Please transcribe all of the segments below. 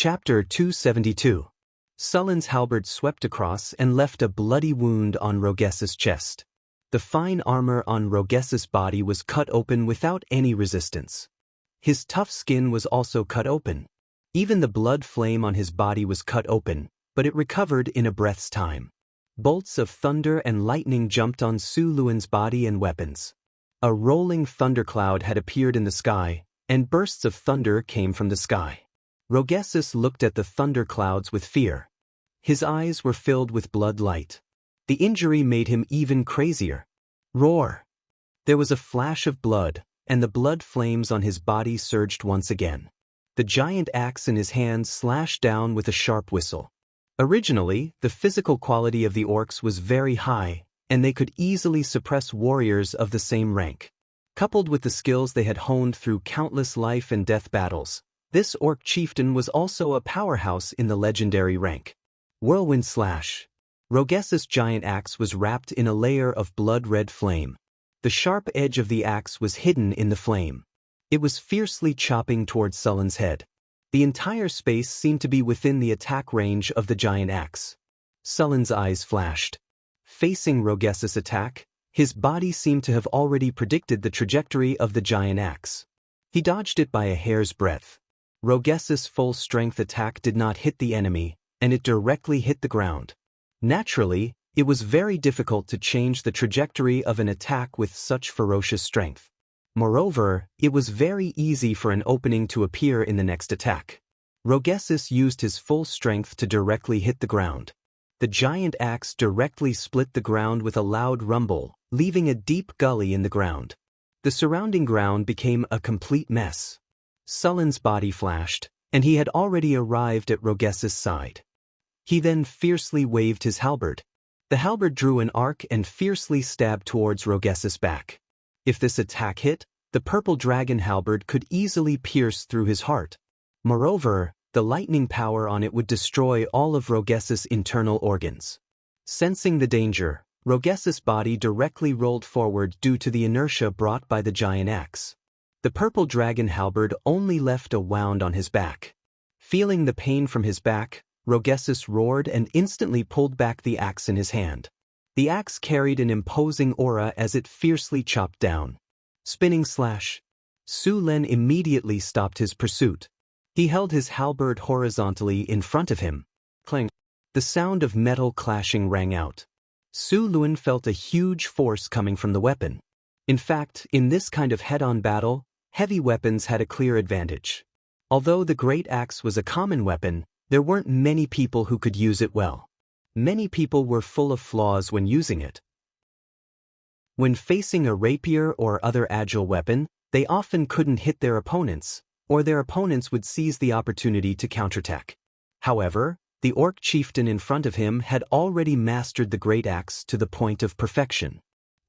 Chapter 272. Sullen's halberd swept across and left a bloody wound on Roges's chest. The fine armor on Roges's body was cut open without any resistance. His tough skin was also cut open. Even the blood flame on his body was cut open, but it recovered in a breath's time. Bolts of thunder and lightning jumped on Su Luan's body and weapons. A rolling thundercloud had appeared in the sky, and bursts of thunder came from the sky. Rogesis looked at the thunder clouds with fear. His eyes were filled with blood light. The injury made him even crazier. Roar! There was a flash of blood, and the blood flames on his body surged once again. The giant axe in his hand slashed down with a sharp whistle. Originally, the physical quality of the orcs was very high, and they could easily suppress warriors of the same rank. Coupled with the skills they had honed through countless life and death battles, this orc chieftain was also a powerhouse in the legendary rank. Whirlwind slash. Roges's giant axe was wrapped in a layer of blood-red flame. The sharp edge of the axe was hidden in the flame. It was fiercely chopping towards Sullen's head. The entire space seemed to be within the attack range of the giant axe. Sullen's eyes flashed. Facing Roges's attack, his body seemed to have already predicted the trajectory of the giant axe. He dodged it by a hair's breadth. Roges's full-strength attack did not hit the enemy, and it directly hit the ground. Naturally, it was very difficult to change the trajectory of an attack with such ferocious strength. Moreover, it was very easy for an opening to appear in the next attack. Rogesis used his full strength to directly hit the ground. The giant axe directly split the ground with a loud rumble, leaving a deep gully in the ground. The surrounding ground became a complete mess. Sullen's body flashed, and he had already arrived at Roges's side. He then fiercely waved his halberd. The halberd drew an arc and fiercely stabbed towards Roges's back. If this attack hit, the purple dragon halberd could easily pierce through his heart. Moreover, the lightning power on it would destroy all of Roges's internal organs. Sensing the danger, Roges's body directly rolled forward due to the inertia brought by the giant axe. The purple dragon halberd only left a wound on his back. Feeling the pain from his back, Rogesis roared and instantly pulled back the axe in his hand. The axe carried an imposing aura as it fiercely chopped down. Spinning slash. Su Len immediately stopped his pursuit. He held his halberd horizontally in front of him. Clang. The sound of metal clashing rang out. Su Luan felt a huge force coming from the weapon. In fact, in this kind of head-on battle, heavy weapons had a clear advantage. Although the great axe was a common weapon, there weren't many people who could use it well. Many people were full of flaws when using it. When facing a rapier or other agile weapon, they often couldn't hit their opponents, or their opponents would seize the opportunity to counterattack. However, the orc chieftain in front of him had already mastered the great axe to the point of perfection.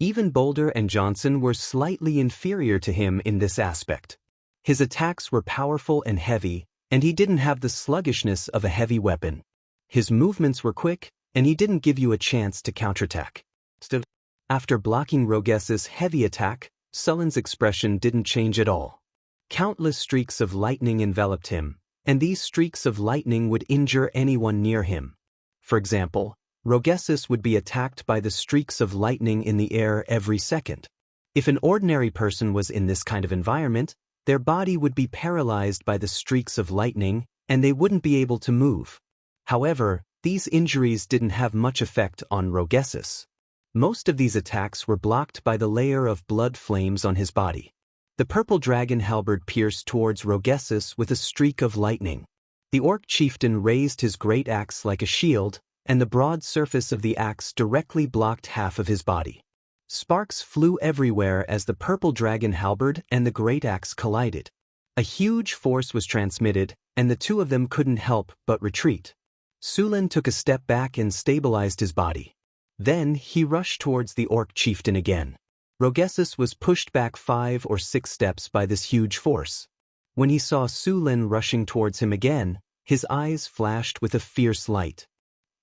Even Boulder and Johnson were slightly inferior to him in this aspect. His attacks were powerful and heavy, and he didn't have the sluggishness of a heavy weapon. His movements were quick, and he didn't give you a chance to counterattack. Still, after blocking Roges's heavy attack, Sullen's expression didn't change at all. Countless streaks of lightning enveloped him, and these streaks of lightning would injure anyone near him. For example, Rogesis would be attacked by the streaks of lightning in the air every second. If an ordinary person was in this kind of environment, their body would be paralyzed by the streaks of lightning, and they wouldn't be able to move. However, these injuries didn't have much effect on Rogesis. Most of these attacks were blocked by the layer of blood flames on his body. The purple dragon halberd pierced towards Rogesis with a streak of lightning. The orc chieftain raised his great axe like a shield, and the broad surface of the axe directly blocked half of his body. Sparks flew everywhere as the purple dragon halberd and the great axe collided. A huge force was transmitted, and the two of them couldn't help but retreat. Su Len took a step back and stabilized his body. Then he rushed towards the orc chieftain again. Rogesis was pushed back 5 or 6 steps by this huge force. When he saw Su Len rushing towards him again, his eyes flashed with a fierce light.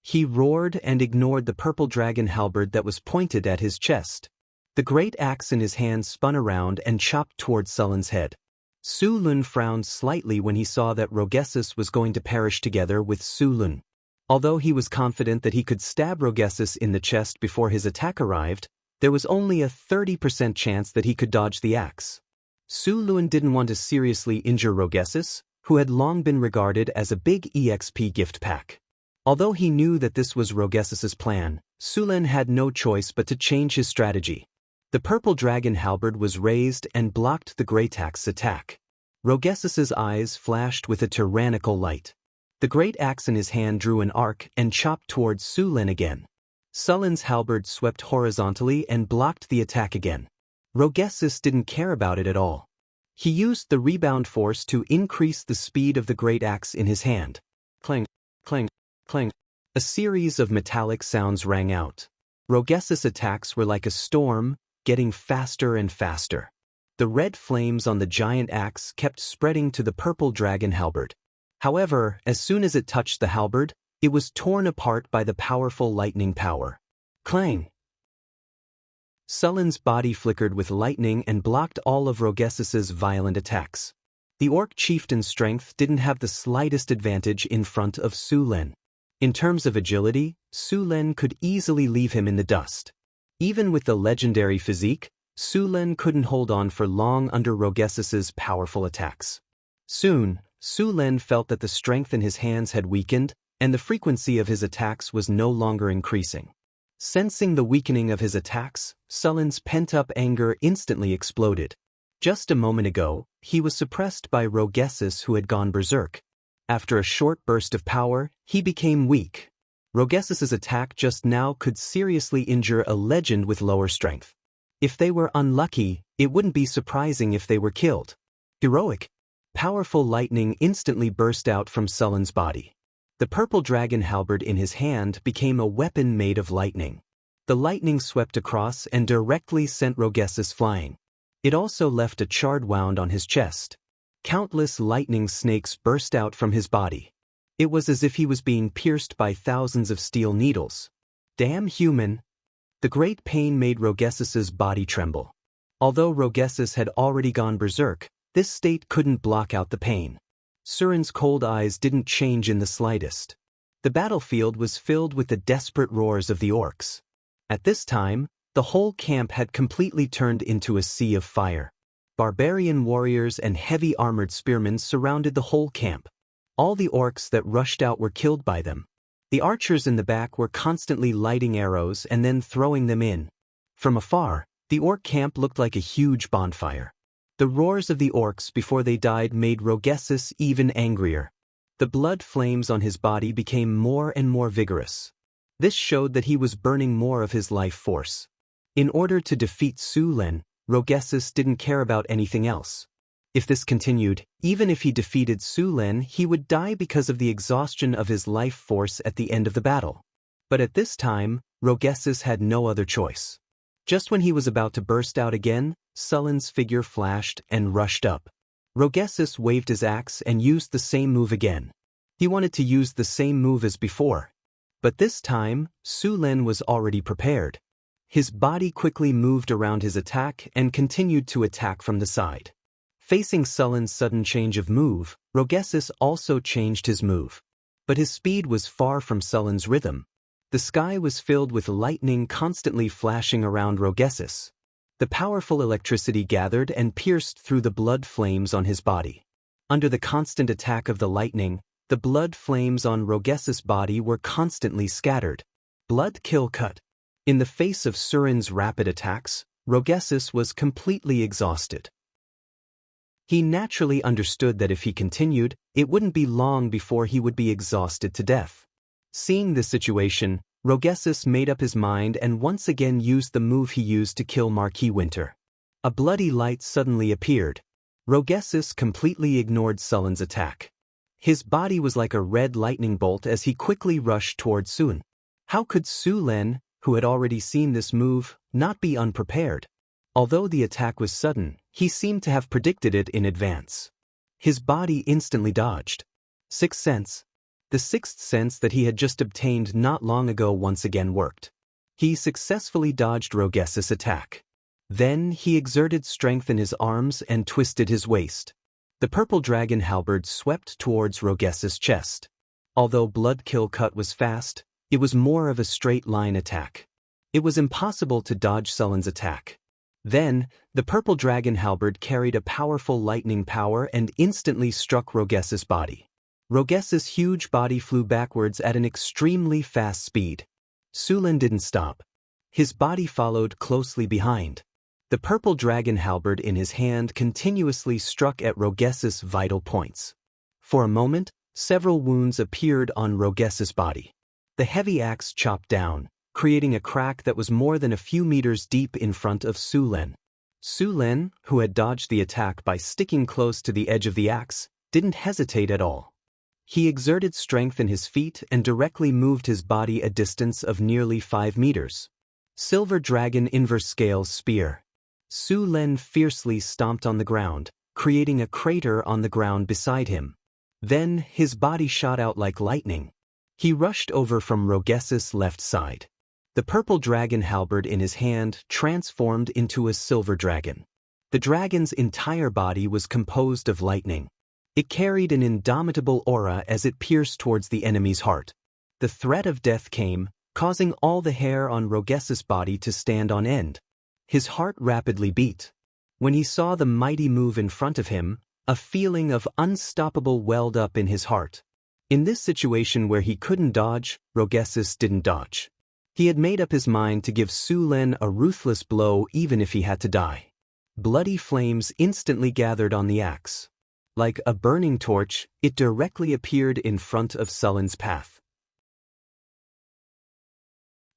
He roared and ignored the purple dragon halberd that was pointed at his chest. The great axe in his hand spun around and chopped towards Sullen's head. Su Lun frowned slightly when he saw that Rogessus was going to perish together with Su Lun. Although he was confident that he could stab Rogessus in the chest before his attack arrived, there was only a 30% chance that he could dodge the axe. Su Lun didn't want to seriously injure Rogessus, who had long been regarded as a big EXP gift pack. Although he knew that this was Rogessus's plan, Su Lun had no choice but to change his strategy. The purple dragon halberd was raised and blocked the Great Axe's attack. Rogessus's eyes flashed with a tyrannical light. The Great Axe in his hand drew an arc and chopped towards Su Lun again. Sullen's halberd swept horizontally and blocked the attack again. Rogessus didn't care about it at all. He used the rebound force to increase the speed of the Great Axe in his hand. Clang, clang, clang. A series of metallic sounds rang out. Rogessus' attacks were like a storm, getting faster and faster. The red flames on the giant axe kept spreading to the purple dragon halberd. However, as soon as it touched the halberd, it was torn apart by the powerful lightning power. Clang! Sullen's body flickered with lightning and blocked all of Rogessus's violent attacks. The orc chieftain's strength didn't have the slightest advantage in front of Su Lun. In terms of agility, Su Lun could easily leave him in the dust. Even with the legendary physique, Su Lun couldn't hold on for long under Rogessus's powerful attacks. Soon, Su Lun felt that the strength in his hands had weakened, and the frequency of his attacks was no longer increasing. Sensing the weakening of his attacks, Sullen's pent-up anger instantly exploded. Just a moment ago, he was suppressed by Rogessus, who had gone berserk. After a short burst of power, he became weak. Rogessus's attack just now could seriously injure a legend with lower strength. If they were unlucky, it wouldn't be surprising if they were killed. Heroic! Powerful lightning instantly burst out from Sullen's body. The purple dragon halberd in his hand became a weapon made of lightning. The lightning swept across and directly sent Rogessus flying. It also left a charred wound on his chest. Countless lightning snakes burst out from his body. It was as if he was being pierced by thousands of steel needles. Damn human! The great pain made Rogessus's body tremble. Although Rogessus had already gone berserk, this state couldn't block out the pain. Surin's cold eyes didn't change in the slightest. The battlefield was filled with the desperate roars of the orcs. At this time, the whole camp had completely turned into a sea of fire. Barbarian warriors and heavy armored spearmen surrounded the whole camp. All the orcs that rushed out were killed by them. The archers in the back were constantly lighting arrows and then throwing them in. From afar, the orc camp looked like a huge bonfire. The roars of the orcs before they died made Rogessus even angrier. The blood flames on his body became more and more vigorous. This showed that he was burning more of his life force. In order to defeat Su Lun, Rogessus didn't care about anything else. If this continued, even if he defeated Su Lun, he would die because of the exhaustion of his life force at the end of the battle. But at this time, Rogessus had no other choice. Just when he was about to burst out again, Sullen's figure flashed and rushed up. Rogessus waved his axe and used the same move again. He wanted to use the same move as before. But this time, Su Lun was already prepared. His body quickly moved around his attack and continued to attack from the side. Facing Sullen's sudden change of move, Rogessus also changed his move. But his speed was far from Sullen's rhythm. The sky was filled with lightning constantly flashing around Rogessus. The powerful electricity gathered and pierced through the blood flames on his body. Under the constant attack of the lightning, the blood flames on Rogessus' body were constantly scattered. Blood kill cut. In the face of Surin's rapid attacks, Rogessus was completely exhausted. He naturally understood that if he continued, it wouldn't be long before he would be exhausted to death. Seeing this situation, Rogessus made up his mind and once again used the move he used to kill Marquis Winter. A bloody light suddenly appeared. Rogessus completely ignored Sullen's attack. His body was like a red lightning bolt as he quickly rushed toward Sun. How could Su Lun, who had already seen this move, not be unprepared? Although the attack was sudden, he seemed to have predicted it in advance. His body instantly dodged. Sixth sense. The sixth sense that he had just obtained not long ago once again worked. He successfully dodged Rogessus' attack. Then he exerted strength in his arms and twisted his waist. The purple dragon halberd swept towards Roges's chest. Although Bloodkill Cut was fast, it was more of a straight-line attack. It was impossible to dodge Sullen's attack. Then, the purple dragon halberd carried a powerful lightning power and instantly struck Roges's body. Roges's huge body flew backwards at an extremely fast speed. Sullen didn't stop. His body followed closely behind. The purple dragon halberd in his hand continuously struck at Roges's vital points. For a moment, several wounds appeared on Roges's body. The heavy axe chopped down, creating a crack that was more than a few meters deep in front of Sullen. Sullen, who had dodged the attack by sticking close to the edge of the axe, didn't hesitate at all. He exerted strength in his feet and directly moved his body a distance of nearly 5 meters. Silver Dragon Inverse Scales Spear. Sullen fiercely stomped on the ground, creating a crater on the ground beside him. Then, his body shot out like lightning. He rushed over from Roges's left side. The purple dragon halberd in his hand transformed into a silver dragon. The dragon's entire body was composed of lightning. It carried an indomitable aura as it pierced towards the enemy's heart. The threat of death came, causing all the hair on Roges's body to stand on end. His heart rapidly beat. When he saw the mighty move in front of him, a feeling of unstoppable welled up in his heart. In this situation where he couldn't dodge, Roges didn't dodge. He had made up his mind to give Sullen a ruthless blow even if he had to die. Bloody flames instantly gathered on the axe. Like a burning torch, it directly appeared in front of Sullen's path.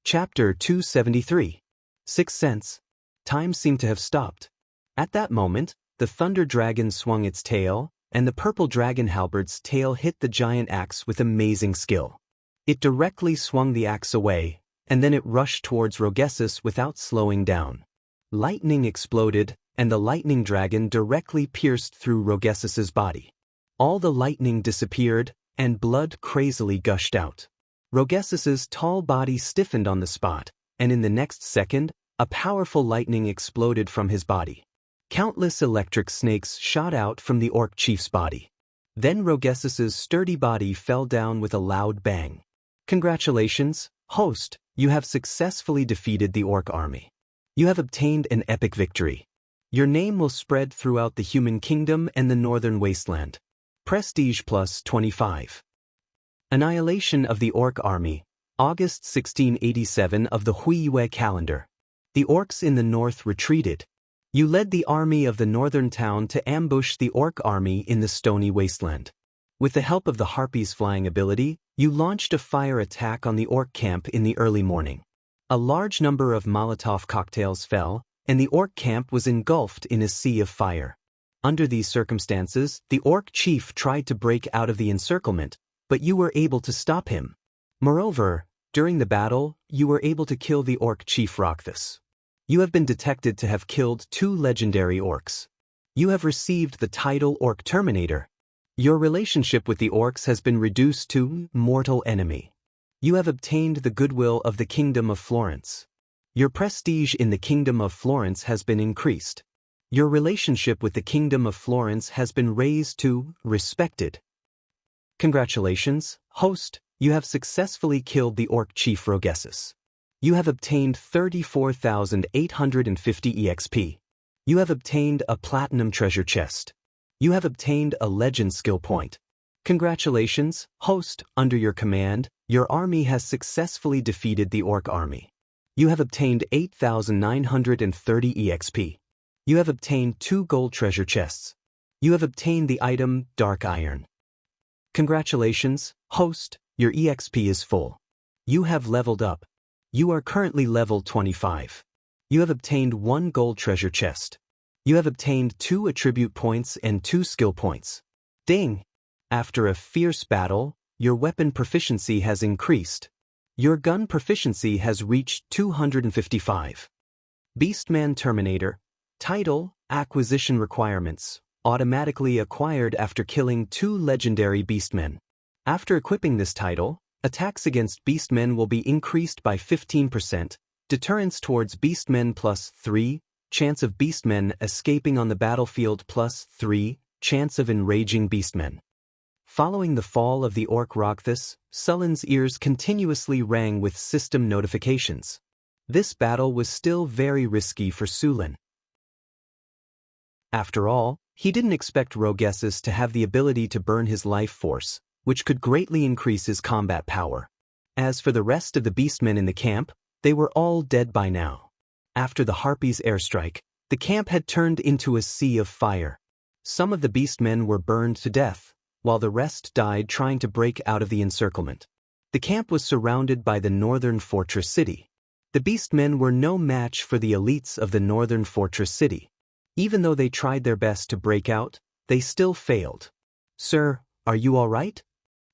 Chapter 273. Sixth Sense. Time seemed to have stopped. At that moment, the thunder dragon swung its tail, and the purple dragon halberd's tail hit the giant axe with amazing skill. It directly swung the axe away, and then it rushed towards Roges without slowing down. Lightning exploded, and the lightning dragon directly pierced through Roges's body. All the lightning disappeared, and blood crazily gushed out. Roges's tall body stiffened on the spot, and in the next second, a powerful lightning exploded from his body. Countless electric snakes shot out from the orc chief's body. Then Roges's sturdy body fell down with a loud bang. Congratulations, host, you have successfully defeated the orc army. You have obtained an epic victory. Your name will spread throughout the human kingdom and the northern wasteland. Prestige plus 25. Annihilation of the orc army, August 1687 of the Huiyue calendar. The orcs in the north retreated. You led the army of the northern town to ambush the orc army in the stony wasteland. With the help of the Harpy's flying ability, you launched a fire attack on the orc camp in the early morning. A large number of Molotov cocktails fell, and the orc camp was engulfed in a sea of fire. Under these circumstances, the orc chief tried to break out of the encirclement, but you were able to stop him. Moreover, during the battle, you were able to kill the orc chief Rockthus. You have been detected to have killed 2 legendary orcs. You have received the title Orc Terminator. Your relationship with the orcs has been reduced to mortal enemy. You have obtained the goodwill of the Kingdom of Florence. Your prestige in the Kingdom of Florence has been increased. Your relationship with the Kingdom of Florence has been raised to respected. Congratulations, host, you have successfully killed the orc chief Roges. You have obtained 34,850 EXP. You have obtained a platinum treasure chest. You have obtained a legend skill point. Congratulations, host, under your command, your army has successfully defeated the orc army. You have obtained 8,930 EXP. You have obtained 2 gold treasure chests. You have obtained the item Dark Iron. Congratulations, host, your EXP is full. You have leveled up. You are currently level 25. You have obtained 1 gold treasure chest. You have obtained 2 attribute points and 2 skill points. Ding! After a fierce battle, your weapon proficiency has increased. Your gun proficiency has reached 255. Beastman Terminator. Title, Acquisition Requirements. Automatically acquired after killing 2 legendary beastmen. After equipping this title, attacks against beastmen will be increased by 15%, deterrence towards beastmen plus 3, chance of beastmen escaping on the battlefield plus 3, chants of enraging beastmen. Following the fall of the Orc Rogthus, Sullen's ears continuously rang with system notifications. This battle was still very risky for Sulin. After all, he didn't expect Rogessus to have the ability to burn his life force, which could greatly increase his combat power. As for the rest of the beastmen in the camp, they were all dead by now. After the Harpies' airstrike, the camp had turned into a sea of fire. Some of the beastmen were burned to death, while the rest died trying to break out of the encirclement. The camp was surrounded by the northern fortress city. The beastmen were no match for the elites of the northern fortress city. Even though they tried their best to break out, they still failed. "Sir, are you all right?"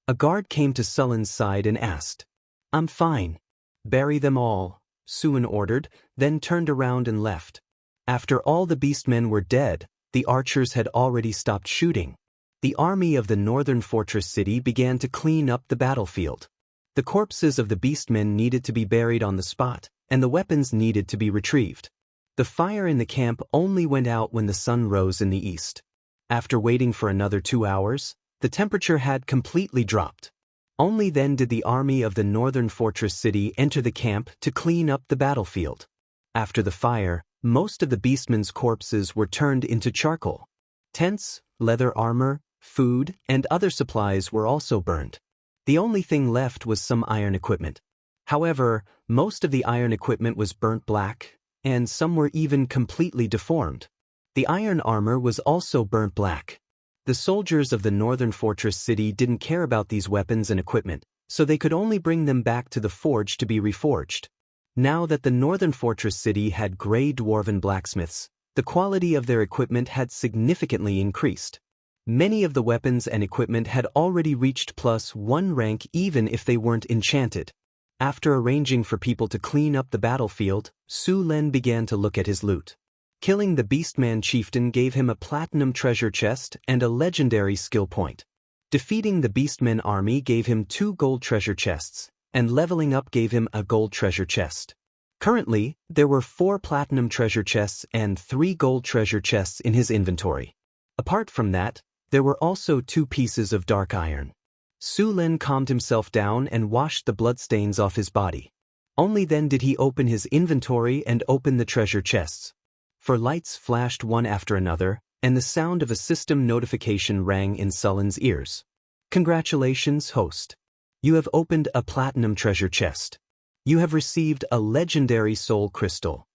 A guard came to Sullen's side and asked. "I'm fine." "Bury them all," Suin ordered, then turned around and left. After all the beastmen were dead, the archers had already stopped shooting. The army of the northern fortress city began to clean up the battlefield. The corpses of the beastmen needed to be buried on the spot, and the weapons needed to be retrieved. The fire in the camp only went out when the sun rose in the east. After waiting for another 2 hours, the temperature had completely dropped. Only then did the army of the northern fortress city enter the camp to clean up the battlefield. After the fire, most of the beastmen's corpses were turned into charcoal. Tents, leather armor, food, and other supplies were also burned. The only thing left was some iron equipment. However, most of the iron equipment was burnt black, and some were even completely deformed. The iron armor was also burnt black. The soldiers of the northern fortress city didn't care about these weapons and equipment, so they could only bring them back to the forge to be reforged. Now that the northern fortress city had gray dwarven blacksmiths, the quality of their equipment had significantly increased. Many of the weapons and equipment had already reached +1 rank even if they weren't enchanted. After arranging for people to clean up the battlefield, Su Len began to look at his loot. Killing the Beastman chieftain gave him a platinum treasure chest and a legendary skill point. Defeating the Beastmen army gave him 2 gold treasure chests, and leveling up gave him a gold treasure chest. Currently, there were 4 platinum treasure chests and 3 gold treasure chests in his inventory. Apart from that, there were also 2 pieces of dark iron. Su Len calmed himself down and washed the bloodstains off his body. Only then did he open his inventory and open the treasure chests. For lights flashed one after another, and the sound of a system notification rang in Sullen's ears. "Congratulations, host. You have opened a platinum treasure chest. You have received a legendary soul crystal.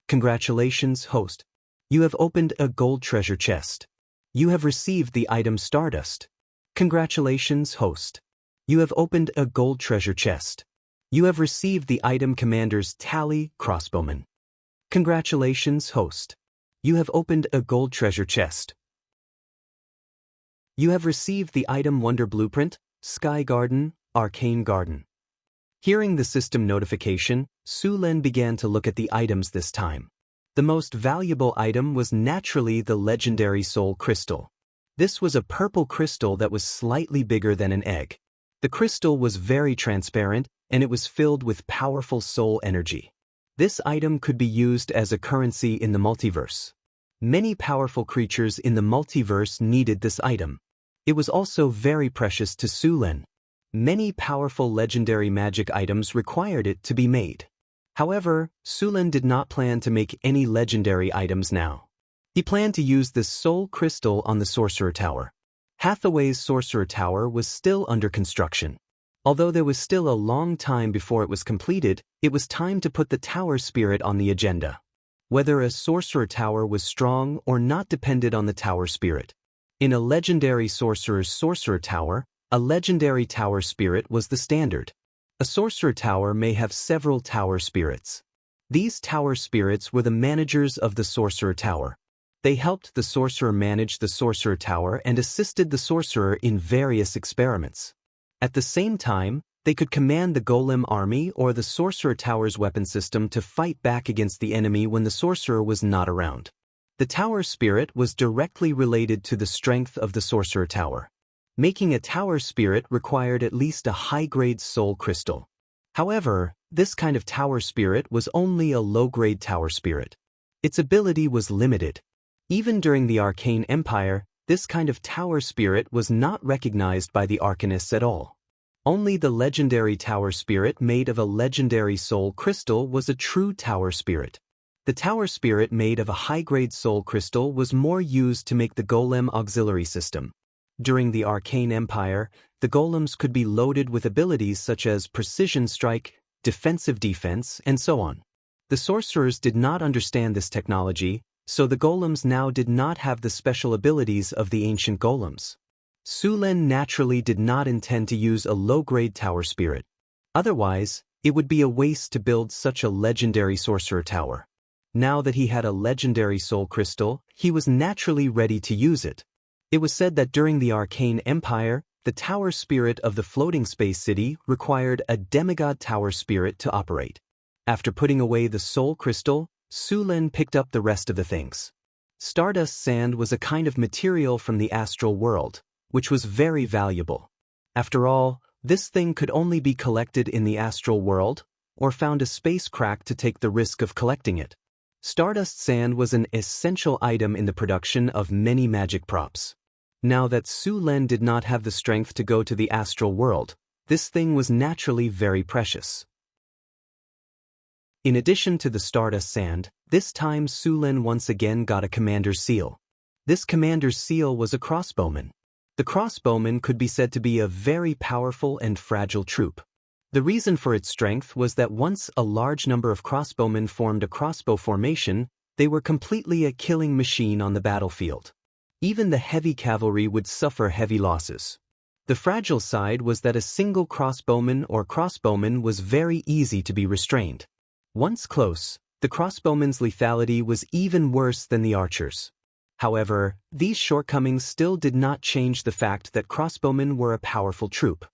Congratulations, host. You have opened a gold treasure chest. You have received the item Stardust. Congratulations, host. You have opened a gold treasure chest. You have received the item Commander's Tally Crossbowman. Congratulations, host. You have opened a gold treasure chest. You have received the item Wonder Blueprint, Sky Garden, Arcane Garden." Hearing the system notification, Su Len began to look at the items this time. The most valuable item was naturally the legendary soul crystal. This was a purple crystal that was slightly bigger than an egg. The crystal was very transparent, and it was filled with powerful soul energy. This item could be used as a currency in the multiverse. Many powerful creatures in the multiverse needed this item. It was also very precious to Su Len. Many powerful legendary magic items required it to be made. However, Su Len did not plan to make any legendary items now. He planned to use this soul crystal on the Sorcerer Tower. Hathaway's Sorcerer Tower was still under construction. Although there was still a long time before it was completed, it was time to put the tower spirit on the agenda. Whether a Sorcerer Tower was strong or not depended on the tower spirit. In a legendary sorcerer's Sorcerer Tower, a legendary tower spirit was the standard. A Sorcerer Tower may have several tower spirits. These tower spirits were the managers of the Sorcerer Tower. They helped the sorcerer manage the Sorcerer Tower and assisted the sorcerer in various experiments. At the same time, they could command the Golem army or the Sorcerer Tower's weapon system to fight back against the enemy when the sorcerer was not around. The tower spirit was directly related to the strength of the Sorcerer Tower. Making a tower spirit required at least a high-grade soul crystal. However, this kind of tower spirit was only a low-grade tower spirit. Its ability was limited. Even during the Arcane Empire, This kind of tower spirit was not recognized by the arcanists at all. Only the legendary tower spirit made of a legendary soul crystal was a true tower spirit. The tower spirit made of a high-grade soul crystal was more used to make the golem auxiliary system. During the Arcane Empire, the golems could be loaded with abilities such as precision strike, defensive defense, and so on. The sorcerers did not understand this technology, so the golems now did not have the special abilities of the ancient golems. Su Lin naturally did not intend to use a low-grade tower spirit. Otherwise, it would be a waste to build such a legendary sorcerer tower. Now that he had a legendary soul crystal, he was naturally ready to use it. It was said that during the Arcane Empire, the tower spirit of the floating space city required a demigod tower spirit to operate. After putting away the soul crystal, Su Lin picked up the rest of the things. Stardust sand was a kind of material from the astral world, which was very valuable. After all, this thing could only be collected in the astral world, or found a space crack to take the risk of collecting it. Stardust sand was an essential item in the production of many magic props. Now that Su Lin did not have the strength to go to the astral world, this thing was naturally very precious. In addition to the Stardust sand, this time Su Lin once again got a commander's seal. This commander's seal was a crossbowman. The crossbowman could be said to be a very powerful and fragile troop. The reason for its strength was that once a large number of crossbowmen formed a crossbow formation, they were completely a killing machine on the battlefield. Even the heavy cavalry would suffer heavy losses. The fragile side was that a single crossbowman or crossbowman was very easy to be restrained. Once close, the crossbowman's lethality was even worse than the archers. However, these shortcomings still did not change the fact that crossbowmen were a powerful troop.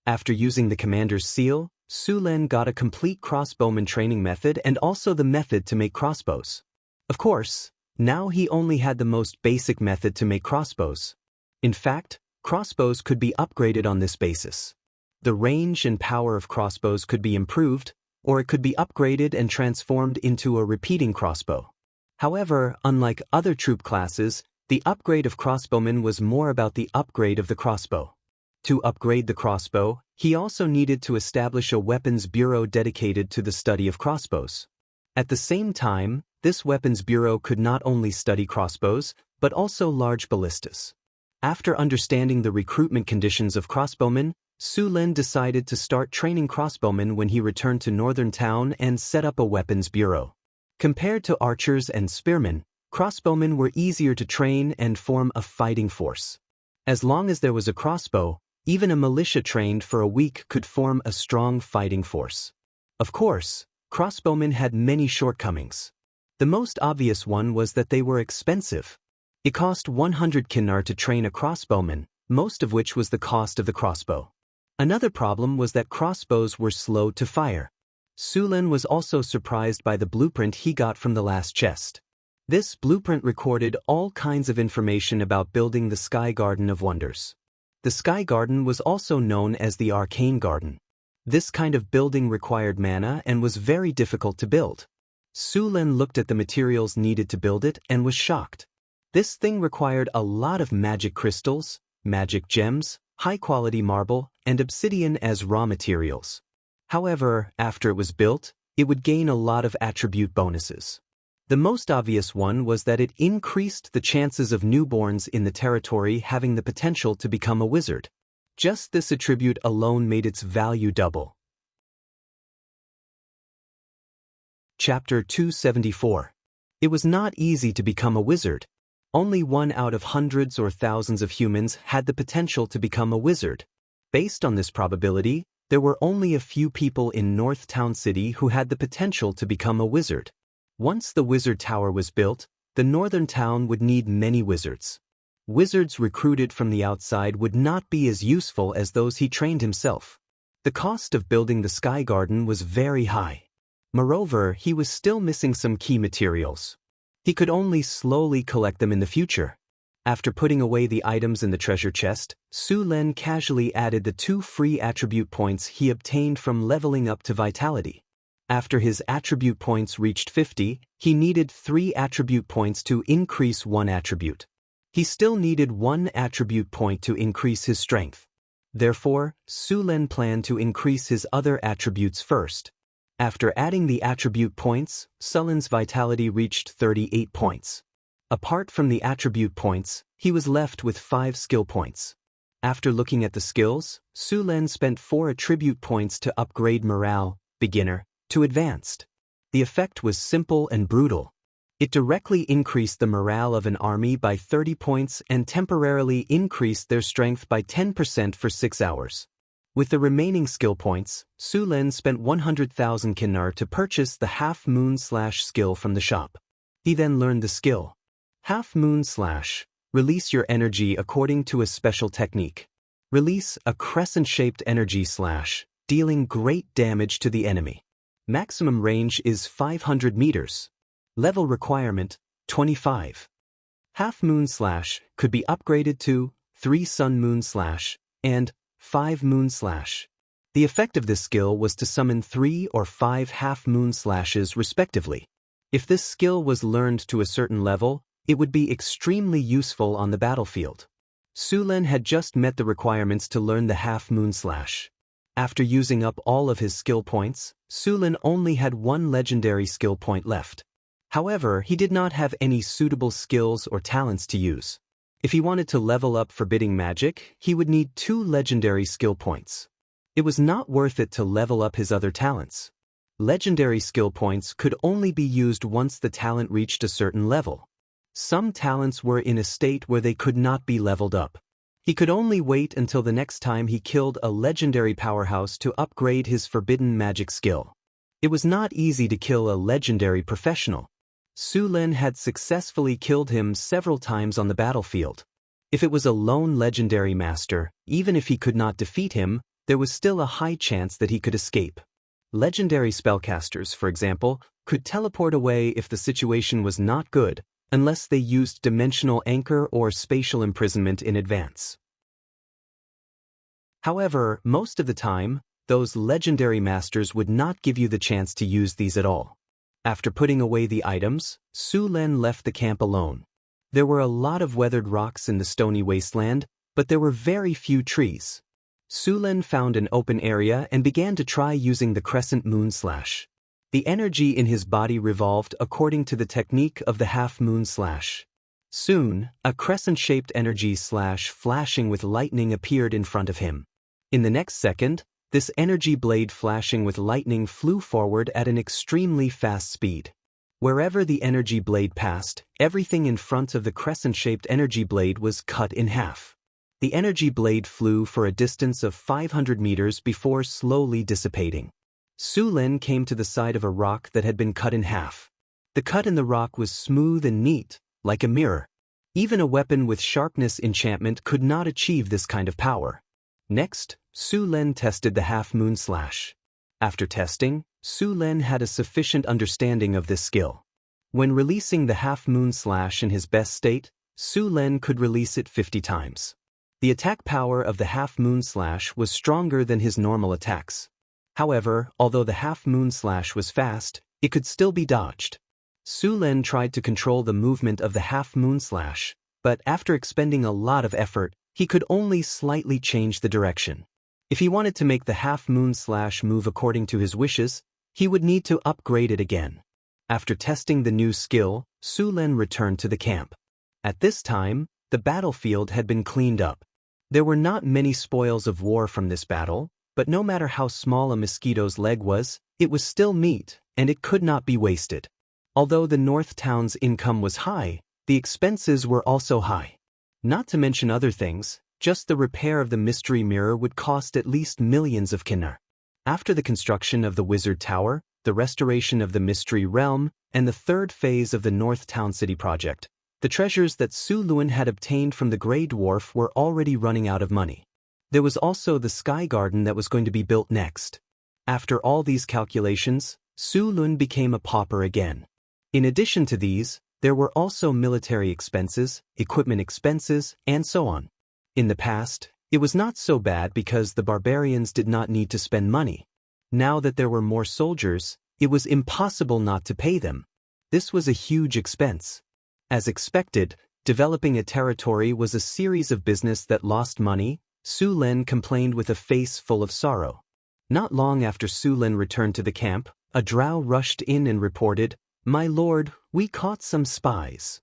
After using the commander's seal, Su Lin got a complete crossbowman training method and also the method to make crossbows. Of course, now he only had the most basic method to make crossbows. In fact, crossbows could be upgraded on this basis. The range and power of crossbows could be improved, or it could be upgraded and transformed into a repeating crossbow. However, unlike other troop classes, the upgrade of crossbowmen was more about the upgrade of the crossbow. To upgrade the crossbow, he also needed to establish a weapons bureau dedicated to the study of crossbows. At the same time, this weapons bureau could not only study crossbows, but also large ballistas. After understanding the recruitment conditions of crossbowmen, Su Lin decided to start training crossbowmen when he returned to Northern Town and set up a weapons bureau. Compared to archers and spearmen, crossbowmen were easier to train and form a fighting force. As long as there was a crossbow, even a militia trained for a week could form a strong fighting force. Of course, crossbowmen had many shortcomings. The most obvious one was that they were expensive. It cost 100 kinar to train a crossbowman, most of which was the cost of the crossbow. Another problem was that crossbows were slow to fire. Su Lin was also surprised by the blueprint he got from the last chest. This blueprint recorded all kinds of information about building the Sky Garden of Wonders. The Sky Garden was also known as the Arcane Garden. This kind of building required mana and was very difficult to build. Su Lin looked at the materials needed to build it and was shocked. This thing required a lot of magic crystals, magic gems, high-quality marble, and obsidian as raw materials. However, after it was built, it would gain a lot of attribute bonuses. The most obvious one was that it increased the chances of newborns in the territory having the potential to become a wizard. Just this attribute alone made its value double. Chapter 274. It was not easy to become a wizard. Only one out of hundreds or thousands of humans had the potential to become a wizard. Based on this probability, there were only a few people in North Town City who had the potential to become a wizard. Once the wizard tower was built, the northern town would need many wizards. Wizards recruited from the outside would not be as useful as those he trained himself. The cost of building the Sky Garden was very high. Moreover, he was still missing some key materials. He could only slowly collect them in the future. After putting away the items in the treasure chest, Su Lin casually added the 2 free attribute points he obtained from leveling up to Vitality. After his attribute points reached 50, he needed 3 attribute points to increase 1 attribute. He still needed one attribute point to increase his strength. Therefore, Su Lin planned to increase his other attributes first. After adding the attribute points, Su Lin's vitality reached 38 points. Apart from the attribute points, he was left with 5 skill points. After looking at the skills, Su Lin spent 4 attribute points to upgrade morale, beginner, to advanced. The effect was simple and brutal. It directly increased the morale of an army by 30 points and temporarily increased their strength by 10% for 6 hours. With the remaining skill points, Su Lin spent 100,000 Kinar to purchase the Half Moon Slash skill from the shop. He then learned the skill. Half Moon Slash. Release your energy according to a special technique. Release a crescent-shaped energy slash, dealing great damage to the enemy. Maximum range is 500 meters. Level requirement, 25. Half Moon Slash could be upgraded to 3 Sun Moon Slash and 5 Moon Slash. The effect of this skill was to summon 3 or 5 Half Moon Slashes respectively. If this skill was learned to a certain level, it would be extremely useful on the battlefield. Su Lin had just met the requirements to learn the Half Moon Slash. After using up all of his skill points, Su Lin only had 1 legendary skill point left. However, he did not have any suitable skills or talents to use. If he wanted to level up forbidding magic, he would need 2 legendary skill points. It was not worth it to level up his other talents. Legendary skill points could only be used once the talent reached a certain level. Some talents were in a state where they could not be leveled up. He could only wait until the next time he killed a legendary powerhouse to upgrade his forbidden magic skill. It was not easy to kill a legendary professional. Su Lin had successfully killed him several times on the battlefield. If it was a lone legendary master, even if he could not defeat him, there was still a high chance that he could escape. Legendary spellcasters, for example, could teleport away if the situation was not good, unless they used dimensional anchor or spatial imprisonment in advance. However, most of the time, those legendary masters would not give you the chance to use these at all. After putting away the items, Su Lin left the camp alone. There were a lot of weathered rocks in the stony wasteland, but there were very few trees. Su Lin found an open area and began to try using the Crescent Moon Slash. The energy in his body revolved according to the technique of the Half Moon Slash. Soon, a crescent-shaped energy slash flashing with lightning appeared in front of him. In the next second, this energy blade flashing with lightning flew forward at an extremely fast speed. Wherever the energy blade passed, everything in front of the crescent-shaped energy blade was cut in half. The energy blade flew for a distance of 500 meters before slowly dissipating. Su Lin came to the side of a rock that had been cut in half. The cut in the rock was smooth and neat, like a mirror. Even a weapon with sharpness enchantment could not achieve this kind of power. Next, Su Lin tested the Half Moon Slash. After testing, Su Lin had a sufficient understanding of this skill. When releasing the Half Moon Slash in his best state, Su Lin could release it 50 times. The attack power of the Half Moon Slash was stronger than his normal attacks. However, although the Half Moon Slash was fast, it could still be dodged. Su Lin tried to control the movement of the Half Moon Slash, but after expending a lot of effort, he could only slightly change the direction. If he wanted to make the Half Moon Slash move according to his wishes, he would need to upgrade it again. After testing the new skill, Su Lin returned to the camp. At this time, the battlefield had been cleaned up. There were not many spoils of war from this battle, but no matter how small a mosquito's leg was, it was still meat, and it could not be wasted. Although the North Town's income was high, the expenses were also high. Not to mention other things, just the repair of the mystery mirror would cost at least millions of Kinar. After the construction of the Wizard Tower, the restoration of the Mystery Realm, and the third phase of the North Town City project, the treasures that Su Lin had obtained from the Grey Dwarf were already running out of money. There was also the Sky Garden that was going to be built next. After all these calculations, Su Lin became a pauper again. In addition to these, there were also military expenses, equipment expenses, and so on. In the past, it was not so bad because the barbarians did not need to spend money. Now that there were more soldiers, it was impossible not to pay them. This was a huge expense. As expected, Developing a territory was a series of business that lost money. Su Lin complained with a face full of sorrow. Not long after Su Lin returned to the camp, a drow rushed in and reported, "My lord, we caught some spies."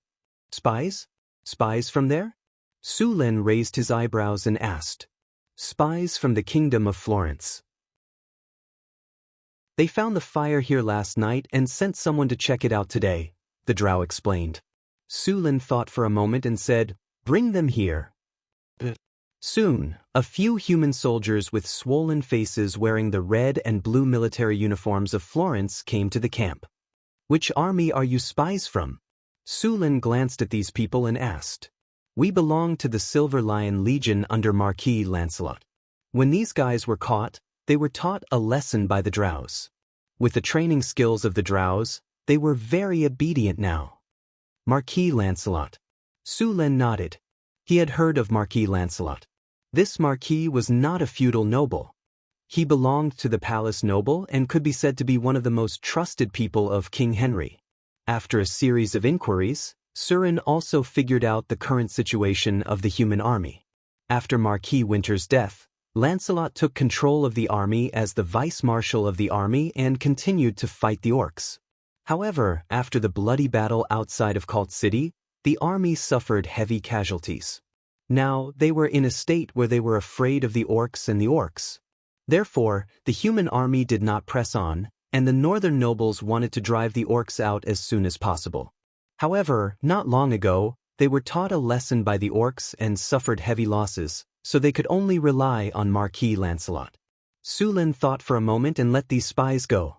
"Spies? Spies from there?" Su Lin raised his eyebrows and asked. "Spies from the kingdom of Florence. They found the fire here last night and sent someone to check it out today," the drow explained. Su Lin thought for a moment and said, "Bring them here." Soon, a few human soldiers with swollen faces wearing the red and blue military uniforms of Florence came to the camp. "Which army are you spies from?" Su Lin glanced at these people and asked. "We belong to the Silver Lion Legion under Marquis Lancelot." When these guys were caught, they were taught a lesson by the drows. With the training skills of the drows, they were very obedient now. Marquis Lancelot. Su Lin nodded. He had heard of Marquis Lancelot. This marquis was not a feudal noble. He belonged to the palace noble and could be said to be one of the most trusted people of King Henry. After a series of inquiries, Surin also figured out the current situation of the human army. After Marquis Winter's death, Lancelot took control of the army as the vice-marshal of the army and continued to fight the orcs. However, after the bloody battle outside of Cult City, the army suffered heavy casualties. Now, they were in a state where they were afraid of the orcs and the orcs. Therefore, the human army did not press on, and the northern nobles wanted to drive the orcs out as soon as possible. However, not long ago, they were taught a lesson by the orcs and suffered heavy losses, so they could only rely on Marquis Lancelot. Su Lin thought for a moment and let these spies go.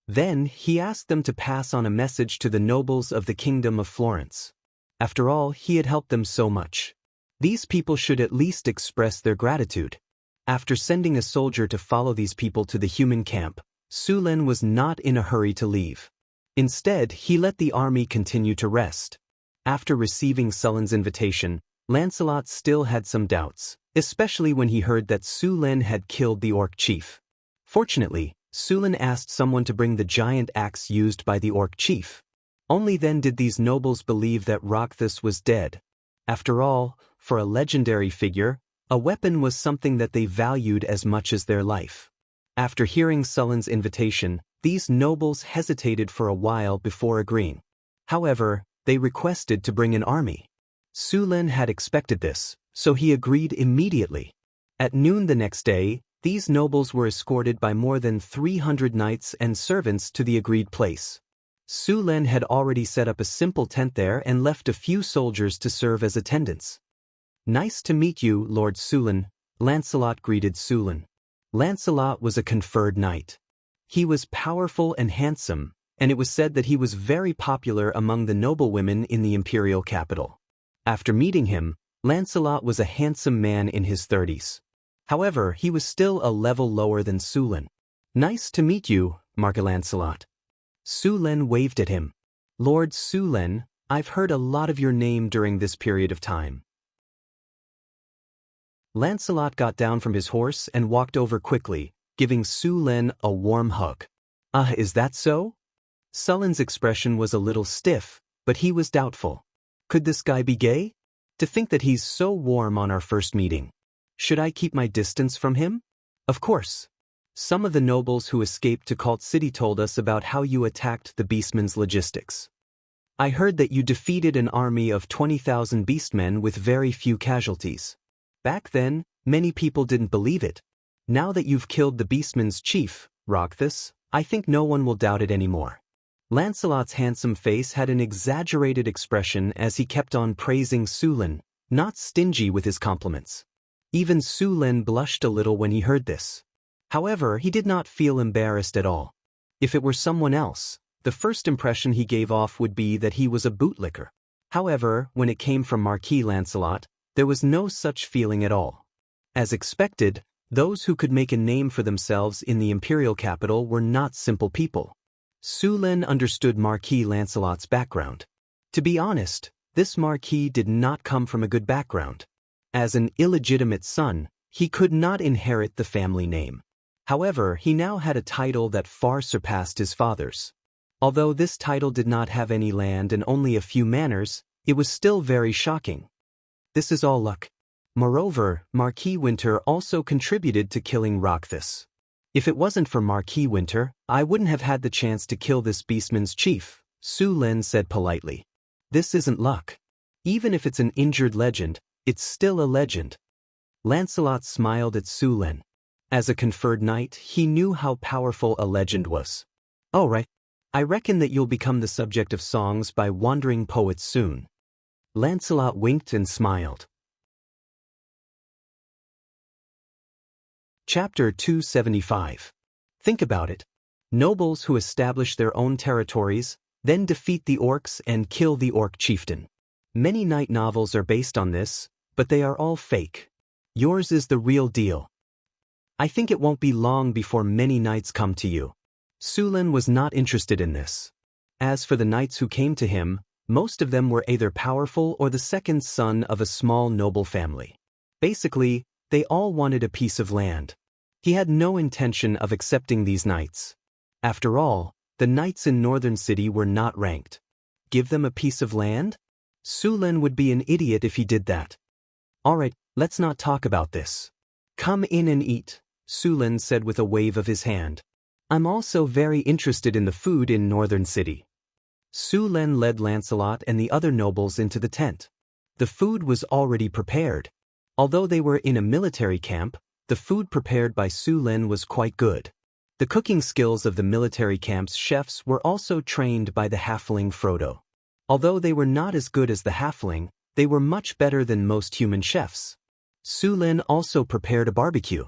Then, he asked them to pass on a message to the nobles of the Kingdom of Florence. After all, he had helped them so much. These people should at least express their gratitude. After sending a soldier to follow these people to the human camp, Su Lin was not in a hurry to leave. Instead, he let the army continue to rest. After receiving Sullen's invitation, Lancelot still had some doubts, especially when he heard that Su Lin had killed the orc chief. Fortunately, Su Lin asked someone to bring the giant axe used by the orc chief. Only then did these nobles believe that Roxas was dead. After all, for a legendary figure, a weapon was something that they valued as much as their life. After hearing Sullen's invitation, these nobles hesitated for a while before agreeing. However, they requested to bring an army. Su Lin had expected this, so he agreed immediately. At noon the next day, these nobles were escorted by more than 300 knights and servants to the agreed place. Su Lin had already set up a simple tent there and left a few soldiers to serve as attendants. "Nice to meet you, Lord Su Lin," Lancelot greeted Su Lin. Lancelot was a conferred knight. He was powerful and handsome, and it was said that he was very popular among the noblewomen in the imperial capital. After meeting him, Lancelot was a handsome man in his 30s. However, he was still a level lower than Su Lin. "Nice to meet you, Marquis Lancelot." Su Lin waved at him. "Lord Su Lin, I've heard a lot of your name during this period of time." Lancelot got down from his horse and walked over quickly, giving Su Lin a warm hug. Is that so?" Sullen's expression was a little stiff, but he was doubtful. Could this guy be gay? To think that he's so warm on our first meeting. Should I keep my distance from him? Of course. Some of the nobles who escaped to Cult City told us about how you attacked the Beastmen's logistics. I heard that you defeated an army of 20,000 beastmen with very few casualties. Back then, many people didn't believe it. Now that you've killed the Beastmen's chief, Roxas, I think no one will doubt it anymore. Lancelot's handsome face had an exaggerated expression as he kept on praising Su Lin, not stingy with his compliments. Even Su Lin blushed a little when he heard this. However, he did not feel embarrassed at all. If it were someone else, the first impression he gave off would be that he was a bootlicker. However, when it came from Marquis Lancelot, there was no such feeling at all. As expected, those who could make a name for themselves in the imperial capital were not simple people. Su Lin understood Marquis Lancelot's background. To be honest, this Marquis did not come from a good background. As an illegitimate son, he could not inherit the family name. However, he now had a title that far surpassed his father's. Although this title did not have any land and only a few manors, It was still very shocking. This is all luck. Moreover, Marquis Winter also contributed to killing Rockthus. If it wasn't for Marquis Winter, I wouldn't have had the chance to kill this beastman's chief, Su Lin said politely. This isn't luck. Even if it's an injured legend, it's still a legend. Lancelot smiled at Su Lin. As a conferred knight, he knew how powerful a legend was. All right. I reckon that you'll become the subject of songs by wandering poets soon. Lancelot winked and smiled. Chapter 275. Think about it. Nobles who establish their own territories, then defeat the orcs and kill the orc chieftain. Many knight novels are based on this, but they are all fake. Yours is the real deal. I think it won't be long before many knights come to you. Su Lin was not interested in this. As for the knights who came to him, most of them were either powerful or the second son of a small noble family. Basically, they all wanted a piece of land. He had no intention of accepting these knights. After all, the knights in Northern City were not ranked. Give them a piece of land? Su Lin would be an idiot if he did that. Alright, let's not talk about this. Come in and eat, Su Lin said with a wave of his hand. I'm also very interested in the food in Northern City. Su Lin led Lancelot and the other nobles into the tent. The food was already prepared. Although they were in a military camp, the food prepared by Su Lin was quite good. The cooking skills of the military camp's chefs were also trained by the halfling Frodo. Although they were not as good as the halfling, they were much better than most human chefs. Su Lin also prepared a barbecue.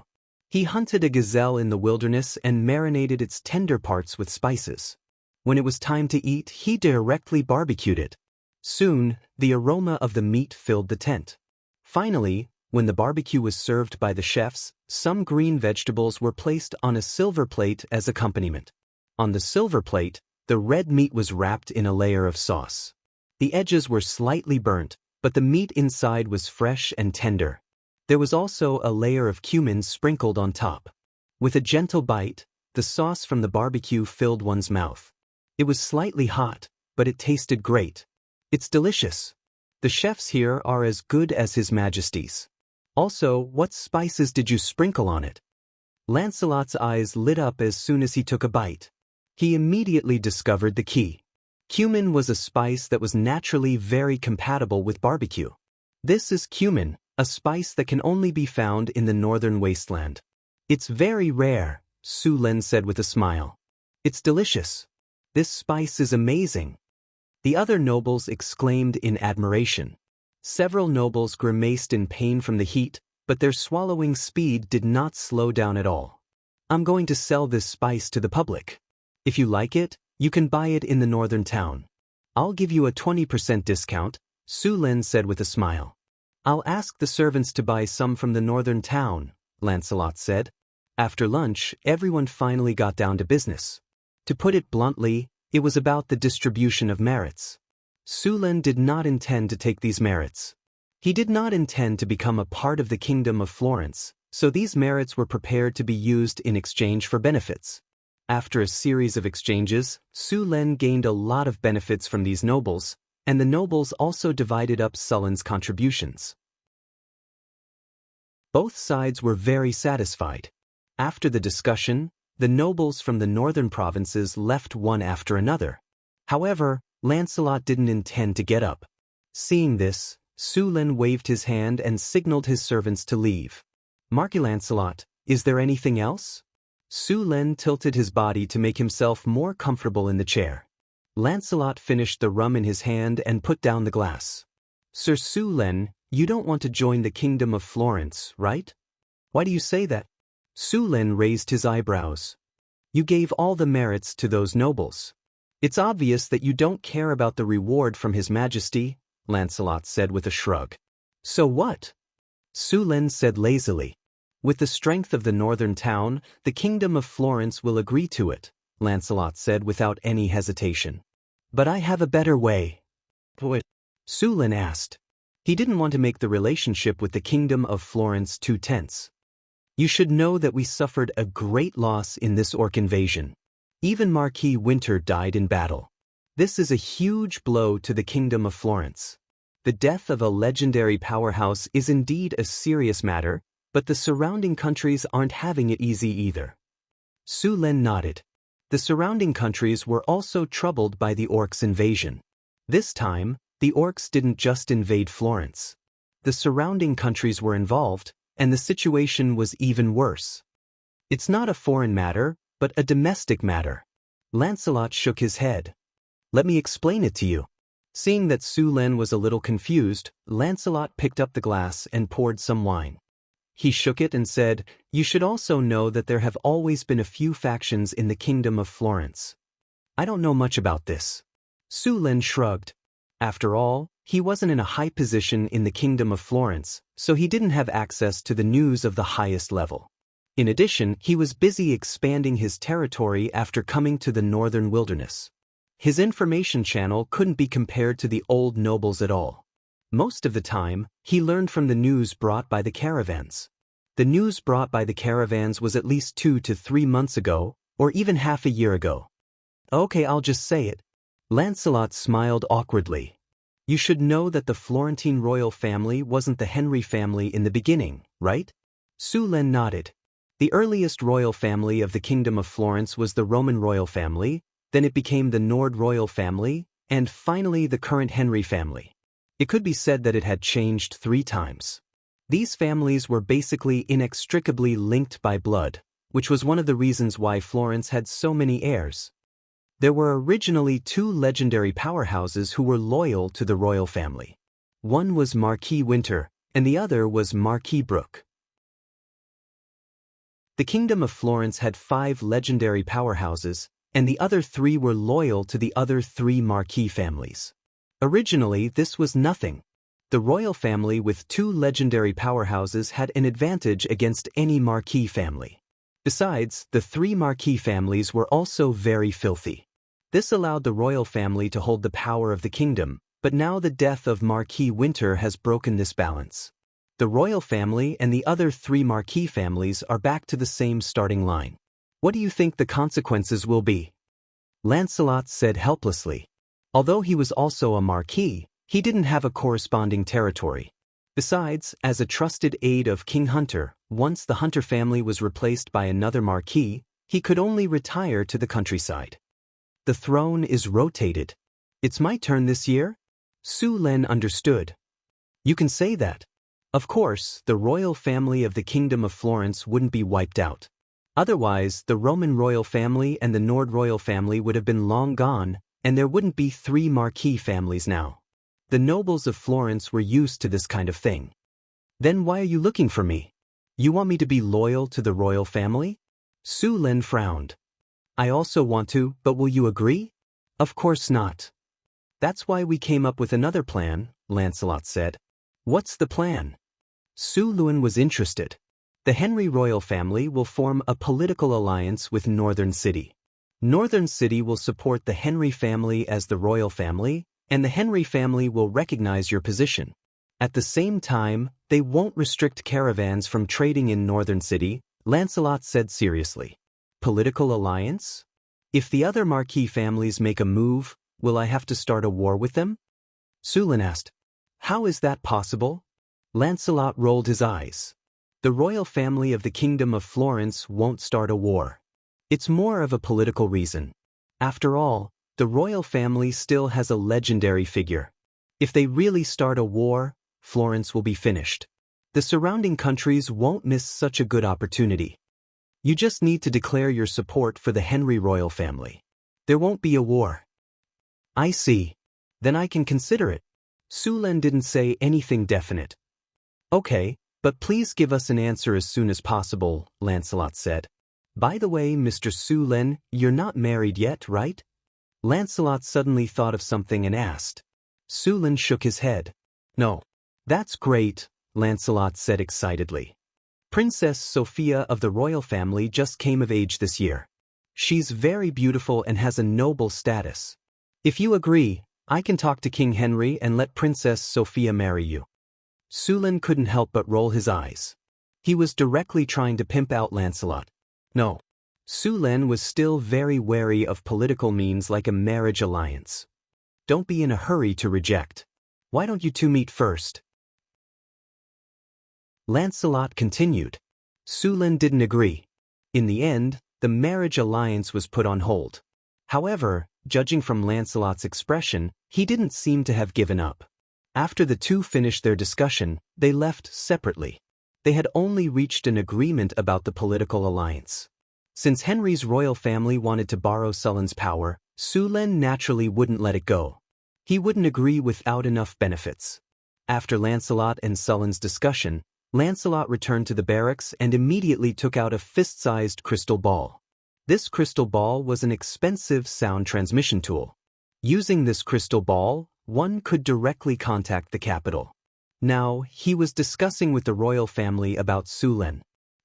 He hunted a gazelle in the wilderness and marinated its tender parts with spices. When it was time to eat, he directly barbecued it. Soon, the aroma of the meat filled the tent. Finally, when the barbecue was served by the chefs, some green vegetables were placed on a silver plate as accompaniment. On the silver plate, the red meat was wrapped in a layer of sauce. The edges were slightly burnt, but the meat inside was fresh and tender. There was also a layer of cumin sprinkled on top. With a gentle bite, the sauce from the barbecue filled one's mouth. It was slightly hot, but it tasted great. It's delicious. The chefs here are as good as His Majesty's. Also, what spices did you sprinkle on it? Lancelot's eyes lit up as soon as he took a bite. He immediately discovered the key. Cumin was a spice that was naturally very compatible with barbecue. This is cumin, a spice that can only be found in the northern wasteland. It's very rare, Su Lin said with a smile. It's delicious. This spice is amazing. The other nobles exclaimed in admiration. Several nobles grimaced in pain from the heat, but their swallowing speed did not slow down at all. I'm going to sell this spice to the public. If you like it, you can buy it in the northern town. I'll give you a 20% discount, Su Lin said with a smile. I'll ask the servants to buy some from the northern town, Lancelot said. After lunch, everyone finally got down to business. To put it bluntly, it was about the distribution of merits. Su Lin did not intend to take these merits. He did not intend to become a part of the Kingdom of Florence, so these merits were prepared to be used in exchange for benefits. After a series of exchanges, Su Lin gained a lot of benefits from these nobles, and the nobles also divided up Sullen's contributions. Both sides were very satisfied. After the discussion, the nobles from the northern provinces left one after another. However, Lancelot didn't intend to get up. Seeing this, Su Lin waved his hand and signaled his servants to leave. Marquis Lancelot, is there anything else? Su Lin tilted his body to make himself more comfortable in the chair. Lancelot finished the rum in his hand and put down the glass. Sir Su Lin, you don't want to join the Kingdom of Florence, right? Why do you say that? Su Lin raised his eyebrows. You gave all the merits to those nobles. It's obvious that you don't care about the reward from His Majesty, Lancelot said with a shrug. So what? Su Lin said lazily. With the strength of the northern town, the Kingdom of Florence will agree to it, Lancelot said without any hesitation. But I have a better way. What? Su Lin asked. He didn't want to make the relationship with the Kingdom of Florence too tense. You should know that we suffered a great loss in this orc invasion. Even Marquis Winter died in battle. This is a huge blow to the Kingdom of Florence. The death of a legendary powerhouse is indeed a serious matter, but the surrounding countries aren't having it easy either. Su Len nodded. The surrounding countries were also troubled by the orcs' invasion. This time, the orcs didn't just invade Florence. The surrounding countries were involved, and the situation was even worse. It's not a foreign matter, but a domestic matter. Lancelot shook his head. Let me explain it to you. Seeing that Su Len was a little confused, Lancelot picked up the glass and poured some wine. He shook it and said, "You should also know that there have always been a few factions in the kingdom of Florence." "I don't know much about this." Su Len shrugged. After all, he wasn't in a high position in the kingdom of Florence, so he didn't have access to the news of the highest level. In addition, he was busy expanding his territory after coming to the northern wilderness. His information channel couldn't be compared to the old nobles at all. Most of the time, he learned from the news brought by the caravans. The news brought by the caravans was at least 2 to 3 months ago, or even half a year ago. Okay, I'll just say it. Lancelot smiled awkwardly. You should know that the Florentine royal family wasn't the Henry family in the beginning, right? Su Len nodded. The earliest royal family of the Kingdom of Florence was the Roman royal family, then it became the Nord royal family, and finally the current Henry family. It could be said that it had changed 3 times. These families were basically inextricably linked by blood, which was one of the reasons why Florence had so many heirs. There were originally 2 legendary powerhouses who were loyal to the royal family. One was Marquis Winter, and the other was Marquis Brook. The Kingdom of Florence had 5 legendary powerhouses, and the other 3 were loyal to the other 3 Marquis families. Originally, this was nothing. The royal family with 2 legendary powerhouses had an advantage against any Marquis family. Besides, the 3 Marquis families were also very filthy. This allowed the royal family to hold the power of the kingdom, but now the death of Marquis Winter has broken this balance. The royal family and the other 3 Marquis families are back to the same starting line. What do you think the consequences will be? Lancelot said helplessly. Although he was also a Marquis, he didn't have a corresponding territory. Besides, as a trusted aide of King Hunter, once the Hunter family was replaced by another Marquis, he could only retire to the countryside. The throne is rotated. It's my turn this year? Su Len understood. You can say that. Of course, the royal family of the Kingdom of Florence wouldn't be wiped out. Otherwise, the Roman royal family and the Nord royal family would have been long gone, and there wouldn't be 3 Marquis families now. The nobles of Florence were used to this kind of thing. Then why are you looking for me? You want me to be loyal to the royal family? Su Len frowned. I also want to, but will you agree? Of course not. That's why we came up with another plan, Lancelot said. What's the plan? Su Len was interested. The Henry royal family will form a political alliance with Northern City. Northern City will support the Henry family as the royal family, and the Henry family will recognize your position. At the same time, they won't restrict caravans from trading in Northern City, Lancelot said seriously. Political alliance? If the other Marquis families make a move, will I have to start a war with them? Su Len asked. How is that possible? Lancelot rolled his eyes. The royal family of the Kingdom of Florence won't start a war. It's more of a political reason. After all, the royal family still has a legendary figure. If they really start a war, Florence will be finished. The surrounding countries won't miss such a good opportunity. You just need to declare your support for the Henry royal family. There won't be a war. I see. Then I can consider it. Su Len didn't say anything definite. Okay, but please give us an answer as soon as possible, Lancelot said. By the way, Mr. Su Len, you're not married yet, right? Lancelot suddenly thought of something and asked. Su Len shook his head. No. That's great, Lancelot said excitedly. Princess Sophia of the royal family just came of age this year. She's very beautiful and has a noble status. If you agree, I can talk to King Henry and let Princess Sophia marry you. Su Len couldn't help but roll his eyes. He was directly trying to pimp out Lancelot. No. Su Len was still very wary of political means like a marriage alliance. Don't be in a hurry to reject. Why don't you two meet first? Lancelot continued. Sulin didn't agree. In the end, the marriage alliance was put on hold. However, judging from Lancelot's expression, he didn't seem to have given up. After the two finished their discussion, they left separately. They had only reached an agreement about the political alliance. Since Henry's royal family wanted to borrow Sulin's power, Sulin naturally wouldn't let it go. He wouldn't agree without enough benefits. After Lancelot and Sulin's discussion, Lancelot returned to the barracks and immediately took out a fist-sized crystal ball. This crystal ball was an expensive sound transmission tool. Using this crystal ball, one could directly contact the capital. Now, he was discussing with the royal family about Sulin.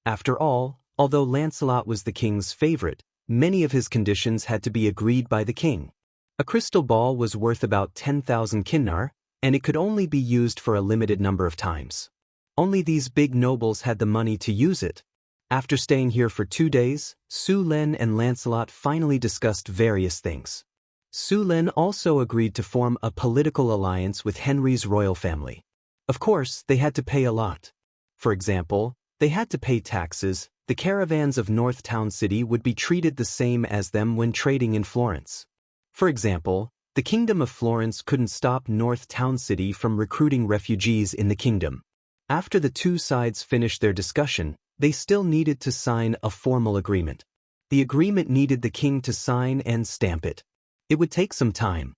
After all, although Lancelot was the king's favorite, many of his conditions had to be agreed by the king. A crystal ball was worth about 10,000 kinnar, and it could only be used for a limited number of times. Only these big nobles had the money to use it. After staying here for 2 days, Sulin and Lancelot finally discussed various things. Sulin also agreed to form a political alliance with Henry's royal family. Of course, they had to pay a lot. For example, they had to pay taxes. The caravans of North Town City would be treated the same as them when trading in Florence. For example, the Kingdom of Florence couldn't stop North Town City from recruiting refugees in the kingdom. After the two sides finished their discussion, they still needed to sign a formal agreement. The agreement needed the king to sign and stamp it. It would take some time.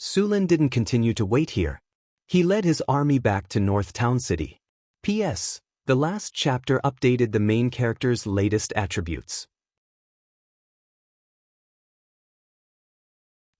Sulin didn't continue to wait here. He led his army back to North Town City. P.S. The last chapter updated the main character's latest attributes.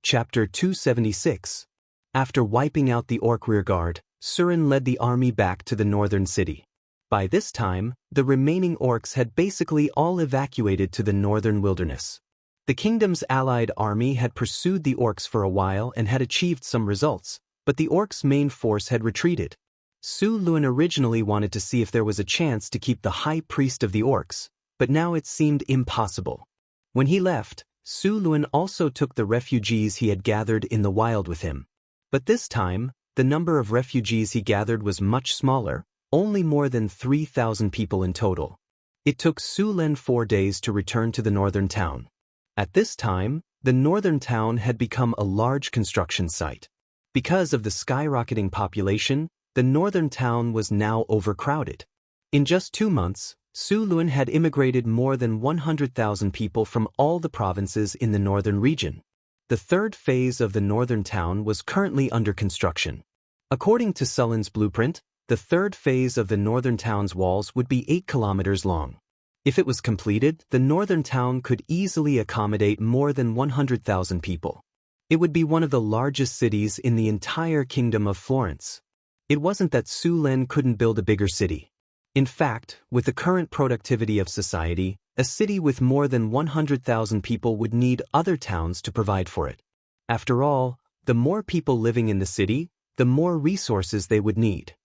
Chapter 276. After wiping out the orc rearguard, Surin led the army back to the northern city. By this time, the remaining orcs had basically all evacuated to the northern wilderness. The kingdom's allied army had pursued the orcs for a while and had achieved some results, but the orcs' main force had retreated. Su Luan originally wanted to see if there was a chance to keep the high priest of the orcs, but now it seemed impossible. When he left, Su Luan also took the refugees he had gathered in the wild with him. But this time, the number of refugees he gathered was much smaller, only more than 3,000 people in total. It took Su Len 4 days to return to the northern town. At this time, the northern town had become a large construction site. Because of the skyrocketing population, the northern town was now overcrowded. In just 2 months, Su Luan had immigrated more than 100,000 people from all the provinces in the northern region. The third phase of the northern town was currently under construction. According to Sulin's blueprint, the third phase of the northern town's walls would be 8 kilometers long. If it was completed, the northern town could easily accommodate more than 100,000 people. It would be one of the largest cities in the entire Kingdom of Florence. It wasn't that Su Len couldn't build a bigger city. In fact, with the current productivity of society, a city with more than 100,000 people would need other towns to provide for it. After all, the more people living in the city, the more resources they would need.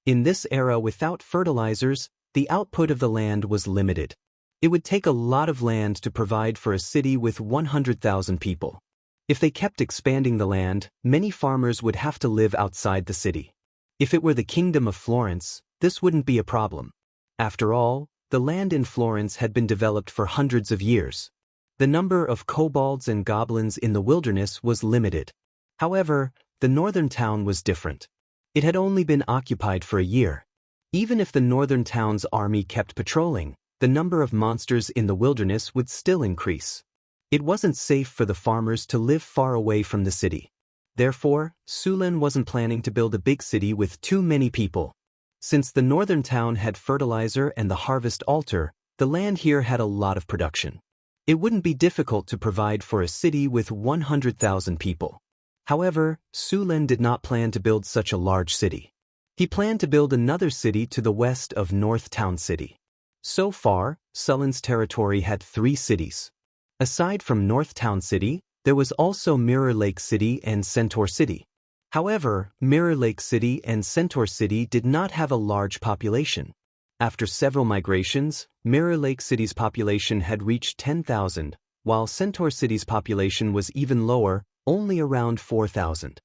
In this era without fertilizers, the output of the land was limited. It would take a lot of land to provide for a city with 100,000 people. If they kept expanding the land, many farmers would have to live outside the city. If it were the Kingdom of Florence, this wouldn't be a problem. After all, the land in Florence had been developed for hundreds of years. The number of kobolds and goblins in the wilderness was limited. However, the northern town was different. It had only been occupied for a year. Even if the northern town's army kept patrolling, the number of monsters in the wilderness would still increase. It wasn't safe for the farmers to live far away from the city. Therefore, Su Len wasn't planning to build a big city with too many people. Since the northern town had fertilizer and the harvest altar, the land here had a lot of production. It wouldn't be difficult to provide for a city with 100,000 people. However, Su Len did not plan to build such a large city. He planned to build another city to the west of North Town City. So far, Sulin's territory had 3 cities. Aside from North Town City, there was also Mirror Lake City and Centaur City. However, Mirror Lake City and Centaur City did not have a large population. After several migrations, Mirror Lake City's population had reached 10,000, while Centaur City's population was even lower, only around 4,000.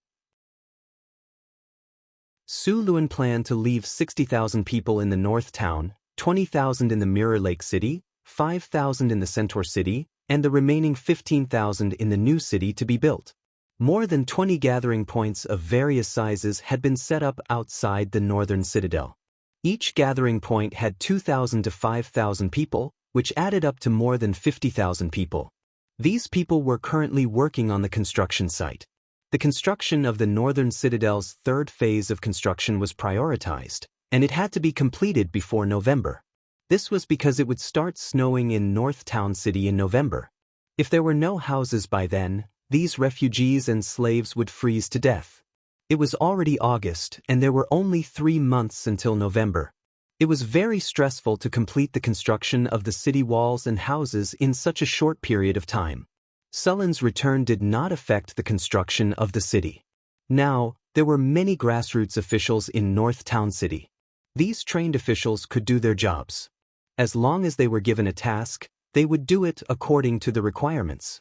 Su Luan planned to leave 60,000 people in the North Town, 20,000 in the Mirror Lake City, 5,000 in the Centaur City, and the remaining 15,000 in the new city to be built. More than 20 gathering points of various sizes had been set up outside the northern citadel. Each gathering point had 2,000 to 5,000 people, which added up to more than 50,000 people. These people were currently working on the construction site. The construction of the northern citadel's third phase of construction was prioritized, and it had to be completed before November. This was because it would start snowing in North Town City in November. If there were no houses by then, these refugees and slaves would freeze to death. It was already August, and there were only 3 months until November. It was very stressful to complete the construction of the city walls and houses in such a short period of time. Sullen's return did not affect the construction of the city. Now, there were many grassroots officials in North Town City. These trained officials could do their jobs. As long as they were given a task, they would do it according to the requirements.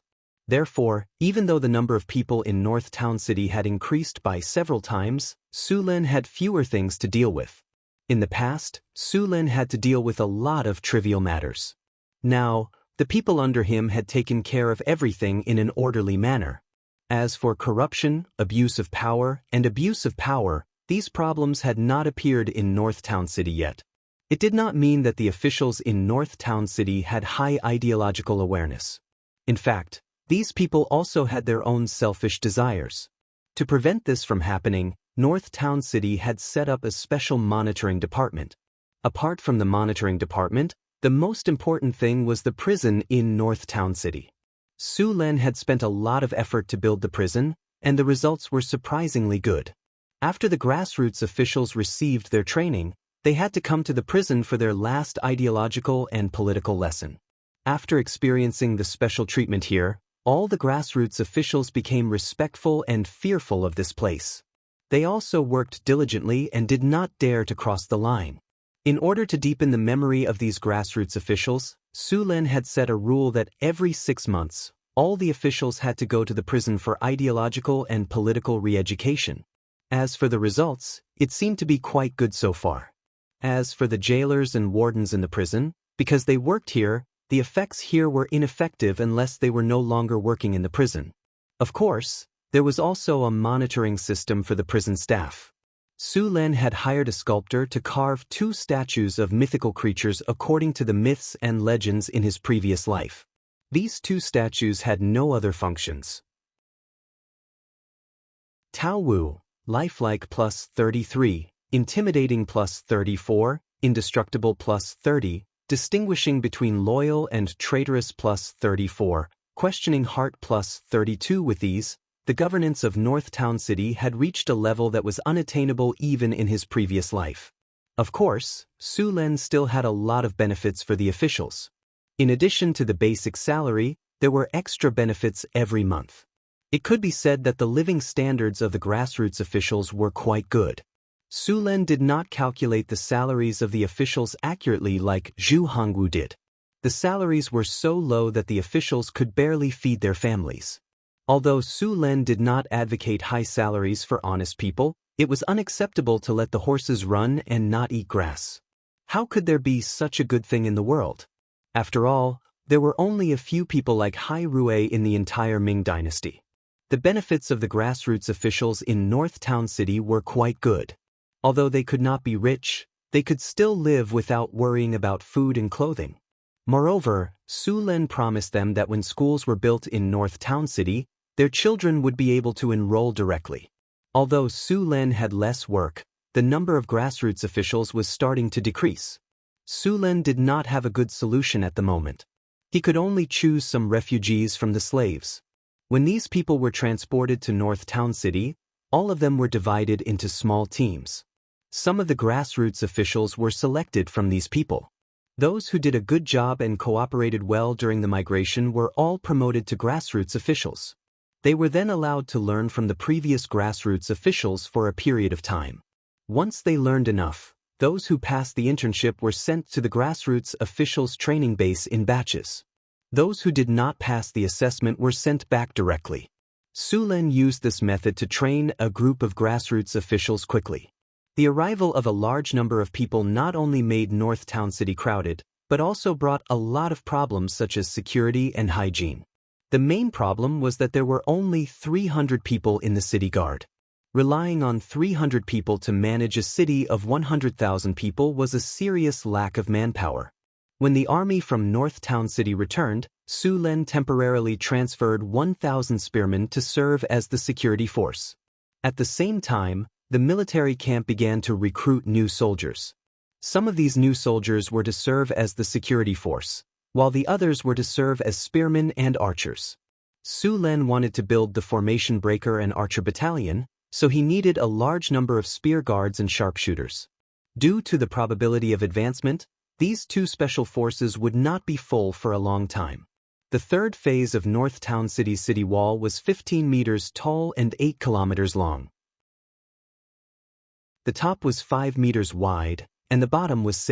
Therefore, even though the number of people in North Town City had increased by several times, Su Lin had fewer things to deal with. In the past, Su Lin had to deal with a lot of trivial matters. Now, the people under him had taken care of everything in an orderly manner. As for corruption, abuse of power, these problems had not appeared in North Town City yet. It did not mean that the officials in North Town City had high ideological awareness. In fact, these people also had their own selfish desires. To prevent this from happening, North Town City had set up a special monitoring department. Apart from the monitoring department, the most important thing was the prison in North Town City. Su Lin had spent a lot of effort to build the prison, and the results were surprisingly good. After the grassroots officials received their training, they had to come to the prison for their last ideological and political lesson. After experiencing the special treatment here, all the grassroots officials became respectful and fearful of this place. They also worked diligently and did not dare to cross the line. In order to deepen the memory of these grassroots officials, Su Lin had set a rule that every 6 months, all the officials had to go to the prison for ideological and political re-education. As for the results, it seemed to be quite good so far. As for the jailers and wardens in the prison, because they worked here, the effects here were ineffective unless they were no longer working in the prison. Of course, there was also a monitoring system for the prison staff. Su Lin had hired a sculptor to carve 2 statues of mythical creatures according to the myths and legends in his previous life. These 2 statues had no other functions. Tao Wu, lifelike plus 33, intimidating plus 34, indestructible plus 30, distinguishing between loyal and traitorous plus 34, questioning heart plus 32. With these, the governance of North Town City had reached a level that was unattainable even in his previous life. Of course, Su Lin still had a lot of benefits for the officials. In addition to the basic salary, there were extra benefits every month. It could be said that the living standards of the grassroots officials were quite good. Su Lin did not calculate the salaries of the officials accurately like Zhu Hongwu did. The salaries were so low that the officials could barely feed their families. Although Su Lin did not advocate high salaries for honest people, it was unacceptable to let the horses run and not eat grass. How could there be such a good thing in the world? After all, there were only a few people like Hai Rue in the entire Ming dynasty. The benefits of the grassroots officials in North Town City were quite good. Although they could not be rich, they could still live without worrying about food and clothing. Moreover, Su Lin promised them that when schools were built in North Town City, their children would be able to enroll directly. Although Su Lin had less work, the number of grassroots officials was starting to decrease. Su Lin did not have a good solution at the moment. He could only choose some refugees from the slaves. When these people were transported to North Town City, all of them were divided into small teams. Some of the grassroots officials were selected from these people. Those who did a good job and cooperated well during the migration were all promoted to grassroots officials. They were then allowed to learn from the previous grassroots officials for a period of time. Once they learned enough, those who passed the internship were sent to the grassroots officials' training base in batches. Those who did not pass the assessment were sent back directly. Su Lin used this method to train a group of grassroots officials quickly. The arrival of a large number of people not only made North Town City crowded, but also brought a lot of problems such as security and hygiene. The main problem was that there were only 300 people in the city guard. Relying on 300 people to manage a city of 100,000 people was a serious lack of manpower. When the army from North Town City returned, Su Len temporarily transferred 1,000 spearmen to serve as the security force. At the same time, the military camp began to recruit new soldiers. Some of these new soldiers were to serve as the security force, while the others were to serve as spearmen and archers. Su Len wanted to build the formation breaker and archer battalion, so he needed a large number of spear guards and sharpshooters. Due to the probability of advancement, these two special forces would not be full for a long time. The third phase of North Town City's city wall was 15 meters tall and 8 kilometers long. The top was 5 meters wide, and the bottom was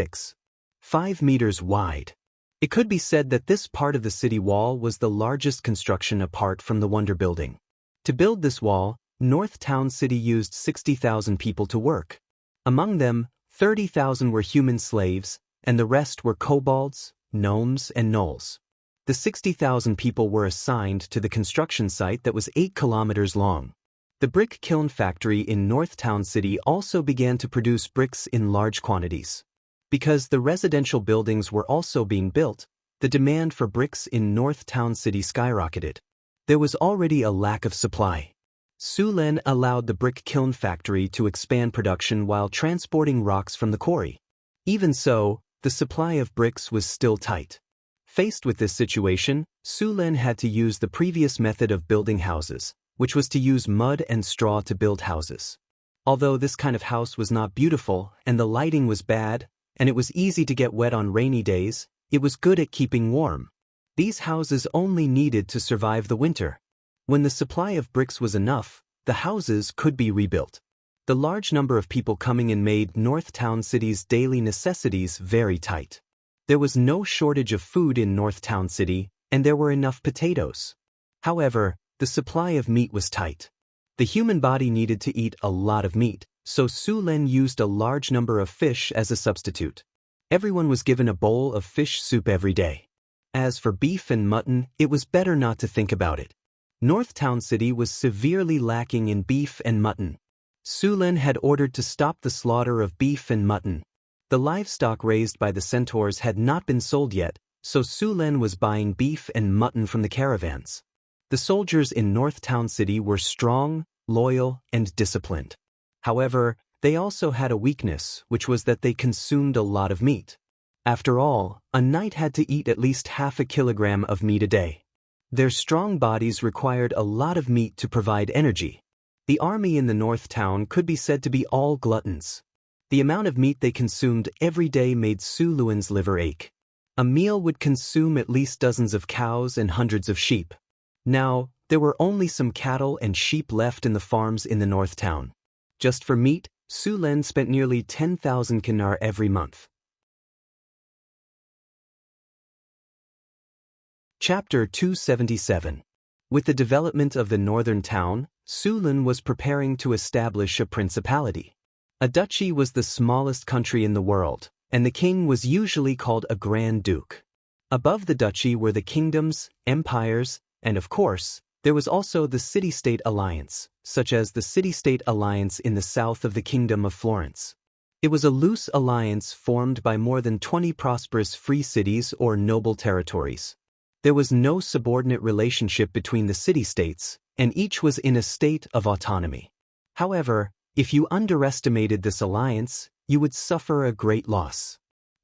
5 meters wide. It could be said that this part of the city wall was the largest construction apart from the Wonder Building. To build this wall, North Town City used 60,000 people to work. Among them, 30,000 were human slaves, and the rest were kobolds, gnomes, and gnolls. The 60,000 people were assigned to the construction site that was 8 kilometers long. The brick kiln factory in North Town City also began to produce bricks in large quantities. Because the residential buildings were also being built, the demand for bricks in North Town City skyrocketed. There was already a lack of supply. Su Len allowed the brick kiln factory to expand production while transporting rocks from the quarry. Even so, the supply of bricks was still tight. Faced with this situation, Su Len had to use the previous method of building houses, which was to use mud and straw to build houses. Although this kind of house was not beautiful and the lighting was bad, and it was easy to get wet on rainy days, it was good at keeping warm. These houses only needed to survive the winter. When the supply of bricks was enough, the houses could be rebuilt. The large number of people coming in made North Town City's daily necessities very tight. There was no shortage of food in North Town City, and there were enough potatoes. However, the supply of meat was tight. The human body needed to eat a lot of meat, so Su Len used a large number of fish as a substitute. Everyone was given a bowl of fish soup every day. As for beef and mutton, it was better not to think about it. North Town City was severely lacking in beef and mutton. Su Len had ordered to stop the slaughter of beef and mutton. The livestock raised by the centaurs had not been sold yet, so Su Len was buying beef and mutton from the caravans. The soldiers in North Town City were strong, loyal, and disciplined. However, they also had a weakness, which was that they consumed a lot of meat. After all, a knight had to eat at least half a kilogram of meat a day. Their strong bodies required a lot of meat to provide energy. The army in the North Town could be said to be all gluttons. The amount of meat they consumed every day made Su Luan's liver ache. A meal would consume at least dozens of cows and hundreds of sheep. Now, there were only some cattle and sheep left in the farms in the North Town. Just for meat, Su Len spent nearly 10,000 kinar every month. Chapter 277. With the development of the northern town, Su Len was preparing to establish a principality. A duchy was the smallest country in the world, and the king was usually called a Grand Duke. Above the duchy were the kingdoms, empires, and of course, there was also the city-state alliance, such as the city-state alliance in the south of the Kingdom of Florence. It was a loose alliance formed by more than 20 prosperous free cities or noble territories. There was no subordinate relationship between the city-states, and each was in a state of autonomy. However, if you underestimated this alliance, you would suffer a great loss.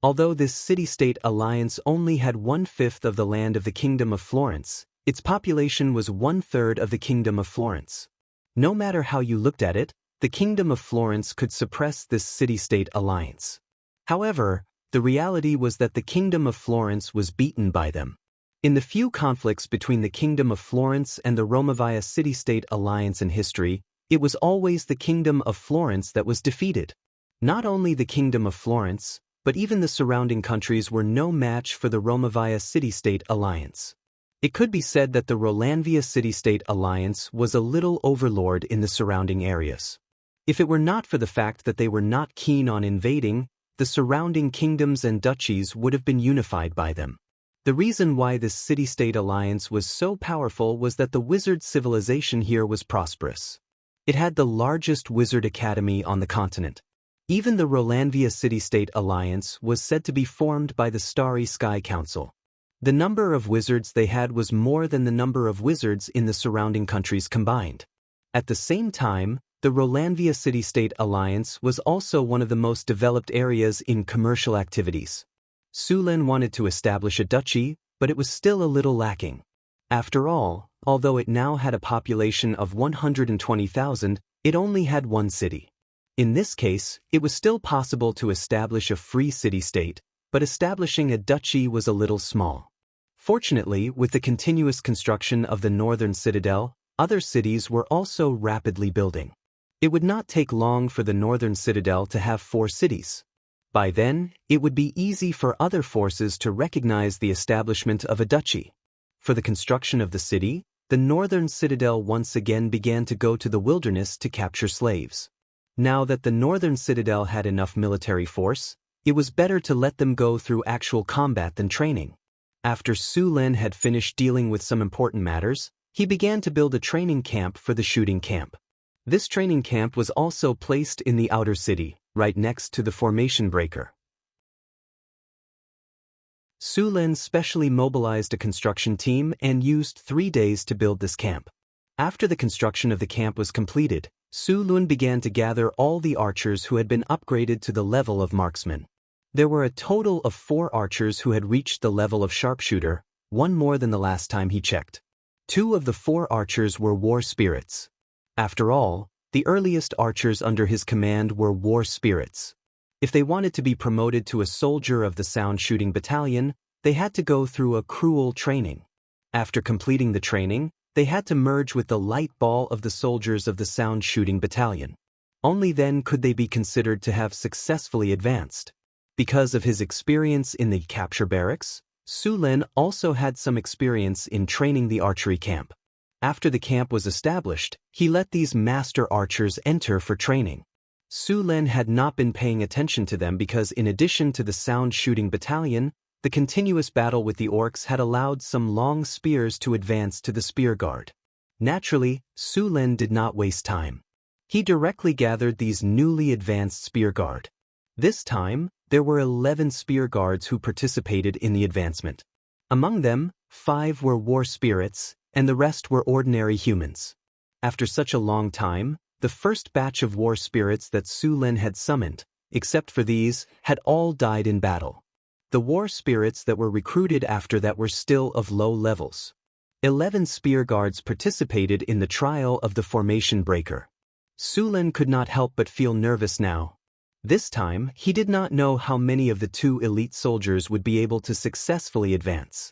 Although this city-state alliance only had 1/5 of the land of the Kingdom of Florence, its population was 1/3 of the Kingdom of Florence. No matter how you looked at it, the Kingdom of Florence could suppress this city-state alliance. However, the reality was that the Kingdom of Florence was beaten by them. In the few conflicts between the Kingdom of Florence and the Romavia city-state alliance in history, it was always the Kingdom of Florence that was defeated. Not only the Kingdom of Florence, but even the surrounding countries were no match for the Romavia city-state alliance. It could be said that the Rolandvia city-state alliance was a little overlord in the surrounding areas. If it were not for the fact that they were not keen on invading, the surrounding kingdoms and duchies would have been unified by them. The reason why this city-state alliance was so powerful was that the wizard civilization here was prosperous. It had the largest wizard academy on the continent. Even the Rolanvia city-state alliance was said to be formed by the Starry Sky Council. The number of wizards they had was more than the number of wizards in the surrounding countries combined. At the same time, the Rolanvia city-state alliance was also one of the most developed areas in commercial activities. Sulen wanted to establish a duchy, but it was still a little lacking. After all, although it now had a population of 120,000, it only had one city. In this case, it was still possible to establish a free city-state, but establishing a duchy was a little small. Fortunately, with the continuous construction of the northern citadel, other cities were also rapidly building. It would not take long for the northern citadel to have 4 cities. By then, it would be easy for other forces to recognize the establishment of a duchy. For the construction of the city, the northern citadel once again began to go to the wilderness to capture slaves. Now that the northern citadel had enough military force, it was better to let them go through actual combat than training. After Su Lin had finished dealing with some important matters, he began to build a training camp for the shooting camp. This training camp was also placed in the outer city, right next to the formation breaker. Su Lin specially mobilized a construction team and used 3 days to build this camp. After the construction of the camp was completed, Su Lun began to gather all the archers who had been upgraded to the level of marksman. There were a total of 4 archers who had reached the level of sharpshooter, one more than the last time he checked. 2 of the 4 archers were war spirits. After all, the earliest archers under his command were war spirits. If they wanted to be promoted to a soldier of the sound shooting battalion, they had to go through a cruel training. After completing the training, they had to merge with the light ball of the soldiers of the sound shooting battalion. Only then could they be considered to have successfully advanced. Because of his experience in the capture barracks, Su Lin also had some experience in training the archery camp. After the camp was established, he let these master archers enter for training. Su Lin had not been paying attention to them because in addition to the sound shooting battalion, the continuous battle with the orcs had allowed some long spears to advance to the spear guard. Naturally, Su Lin did not waste time. He directly gathered these newly advanced spear guard. This time, there were 11 spear guards who participated in the advancement. Among them, 5 were war spirits, and the rest were ordinary humans. After such a long time, the first batch of war spirits that Su Lin had summoned, except for these, had all died in battle. The war spirits that were recruited after that were still of low levels. 11 spear guards participated in the trial of the formation breaker. Su Lin could not help but feel nervous now. This time, he did not know how many of the 2 elite soldiers would be able to successfully advance.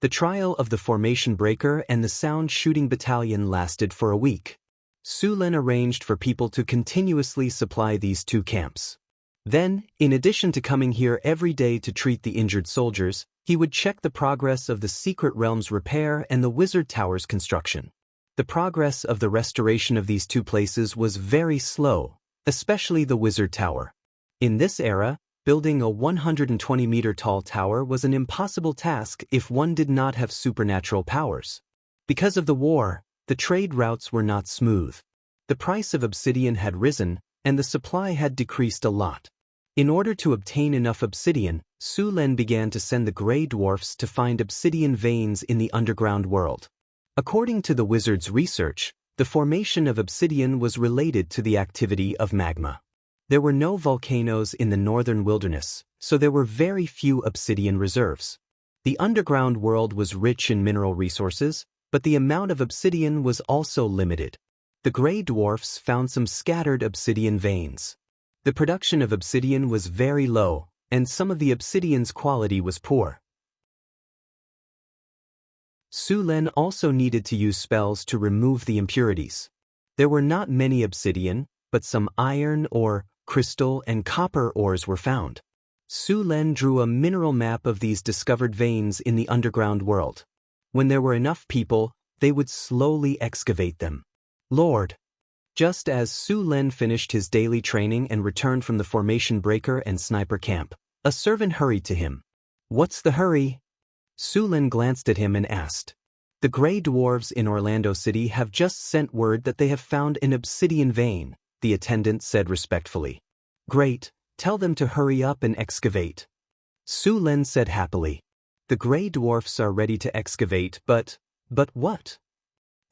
The trial of the formation breaker and the sound shooting battalion lasted for a week. Su Lin arranged for people to continuously supply these 2 camps. Then, in addition to coming here every day to treat the injured soldiers, he would check the progress of the Secret Realm's repair and the Wizard Tower's construction. The progress of the restoration of these 2 places was very slow, especially the Wizard Tower. In this era, building a 120-meter tall tower was an impossible task if one did not have supernatural powers. Because of the war, the trade routes were not smooth. The price of obsidian had risen, and the supply had decreased a lot. In order to obtain enough obsidian, Su Lin began to send the gray dwarfs to find obsidian veins in the underground world. According to the wizard's research, the formation of obsidian was related to the activity of magma. There were no volcanoes in the northern wilderness, so there were very few obsidian reserves. The underground world was rich in mineral resources, but the amount of obsidian was also limited. The gray dwarfs found some scattered obsidian veins. The production of obsidian was very low, and some of the obsidian's quality was poor. Su Lin also needed to use spells to remove the impurities. There were not many obsidian, but some iron ore, crystal, and copper ores were found. Su Lin drew a mineral map of these discovered veins in the underground world. When there were enough people, they would slowly excavate them. "Lord," Just as Su Len finished his daily training and returned from the formation breaker and sniper camp, a servant hurried to him. "What's the hurry?" Su Len glanced at him and asked. "The Grey Dwarves in Orlando City have just sent word that they have found an obsidian vein," the attendant said respectfully. "Great, tell them to hurry up and excavate." Su Len said happily. "The Grey Dwarfs are ready to excavate, but what?"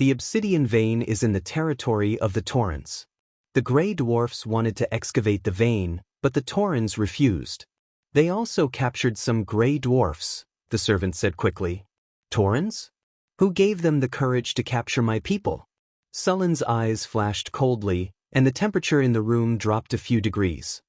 "The obsidian vein is in the territory of the Taurens. The Grey Dwarfs wanted to excavate the vein, but the Taurens refused. They also captured some Grey Dwarfs," the servant said quickly. "Taurens? Who gave them the courage to capture my people?" Sullen's eyes flashed coldly, and the temperature in the room dropped a few degrees.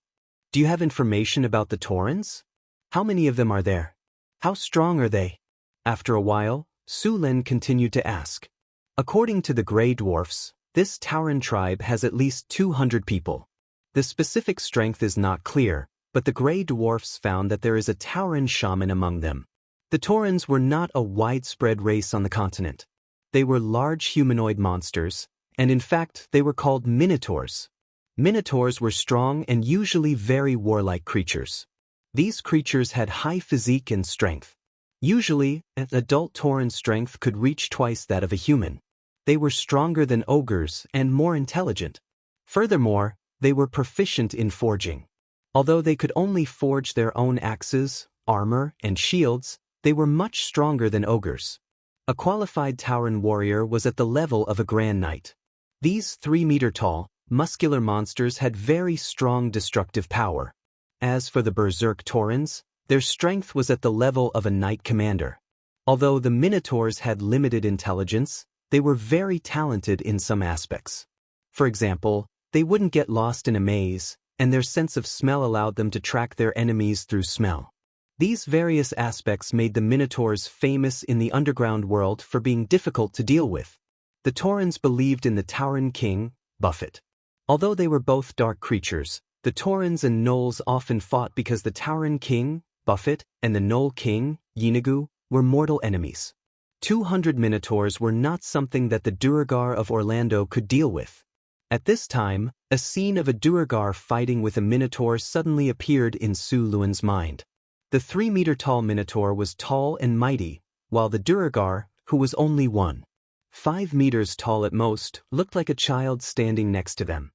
"Do you have information about the Taurens? How many of them are there? How strong are they?" After a while, Su Len continued to ask. "According to the Grey Dwarfs, this Tauren tribe has at least 200 people. The specific strength is not clear, but the Grey Dwarfs found that there is a Tauren shaman among them. The Taurens were not a widespread race on the continent. They were large humanoid monsters, and in fact they were called minotaurs. Minotaurs were strong and usually very warlike creatures. These creatures had high physique and strength. Usually, an adult Tauren strength could reach twice that of a human. They were stronger than ogres and more intelligent. Furthermore, they were proficient in forging. Although they could only forge their own axes, armor, and shields, they were much stronger than ogres. A qualified Tauren warrior was at the level of a Grand Knight. These 3-meter-tall, muscular monsters had very strong destructive power. As for the Berserk Taurens, their strength was at the level of a Knight Commander. Although the Minotaurs had limited intelligence, they were very talented in some aspects. For example, they wouldn't get lost in a maze, and their sense of smell allowed them to track their enemies through smell. These various aspects made the Minotaurs famous in the underground world for being difficult to deal with. The Taurens believed in the Tauren king, Buffett. Although they were both dark creatures, the Taurens and Gnolls often fought because the Tauren king, Buffett, and the Gnoll king, Yeenagu, were mortal enemies. 200 Minotaurs were not something that the Duergar of Orlando could deal with. At this time, a scene of a Duergar fighting with a Minotaur suddenly appeared in Su Luan's mind. The 3-meter-tall Minotaur was tall and mighty, while the Duergar, who was only 1.5 meters tall at most, looked like a child standing next to them.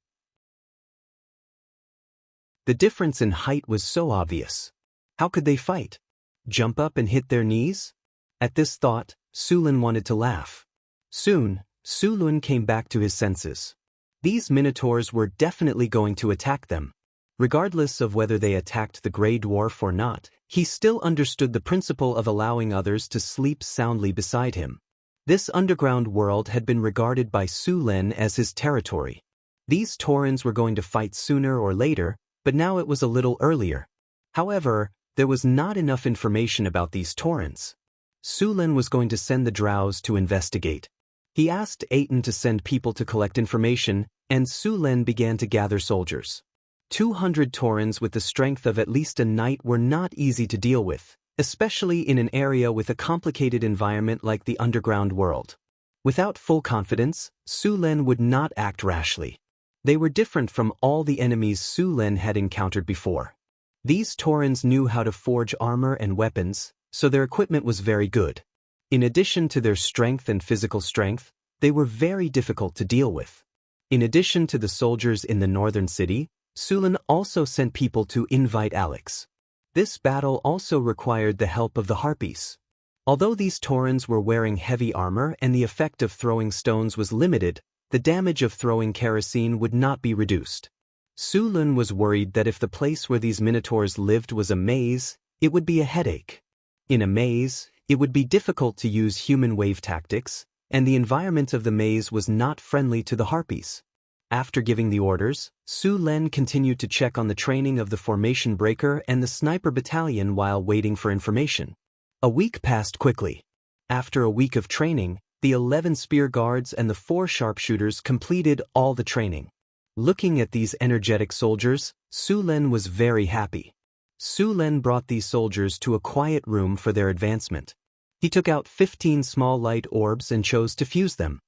The difference in height was so obvious. How could they fight? Jump up and hit their knees? At this thought, Su Luan wanted to laugh. Soon, Su Luan came back to his senses. These Minotaurs were definitely going to attack them. Regardless of whether they attacked the Grey Dwarf or not, he still understood the principle of allowing others to sleep soundly beside him. This underground world had been regarded by Su Len as his territory. These Taurens were going to fight sooner or later, but now it was a little earlier. However, there was not enough information about these Taurens. Su Len was going to send the Drows to investigate. He asked Aten to send people to collect information, and Su Len began to gather soldiers. 200 Taurens with the strength of at least a knight were not easy to deal with, especially in an area with a complicated environment like the underground world. Without full confidence, Su Len would not act rashly. They were different from all the enemies Su Len had encountered before. These Taurens knew how to forge armor and weapons, so their equipment was very good. In addition to their strength and physical strength, they were very difficult to deal with. In addition to the soldiers in the northern city, Su Len also sent people to invite Alex. This battle also required the help of the Harpies. Although these Taurens were wearing heavy armor and the effect of throwing stones was limited, the damage of throwing kerosene would not be reduced. Su Len was worried that if the place where these Minotaurs lived was a maze, it would be a headache. In a maze, it would be difficult to use human wave tactics, and the environment of the maze was not friendly to the Harpies. After giving the orders, Su Len continued to check on the training of the formation breaker and the sniper battalion while waiting for information. A week passed quickly. After a week of training, the 11 spear guards and the 4 sharpshooters completed all the training. Looking at these energetic soldiers, Su Len was very happy. Su Len brought these soldiers to a quiet room for their advancement. He took out 15 small light orbs and chose to fuse them.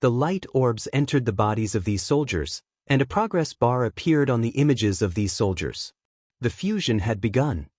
The light orbs entered the bodies of these soldiers, and a progress bar appeared on the images of these soldiers. The fusion had begun.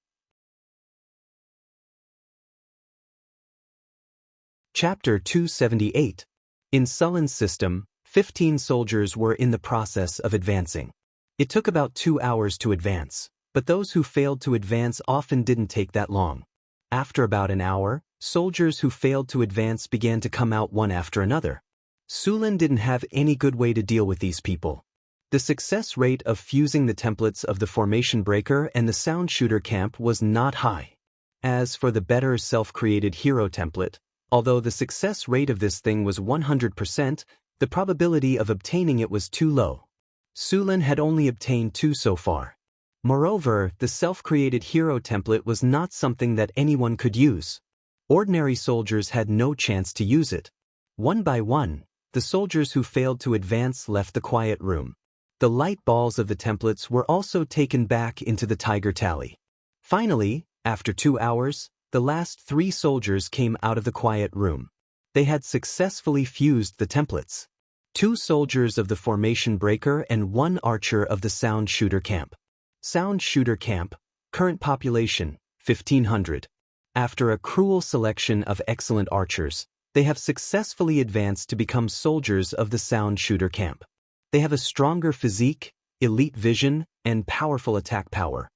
Chapter 278. In Sullen's system, 15 soldiers were in the process of advancing. It took about 2 hours to advance, but those who failed to advance often didn't take that long. After about an hour, soldiers who failed to advance began to come out one after another. Sullen didn't have any good way to deal with these people. The success rate of fusing the templates of the Formation Breaker and the Sound Shooter camp was not high. As for the better self-created hero template, although the success rate of this thing was 100%, the probability of obtaining it was too low. Sullen had only obtained 2 so far. Moreover, the self-created hero template was not something that anyone could use. Ordinary soldiers had no chance to use it. One by one, the soldiers who failed to advance left the quiet room. The light balls of the templates were also taken back into the tiger tally. Finally, after 2 hours, the last 3 soldiers came out of the quiet room. They had successfully fused the templates. 2 soldiers of the Formation Breaker and 1 archer of the Sound Shooter camp. Sound Shooter camp, current population, 1500. After a cruel selection of excellent archers, they have successfully advanced to become soldiers of the Sound Shooter camp. They have a stronger physique, elite vision, and powerful attack power.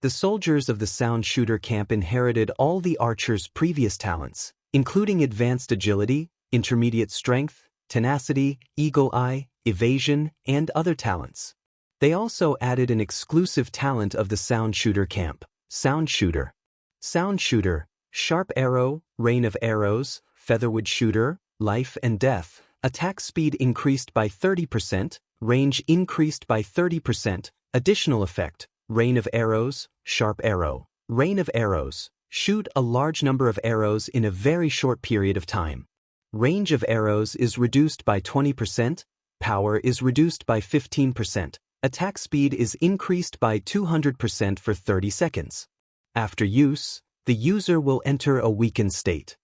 The soldiers of the Sound Shooter camp inherited all the archers' previous talents, including advanced agility, intermediate strength, tenacity, eagle eye, evasion, and other talents. They also added an exclusive talent of the Sound Shooter camp, Sound Shooter. Sound Shooter, sharp arrow, rain of arrows, featherwood shooter, life and death, attack speed increased by 30%, range increased by 30%, additional effect, rain of arrows, sharp arrow, rain of arrows, shoot a large number of arrows in a very short period of time. Range of arrows is reduced by 20%, power is reduced by 15%, attack speed is increased by 200% for 30 seconds. After use, the user will enter a weakened state.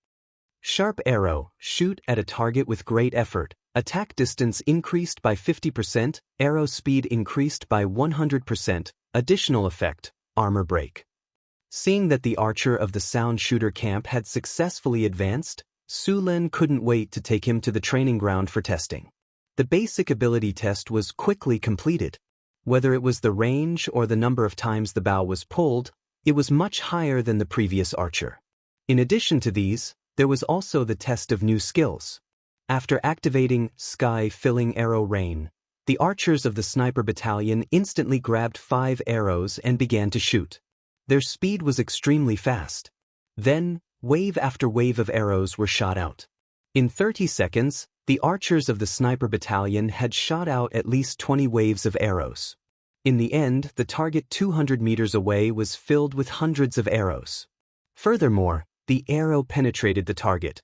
Sharp arrow, shoot at a target with great effort, attack distance increased by 50%, arrow speed increased by 100%, additional effect, armor break. Seeing that the archer of the Sound Shooter camp had successfully advanced, Sullen couldn't wait to take him to the training ground for testing. The basic ability test was quickly completed. Whether it was the range or the number of times the bow was pulled, it was much higher than the previous archer. In addition to these, there was also the test of new skills. After activating Sky-Filling Arrow Rain, the archers of the Sniper Battalion instantly grabbed 5 arrows and began to shoot. Their speed was extremely fast. Then, wave after wave of arrows were shot out. In 30 seconds, the archers of the Sniper Battalion had shot out at least 20 waves of arrows. In the end, the target 200 meters away was filled with hundreds of arrows. Furthermore, the arrow penetrated the target.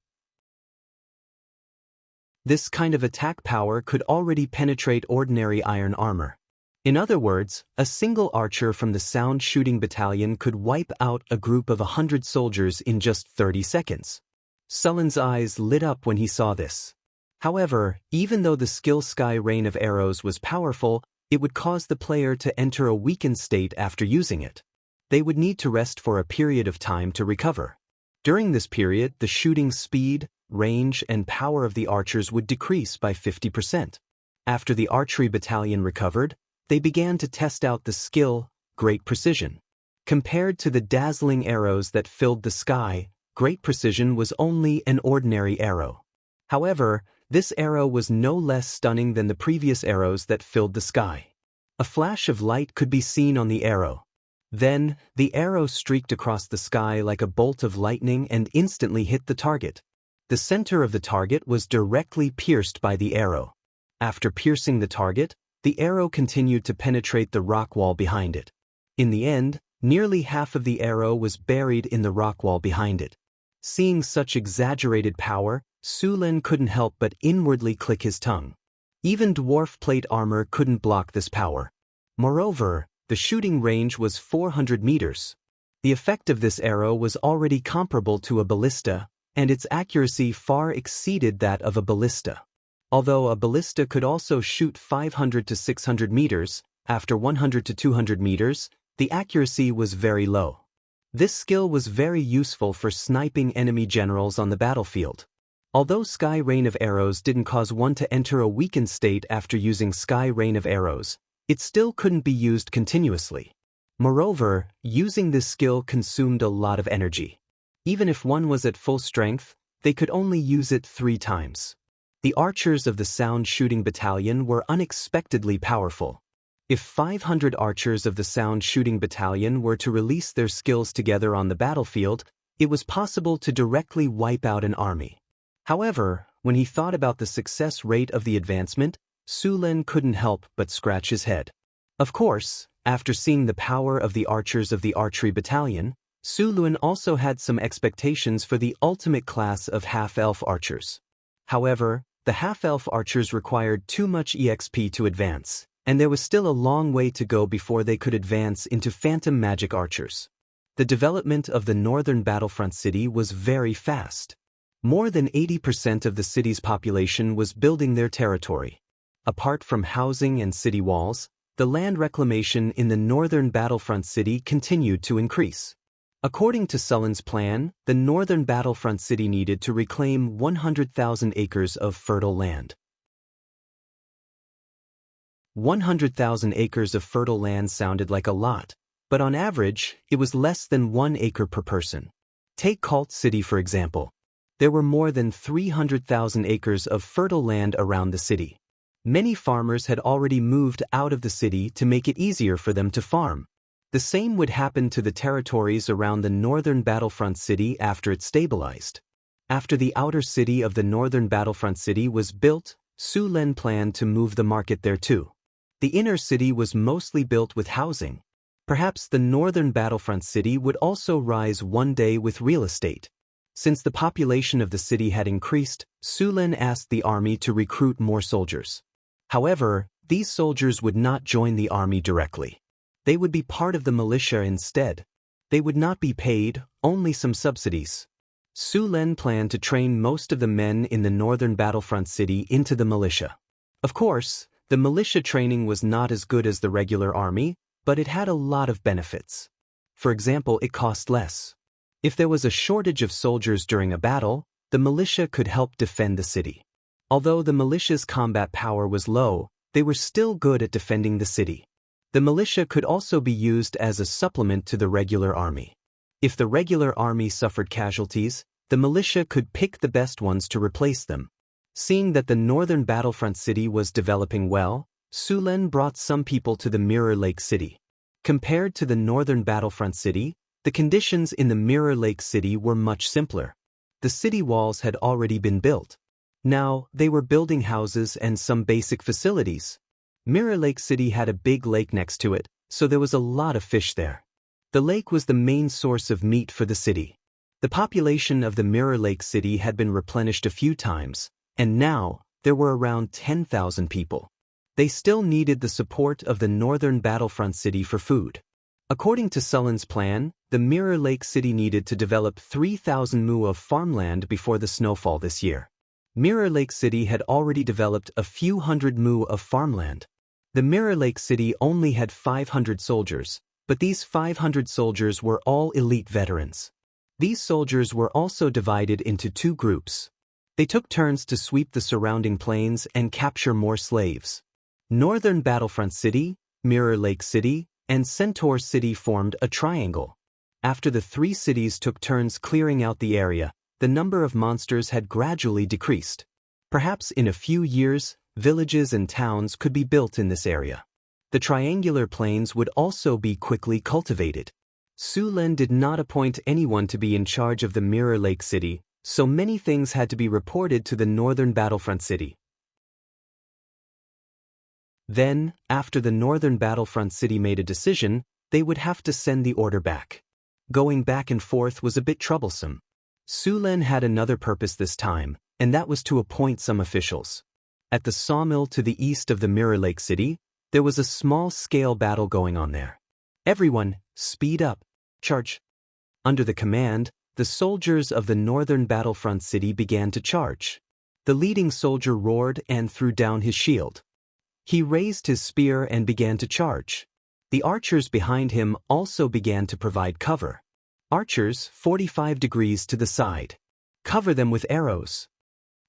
This kind of attack power could already penetrate ordinary iron armor. In other words, a single archer from the Sound Shooting Battalion could wipe out a group of 100 soldiers in just 30 seconds. Sullen's eyes lit up when he saw this. However, even though the skill Sky Rain of Arrows was powerful, it would cause the player to enter a weakened state after using it. They would need to rest for a period of time to recover. During this period, the shooting speed, range, and power of the archers would decrease by 50%. After the archery battalion recovered, they began to test out the skill, Great Precision. Compared to the dazzling arrows that filled the sky, Great Precision was only an ordinary arrow. However, this arrow was no less stunning than the previous arrows that filled the sky. A flash of light could be seen on the arrow. Then, the arrow streaked across the sky like a bolt of lightning and instantly hit the target. The center of the target was directly pierced by the arrow. After piercing the target, the arrow continued to penetrate the rock wall behind it. In the end, nearly half of the arrow was buried in the rock wall behind it. Seeing such exaggerated power, Sullen couldn't help but inwardly click his tongue. Even dwarf plate armor couldn't block this power. Moreover, the shooting range was 400 meters. The effect of this arrow was already comparable to a ballista, and its accuracy far exceeded that of a ballista. Although a ballista could also shoot 500 to 600 meters, after 100 to 200 meters, the accuracy was very low. This skill was very useful for sniping enemy generals on the battlefield. Although Sky Rain of Arrows didn't cause one to enter a weakened state after using Sky Rain of Arrows, it still couldn't be used continuously. Moreover, using this skill consumed a lot of energy. Even if one was at full strength, they could only use it 3 times. The archers of the Sound Shooting Battalion were unexpectedly powerful. If 500 archers of the Sound Shooting Battalion were to release their skills together on the battlefield, it was possible to directly wipe out an army. However, when he thought about the success rate of the advancement, Su Lin couldn't help but scratch his head. Of course, after seeing the power of the archers of the Archery Battalion, Su Lin also had some expectations for the ultimate class of half-elf archers. However, the half-elf archers required too much EXP to advance, and there was still a long way to go before they could advance into phantom magic archers. The development of the northern battlefront city was very fast. More than 80% of the city's population was building their territory. Apart from housing and city walls, the land reclamation in the northern battlefront city continued to increase. According to Sullen's plan, the northern battlefront city needed to reclaim 100,000 acres of fertile land. 100,000 acres of fertile land sounded like a lot, but on average, it was less than 1 acre per person. Take Cult City for example. There were more than 300,000 acres of fertile land around the city. Many farmers had already moved out of the city to make it easier for them to farm. The same would happen to the territories around the northern battlefront city after it stabilized. After the outer city of the northern battlefront city was built, Su Lin planned to move the market there too. The inner city was mostly built with housing. Perhaps the northern battlefront city would also rise one day with real estate. Since the population of the city had increased, Su Lin asked the army to recruit more soldiers. However, these soldiers would not join the army directly. They would be part of the militia instead. They would not be paid, only some subsidies. Su Lin planned to train most of the men in the northern battlefront city into the militia. Of course, the militia training was not as good as the regular army, but it had a lot of benefits. For example, it cost less. If there was a shortage of soldiers during a battle, the militia could help defend the city. Although the militia's combat power was low, they were still good at defending the city. The militia could also be used as a supplement to the regular army. If the regular army suffered casualties, the militia could pick the best ones to replace them. Seeing that the northern battlefront city was developing well, Su Lin brought some people to the Mirror Lake City. Compared to the northern battlefront city, the conditions in the Mirror Lake City were much simpler. The city walls had already been built. Now, they were building houses and some basic facilities. Mirror Lake City had a big lake next to it, so there was a lot of fish there. The lake was the main source of meat for the city. The population of the Mirror Lake City had been replenished a few times, and now, there were around 10,000 people. They still needed the support of the northern battlefront city for food. According to Sullen's plan, the Mirror Lake City needed to develop 3,000 mu of farmland before the snowfall this year. Mirror Lake City had already developed a few hundred mu of farmland. The Mirror Lake City only had 500 soldiers, but these 500 soldiers were all elite veterans. These soldiers were also divided into 2 groups. They took turns to sweep the surrounding plains and capture more slaves. Northern Battlefront City, Mirror Lake City, and Centaur City formed a triangle. After the 3 cities took turns clearing out the area, the number of monsters had gradually decreased. Perhaps in a few years, villages and towns could be built in this area. The triangular plains would also be quickly cultivated. Su Lin did not appoint anyone to be in charge of the Mirror Lake City, so many things had to be reported to the northern battlefront city. Then, after the northern battlefront city made a decision, they would have to send the order back. Going back and forth was a bit troublesome. Su Lin had another purpose this time, and that was to appoint some officials. At the sawmill to the east of the Mirror Lake City, there was a small-scale battle going on there. Everyone, speed up, charge. Under the command, the soldiers of the northern battlefront city began to charge. The leading soldier roared and threw down his shield. He raised his spear and began to charge. The archers behind him also began to provide cover. Archers, 45 degrees to the side. Cover them with arrows.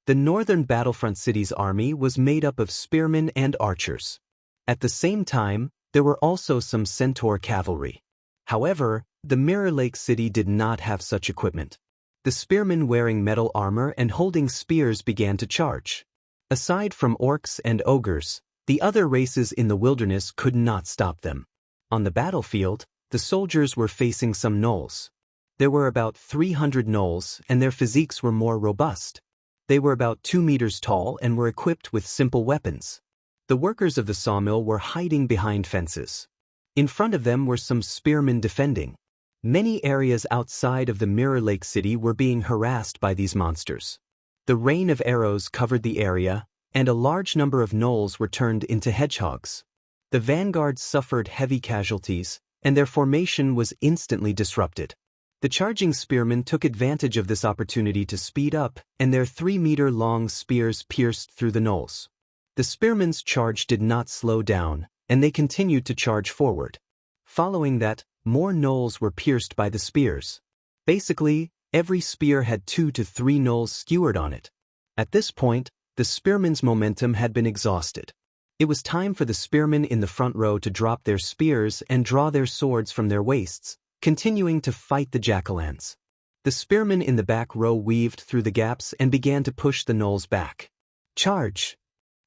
The northern battlefront city's army was made up of spearmen and archers. At the same time, there were also some centaur cavalry. However, the Mirror Lake city did not have such equipment. The spearmen wearing metal armor and holding spears began to charge. Aside from orcs and ogres, the other races in the wilderness could not stop them. On the battlefield, the soldiers were facing some gnolls. There were about 300 gnolls, and their physiques were more robust. They were about 2 meters tall and were equipped with simple weapons. The workers of the sawmill were hiding behind fences. In front of them were some spearmen defending. Many areas outside of the Mirror Lake city were being harassed by these monsters. The rain of arrows covered the area, and a large number of gnolls were turned into hedgehogs. The vanguards suffered heavy casualties, and their formation was instantly disrupted. The charging spearmen took advantage of this opportunity to speed up, and their 3-meter-long spears pierced through the gnolls. The spearmen's charge did not slow down, and they continued to charge forward. Following that, more gnolls were pierced by the spears. Basically, every spear had 2 to 3 gnolls skewered on it. At this point, the spearmen's momentum had been exhausted. It was time for the spearmen in the front row to drop their spears and draw their swords from their waists, continuing to fight the jack-o'-lanterns. The spearmen in the back row weaved through the gaps and began to push the gnolls back. Charge!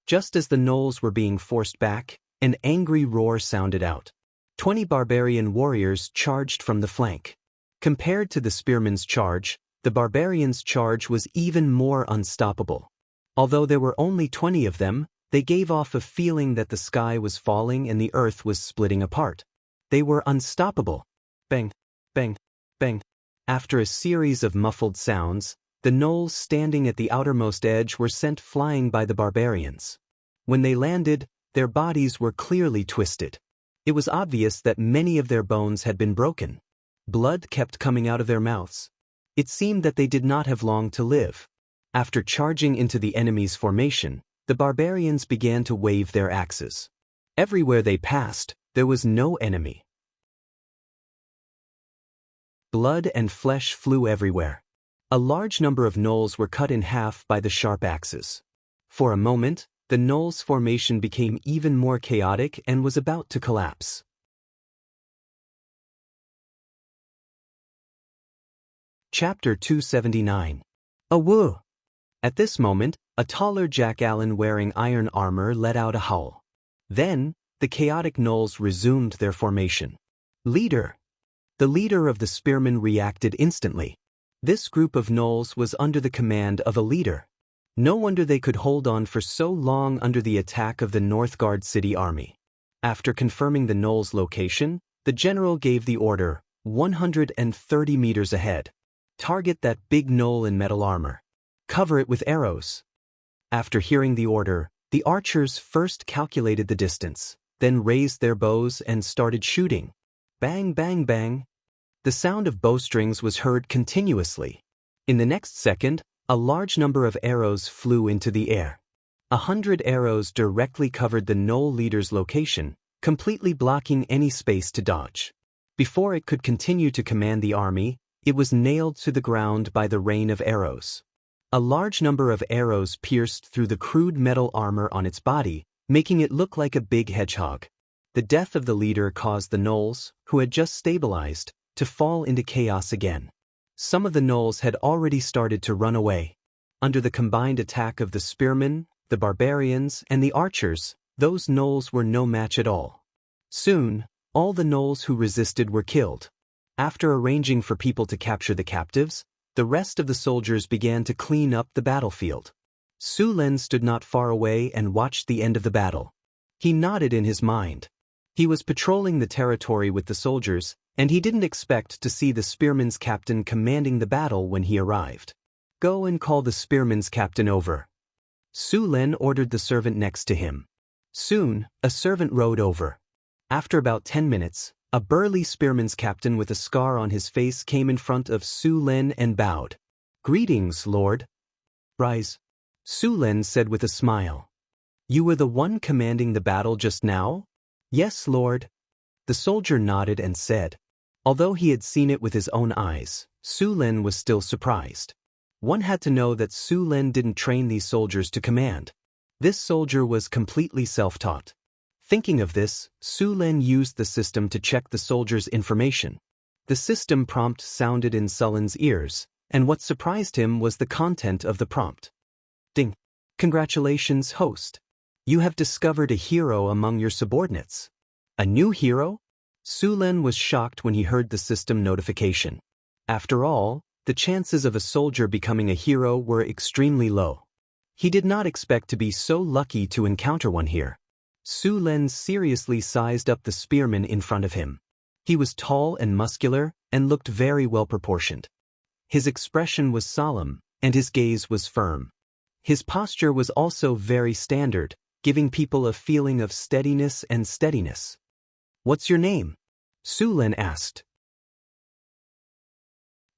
Just as the gnolls were being forced back, an angry roar sounded out. 20 barbarian warriors charged from the flank. Compared to the spearmen's charge, the barbarians' charge was even more unstoppable. Although there were only 20 of them, they gave off a feeling that the sky was falling and the earth was splitting apart. They were unstoppable. Bang, bang, bang. After a series of muffled sounds, the gnolls standing at the outermost edge were sent flying by the barbarians. When they landed, their bodies were clearly twisted. It was obvious that many of their bones had been broken. Blood kept coming out of their mouths. It seemed that they did not have long to live. After charging into the enemy's formation, the barbarians began to wave their axes. Everywhere they passed, there was no enemy. Blood and flesh flew everywhere. A large number of gnolls were cut in half by the sharp axes. For a moment, the gnolls' formation became even more chaotic and was about to collapse. Chapter 279. Awoo! At this moment, a taller jack-allen wearing iron armor let out a howl. Then, the chaotic gnolls resumed their formation. Leader! The leader of the spearmen reacted instantly. This group of gnolls was under the command of a leader. No wonder they could hold on for so long under the attack of the Northgard city army. After confirming the gnolls' location, the general gave the order, 130 meters ahead. Target that big gnoll in metal armor. Cover it with arrows. After hearing the order, the archers first calculated the distance, then raised their bows and started shooting. Bang, bang, bang. The sound of bowstrings was heard continuously. In the next second, a large number of arrows flew into the air. 100 arrows directly covered the gnoll leader's location, completely blocking any space to dodge. Before it could continue to command the army, it was nailed to the ground by the rain of arrows. A large number of arrows pierced through the crude metal armor on its body, making it look like a big hedgehog. The death of the leader caused the gnolls, who had just stabilized, to fall into chaos again. Some of the gnolls had already started to run away. Under the combined attack of the spearmen, the barbarians, and the archers, those gnolls were no match at all. Soon, all the gnolls who resisted were killed. After arranging for people to capture the captives, the rest of the soldiers began to clean up the battlefield. Su Len stood not far away and watched the end of the battle. He nodded in his mind. He was patrolling the territory with the soldiers, and he didn't expect to see the spearmen's captain commanding the battle when he arrived. Go and call the spearmen's captain over. Su Len ordered the servant next to him. Soon, a servant rode over. After about 10 minutes, a burly spearmen's captain with a scar on his face came in front of Su Len and bowed. Greetings, Lord. Rise. Su Len said with a smile. You were the one commanding the battle just now? Yes, Lord. The soldier nodded and said. Although he had seen it with his own eyes, Su Len was still surprised. One had to know that Su Len didn't train these soldiers to command. This soldier was completely self-taught. Thinking of this, Su Len used the system to check the soldier's information. The system prompt sounded in Sullen's ears, and what surprised him was the content of the prompt. Ding. Congratulations, host. You have discovered a hero among your subordinates. A new hero? Su Len was shocked when he heard the system notification. After all, the chances of a soldier becoming a hero were extremely low. He did not expect to be so lucky to encounter one here. Su Len seriously sized up the spearman in front of him. He was tall and muscular and looked very well proportioned. His expression was solemn, and his gaze was firm. His posture was also very standard, giving people a feeling of steadiness and steadiness. What's your name? Su Len asked.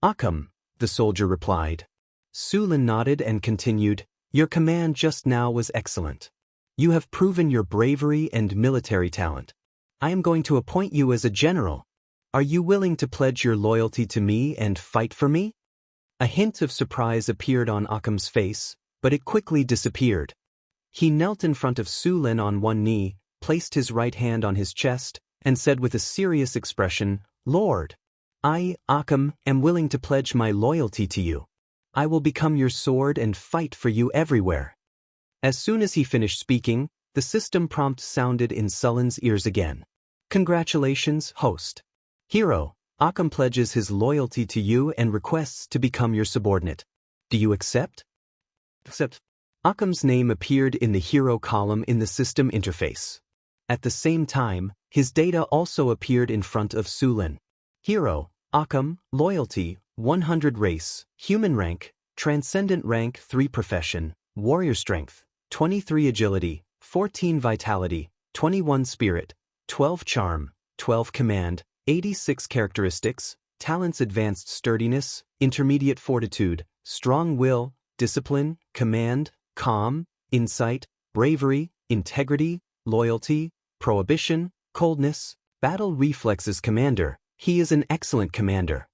Akam, the soldier replied. Su Len nodded and continued, Your command just now was excellent. You have proven your bravery and military talent. I am going to appoint you as a general. Are you willing to pledge your loyalty to me and fight for me? A hint of surprise appeared on Akam's face, but it quickly disappeared. He knelt in front of Su Len on one knee, placed his right hand on his chest, and said with a serious expression, Lord, I, Akam, am willing to pledge my loyalty to you. I will become your sword and fight for you everywhere. As soon as he finished speaking, the system prompt sounded in Sullen's ears again. Congratulations, host. Hero, Akam pledges his loyalty to you and requests to become your subordinate. Do you accept? Accept. Akam's name appeared in the hero column in the system interface. At the same time, his data also appeared in front of Su Len. Hero, Akam, Loyalty, 100 Race, Human Rank, Transcendent Rank 3 Profession, Warrior Strength, 23 Agility, 14 Vitality, 21 Spirit, 12 Charm, 12 Command, 86 Characteristics, Talents Advanced Sturdiness, Intermediate Fortitude, Strong Will, Discipline, Command, Calm, Insight, Bravery, Integrity, Loyalty, Prohibition, Coldness, Battle Reflexes Commander. He is an excellent commander.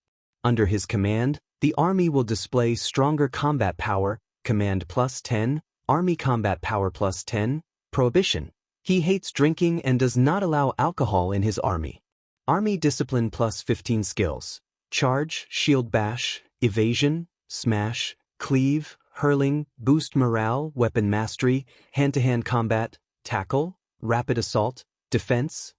Under his command, the army will display stronger combat power, command plus 10, army combat power plus 10, prohibition. He hates drinking and does not allow alcohol in his army. Army discipline plus 15 skills. Charge, shield bash, evasion, smash, cleave, hurling, boost morale, weapon mastery, hand-to-hand combat, tackle, rapid assault, defense,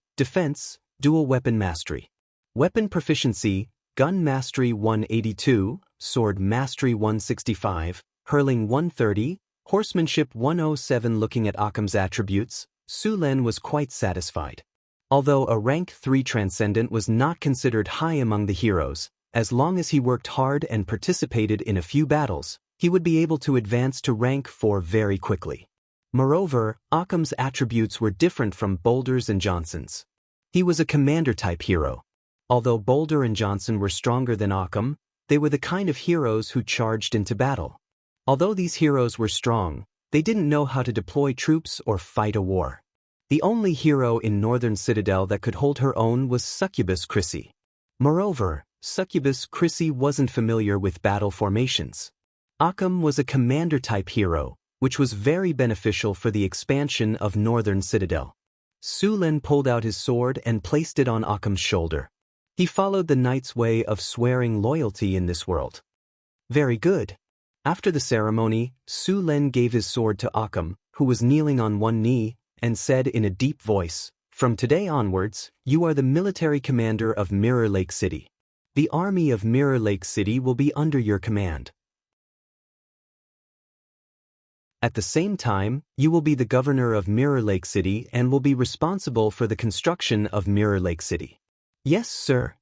dual weapon mastery. Weapon proficiency, gun mastery 182, sword mastery 165, hurling 130, horsemanship 107. Looking at Akam's attributes, Su Len was quite satisfied. Although a rank 3 transcendent was not considered high among the heroes, as long as he worked hard and participated in a few battles, he would be able to advance to rank 4 very quickly. Moreover, Akam's attributes were different from Boulder's and Johnson's. He was a commander-type hero. Although Boulder and Johnson were stronger than Akam, they were the kind of heroes who charged into battle. Although these heroes were strong, they didn't know how to deploy troops or fight a war. The only hero in Northern Citadel that could hold her own was Succubus Chrissy. Moreover, Succubus Chrissy wasn't familiar with battle formations. Akam was a commander-type hero, which was very beneficial for the expansion of Northern Citadel. Su Len pulled out his sword and placed it on Akam's shoulder. He followed the knight's way of swearing loyalty in this world. Very good. After the ceremony, Su Len gave his sword to Akam, who was kneeling on one knee, and said in a deep voice, From today onwards, you are the military commander of Mirror Lake City. The army of Mirror Lake City will be under your command. At the same time, you will be the governor of Mirror Lake City and will be responsible for the construction of Mirror Lake City. Yes, sir.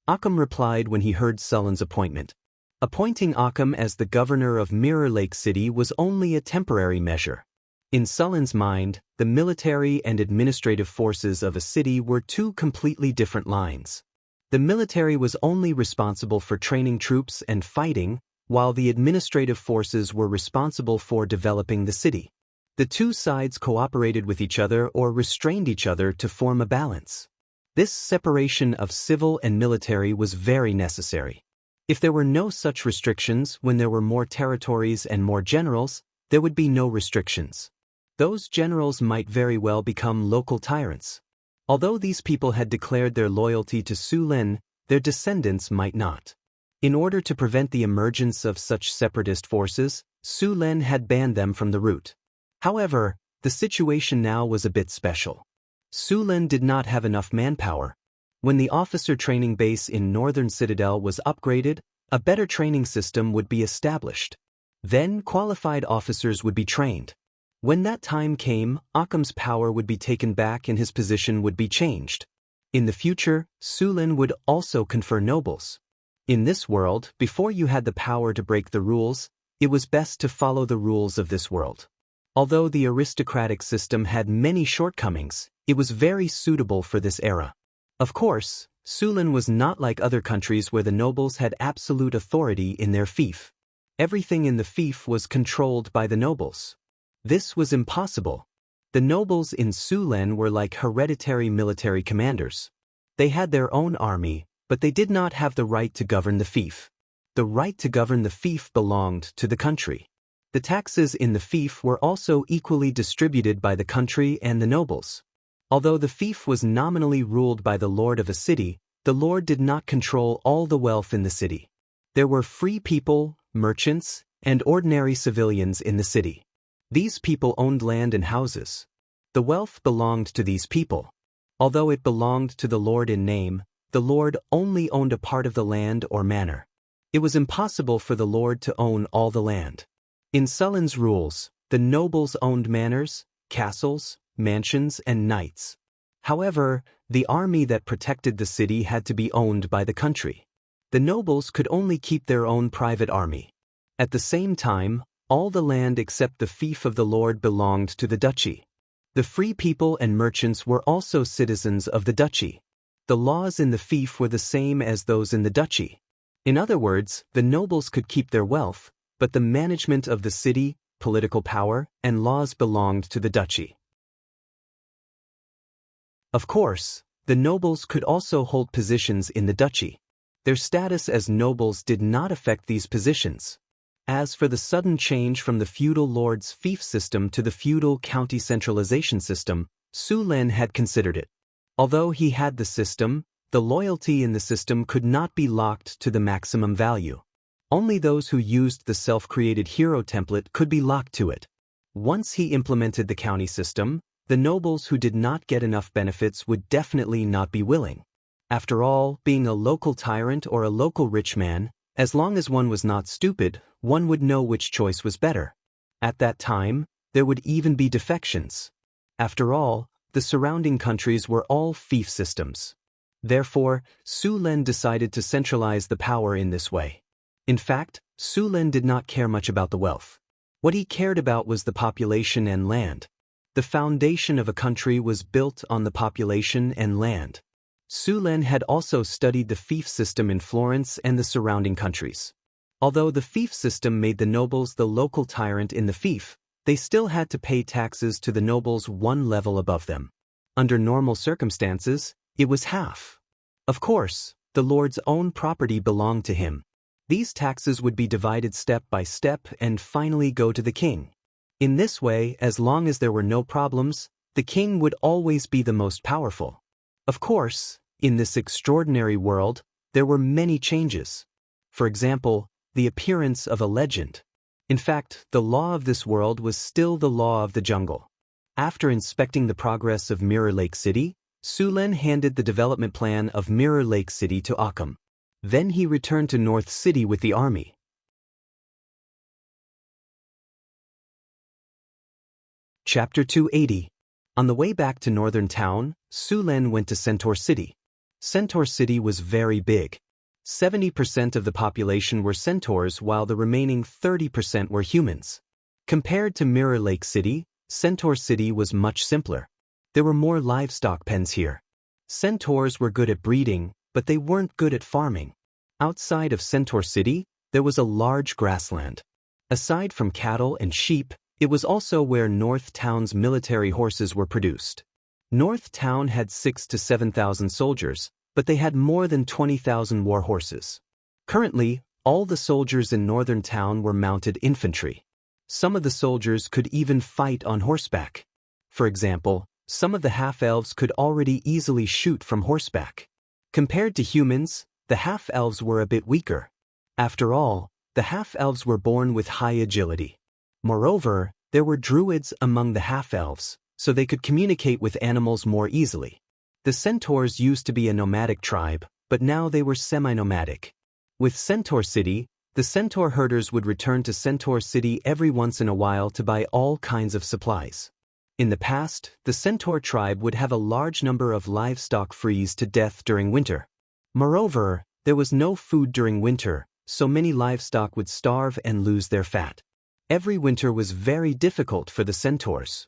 Akam replied when he heard Sullen's appointment. Appointing Akam as the governor of Mirror Lake City was only a temporary measure. In Sullen's mind, the military and administrative forces of a city were two completely different lines. The military was only responsible for training troops and fighting, while the administrative forces were responsible for developing the city. The two sides cooperated with each other or restrained each other to form a balance. This separation of civil and military was very necessary. If there were no such restrictions, when there were more territories and more generals, there would be no restrictions. Those generals might very well become local tyrants. Although these people had declared their loyalty to Su Lin, their descendants might not. In order to prevent the emergence of such separatist forces, Su Lin had banned them from the route. However, the situation now was a bit special. Su Lin did not have enough manpower. When the officer training base in Northern Citadel was upgraded, a better training system would be established. Then qualified officers would be trained. When that time came, Occam's power would be taken back and his position would be changed. In the future, Su Lin would also confer nobles. In this world, before you had the power to break the rules, it was best to follow the rules of this world. Although the aristocratic system had many shortcomings, it was very suitable for this era. Of course, Su Lin was not like other countries where the nobles had absolute authority in their fief. Everything in the fief was controlled by the nobles. This was impossible. The nobles in Su Lin were like hereditary military commanders. They had their own army, but they did not have the right to govern the fief. The right to govern the fief belonged to the country. The taxes in the fief were also equally distributed by the country and the nobles. Although the fief was nominally ruled by the lord of a city, the lord did not control all the wealth in the city. There were free people, merchants, and ordinary civilians in the city. These people owned land and houses. The wealth belonged to these people. Although it belonged to the lord in name, the lord only owned a part of the land or manor. It was impossible for the lord to own all the land. In Sulin's rules, the nobles owned manors, castles, mansions, and knights. However, the army that protected the city had to be owned by the country. The nobles could only keep their own private army. At the same time, all the land except the fief of the lord belonged to the duchy. The free people and merchants were also citizens of the duchy. The laws in the fief were the same as those in the duchy. In other words, the nobles could keep their wealth, but the management of the city, political power, and laws belonged to the duchy. Of course, the nobles could also hold positions in the duchy. Their status as nobles did not affect these positions. As for the sudden change from the feudal lord's fief system to the feudal county centralization system, Su Lin had considered it. Although he had the system, the loyalty in the system could not be locked to the maximum value. Only those who used the self-created hero template could be locked to it. Once he implemented the county system, the nobles who did not get enough benefits would definitely not be willing. After all, being a local tyrant or a local rich man, as long as one was not stupid, one would know which choice was better. At that time, there would even be defections. After all, the surrounding countries were all fief systems. Therefore, Su Lin decided to centralize the power in this way. In fact, Su Lin did not care much about the wealth. What he cared about was the population and land. The foundation of a country was built on the population and land. Su Lin had also studied the fief system in Florence and the surrounding countries. Although the fief system made the nobles the local tyrant in the fief, they still had to pay taxes to the nobles one level above them. Under normal circumstances, it was half. Of course, the lord's own property belonged to him. These taxes would be divided step by step and finally go to the king. In this way, as long as there were no problems, the king would always be the most powerful. Of course, in this extraordinary world, there were many changes. For example, the appearance of a legend. In fact, the law of this world was still the law of the jungle. After inspecting the progress of Mirror Lake City, Su Lin handed the development plan of Mirror Lake City to Occam. Then he returned to North City with the army. Chapter 280. On the way back to Northern Town, Su Lin went to Centaur City. Centaur City was very big. 70% of the population were centaurs while the remaining 30% were humans. Compared to Mirror Lake City, Centaur City was much simpler. There were more livestock pens here. Centaurs were good at breeding, but they weren't good at farming. Outside of Centaur City, there was a large grassland. Aside from cattle and sheep, it was also where North Town's military horses were produced. North Town had 6,000 to 7,000 soldiers, but they had more than 20,000 war horses. Currently, all the soldiers in Northern Town were mounted infantry. Some of the soldiers could even fight on horseback. For example, some of the half-elves could already easily shoot from horseback. Compared to humans, the half-elves were a bit weaker. After all, the half-elves were born with high agility. Moreover, there were druids among the half-elves, so they could communicate with animals more easily. The centaurs used to be a nomadic tribe, but now they were semi-nomadic. With Centaur City, the centaur herders would return to Centaur City every once in a while to buy all kinds of supplies. In the past, the centaur tribe would have a large number of livestock freeze to death during winter. Moreover, there was no food during winter, so many livestock would starve and lose their fat. Every winter was very difficult for the centaurs.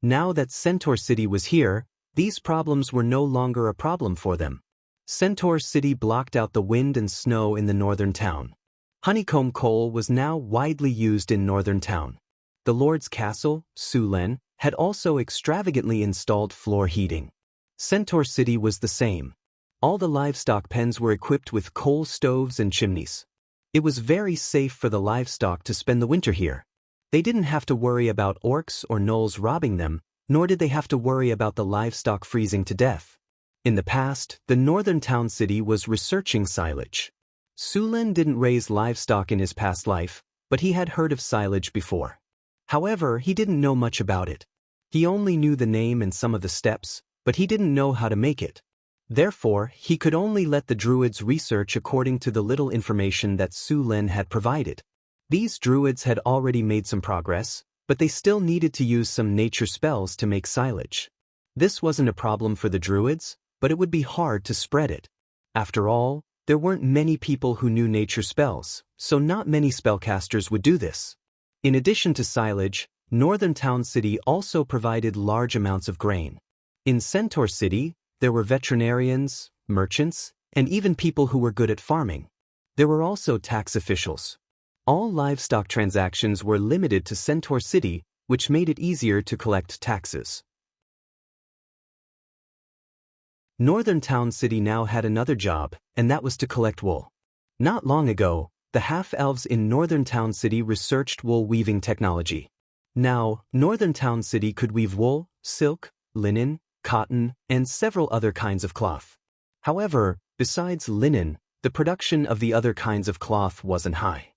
Now that Centaur City was here, these problems were no longer a problem for them. Centaur City blocked out the wind and snow in the northern town. Honeycomb coal was now widely used in Northern Town. The Lord's Castle, Sulen, had also extravagantly installed floor heating. Centaur City was the same. All the livestock pens were equipped with coal stoves and chimneys. It was very safe for the livestock to spend the winter here. They didn't have to worry about orcs or gnolls robbing them, nor did they have to worry about the livestock freezing to death. In the past, the Northern Town City was researching silage. Sulen didn't raise livestock in his past life, but he had heard of silage before. However, he didn't know much about it. He only knew the name and some of the steps, but he didn't know how to make it. Therefore, he could only let the druids research according to the little information that Sulen had provided. These druids had already made some progress, but they still needed to use some nature spells to make silage. This wasn't a problem for the druids, but it would be hard to spread it. After all, there weren't many people who knew nature spells, so not many spellcasters would do this. In addition to silage, Northern Town City also provided large amounts of grain. In Centaur City, there were veterinarians, merchants, and even people who were good at farming. There were also tax officials. All livestock transactions were limited to Centaur City, which made it easier to collect taxes. Northern Town City now had another job, and that was to collect wool. Not long ago, the half-elves in Northern Town City researched wool weaving technology. Now, Northern Town City could weave wool, silk, linen, cotton, and several other kinds of cloth. However, besides linen, the production of the other kinds of cloth wasn't high.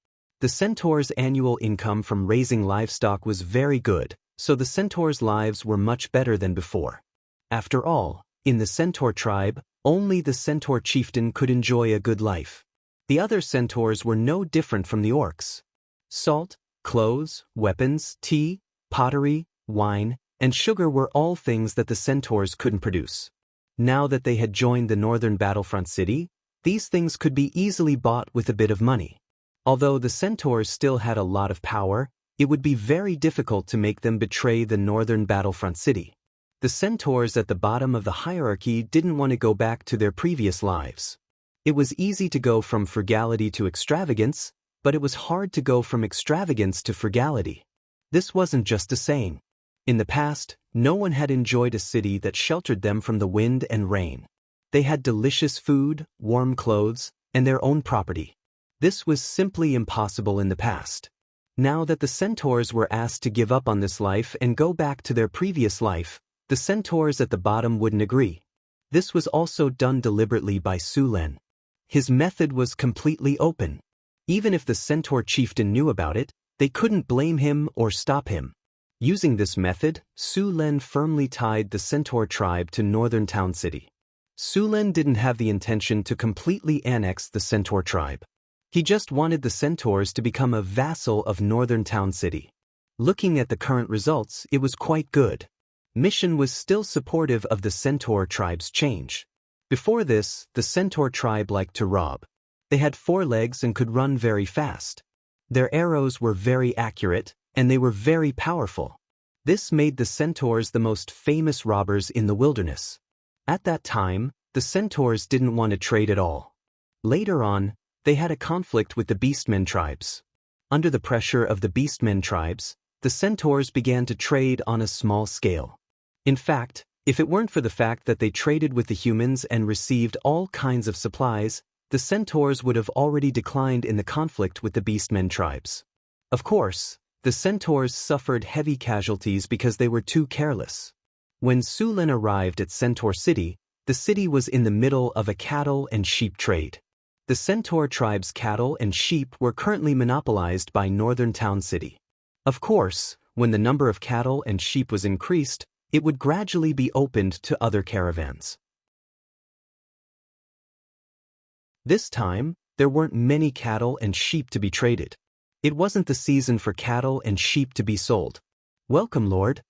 The centaurs' annual income from raising livestock was very good, so the centaurs' lives were much better than before. After all, in the centaur tribe, only the centaur chieftain could enjoy a good life. The other centaurs were no different from the orcs. Salt, clothes, weapons, tea, pottery, wine, and sugar were all things that the centaurs couldn't produce. Now that they had joined the northern battlefront city, these things could be easily bought with a bit of money. Although the centaurs still had a lot of power, it would be very difficult to make them betray the northern battlefront city. The centaurs at the bottom of the hierarchy didn't want to go back to their previous lives. It was easy to go from frugality to extravagance, but it was hard to go from extravagance to frugality. This wasn't just a saying. In the past, no one had enjoyed a city that sheltered them from the wind and rain. They had delicious food, warm clothes, and their own property. This was simply impossible in the past. Now that the centaurs were asked to give up on this life and go back to their previous life, the centaurs at the bottom wouldn't agree. This was also done deliberately by Sulen. His method was completely open. Even if the centaur chieftain knew about it, they couldn't blame him or stop him. Using this method, Sulen firmly tied the centaur tribe to Northern Town City. Sulen didn't have the intention to completely annex the centaur tribe. He just wanted the centaurs to become a vassal of Northern Town City. Looking at the current results, it was quite good. Mission was still supportive of the centaur tribe's change. Before this, the centaur tribe liked to rob. They had 4 legs and could run very fast. Their arrows were very accurate, and they were very powerful. This made the centaurs the most famous robbers in the wilderness. At that time, the centaurs didn't want to trade at all. Later on, they had a conflict with the beastmen tribes. Under the pressure of the beastmen tribes, the centaurs began to trade on a small scale. In fact, if it weren't for the fact that they traded with the humans and received all kinds of supplies, the centaurs would have already declined in the conflict with the beastmen tribes. Of course, the centaurs suffered heavy casualties because they were too careless. When Sulin arrived at Centaur City, the city was in the middle of a cattle and sheep trade. The centaur tribe's cattle and sheep were currently monopolized by Northern Town City. Of course, when the number of cattle and sheep was increased, it would gradually be opened to other caravans. This time, there weren't many cattle and sheep to be traded. It wasn't the season for cattle and sheep to be sold. "Welcome, Lord."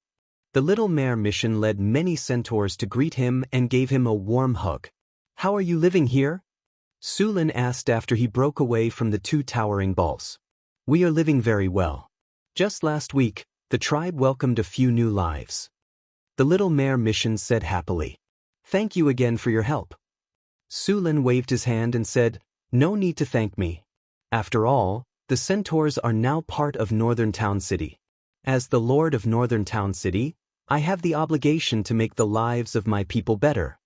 The little mare mission led many centaurs to greet him and gave him a warm hug. "How are you living here?" Sulin asked after he broke away from the two towering balls. "We are living very well. Just last week, the tribe welcomed a few new lives." The little mare mission said happily. "Thank you again for your help." Sulin waved his hand and said, "No need to thank me. After all, the centaurs are now part of Northern Town City. As the Lord of Northern Town City, I have the obligation to make the lives of my people better."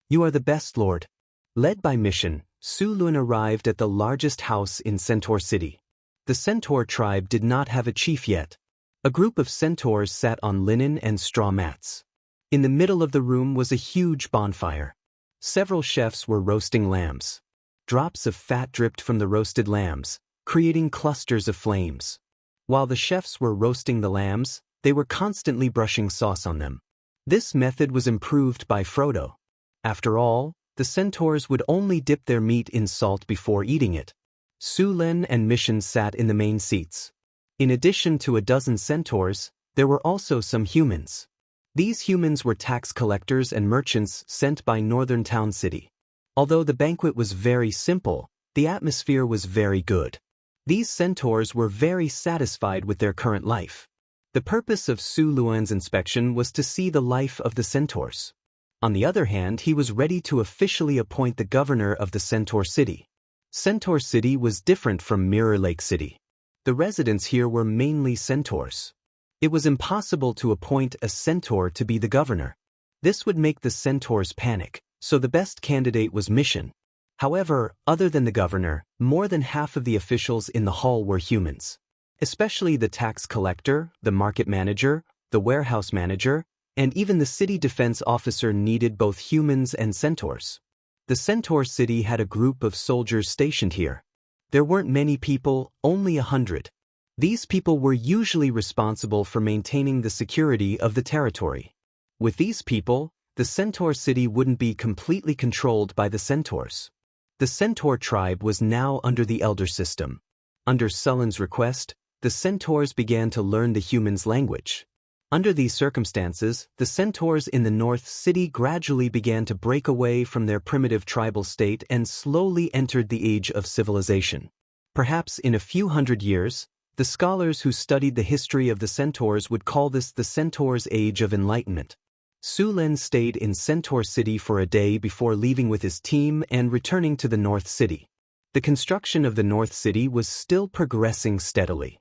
"You are the best, Lord." Led by mission, Sulin arrived at the largest house in Centaur City. The centaur tribe did not have a chief yet. A group of centaurs sat on linen and straw mats. In the middle of the room was a huge bonfire. Several chefs were roasting lambs. Drops of fat dripped from the roasted lambs, creating clusters of flames. While the chefs were roasting the lambs, they were constantly brushing sauce on them. This method was improved by Frodo. After all, the centaurs would only dip their meat in salt before eating it. Sulin and Mission sat in the main seats. In addition to a dozen centaurs, there were also some humans. These humans were tax collectors and merchants sent by Northern Town City. Although the banquet was very simple, the atmosphere was very good. These centaurs were very satisfied with their current life. The purpose of Suluan's inspection was to see the life of the centaurs. On the other hand, he was ready to officially appoint the governor of the Centaur City. Centaur City was different from Mirror Lake City. The residents here were mainly centaurs. It was impossible to appoint a centaur to be the governor. This would make the centaurs panic, so the best candidate was Mission. However, other than the governor, more than half of the officials in the hall were humans. Especially the tax collector, the market manager, the warehouse manager, and even the city defense officer needed both humans and centaurs. The Centaur City had a group of soldiers stationed here. There weren't many people, only 100. These people were usually responsible for maintaining the security of the territory. With these people, the Centaur City wouldn't be completely controlled by the centaurs. The centaur tribe was now under the elder system. Under Sulin's request, the centaurs began to learn the humans' language. Under these circumstances, the centaurs in the North City gradually began to break away from their primitive tribal state and slowly entered the age of civilization. Perhaps in a few hundred years, the scholars who studied the history of the centaurs would call this the Centaurs' Age of Enlightenment. Sulin stayed in Centaur City for a day before leaving with his team and returning to the North City. The construction of the North City was still progressing steadily.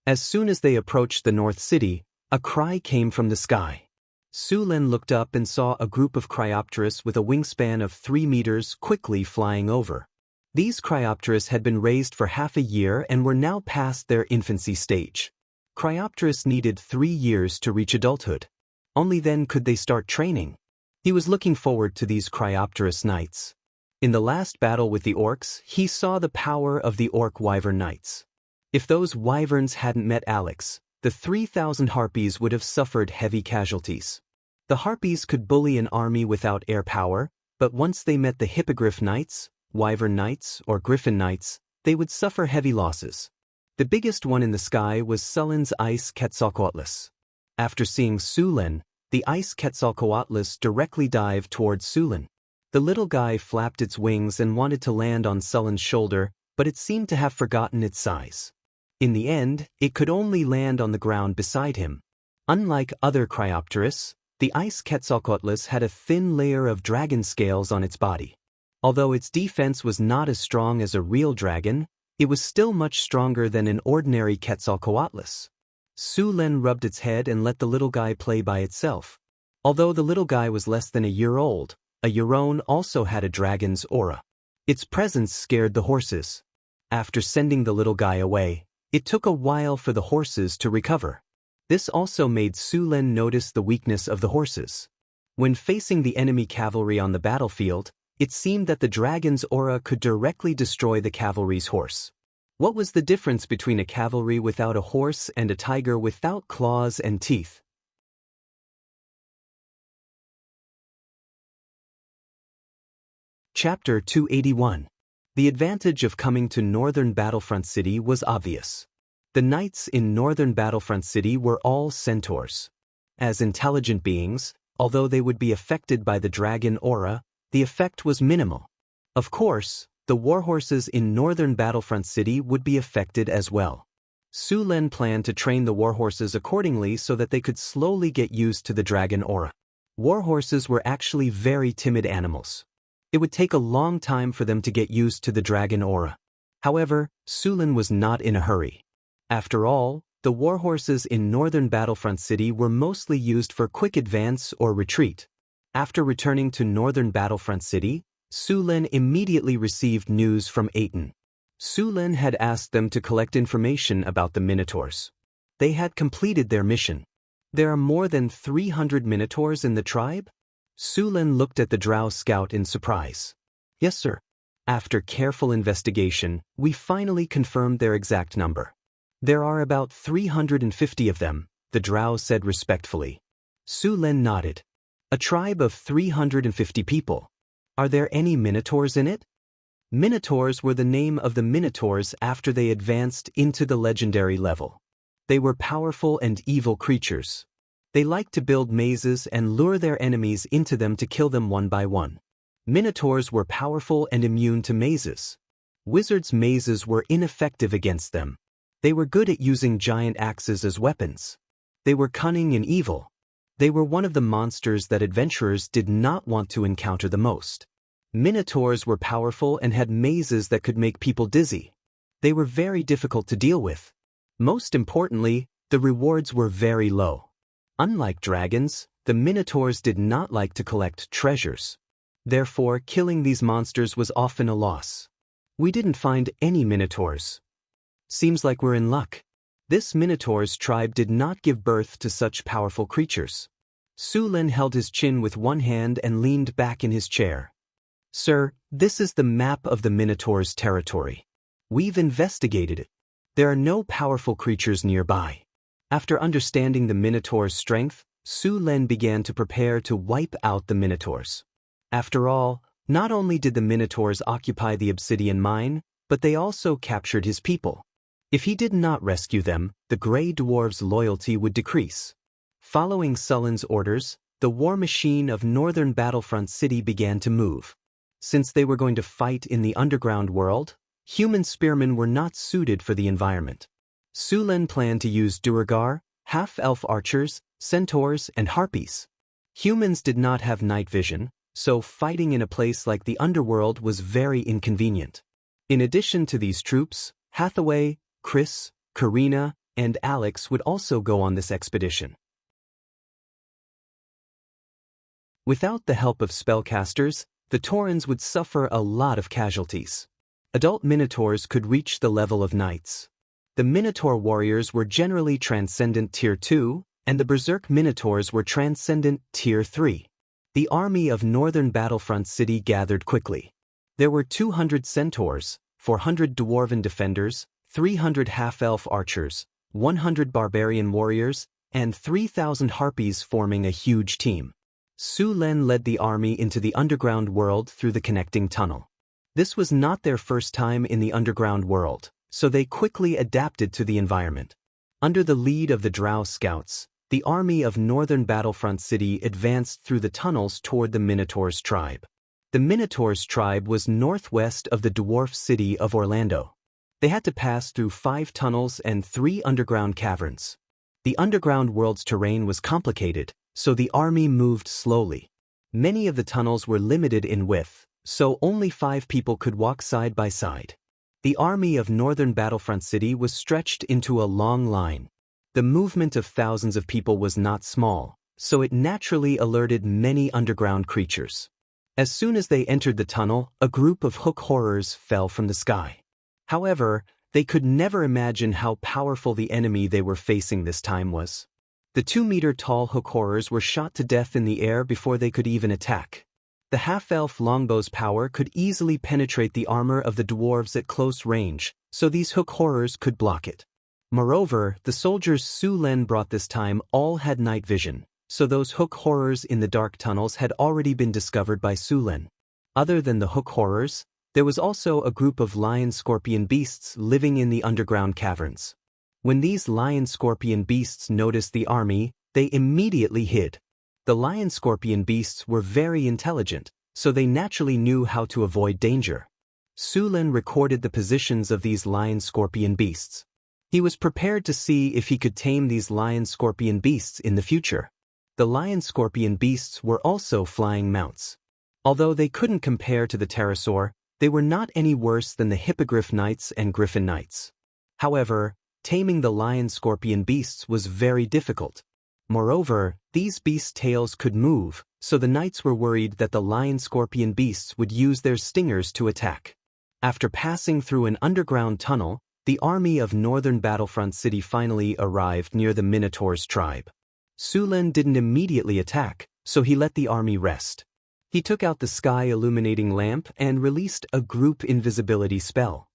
As soon as they approached the North City, a cry came from the sky. Sulin looked up and saw a group of Cryopteris with a wingspan of 3 meters quickly flying over. These Cryopteris had been raised for half a year and were now past their infancy stage. Cryopteris needed 3 years to reach adulthood. Only then could they start training. He was looking forward to these Cryopteris nights. In the last battle with the orcs, he saw the power of the orc wyvern knights. If those wyverns hadn't met Alex, the 3,000 harpies would have suffered heavy casualties. The harpies could bully an army without air power, but once they met the hippogriff knights, wyvern knights, or griffin knights, they would suffer heavy losses. The biggest one in the sky was Sulin's ice Quetzalcoatlus. After seeing Sulin, the ice Quetzalcoatlus directly dived towards Sulin. The little guy flapped its wings and wanted to land on Sulin's shoulder, but it seemed to have forgotten its size. In the end, it could only land on the ground beside him. Unlike other Cryopteris, the ice Quetzalcoatlus had a thin layer of dragon scales on its body. Although its defense was not as strong as a real dragon, it was still much stronger than an ordinary Quetzalcoatlus. Su Len rubbed its head and let the little guy play by itself. Although the little guy was less than a year old, a Euron also had a dragon's aura. Its presence scared the horses. After sending the little guy away, it took a while for the horses to recover. This also made Su Len notice the weakness of the horses. When facing the enemy cavalry on the battlefield, it seemed that the dragon's aura could directly destroy the cavalry's horse. What was the difference between a cavalry without a horse and a tiger without claws and teeth? Chapter 281. The advantage of coming to Northern Battlefront City was obvious. The knights in Northern Battlefront City were all centaurs. As intelligent beings, although they would be affected by the dragon aura, the effect was minimal. Of course, the warhorses in Northern Battlefront City would be affected as well. Su Len planned to train the warhorses accordingly so that they could slowly get used to the dragon aura. Warhorses were actually very timid animals. It would take a long time for them to get used to the dragon aura. However, Su Len was not in a hurry. After all, the warhorses in Northern Battlefront City were mostly used for quick advance or retreat. After returning to Northern Battlefront City, Su Len immediately received news from Aten. Su Len had asked them to collect information about the Minotaurs. They had completed their mission. There are more than 300 Minotaurs in the tribe? Su Len looked at the Drow scout in surprise. Yes, sir. After careful investigation, we finally confirmed their exact number. There are about 350 of them, the Drow said respectfully. Su Len nodded. A tribe of 350 people. Are there any Minotaurs in it? Minotaurs were the name of the Minotaurs after they advanced into the legendary level. They were powerful and evil creatures. They liked to build mazes and lure their enemies into them to kill them one by one. Minotaurs were powerful and immune to mazes. Wizards' mazes were ineffective against them. They were good at using giant axes as weapons. They were cunning and evil. They were one of the monsters that adventurers did not want to encounter the most. Minotaurs were powerful and had mazes that could make people dizzy. They were very difficult to deal with. Most importantly, the rewards were very low. Unlike dragons, the Minotaurs did not like to collect treasures. Therefore, killing these monsters was often a loss. We didn't find any Minotaurs. Seems like we're in luck. This Minotaur's tribe did not give birth to such powerful creatures. Su Len held his chin with one hand and leaned back in his chair. Sir, this is the map of the Minotaur's territory. We've investigated it. There are no powerful creatures nearby. After understanding the Minotaur's strength, Su Len began to prepare to wipe out the Minotaurs. After all, not only did the Minotaurs occupy the obsidian mine, but they also captured his people. If he did not rescue them, the Grey Dwarves' loyalty would decrease. Following Sullen's orders, the war machine of Northern Battlefront City began to move. Since they were going to fight in the underground world, human spearmen were not suited for the environment. Su Len planned to use Duergar, half-elf archers, centaurs, and harpies. Humans did not have night vision, so fighting in a place like the underworld was very inconvenient. In addition to these troops, Hathaway, Chris, Karina, and Alex would also go on this expedition. Without the help of spellcasters, the Taurens would suffer a lot of casualties. Adult Minotaurs could reach the level of knights. The Minotaur warriors were generally Transcendent Tier 2, and the Berserk Minotaurs were Transcendent Tier 3. The army of Northern Battlefront City gathered quickly. There were 200 centaurs, 400 dwarven defenders, 300 half-elf archers, 100 barbarian warriors, and 3,000 harpies forming a huge team. Su Len led the army into the underground world through the connecting tunnel. This was not their first time in the underground world, so they quickly adapted to the environment. Under the lead of the Drow scouts, the army of Northern Battlefront City advanced through the tunnels toward the Minotaur's tribe. The Minotaur's tribe was northwest of the dwarf city of Orlando. They had to pass through 5 tunnels and 3 underground caverns. The underground world's terrain was complicated, so the army moved slowly. Many of the tunnels were limited in width, so only 5 people could walk side by side. The army of northern Battlefront City was stretched into a long line. The movement of thousands of people was not small, so it naturally alerted many underground creatures. As soon as they entered the tunnel, a group of hook horrors fell from the sky. However, they could never imagine how powerful the enemy they were facing this time was. The 2-meter-tall hook horrors were shot to death in the air before they could even attack. The half-elf longbow's power could easily penetrate the armor of the dwarves at close range, so these hook horrors could block it. Moreover, the soldiers Su Len brought this time all had night vision, so those hook horrors in the dark tunnels had already been discovered by Su Len. Other than the hook horrors, there was also a group of lion-scorpion beasts living in the underground caverns. When these lion-scorpion beasts noticed the army, they immediately hid. The lion-scorpion beasts were very intelligent, so they naturally knew how to avoid danger. Su Len recorded the positions of these lion-scorpion beasts. He was prepared to see if he could tame these lion-scorpion beasts in the future. The lion-scorpion beasts were also flying mounts. Although they couldn't compare to the pterosaur, they were not any worse than the hippogriff knights and griffin knights. However, taming the lion-scorpion beasts was very difficult. Moreover, these beasts' tails could move, so the knights were worried that the lion-scorpion beasts would use their stingers to attack. After passing through an underground tunnel, the army of northern Battlefront City finally arrived near the Minotaur's tribe. Su Len didn't immediately attack, so he let the army rest. He took out the sky-illuminating lamp and released a group invisibility spell.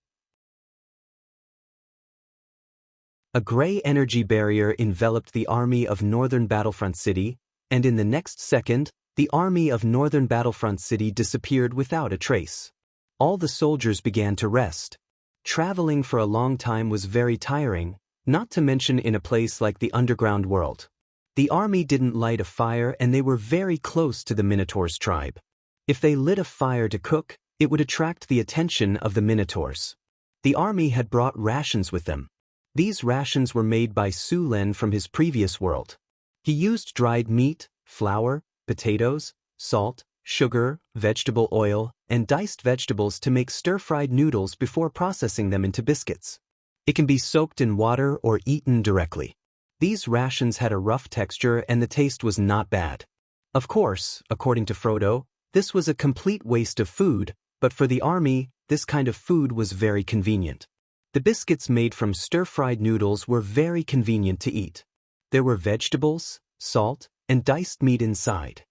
A gray energy barrier enveloped the army of northern Battlefront City, and in the next second, the army of northern Battlefront City disappeared without a trace. All the soldiers began to rest. Traveling for a long time was very tiring, not to mention in a place like the underground world. The army didn't light a fire and they were very close to the Minotaur's tribe. If they lit a fire to cook, it would attract the attention of the Minotaurs. The army had brought rations with them. These rations were made by Su Len from his previous world. He used dried meat, flour, potatoes, salt, sugar, vegetable oil, and diced vegetables to make stir-fried noodles before processing them into biscuits. It can be soaked in water or eaten directly. These rations had a rough texture and the taste was not bad. Of course, according to Frodo, this was a complete waste of food, but for the army, this kind of food was very convenient. The biscuits made from stir-fried noodles were very convenient to eat. There were vegetables, salt, and diced meat inside.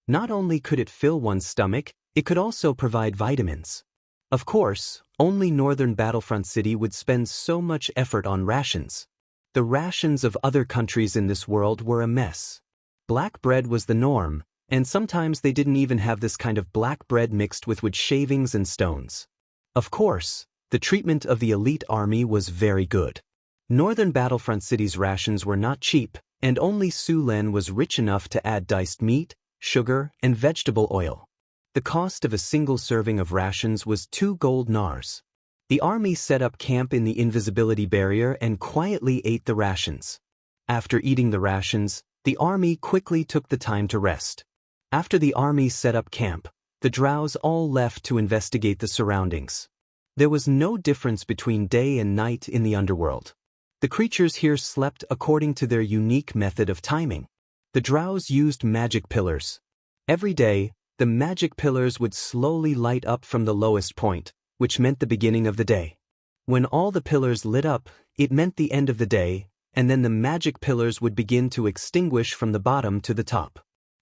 Not only could it fill one's stomach, it could also provide vitamins. Of course, only northern Battlefront City would spend so much effort on rations. The rations of other countries in this world were a mess. Black bread was the norm, and sometimes they didn't even have this kind of black bread mixed with wood shavings and stones. Of course, the treatment of the elite army was very good. Northern Battlefront City's rations were not cheap, and only Su Len was rich enough to add diced meat, sugar, and vegetable oil. The cost of a single serving of rations was 2 gold nars. The army set up camp in the invisibility barrier and quietly ate the rations. After eating the rations, the army quickly took the time to rest. After the army set up camp, the drows all left to investigate the surroundings. There was no difference between day and night in the underworld. The creatures here slept according to their unique method of timing. The drows used magic pillars. Every day, the magic pillars would slowly light up from the lowest point, which meant the beginning of the day. When all the pillars lit up, it meant the end of the day, and then the magic pillars would begin to extinguish from the bottom to the top.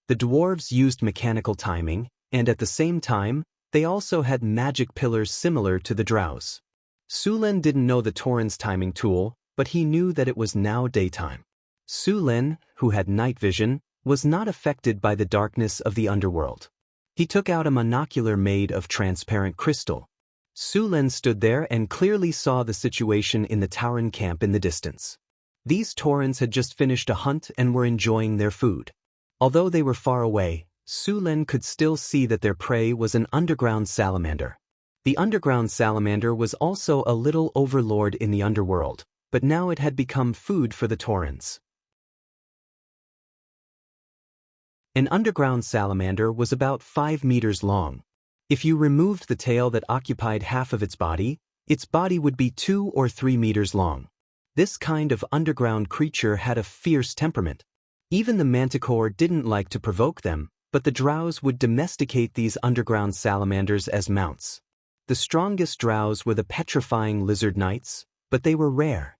The dwarves used mechanical timing, and at the same time, they also had magic pillars similar to the drows. Su Len didn't know the Tauren's timing tool, but he knew that it was now daytime. Su Len, who had night vision, was not affected by the darkness of the underworld. He took out a monocular made of transparent crystal. Su Len stood there and clearly saw the situation in the Tauren camp in the distance. These Taurens had just finished a hunt and were enjoying their food. Although they were far away, Su Len could still see that their prey was an underground salamander. The underground salamander was also a little overlord in the underworld, but now it had become food for the Taurens. An underground salamander was about 5 meters long. If you removed the tail that occupied half of its body would be 2 or 3 meters long. This kind of underground creature had a fierce temperament. Even the manticore didn't like to provoke them, but the drows would domesticate these underground salamanders as mounts. The strongest drows were the petrifying lizard knights, but they were rare.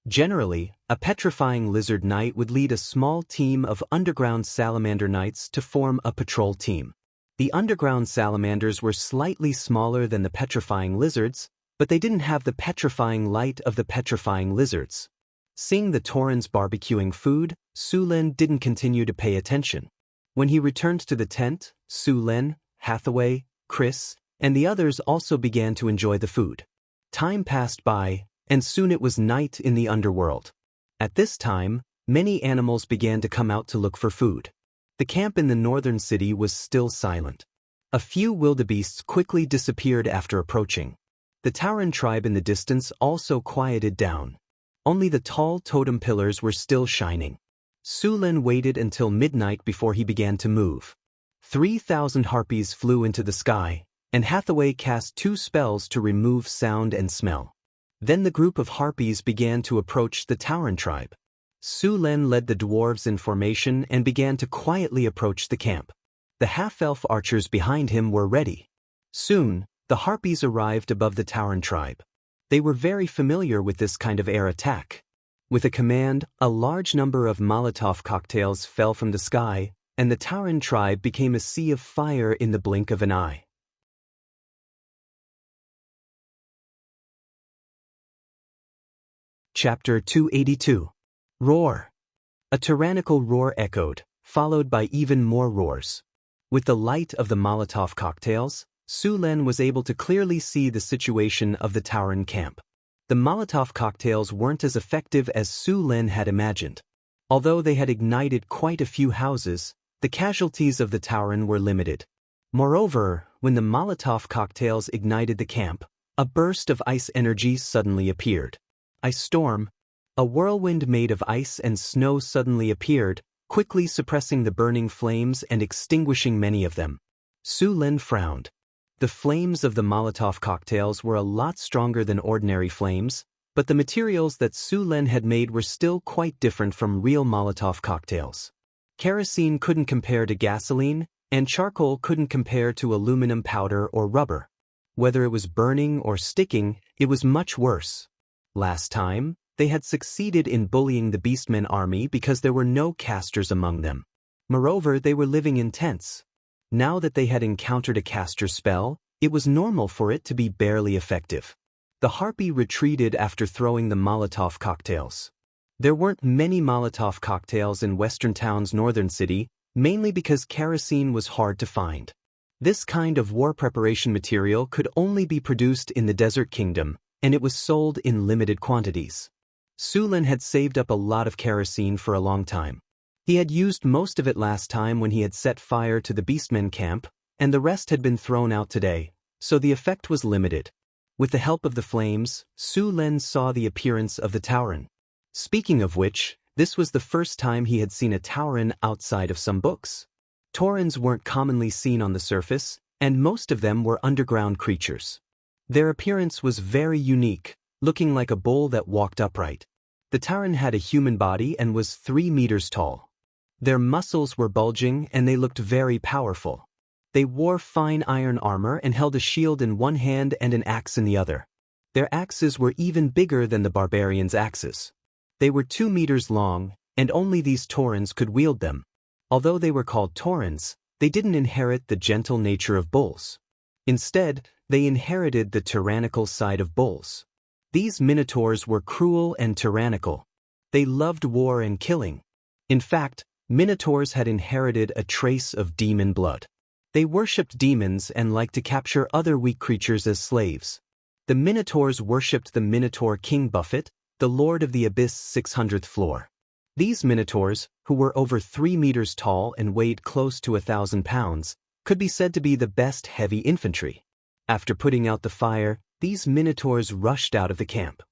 Generally, a petrifying lizard knight would lead a small team of underground salamander knights to form a patrol team. The underground salamanders were slightly smaller than the petrifying lizards, but they didn't have the petrifying light of the petrifying lizards. Seeing the Taurens barbecuing food, Su Lin didn't continue to pay attention. When he returned to the tent, Su Lin, Hathaway, Chris, and the others also began to enjoy the food. Time passed by, and soon it was night in the underworld. At this time, many animals began to come out to look for food. The camp in the northern city was still silent. A few wildebeests quickly disappeared after approaching. The Tauren tribe in the distance also quieted down. Only the tall totem pillars were still shining. Su Lin waited until midnight before he began to move. 3,000 harpies flew into the sky, and Hathaway cast 2 spells to remove sound and smell. Then the group of harpies began to approach the Tauren tribe. Su Lin led the dwarves in formation and began to quietly approach the camp. The half-elf archers behind him were ready. Soon, the harpies arrived above the Tauren tribe. They were very familiar with this kind of air attack. With a command, a large number of Molotov cocktails fell from the sky, and the Tauren tribe became a sea of fire in the blink of an eye. Chapter 282. Roar. A tyrannical roar echoed, followed by even more roars. With the light of the Molotov cocktails, Su Lin was able to clearly see the situation of the Tauren camp. The Molotov cocktails weren't as effective as Su Lin had imagined. Although they had ignited quite a few houses, the casualties of the Tauren were limited. Moreover, when the Molotov cocktails ignited the camp, a burst of ice energy suddenly appeared. Ice storm. A whirlwind made of ice and snow suddenly appeared, quickly suppressing the burning flames and extinguishing many of them. Su Lin frowned. The flames of the Molotov cocktails were a lot stronger than ordinary flames, but the materials that Su Lin had made were still quite different from real Molotov cocktails. Kerosene couldn't compare to gasoline, and charcoal couldn't compare to aluminum powder or rubber. Whether it was burning or sticking, it was much worse. Last time, they had succeeded in bullying the Beastmen army because there were no casters among them. Moreover, they were living in tents. Now that they had encountered a caster spell, it was normal for it to be barely effective. The harpy retreated after throwing the Molotov cocktails. There weren't many Molotov cocktails in Western Town's northern city, mainly because kerosene was hard to find. This kind of war preparation material could only be produced in the Desert Kingdom, and it was sold in limited quantities. Su Lin had saved up a lot of kerosene for a long time. He had used most of it last time when he had set fire to the Beastmen camp, and the rest had been thrown out today, so the effect was limited. With the help of the flames, Su Lin saw the appearance of the Tauren. Speaking of which, this was the first time he had seen a Tauren outside of some books. Taurens weren't commonly seen on the surface, and most of them were underground creatures. Their appearance was very unique, looking like a bull that walked upright. The Tauren had a human body and was 3 meters tall. Their muscles were bulging and they looked very powerful. They wore fine iron armor and held a shield in one hand and an axe in the other. Their axes were even bigger than the barbarians' axes. They were 2 meters long, and only these Taurens could wield them. Although they were called Taurens, they didn't inherit the gentle nature of bulls. Instead, they inherited the tyrannical side of bulls. These minotaurs were cruel and tyrannical. They loved war and killing. In fact, minotaurs had inherited a trace of demon blood. They worshipped demons and liked to capture other weak creatures as slaves. The minotaurs worshipped the Minotaur King Buffet, the Lord of the Abyss' 600th floor. These minotaurs, who were over 3 meters tall and weighed close to 1,000 pounds, could be said to be the best heavy infantry. After putting out the fire, these minotaurs rushed out of the camp.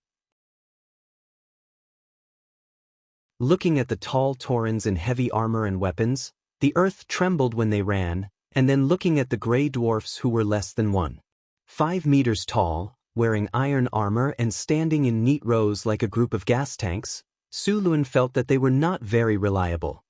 Looking at the tall Taurens in heavy armor and weapons, the earth trembled when they ran, and then looking at the gray dwarfs who were less than 1.5 meters tall, wearing iron armor and standing in neat rows like a group of gas tanks, Su Lun felt that they were not very reliable.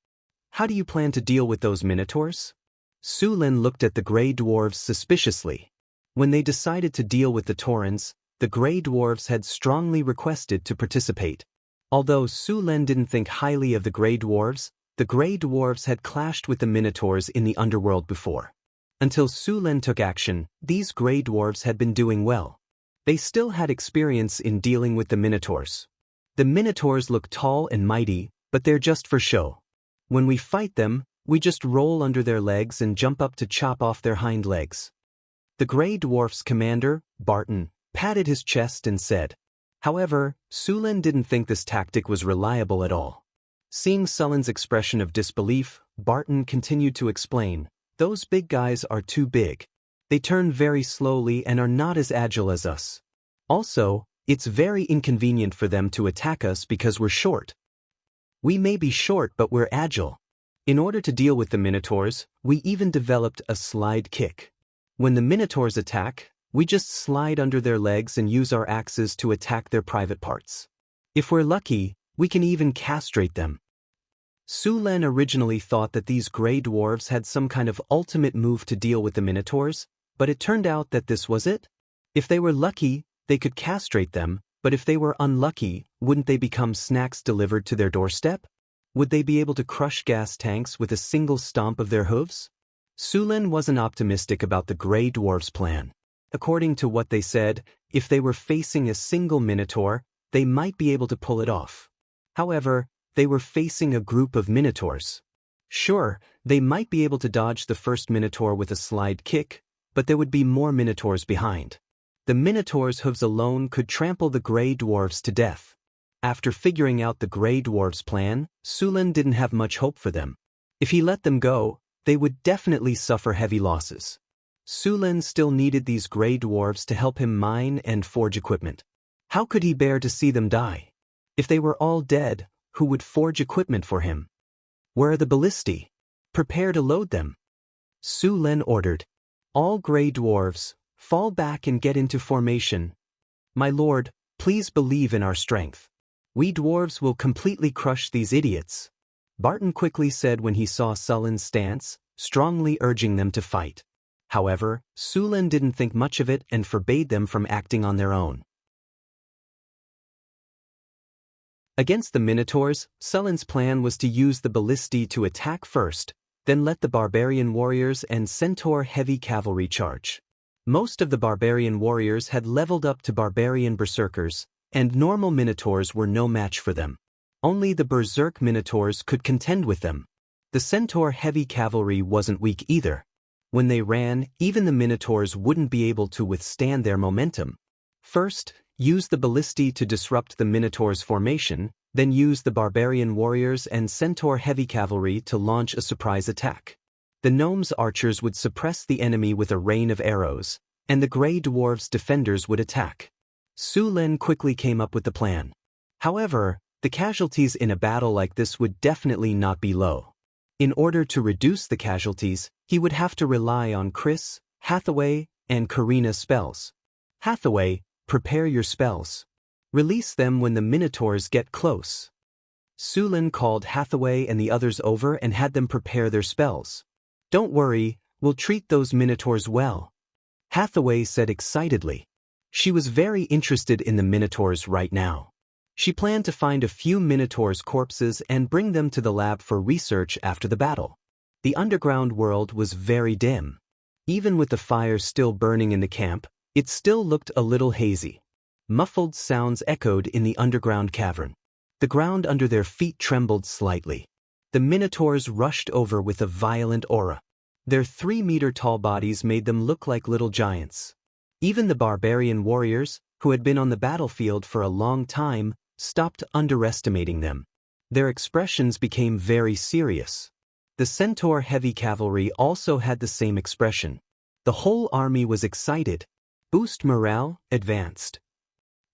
How do you plan to deal with those minotaurs? Su Lin looked at the gray dwarves suspiciously. When they decided to deal with the Taurens, the gray dwarves had strongly requested to participate. Although Su Lin didn't think highly of the gray dwarves had clashed with the minotaurs in the underworld before. Until Su Lin took action, these gray dwarves had been doing well. They still had experience in dealing with the minotaurs. The minotaurs look tall and mighty, but they're just for show. When we fight them, we just roll under their legs and jump up to chop off their hind legs. The gray dwarf's commander, Barton, patted his chest and said. However, Su Lin didn't think this tactic was reliable at all. Seeing Sullen's expression of disbelief, Barton continued to explain, those big guys are too big. They turn very slowly and are not as agile as us. Also, it's very inconvenient for them to attack us because we're short. We may be short, but we're agile. In order to deal with the minotaurs, we even developed a slide kick. When the minotaurs attack, we just slide under their legs and use our axes to attack their private parts. If we're lucky, we can even castrate them. Su Lin originally thought that these gray dwarves had some kind of ultimate move to deal with the minotaurs, but it turned out that this was it. If they were lucky, they could castrate them, but if they were unlucky, wouldn't they become snacks delivered to their doorstep? Would they be able to crush gas tanks with a single stomp of their hooves? Su Lin wasn't optimistic about the gray dwarves' plan. According to what they said, if they were facing a single minotaur, they might be able to pull it off. However, they were facing a group of minotaurs. Sure, they might be able to dodge the first minotaur with a slide kick, but there would be more minotaurs behind. The minotaur's hooves alone could trample the gray dwarves to death. After figuring out the gray dwarves' plan, Su Lin didn't have much hope for them. If he let them go, they would definitely suffer heavy losses. Su Lin still needed these gray dwarves to help him mine and forge equipment. How could he bear to see them die? If they were all dead, who would forge equipment for him? Where are the ballistae? Prepare to load them. Su Lin ordered. All gray dwarves, fall back and get into formation. My lord, please believe in our strength. We dwarves will completely crush these idiots. Barton quickly said when he saw Sullen's stance, strongly urging them to fight. However, Su Lin didn't think much of it and forbade them from acting on their own. Against the minotaurs, Sullen's plan was to use the ballistae to attack first, then let the barbarian warriors and centaur heavy cavalry charge. Most of the barbarian warriors had leveled up to barbarian berserkers, and normal minotaurs were no match for them. Only the berserk minotaurs could contend with them. The centaur heavy cavalry wasn't weak either. When they ran, even the minotaurs wouldn't be able to withstand their momentum. First, use the ballistae to disrupt the minotaurs' formation, then use the barbarian warriors and centaur heavy cavalry to launch a surprise attack. The gnomes' archers would suppress the enemy with a rain of arrows, and the gray dwarves' defenders would attack. Su Lin quickly came up with the plan. However, the casualties in a battle like this would definitely not be low. In order to reduce the casualties, he would have to rely on Chris, Hathaway, and Karina's spells. Hathaway, prepare your spells. Release them when the minotaurs get close. Su Lin called Hathaway and the others over and had them prepare their spells. Don't worry, we'll treat those minotaurs well. Hathaway said excitedly. She was very interested in the minotaurs right now. She planned to find a few minotaurs' corpses and bring them to the lab for research after the battle. The underground world was very dim. Even with the fire still burning in the camp, it still looked a little hazy. Muffled sounds echoed in the underground cavern. The ground under their feet trembled slightly. The minotaurs rushed over with a violent aura. Their 3-meter-tall bodies made them look like little giants. Even the barbarian warriors, who had been on the battlefield for a long time, stopped underestimating them. Their expressions became very serious. The centaur heavy cavalry also had the same expression. The whole army was excited. Boost morale, advanced.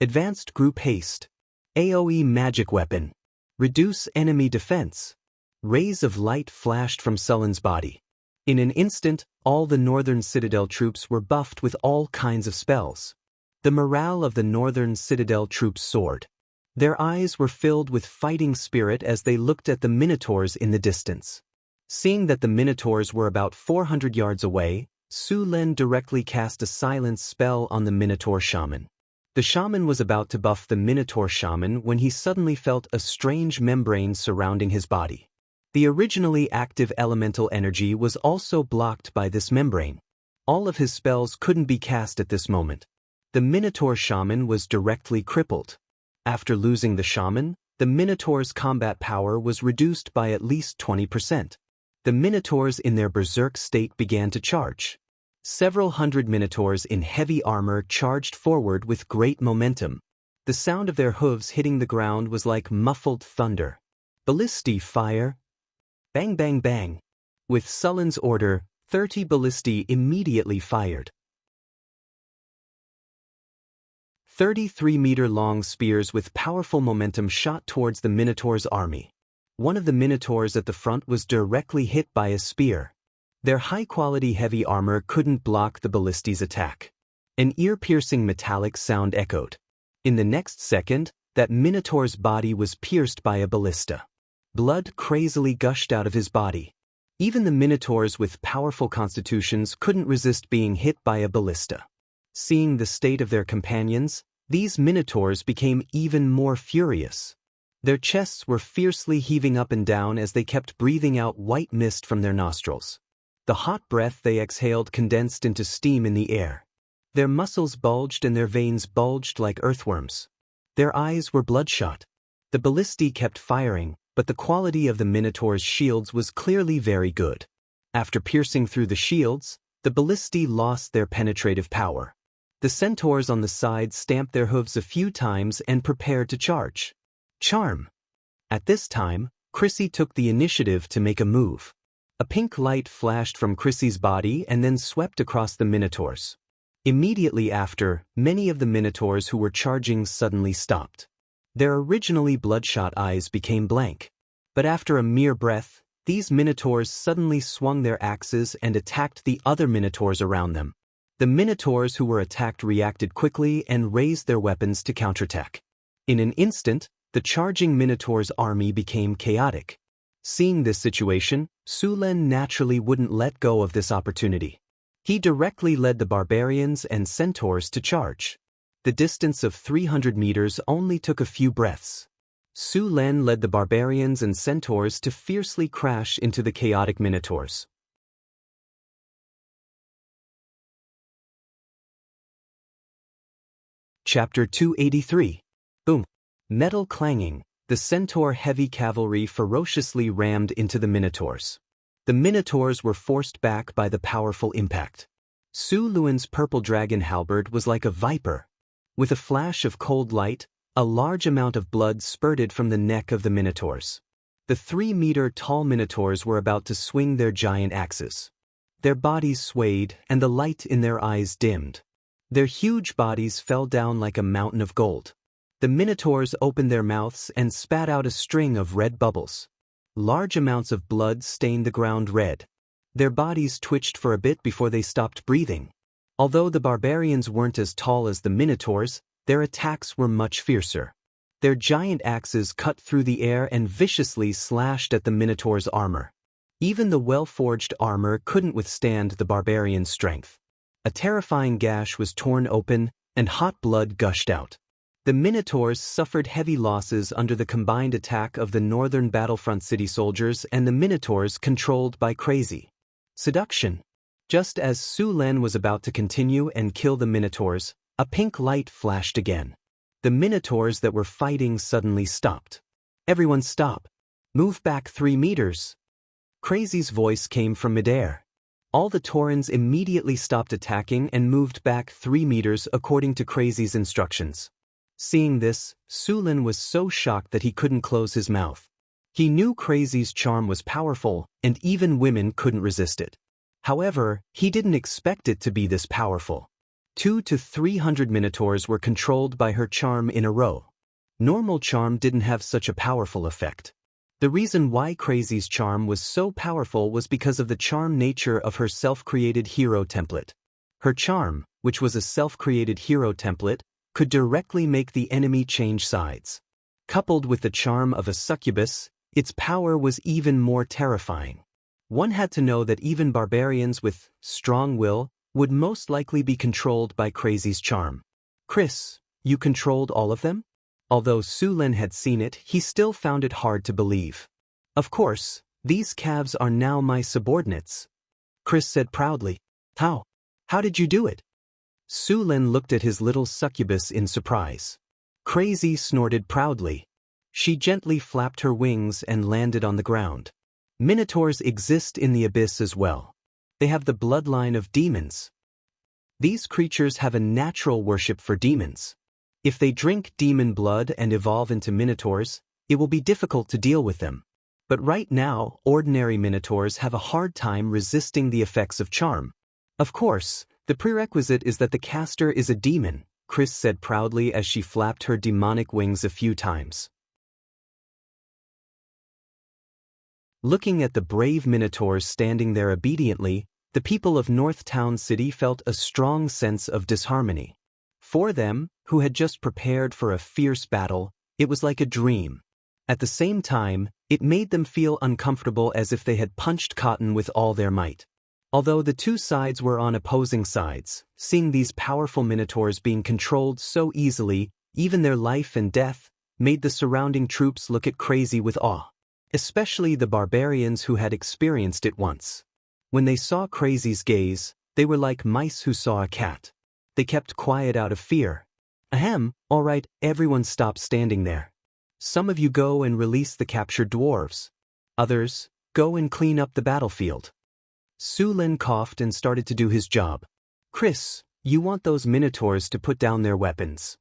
Advanced group haste. AoE magic weapon. Reduce enemy defense. Rays of light flashed from Sullen's body. In an instant, all the northern citadel troops were buffed with all kinds of spells. The morale of the northern citadel troops soared. Their eyes were filled with fighting spirit as they looked at the minotaurs in the distance. Seeing that the minotaurs were about 400 yards away, Su Len directly cast a silence spell on the minotaur shaman. The shaman was about to buff the minotaur shaman when he suddenly felt a strange membrane surrounding his body. The originally active elemental energy was also blocked by this membrane. All of his spells couldn't be cast at this moment. The minotaur shaman was directly crippled. After losing the shaman, the minotaur's combat power was reduced by at least 20%. The minotaurs in their berserk state began to charge. Several hundred minotaurs in heavy armor charged forward with great momentum. The sound of their hooves hitting the ground was like muffled thunder. Ballistae fire! Bang bang bang! With Sullen's order, 30 ballistae immediately fired. 33-meter-long spears with powerful momentum shot towards the Minotaur's army. One of the Minotaurs at the front was directly hit by a spear. Their high-quality heavy armor couldn't block the ballistae's attack. An ear-piercing metallic sound echoed. In the next second, that Minotaur's body was pierced by a ballista. Blood crazily gushed out of his body. Even the Minotaurs with powerful constitutions couldn't resist being hit by a ballista. Seeing the state of their companions, these Minotaurs became even more furious. Their chests were fiercely heaving up and down as they kept breathing out white mist from their nostrils. The hot breath they exhaled condensed into steam in the air. Their muscles bulged and their veins bulged like earthworms. Their eyes were bloodshot. The ballistae kept firing, but the quality of the Minotaur's shields was clearly very good. After piercing through the shields, the ballistae lost their penetrative power. The centaurs on the side stamped their hooves a few times and prepared to charge. Charm! At this time, Chrissy took the initiative to make a move. A pink light flashed from Chrissy's body and then swept across the Minotaurs. Immediately after, many of the Minotaurs who were charging suddenly stopped. Their originally bloodshot eyes became blank. But after a mere breath, these Minotaurs suddenly swung their axes and attacked the other Minotaurs around them. The Minotaurs who were attacked reacted quickly and raised their weapons to counterattack. In an instant, the charging Minotaur's army became chaotic. Seeing this situation, Su Len naturally wouldn't let go of this opportunity. He directly led the barbarians and centaurs to charge. The distance of 300 meters only took a few breaths. Su Len led the barbarians and centaurs to fiercely crash into the chaotic Minotaurs. Chapter 283. Boom! Metal clanging, the centaur heavy cavalry ferociously rammed into the Minotaurs. The Minotaurs were forced back by the powerful impact. Su Luan's purple dragon halberd was like a viper. With a flash of cold light, a large amount of blood spurted from the neck of the Minotaurs. The 3-meter-tall Minotaurs were about to swing their giant axes. Their bodies swayed and the light in their eyes dimmed. Their huge bodies fell down like a mountain of gold. The Minotaurs opened their mouths and spat out a string of red bubbles. Large amounts of blood stained the ground red. Their bodies twitched for a bit before they stopped breathing. Although the barbarians weren't as tall as the Minotaurs, their attacks were much fiercer. Their giant axes cut through the air and viciously slashed at the Minotaur's armor. Even the well-forged armor couldn't withstand the barbarians' strength. A terrifying gash was torn open, and hot blood gushed out. The Minotaurs suffered heavy losses under the combined attack of the northern battlefront city soldiers and the Minotaurs controlled by Crazy. Seduction. Just as Su Len was about to continue and kill the Minotaurs, a pink light flashed again. The Minotaurs that were fighting suddenly stopped. Everyone stop. Move back 3 meters. Crazy's voice came from midair. All the Taurans immediately stopped attacking and moved back 3 meters according to Crazy's instructions. Seeing this, Su Len was so shocked that he couldn't close his mouth. He knew Crazy's charm was powerful, and even women couldn't resist it. However, he didn't expect it to be this powerful. 200 to 300 Minotaurs were controlled by her charm in a row. Normal charm didn't have such a powerful effect. The reason why Crazy's charm was so powerful was because of the charm nature of her self-created hero template. Her charm, which was a self-created hero template, could directly make the enemy change sides. Coupled with the charm of a succubus, its power was even more terrifying. One had to know that even barbarians with strong will would most likely be controlled by Crazy's charm. Chris, you controlled all of them? Although Su Lin had seen it, he still found it hard to believe. Of course, these calves are now my subordinates, Chris said proudly. How? How did you do it? Su Lin looked at his little succubus in surprise. Crazy snorted proudly. She gently flapped her wings and landed on the ground. Minotaurs exist in the abyss as well. They have the bloodline of demons. These creatures have a natural worship for demons. If they drink demon blood and evolve into minotaurs, it will be difficult to deal with them. But right now, ordinary minotaurs have a hard time resisting the effects of charm. Of course, the prerequisite is that the caster is a demon, Chris said proudly as she flapped her demonic wings a few times. Looking at the brave minotaurs standing there obediently, the people of North Town City felt a strong sense of disharmony. For them, who had just prepared for a fierce battle, it was like a dream. At the same time, it made them feel uncomfortable as if they had punched cotton with all their might. Although the two sides were on opposing sides, seeing these powerful minotaurs being controlled so easily, even their life and death, made the surrounding troops look at Crazy with awe. Especially the barbarians who had experienced it once. When they saw Crazy's gaze, they were like mice who saw a cat. They kept quiet out of fear. Ahem, all right, everyone stop standing there. Some of you go and release the captured dwarves. Others, go and clean up the battlefield. Su Lin coughed and started to do his job. Chris, you want those minotaurs to put down their weapons.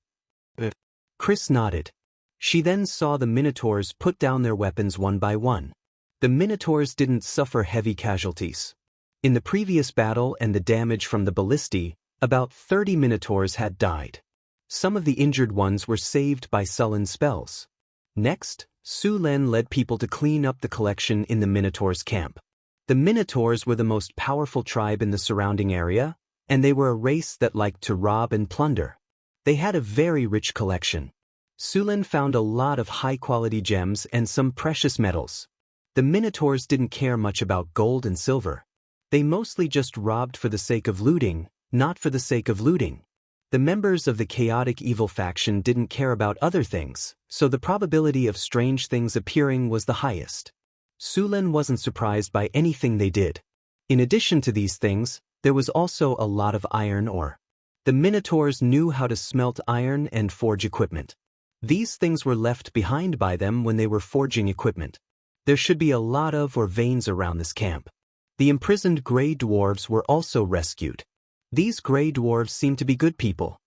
Chris nodded. She then saw the minotaurs put down their weapons one by one. The minotaurs didn't suffer heavy casualties. In the previous battle and the damage from the ballistae, about 30 minotaurs had died. Some of the injured ones were saved by sullen spells. Next, Su Lin led people to clean up the collection in the minotaurs' camp. The minotaurs were the most powerful tribe in the surrounding area, and they were a race that liked to rob and plunder. They had a very rich collection. Su Lin found a lot of high-quality gems and some precious metals. The minotaurs didn't care much about gold and silver. They mostly just robbed for the sake of looting, not for the sake of looting. The members of the chaotic evil faction didn't care about other things, so the probability of strange things appearing was the highest. Su Lin wasn't surprised by anything they did. In addition to these things, there was also a lot of iron ore. The minotaurs knew how to smelt iron and forge equipment. These things were left behind by them when they were forging equipment. There should be a lot of veins around this camp. The imprisoned gray dwarves were also rescued. These gray dwarves seemed to be good people.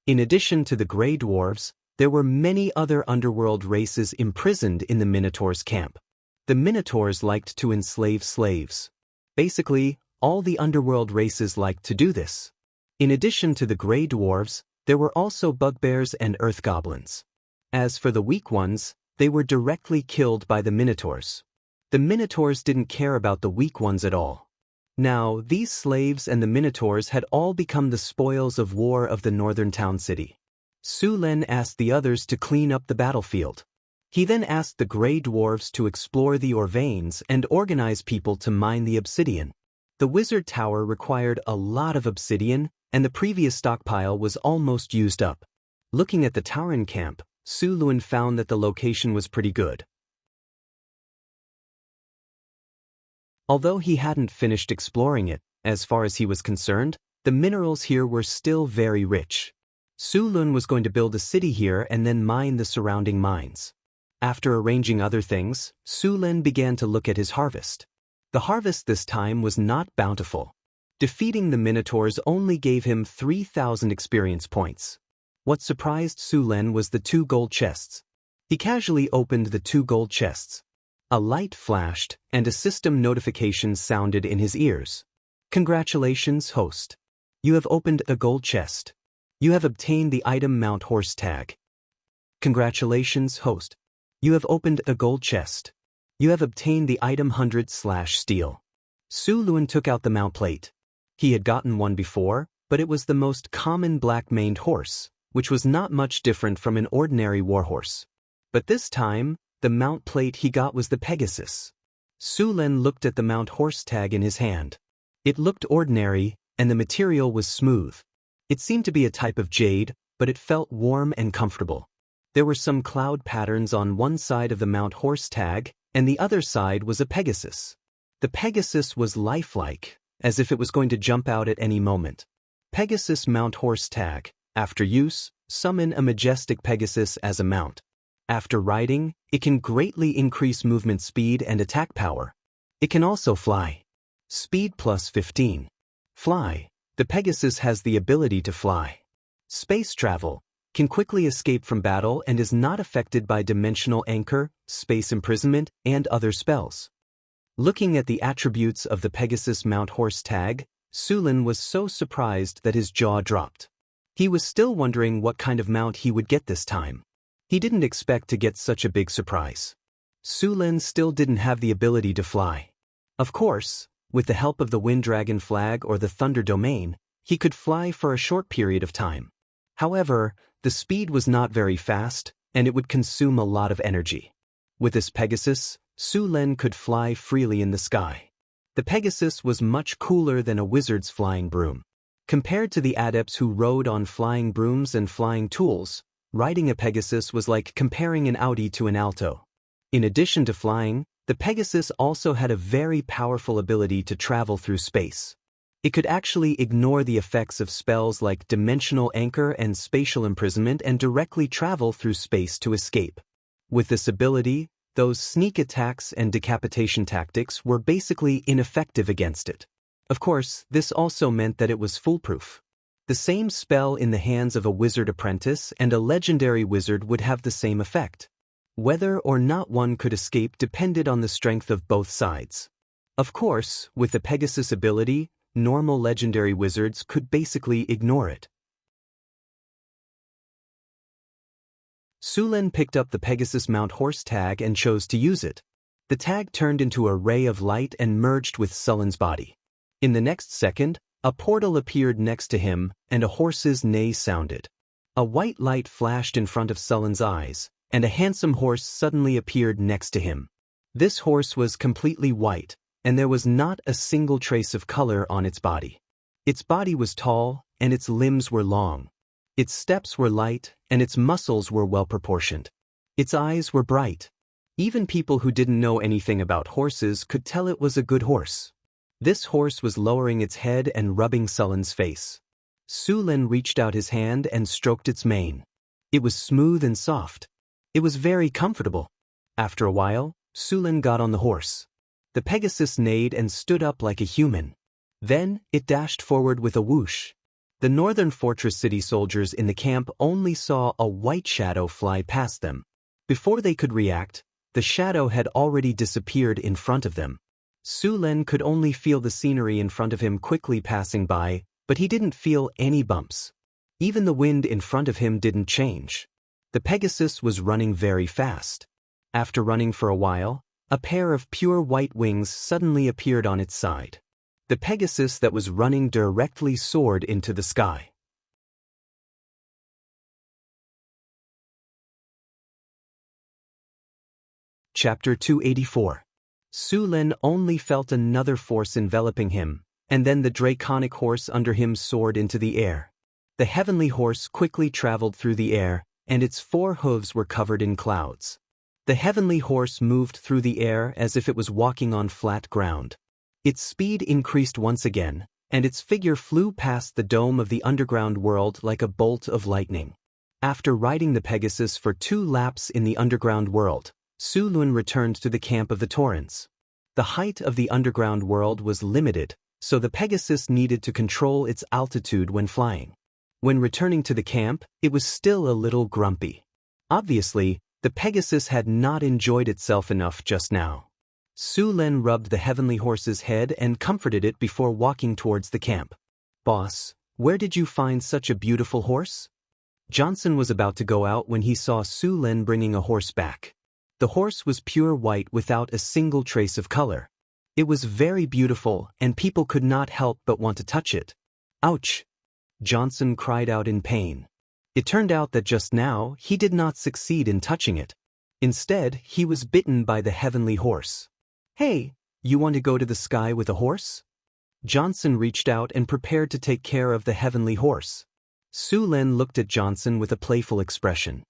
In addition to the gray dwarves, there were many other underworld races imprisoned in the Minotaurs' camp. The Minotaurs liked to enslave slaves. Basically, all the underworld races liked to do this. In addition to the gray dwarves, there were also bugbears and earth goblins. As for the weak ones, they were directly killed by the Minotaurs. The Minotaurs didn't care about the weak ones at all. Now, these slaves and the Minotaurs had all become the spoils of war of the northern town city. Su Lin asked the others to clean up the battlefield. He then asked the gray dwarves to explore the ore veins and organize people to mine the obsidian. The wizard tower required a lot of obsidian, and the previous stockpile was almost used up. Looking at the Tauren camp, Su Lin found that the location was pretty good. Although he hadn't finished exploring it, as far as he was concerned, the minerals here were still very rich. Su Lin was going to build a city here and then mine the surrounding mines. After arranging other things, Su Lin began to look at his harvest. The harvest this time was not bountiful. Defeating the Minotaurs only gave him 3,000 experience points. What surprised Su Lin was the 2 gold chests. He casually opened the 2 gold chests. A light flashed, and a system notification sounded in his ears. Congratulations, host. You have opened a gold chest. You have obtained the item Mount Horse tag. Congratulations, host. You have opened a gold chest. You have obtained the item 100/steal. Su Lun took out the mount plate. He had gotten one before, but it was the most common black-maned horse, which was not much different from an ordinary warhorse. But this time, the mount plate he got was the Pegasus. Su Lun looked at the mount horse tag in his hand. It looked ordinary, and the material was smooth. It seemed to be a type of jade, but it felt warm and comfortable. There were some cloud patterns on one side of the mount horse tag, and the other side was a Pegasus. The Pegasus was lifelike, as if it was going to jump out at any moment. Pegasus mount horse tag. After use, summon a majestic Pegasus as a mount. After riding, it can greatly increase movement speed and attack power. It can also fly. Speed plus 15. Fly. The Pegasus has the ability to fly. Space travel. Can quickly escape from battle and is not affected by dimensional anchor, space imprisonment, and other spells. Looking at the attributes of the Pegasus mount horse tag, Su Lun was so surprised that his jaw dropped. He was still wondering what kind of mount he would get this time. He didn't expect to get such a big surprise. Su Lun still didn't have the ability to fly. Of course, with the help of the Wind Dragon flag or the Thunder Domain, he could fly for a short period of time. However, the speed was not very fast, and it would consume a lot of energy. With this Pegasus, Su Lun could fly freely in the sky. The Pegasus was much cooler than a wizard's flying broom. Compared to the adepts who rode on flying brooms and flying tools, riding a Pegasus was like comparing an Audi to an Alto. In addition to flying, the Pegasus also had a very powerful ability to travel through space. It could actually ignore the effects of spells like dimensional anchor and spatial imprisonment and directly travel through space to escape. With this ability, those sneak attacks and decapitation tactics were basically ineffective against it. Of course, this also meant that it was foolproof. The same spell in the hands of a wizard apprentice and a legendary wizard would have the same effect. Whether or not one could escape depended on the strength of both sides. Of course, with the Pegasus ability, normal legendary wizards could basically ignore it. Su Lun picked up the Pegasus mount horse tag and chose to use it. The tag turned into a ray of light and merged with Su Lun's body. In the next second, a portal appeared next to him, and a horse's neigh sounded. A white light flashed in front of Su Lun's eyes, and a handsome horse suddenly appeared next to him. This horse was completely white, and there was not a single trace of color on its body. Its body was tall, and its limbs were long. Its steps were light, and its muscles were well proportioned. Its eyes were bright. Even people who didn't know anything about horses could tell it was a good horse. This horse was lowering its head and rubbing Su Lun's face. Su Lun reached out his hand and stroked its mane. It was smooth and soft. It was very comfortable. After a while, Su Lun got on the horse. The Pegasus neighed and stood up like a human. Then, it dashed forward with a whoosh. The northern fortress city soldiers in the camp only saw a white shadow fly past them. Before they could react, the shadow had already disappeared in front of them. Su Lun could only feel the scenery in front of him quickly passing by, but he didn't feel any bumps. Even the wind in front of him didn't change. The Pegasus was running very fast. After running for a while, a pair of pure white wings suddenly appeared on its side. The Pegasus that was running directly soared into the sky. Chapter 284. Su Lun only felt another force enveloping him, and then the draconic horse under him soared into the air. The heavenly horse quickly traveled through the air, and its 4 hooves were covered in clouds. The heavenly horse moved through the air as if it was walking on flat ground. Its speed increased once again, and its figure flew past the dome of the underground world like a bolt of lightning. After riding the Pegasus for 2 laps in the underground world, Su Lun returned to the camp of the Torrents. The height of the underground world was limited, so the Pegasus needed to control its altitude when flying. When returning to the camp, it was still a little grumpy. Obviously, the Pegasus had not enjoyed itself enough just now. Su Lun rubbed the heavenly horse's head and comforted it before walking towards the camp. "Boss, where did you find such a beautiful horse?" Johnson was about to go out when he saw Su Lun bringing a horse back. The horse was pure white without a single trace of color. It was very beautiful, and people could not help but want to touch it. Ouch! Johnson cried out in pain. It turned out that just now he did not succeed in touching it. Instead, he was bitten by the heavenly horse. Hey, you want to go to the sky with a horse? Johnson reached out and prepared to take care of the heavenly horse. Su Lin looked at Johnson with a playful expression.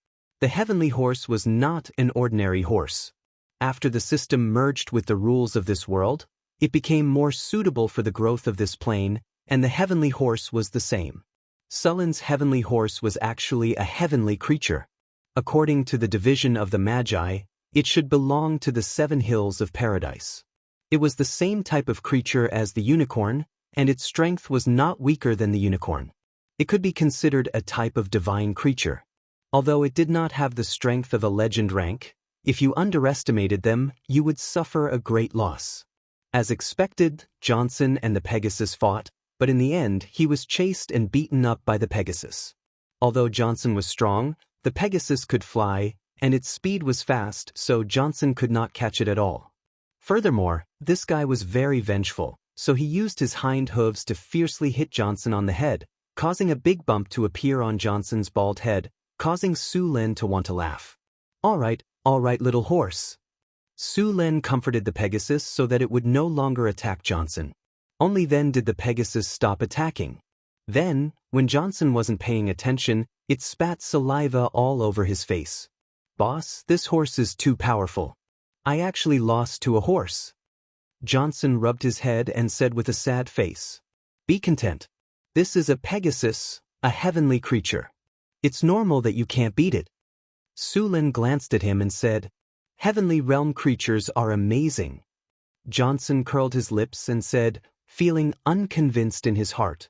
The heavenly horse was not an ordinary horse. After the system merged with the rules of this world, it became more suitable for the growth of this plane, and the heavenly horse was the same. Sulin's heavenly horse was actually a heavenly creature. According to the division of the Magi, it should belong to the 7 hills of paradise. It was the same type of creature as the unicorn, and its strength was not weaker than the unicorn. It could be considered a type of divine creature. Although it did not have the strength of a legend rank, if you underestimated them, you would suffer a great loss. As expected, Johnson and the Pegasus fought, but in the end he was chased and beaten up by the Pegasus. Although Johnson was strong, the Pegasus could fly, and its speed was fast, so Johnson could not catch it at all. Furthermore, this guy was very vengeful, so he used his hind hooves to fiercely hit Johnson on the head, causing a big bump to appear on Johnson's bald head, causing Su Lin to want to laugh. All right, little horse. Su Lin comforted the Pegasus so that it would no longer attack Johnson. Only then did the Pegasus stop attacking. Then, when Johnson wasn't paying attention, it spat saliva all over his face. Boss, this horse is too powerful. I actually lost to a horse. Johnson rubbed his head and said with a sad face, Be content. This is a Pegasus, a heavenly creature. It's normal that you can't beat it. Su Lin glanced at him and said, Heavenly realm creatures are amazing. Johnson curled his lips and said, feeling unconvinced in his heart.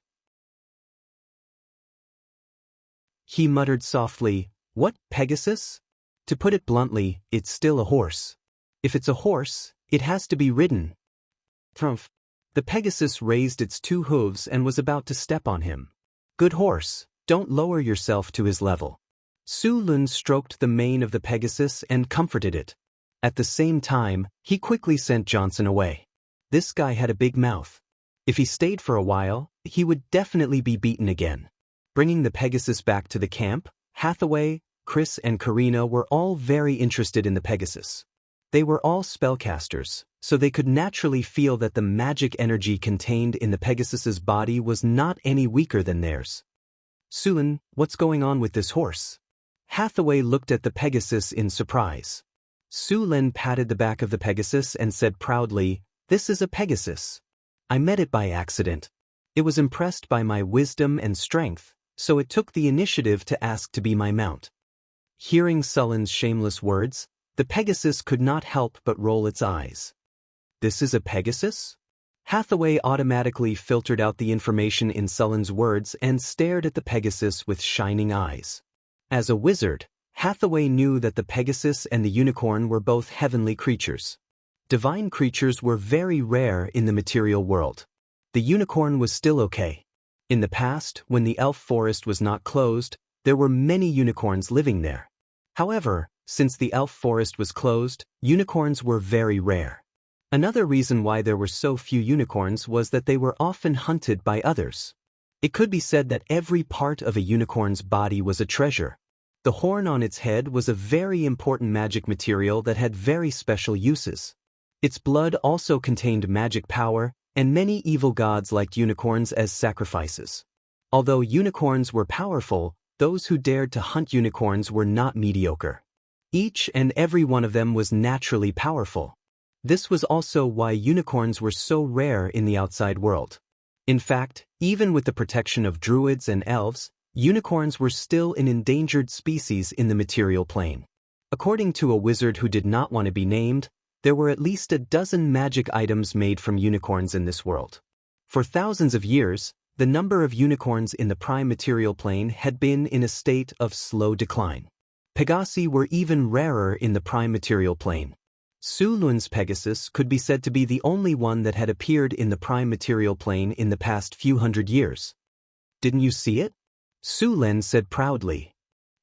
He muttered softly, What, Pegasus? To put it bluntly, it's still a horse. If it's a horse, it has to be ridden. Thrumph. The Pegasus raised its 2 hooves and was about to step on him. Good horse, don't lower yourself to his level. Su Lin stroked the mane of the Pegasus and comforted it. At the same time, he quickly sent Johnson away. This guy had a big mouth. If he stayed for a while, he would definitely be beaten again. Bringing the Pegasus back to the camp, Hathaway, Chris and Karina were all very interested in the Pegasus. They were all spellcasters, so they could naturally feel that the magic energy contained in the Pegasus's body was not any weaker than theirs. Su Lin, what's going on with this horse? Hathaway looked at the Pegasus in surprise. Su Lin patted the back of the Pegasus and said proudly, This is a Pegasus. I met it by accident. It was impressed by my wisdom and strength, so it took the initiative to ask to be my mount. Hearing Sulin's shameless words, the Pegasus could not help but roll its eyes. This is a Pegasus? Hathaway automatically filtered out the information in Sulin's words and stared at the Pegasus with shining eyes. As a wizard, Hathaway knew that the Pegasus and the unicorn were both heavenly creatures. Divine creatures were very rare in the material world. The unicorn was still okay. In the past, when the elf forest was not closed, there were many unicorns living there. However, since the elf forest was closed, unicorns were very rare. Another reason why there were so few unicorns was that they were often hunted by others. It could be said that every part of a unicorn's body was a treasure. The horn on its head was a very important magic material that had very special uses. Its blood also contained magic power, and many evil gods liked unicorns as sacrifices. Although unicorns were powerful, those who dared to hunt unicorns were not mediocre. Each and every one of them was naturally powerful. This was also why unicorns were so rare in the outside world. In fact, even with the protection of druids and elves, unicorns were still an endangered species in the material plane. According to a wizard who did not want to be named, there were at least a dozen magic items made from unicorns in this world. For thousands of years, the number of unicorns in the prime material plane had been in a state of slow decline. Pegasi were even rarer in the prime material plane. Su Lin's Pegasus could be said to be the only one that had appeared in the prime material plane in the past few hundred years. Didn't you see it? Su Lin said proudly.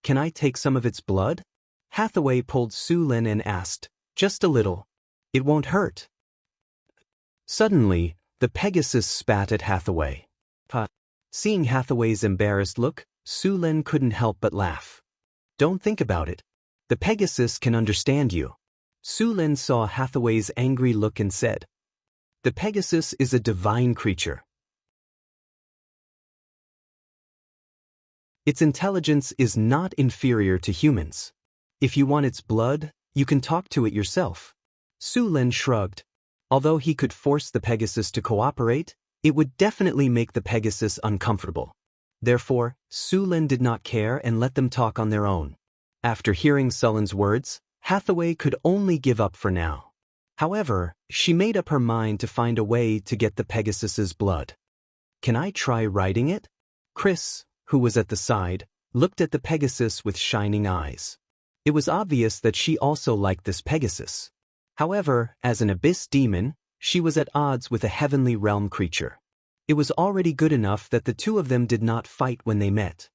Can I take some of its blood? Hathaway pulled Su Lin and asked, "Just a little. It won't hurt." Suddenly, the Pegasus spat at Hathaway. Seeing Hathaway's embarrassed look, Su Lin couldn't help but laugh. "Don't think about it. The Pegasus can understand you." Su Lin saw Hathaway's angry look and said, "The Pegasus is a divine creature. Its intelligence is not inferior to humans. If you want its blood, you can talk to it yourself." Su Lin shrugged. Although he could force the Pegasus to cooperate, it would definitely make the Pegasus uncomfortable. Therefore, Su Lin did not care and let them talk on their own. After hearing Sullen's words, Hathaway could only give up for now. However, she made up her mind to find a way to get the Pegasus's blood. "Can I try riding it?" Chris, who was at the side, looked at the Pegasus with shining eyes. It was obvious that she also liked this Pegasus. However, as an abyss demon, she was at odds with a heavenly realm creature. It was already good enough that the two of them did not fight when they met.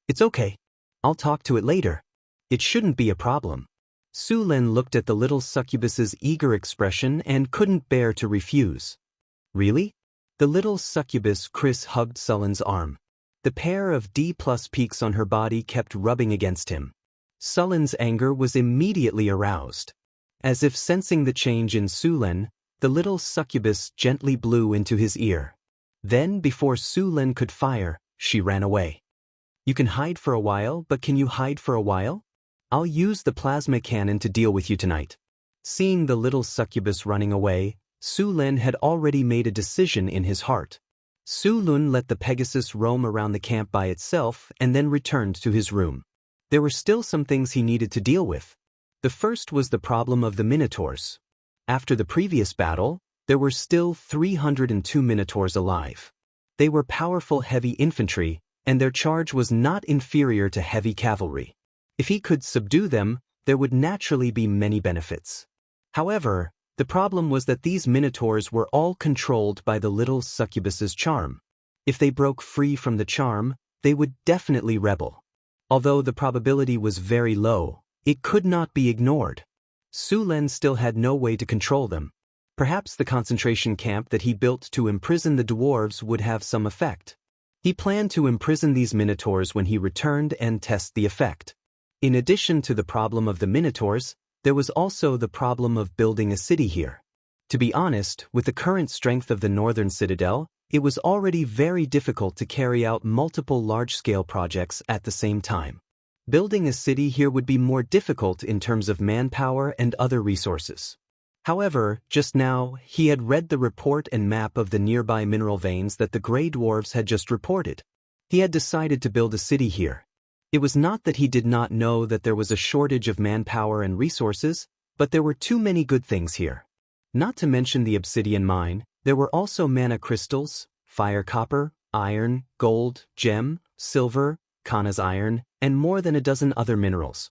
"It's okay. I'll talk to it later. It shouldn't be a problem." Su Lin looked at the little succubus's eager expression and couldn't bear to refuse. "Really?" The little succubus Chris hugged Sullen's arm. The pair of D+ peaks on her body kept rubbing against him. Sullen's anger was immediately aroused. As if sensing the change in Su Lin, the little succubus gently blew into his ear. Then, before Su Lin could fire, she ran away. "You can hide for a while, but can you hide for a while? I'll use the plasma cannon to deal with you tonight." Seeing the little succubus running away, Su Lin had already made a decision in his heart. Su Lin let the Pegasus roam around the camp by itself and then returned to his room. There were still some things he needed to deal with. The first was the problem of the Minotaurs. After the previous battle, there were still 302 Minotaurs alive. They were powerful heavy infantry, and their charge was not inferior to heavy cavalry. If he could subdue them, there would naturally be many benefits. However, the problem was that these Minotaurs were all controlled by the little succubus's charm. If they broke free from the charm, they would definitely rebel. Although the probability was very low, it could not be ignored. Su Lin still had no way to control them. Perhaps the concentration camp that he built to imprison the dwarves would have some effect. He planned to imprison these Minotaurs when he returned and test the effect. In addition to the problem of the Minotaurs, there was also the problem of building a city here. To be honest, with the current strength of the northern citadel, it was already very difficult to carry out multiple large-scale projects at the same time. Building a city here would be more difficult in terms of manpower and other resources. However, just now, he had read the report and map of the nearby mineral veins that the Grey Dwarves had just reported. He had decided to build a city here. It was not that he did not know that there was a shortage of manpower and resources, but there were too many good things here. Not to mention the obsidian mine, there were also mana crystals, fire copper, iron, gold, gem, silver, Kana's iron, and more than a dozen other minerals.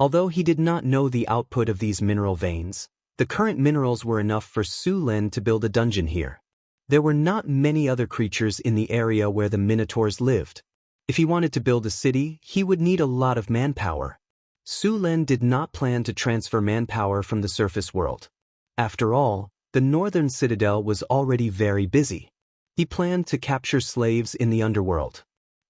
Although he did not know the output of these mineral veins, the current minerals were enough for Su Lin to build a dungeon here. There were not many other creatures in the area where the Minotaurs lived. If he wanted to build a city, he would need a lot of manpower. Su Lin did not plan to transfer manpower from the surface world. After all, the northern citadel was already very busy. He planned to capture slaves in the underworld.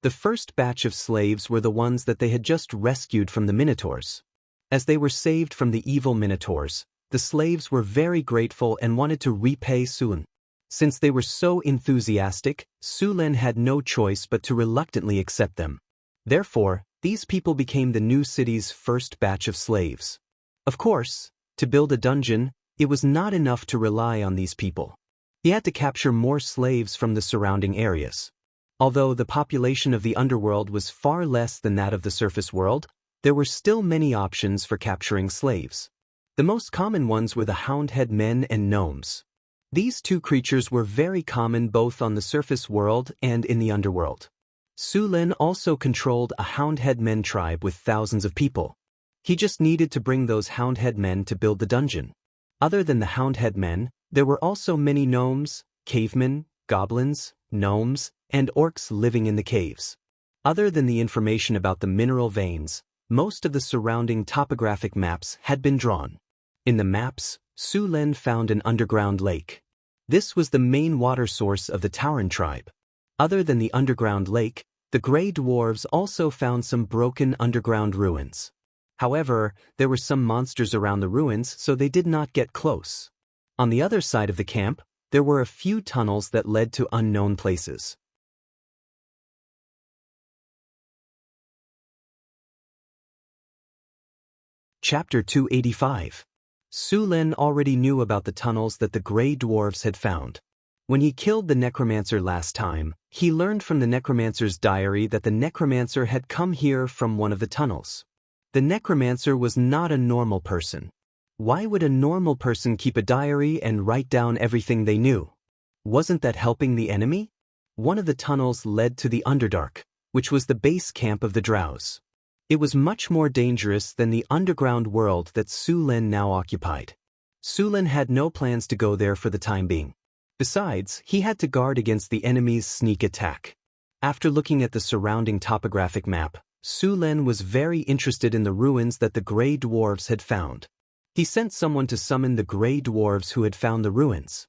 The first batch of slaves were the ones that they had just rescued from the Minotaurs. As they were saved from the evil Minotaurs, the slaves were very grateful and wanted to repay Su Lin. Since they were so enthusiastic, Su Lin had no choice but to reluctantly accept them. Therefore, these people became the new city's first batch of slaves. Of course, to build a dungeon, it was not enough to rely on these people. He had to capture more slaves from the surrounding areas. Although the population of the underworld was far less than that of the surface world, there were still many options for capturing slaves. The most common ones were the Houndhead men and gnomes. These two creatures were very common both on the surface world and in the underworld. Su Lin also controlled a Houndhead men tribe with thousands of people. He just needed to bring those Houndhead men to build the dungeon. Other than the Houndhead men, there were also many gnomes, cavemen, goblins, gnomes, and orcs living in the caves. Other than the information about the mineral veins, most of the surrounding topographic maps had been drawn. In the maps, Su Len found an underground lake. This was the main water source of the Tauren tribe. Other than the underground lake, the Grey Dwarves also found some broken underground ruins. However, there were some monsters around the ruins, so they did not get close. On the other side of the camp, there were a few tunnels that led to unknown places. Chapter 285. Su Len already knew about the tunnels that the Grey Dwarves had found. When he killed the necromancer last time, he learned from the necromancer's diary that the necromancer had come here from one of the tunnels. The necromancer was not a normal person. Why would a normal person keep a diary and write down everything they knew? Wasn't that helping the enemy? One of the tunnels led to the Underdark, which was the base camp of the Drows. It was much more dangerous than the underground world that Su Len now occupied. Su Len had no plans to go there for the time being. Besides, he had to guard against the enemy's sneak attack. After looking at the surrounding topographic map, Su Len was very interested in the ruins that the Grey Dwarves had found. He sent someone to summon the Grey Dwarves who had found the ruins.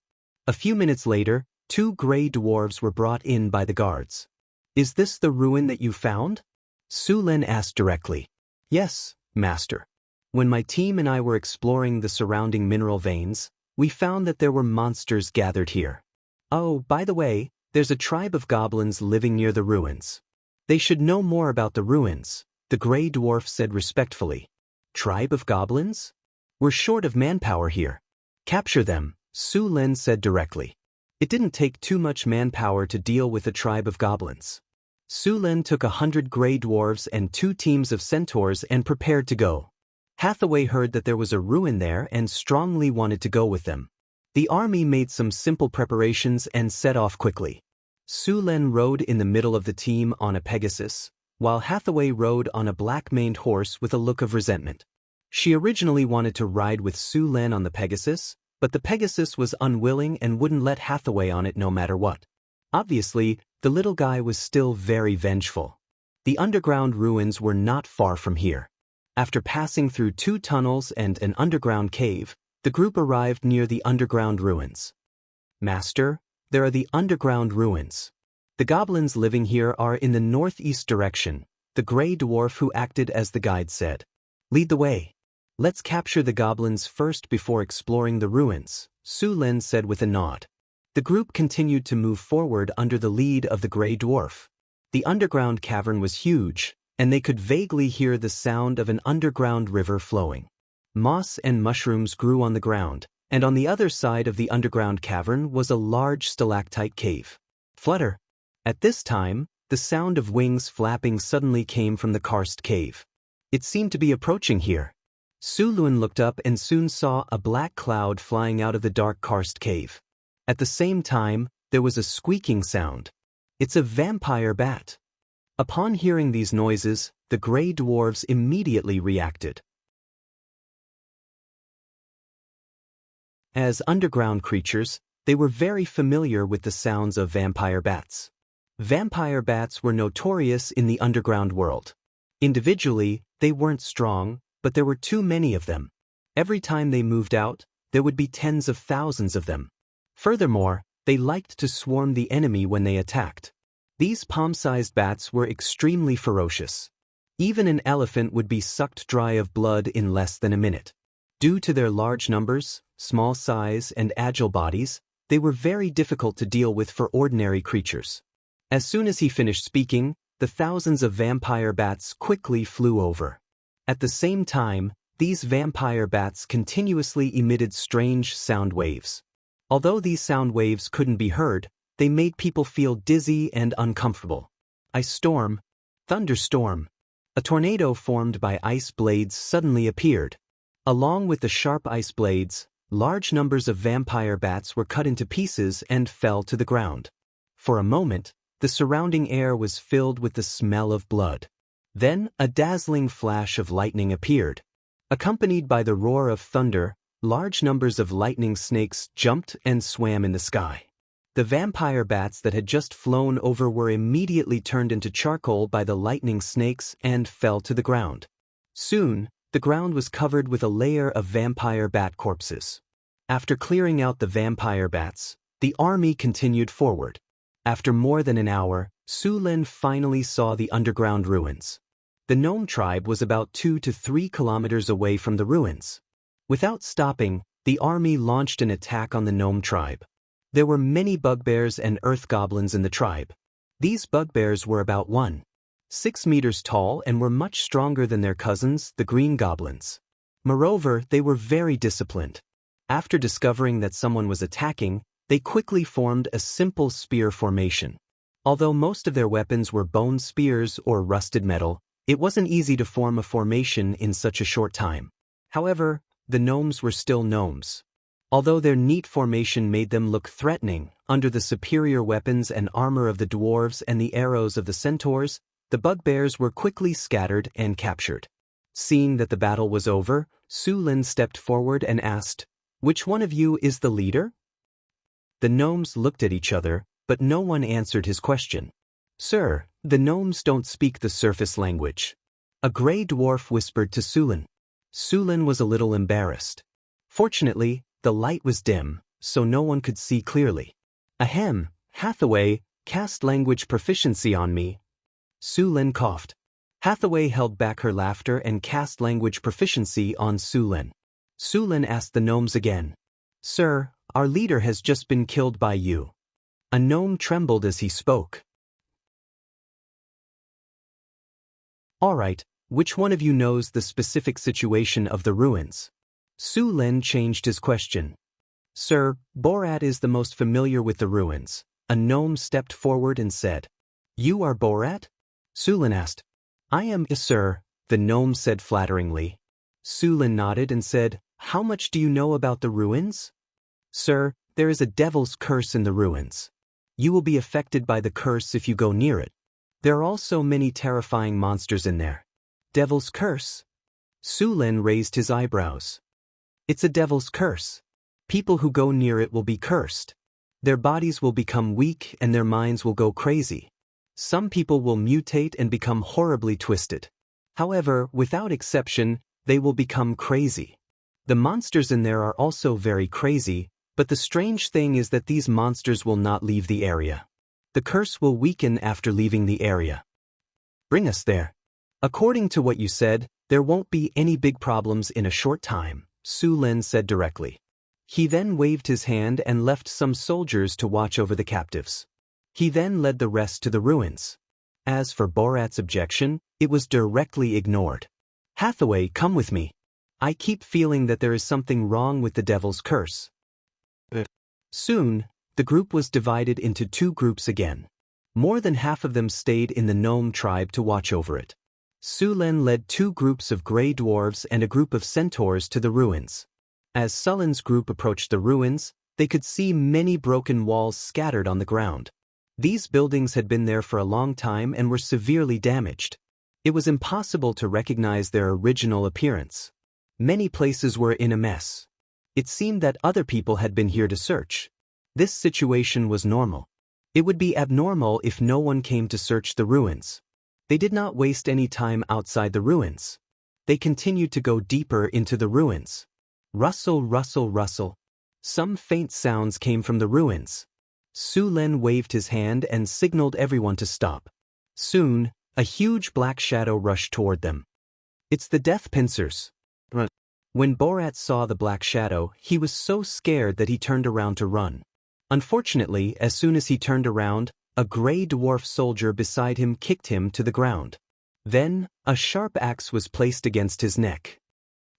A few minutes later, 2 Grey Dwarves were brought in by the guards. "Is this the ruin that you found?" Su Len asked directly. "Yes, Master. When my team and I were exploring the surrounding mineral veins, we found that there were monsters gathered here. Oh, by the way, there's a tribe of goblins living near the ruins. They should know more about the ruins," the Grey Dwarf said respectfully. "Tribe of goblins? We're short of manpower here. Capture them," Su Len said directly. It didn't take too much manpower to deal with a tribe of goblins. Su Len took 100 Grey Dwarves and 2 teams of centaurs and prepared to go. Hathaway heard that there was a ruin there and strongly wanted to go with them. The army made some simple preparations and set off quickly. Su Len rode in the middle of the team on a Pegasus, while Hathaway rode on a black-maned horse with a look of resentment. She originally wanted to ride with Su Len on the Pegasus, but the Pegasus was unwilling and wouldn't let Hathaway on it no matter what. Obviously, the little guy was still very vengeful. The underground ruins were not far from here. After passing through 2 tunnels and an underground cave, the group arrived near the underground ruins. "Master, there are the underground ruins. The goblins living here are in the northeast direction," the Grey Dwarf who acted as the guide said. "Lead the way. Let's capture the goblins first before exploring the ruins," Su Len said with a nod. The group continued to move forward under the lead of the Grey Dwarf. The underground cavern was huge, and they could vaguely hear the sound of an underground river flowing. Moss and mushrooms grew on the ground, and on the other side of the underground cavern was a large stalactite cave. Flutter! At this time, the sound of wings flapping suddenly came from the karst cave. It seemed to be approaching here. Su Len looked up and soon saw a black cloud flying out of the dark karst cave. At the same time, there was a squeaking sound. "It's a vampire bat." Upon hearing these noises, the Grey Dwarves immediately reacted. As underground creatures, they were very familiar with the sounds of vampire bats. Vampire bats were notorious in the underground world. Individually, they weren't strong, but there were too many of them. Every time they moved out, there would be tens of thousands of them. Furthermore, they liked to swarm the enemy when they attacked. These palm-sized bats were extremely ferocious. Even an elephant would be sucked dry of blood in less than a minute. Due to their large numbers, small size, and agile bodies, they were very difficult to deal with for ordinary creatures. As soon as he finished speaking, the thousands of vampire bats quickly flew over. At the same time, these vampire bats continuously emitted strange sound waves. Although these sound waves couldn't be heard, they made people feel dizzy and uncomfortable. Ice storm, thunderstorm. A tornado formed by ice blades suddenly appeared. Along with the sharp ice blades, large numbers of vampire bats were cut into pieces and fell to the ground. For a moment, the surrounding air was filled with the smell of blood. Then a dazzling flash of lightning appeared. Accompanied by the roar of thunder, large numbers of lightning snakes jumped and swam in the sky. The vampire bats that had just flown over were immediately turned into charcoal by the lightning snakes and fell to the ground. Soon, the ground was covered with a layer of vampire bat corpses. After clearing out the vampire bats, the army continued forward. After more than an hour, Su Lin finally saw the underground ruins. The gnome tribe was about 2 to 3 kilometers away from the ruins. Without stopping, the army launched an attack on the gnome tribe. There were many bugbears and earth goblins in the tribe. These bugbears were about 1.6 meters tall and were much stronger than their cousins, the green goblins. Moreover, they were very disciplined. After discovering that someone was attacking, they quickly formed a simple spear formation. Although most of their weapons were bone spears or rusted metal, it wasn't easy to form a formation in such a short time. However, the gnomes were still gnomes. Although their neat formation made them look threatening, under the superior weapons and armor of the dwarves and the arrows of the centaurs, the bugbears were quickly scattered and captured. Seeing that the battle was over, Su Lin stepped forward and asked, "Which one of you is the leader?" The gnomes looked at each other, but no one answered his question. "Sir, the gnomes don't speak the surface language," a gray dwarf whispered to Su Lin. Su Lin was a little embarrassed. Fortunately, the light was dim, so no one could see clearly. "Ahem, Hathaway, cast language proficiency on me." Su Lin coughed. Hathaway held back her laughter and cast language proficiency on Su Lin. Su Lin asked the gnomes again, "Sir, our leader has just been killed by you." A gnome trembled as he spoke. "All right, which one of you knows the specific situation of the ruins?" Su Lin changed his question. "Sir, Borat is the most familiar with the ruins." A gnome stepped forward and said, "You are Borat?" Su Lin asked. "I am, sir," the gnome said flatteringly. Su Lin nodded and said, "How much do you know about the ruins?" "Sir, there is a devil's curse in the ruins. You will be affected by the curse if you go near it. There are also many terrifying monsters in there." "Devil's curse?" Su Lin raised his eyebrows. "It's a devil's curse. People who go near it will be cursed. Their bodies will become weak and their minds will go crazy. Some people will mutate and become horribly twisted. However, without exception, they will become crazy. The monsters in there are also very crazy, but the strange thing is that these monsters will not leave the area. The curse will weaken after leaving the area. Bring us there. According to what you said, there won't be any big problems in a short time," Su Lin said directly. He then waved his hand and left some soldiers to watch over the captives. He then led the rest to the ruins. As for Borat's objection, it was directly ignored. "Hathaway, come with me. I keep feeling that there is something wrong with the devil's curse." Soon, the group was divided into 2 groups again. More than half of them stayed in the gnome tribe to watch over it. Su Lin led 2 groups of gray dwarves and a group of centaurs to the ruins. As Su Lin's group approached the ruins, they could see many broken walls scattered on the ground. These buildings had been there for a long time and were severely damaged. It was impossible to recognize their original appearance. Many places were in a mess. It seemed that other people had been here to search. This situation was normal. It would be abnormal if no one came to search the ruins. They did not waste any time outside the ruins. They continued to go deeper into the ruins. Rustle, rustle, rustle. Some faint sounds came from the ruins. Su Lin waved his hand and signaled everyone to stop. Soon, a huge black shadow rushed toward them. "It's the death pincers." When Borat saw the black shadow, he was so scared that he turned around to run. Unfortunately, as soon as he turned around, a gray dwarf soldier beside him kicked him to the ground. Then, a sharp axe was placed against his neck.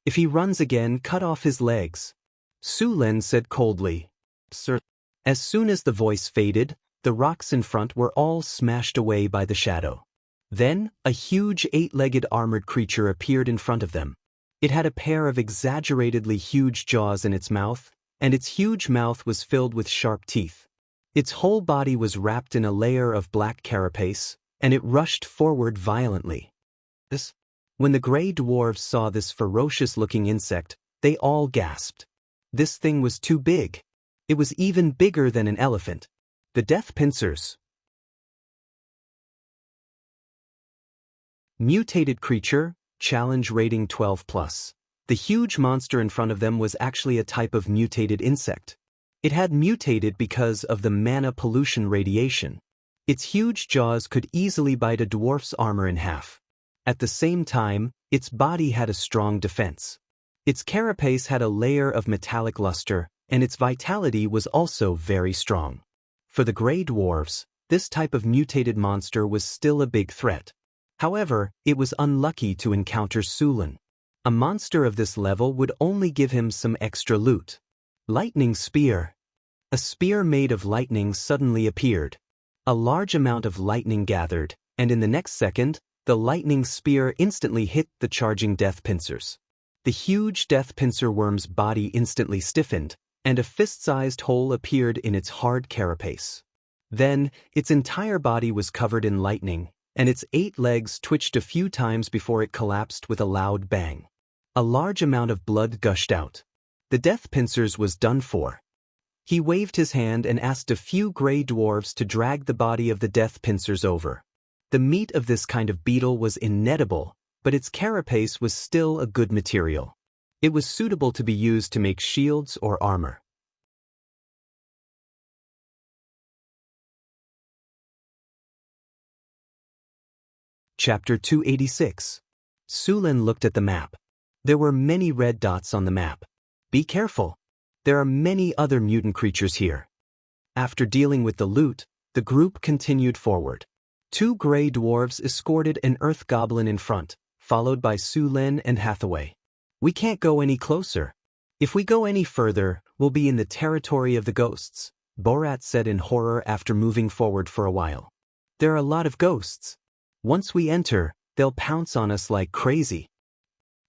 "If he runs again, cut off his legs," Su Lin said coldly. "Sir." As soon as the voice faded, the rocks in front were all smashed away by the shadow. Then, a huge 8-legged armored creature appeared in front of them. It had a pair of exaggeratedly huge jaws in its mouth, and its huge mouth was filled with sharp teeth. Its whole body was wrapped in a layer of black carapace, and it rushed forward violently. When the gray dwarves saw this ferocious-looking insect, they all gasped. This thing was too big. It was even bigger than an elephant. The Death Pincers. Mutated creature, challenge rating 12+. The huge monster in front of them was actually a type of mutated insect. It had mutated because of the mana pollution radiation. Its huge jaws could easily bite a dwarf's armor in half. At the same time, its body had a strong defense. Its carapace had a layer of metallic luster, and its vitality was also very strong. For the gray dwarves, this type of mutated monster was still a big threat. However, it was unlucky to encounter Sulin. A monster of this level would only give him some extra loot. Lightning Spear. A spear made of lightning suddenly appeared. A large amount of lightning gathered, and in the next second, the lightning spear instantly hit the charging Death Pincers. The huge Death Pincer worm's body instantly stiffened, and a fist-sized hole appeared in its hard carapace. Then, its entire body was covered in lightning, and its 8 legs twitched a few times before it collapsed with a loud bang. A large amount of blood gushed out. The Death Pincers was done for. He waved his hand and asked a few gray dwarves to drag the body of the Death Pincers over. The meat of this kind of beetle was inedible, but its carapace was still a good material. It was suitable to be used to make shields or armor. Chapter 286. Sulin looked at the map. There were many red dots on the map. Be careful. There are many other mutant creatures here. After dealing with the loot, the group continued forward. 2 gray dwarves escorted an earth goblin in front, followed by Sulin and Hathaway. We can't go any closer. If we go any further, we'll be in the territory of the ghosts, Borat said in horror after moving forward for a while. There are a lot of ghosts. Once we enter, they'll pounce on us like crazy.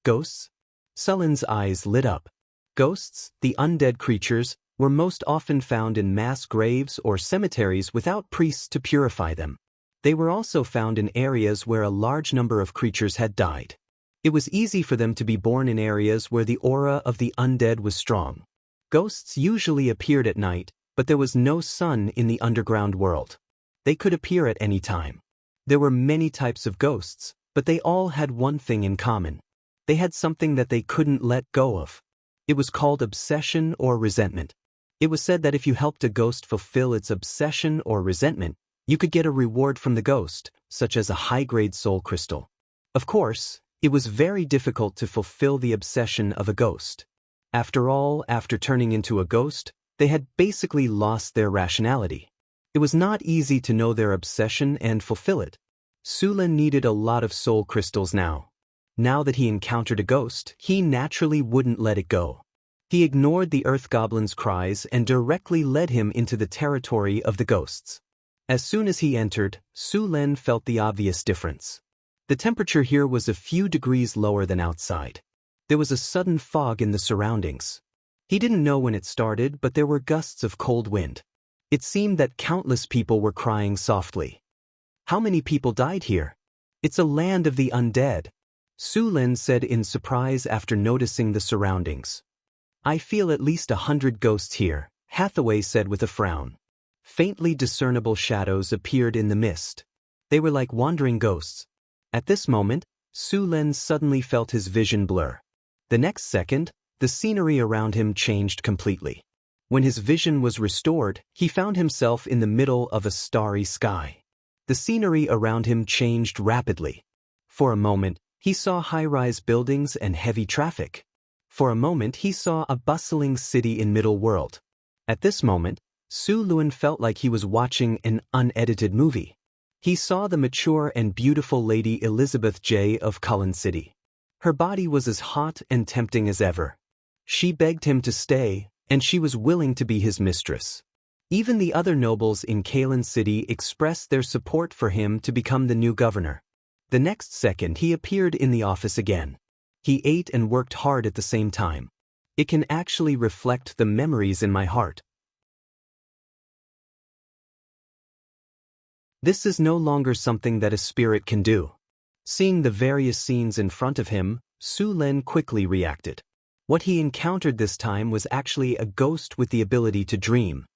Ghosts? Sulin's eyes lit up. Ghosts, the undead creatures, were most often found in mass graves or cemeteries without priests to purify them. They were also found in areas where a large number of creatures had died. It was easy for them to be born in areas where the aura of the undead was strong. Ghosts usually appeared at night, but there was no sun in the underground world. They could appear at any time. There were many types of ghosts, but they all had one thing in common. They had something that they couldn't let go of. It was called obsession or resentment. It was said that if you helped a ghost fulfill its obsession or resentment, you could get a reward from the ghost, such as a high-grade soul crystal. Of course, it was very difficult to fulfill the obsession of a ghost. After all, after turning into a ghost, they had basically lost their rationality. It was not easy to know their obsession and fulfill it. Sulin needed a lot of soul crystals now. Now that he encountered a ghost, he naturally wouldn't let it go. He ignored the earth goblin's cries and directly led him into the territory of the ghosts. As soon as he entered, Sulin felt the obvious difference. The temperature here was a few degrees lower than outside. There was a sudden fog in the surroundings. He didn't know when it started, but there were gusts of cold wind. It seemed that countless people were crying softly. How many people died here? It's a land of the undead, Sulin said in surprise after noticing the surroundings. I feel at least 100 ghosts here, Hathaway said with a frown. Faintly discernible shadows appeared in the mist. They were like wandering ghosts. At this moment, Sulin suddenly felt his vision blur. The next second, the scenery around him changed completely. When his vision was restored, he found himself in the middle of a starry sky. The scenery around him changed rapidly. For a moment, he saw high-rise buildings and heavy traffic. For a moment, he saw a bustling city in Middle World. At this moment, Sulin felt like he was watching an unedited movie. He saw the mature and beautiful Lady Elizabeth J. of Cullen City. Her body was as hot and tempting as ever. She begged him to stay, and she was willing to be his mistress. Even the other nobles in Cullen City expressed their support for him to become the new governor. The next second he appeared in the office again. He ate and worked hard at the same time. It can actually reflect the memories in my heart. This is no longer something that a spirit can do. Seeing the various scenes in front of him, Sulin quickly reacted. What he encountered this time was actually a ghost with the ability to dream.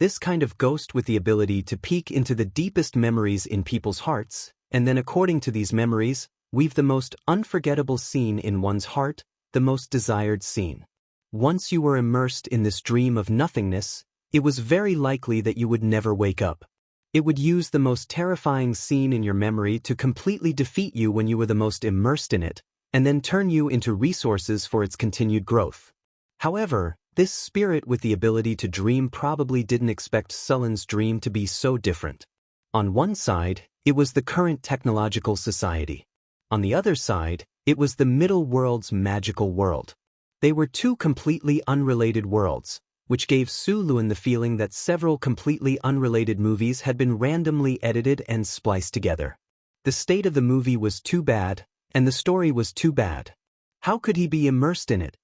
This kind of ghost with the ability to peek into the deepest memories in people's hearts, and then according to these memories, weave the most unforgettable scene in one's heart, the most desired scene. Once you were immersed in this dream of nothingness, it was very likely that you would never wake up. It would use the most terrifying scene in your memory to completely defeat you when you were the most immersed in it, and then turn you into resources for its continued growth. However, this spirit with the ability to dream probably didn't expect Sullen's dream to be so different. On one side, it was the current technological society. On the other side, it was the middle world's magical world. They were two completely unrelated worlds, which gave Su Lun the feeling that several completely unrelated movies had been randomly edited and spliced together. The state of the movie was too bad, and the story was too bad. How could he be immersed in it?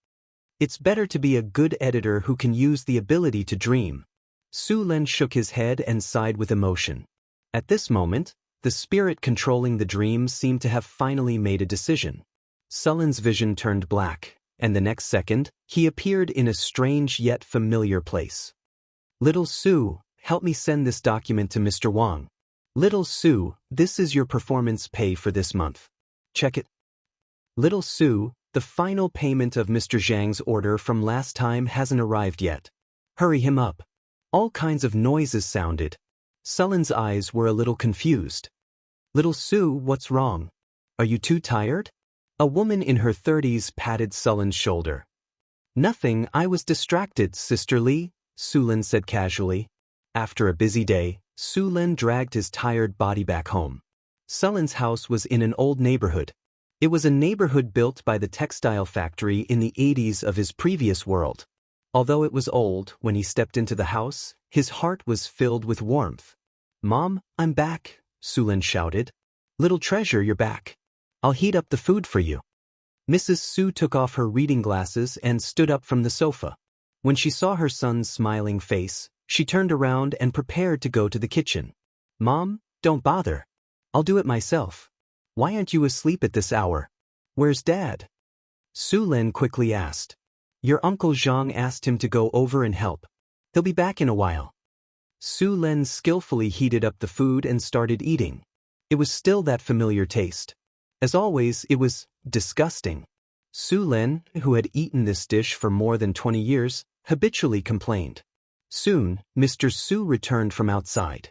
It's better to be a good editor who can use the ability to dream. Su Lun shook his head and sighed with emotion. At this moment, the spirit controlling the dreams seemed to have finally made a decision. Sullen's vision turned black, and the next second, he appeared in a strange yet familiar place. Little Su, help me send this document to Mr. Wang. Little Su, this is your performance pay for this month. Check it. Little Su, the final payment of Mr. Zhang's order from last time hasn't arrived yet. Hurry him up. All kinds of noises sounded. Sullen's eyes were a little confused. Little Su, what's wrong? Are you too tired? A woman in her 30s patted Sullen's shoulder. Nothing, I was distracted, Sister Li, Su Lun said casually. After a busy day, Su Lun dragged his tired body back home. Sullen's house was in an old neighborhood. It was a neighborhood built by the textile factory in the 80s of his previous world. Although it was old, when he stepped into the house, his heart was filled with warmth. Mom, I'm back, Su Lun shouted. Little treasure, you're back. I'll heat up the food for you. Mrs. Su took off her reading glasses and stood up from the sofa. When she saw her son's smiling face, she turned around and prepared to go to the kitchen. Mom, don't bother. I'll do it myself. Why aren't you asleep at this hour? Where's Dad? Su Lun quickly asked. Your Uncle Zhang asked him to go over and help. He'll be back in a while. Su Lun skillfully heated up the food and started eating. It was still that familiar taste. As always, it was disgusting. Su Lun, who had eaten this dish for more than 20 years, habitually complained. Soon, Mr. Su returned from outside.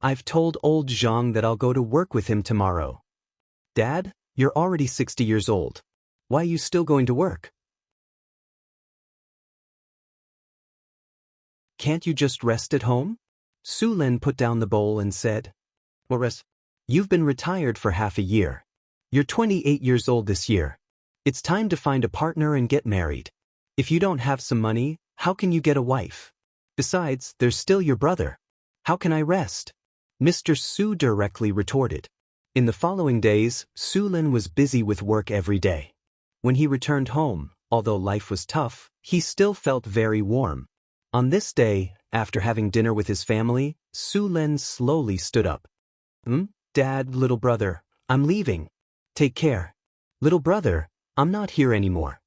I've told old Zhang that I'll go to work with him tomorrow. Dad, you're already 60 years old. Why are you still going to work? Can't you just rest at home? Su Lun put down the bowl and said, Boris, you've been retired for half a year. You're 28 years old this year. It's time to find a partner and get married. If you don't have some money, how can you get a wife? Besides, there's still your brother. How can I rest? Mr. Su directly retorted. In the following days, Su Lun was busy with work every day. When he returned home, although life was tough, he still felt very warm. On this day, after having dinner with his family, Su Lun slowly stood up. Dad, little brother, I'm leaving. Take care. Little brother, I'm not here anymore.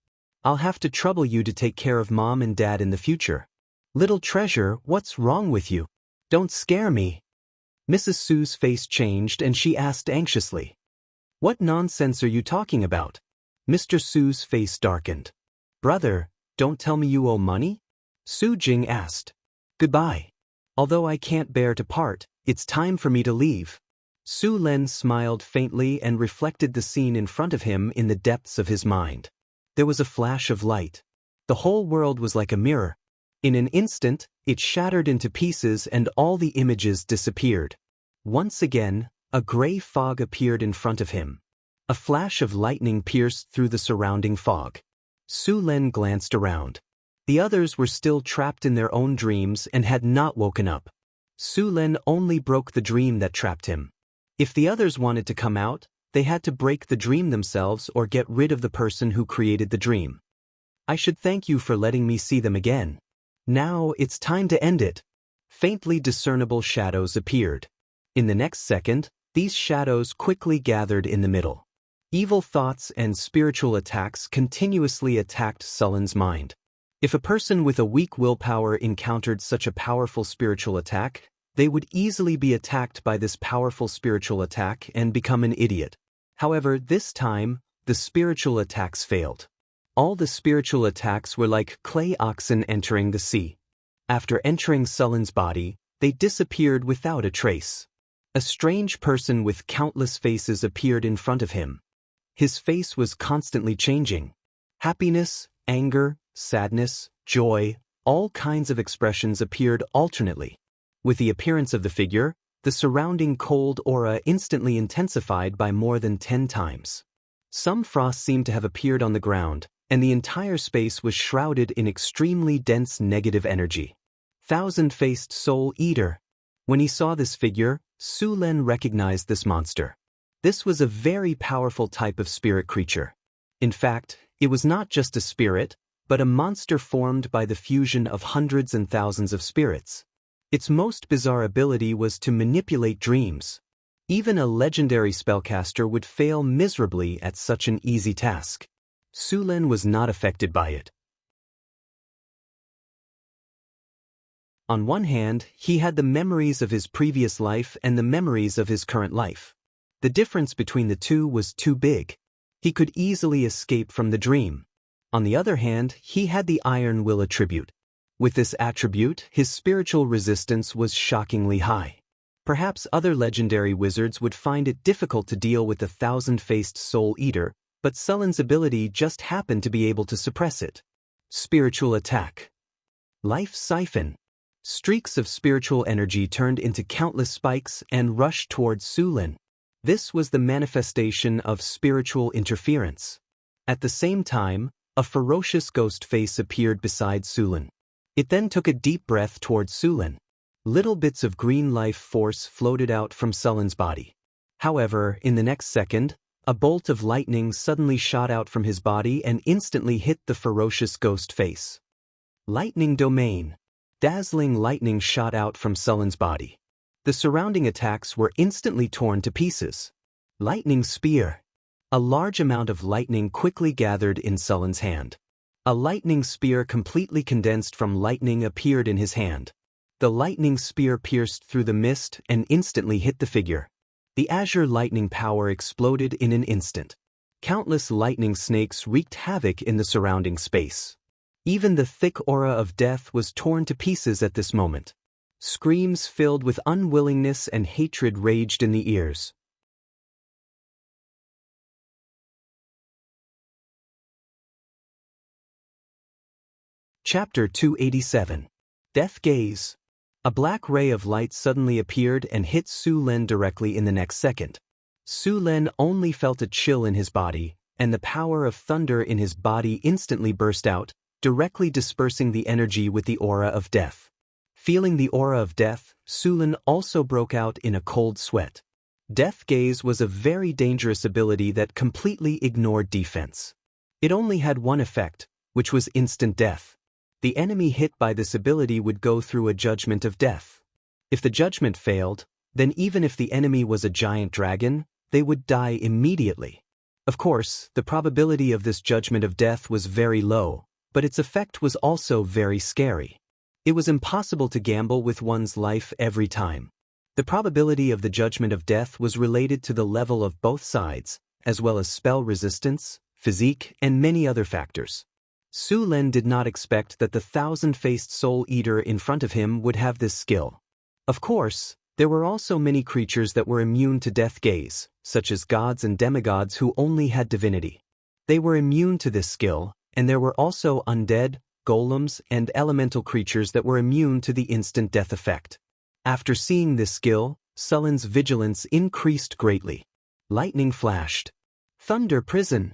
I'll have to trouble you to take care of Mom and Dad in the future. Little treasure, what's wrong with you? Don't scare me. Mrs. Su's face changed and she asked anxiously. What nonsense are you talking about? Mr. Su's face darkened. Brother, don't tell me you owe money? Su Jing asked. Goodbye. Although I can't bear to part, it's time for me to leave. Su Lun smiled faintly and reflected the scene in front of him in the depths of his mind. There was a flash of light. The whole world was like a mirror. In an instant, it shattered into pieces and all the images disappeared. Once again, a gray fog appeared in front of him. A flash of lightning pierced through the surrounding fog. Su Lun glanced around. The others were still trapped in their own dreams and had not woken up. Su Lun only broke the dream that trapped him. If the others wanted to come out, they had to break the dream themselves or get rid of the person who created the dream. I should thank you for letting me see them again. Now it's time to end it. Faintly discernible shadows appeared. In the next second, these shadows quickly gathered in the middle. Evil thoughts and spiritual attacks continuously attacked Sullen's mind. If a person with a weak willpower encountered such a powerful spiritual attack, they would easily be attacked by this powerful spiritual attack and become an idiot. However, this time, the spiritual attacks failed. All the spiritual attacks were like clay oxen entering the sea. After entering Sullen's body, they disappeared without a trace. A strange person with countless faces appeared in front of him. His face was constantly changing. Happiness, anger, sadness, joy, all kinds of expressions appeared alternately. With the appearance of the figure, the surrounding cold aura instantly intensified by more than 10 times. Some frost seemed to have appeared on the ground, and the entire space was shrouded in extremely dense negative energy. Thousand-faced Soul Eater. When he saw this figure, Su Len recognized this monster. This was a very powerful type of spirit creature. In fact, it was not just a spirit, but a monster formed by the fusion of hundreds and thousands of spirits. Its most bizarre ability was to manipulate dreams. Even a legendary spellcaster would fail miserably at such an easy task. Su Len was not affected by it. On one hand, he had the memories of his previous life and the memories of his current life. The difference between the two was too big. He could easily escape from the dream. On the other hand, he had the Iron Will attribute. With this attribute, his spiritual resistance was shockingly high. Perhaps other legendary wizards would find it difficult to deal with the thousand-faced Soul Eater, but Sullen's ability just happened to be able to suppress it. Spiritual attack. Life siphon. Streaks of spiritual energy turned into countless spikes and rushed towards Su Len. This was the manifestation of spiritual interference. At the same time, a ferocious ghost face appeared beside Su Len. It then took a deep breath towards Su Len. Little bits of green life force floated out from Sullen's body. However, in the next second, a bolt of lightning suddenly shot out from his body and instantly hit the ferocious ghost face. Lightning domain. Dazzling lightning shot out from Sullen's body. The surrounding attacks were instantly torn to pieces. Lightning spear. A large amount of lightning quickly gathered in Sullen's hand. A lightning spear completely condensed from lightning appeared in his hand. The lightning spear pierced through the mist and instantly hit the figure. The azure lightning power exploded in an instant. Countless lightning snakes wreaked havoc in the surrounding space. Even the thick aura of death was torn to pieces at this moment. Screams filled with unwillingness and hatred raged in the ears. Chapter 287. Death Gaze. A black ray of light suddenly appeared and hit Su Len directly in the next second. Su Len only felt a chill in his body, and the power of thunder in his body instantly burst out, directly dispersing the energy with the aura of death. Feeling the aura of death, Su Len also broke out in a cold sweat. Death Gaze was a very dangerous ability that completely ignored defense. It only had one effect, which was instant death. The enemy hit by this ability would go through a judgment of death. If the judgment failed, then even if the enemy was a giant dragon, they would die immediately. Of course, the probability of this judgment of death was very low, but its effect was also very scary. It was impossible to gamble with one's life every time. The probability of the judgment of death was related to the level of both sides, as well as spell resistance, physique, and many other factors. Su Len did not expect that the thousand-faced Soul Eater in front of him would have this skill. Of course, there were also many creatures that were immune to Death Gaze, such as gods and demigods who only had divinity. They were immune to this skill, and there were also undead, golems, and elemental creatures that were immune to the instant death effect. After seeing this skill, Sullen's vigilance increased greatly. Lightning flashed. Thunder prison.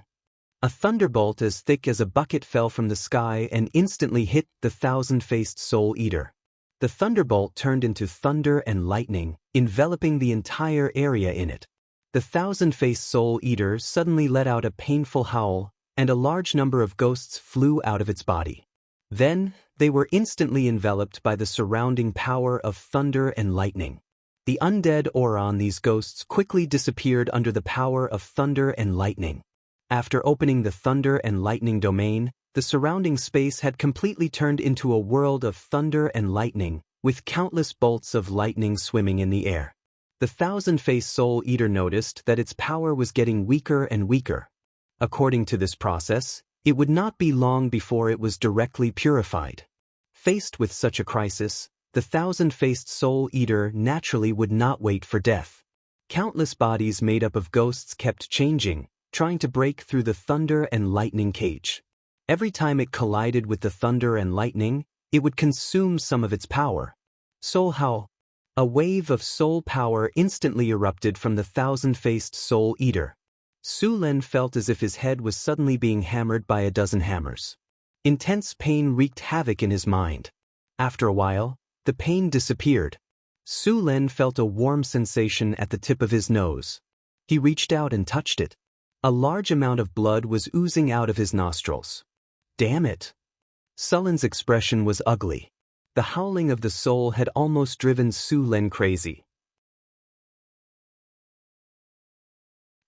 A thunderbolt as thick as a bucket fell from the sky and instantly hit the thousand-faced Soul Eater. The thunderbolt turned into thunder and lightning, enveloping the entire area in it. The thousand-faced Soul Eater suddenly let out a painful howl, and a large number of ghosts flew out of its body. Then, they were instantly enveloped by the surrounding power of thunder and lightning. The undead aura on these ghosts quickly disappeared under the power of thunder and lightning. After opening the thunder and lightning domain, The surrounding space had completely turned into a world of thunder and lightning, with countless bolts of lightning swimming in the air. The thousand-faced Soul Eater noticed that its power was getting weaker and weaker. According to this process, it would not be long before it was directly purified. Faced with such a crisis, the thousand-faced Soul Eater naturally would not wait for death. Countless bodies made up of ghosts kept changing, trying to break through the thunder and lightning cage. Every time it collided with the thunder and lightning, it would consume some of its power. Soul Howl. A wave of soul power instantly erupted from the thousand-faced Soul Eater. Su Len felt as if his head was suddenly being hammered by a dozen hammers. Intense pain wreaked havoc in his mind. After a while, the pain disappeared. Su Len felt a warm sensation at the tip of his nose. He reached out and touched it. A large amount of blood was oozing out of his nostrils. Damn it! Sullen's expression was ugly. The howling of the soul had almost driven Su Len crazy.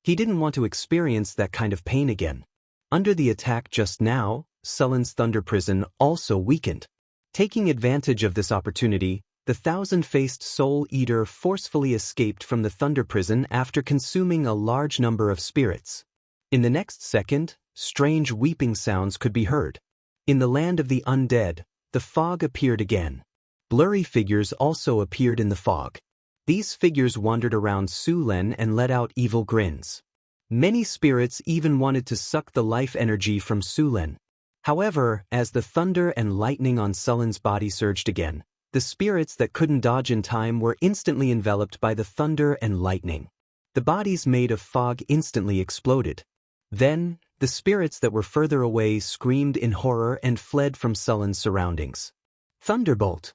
He didn't want to experience that kind of pain again. Under the attack just now, Sullen's thunder prison also weakened. Taking advantage of this opportunity, the thousand-faced Soul Eater forcefully escaped from the thunder prison after consuming a large number of spirits. In the next second, strange weeping sounds could be heard. In the land of the undead, the fog appeared again. Blurry figures also appeared in the fog. These figures wandered around Su Len and let out evil grins. Many spirits even wanted to suck the life energy from Su Len. However, as the thunder and lightning on Sullen's body surged again, the spirits that couldn't dodge in time were instantly enveloped by the thunder and lightning. The bodies made of fog instantly exploded. Then, the spirits that were further away screamed in horror and fled from Sullen's surroundings. Thunderbolt.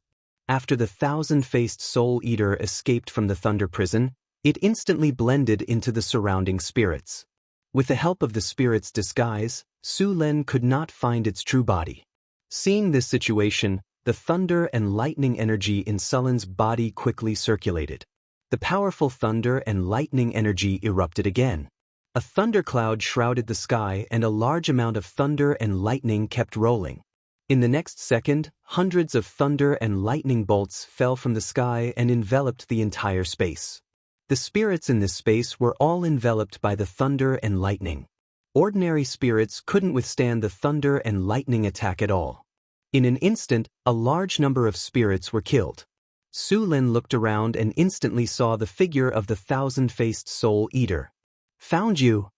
After the thousand-faced Soul Eater escaped from the thunder prison, it instantly blended into the surrounding spirits. With the help of the spirit's disguise, Su Len could not find its true body. Seeing this situation, the thunder and lightning energy in Sullen's body quickly circulated. The powerful thunder and lightning energy erupted again. A thundercloud shrouded the sky and a large amount of thunder and lightning kept rolling. In the next second, hundreds of thunder and lightning bolts fell from the sky and enveloped the entire space. The spirits in this space were all enveloped by the thunder and lightning. Ordinary spirits couldn't withstand the thunder and lightning attack at all. In an instant, a large number of spirits were killed. Su Len looked around and instantly saw the figure of the thousand-faced Soul Eater. Found you!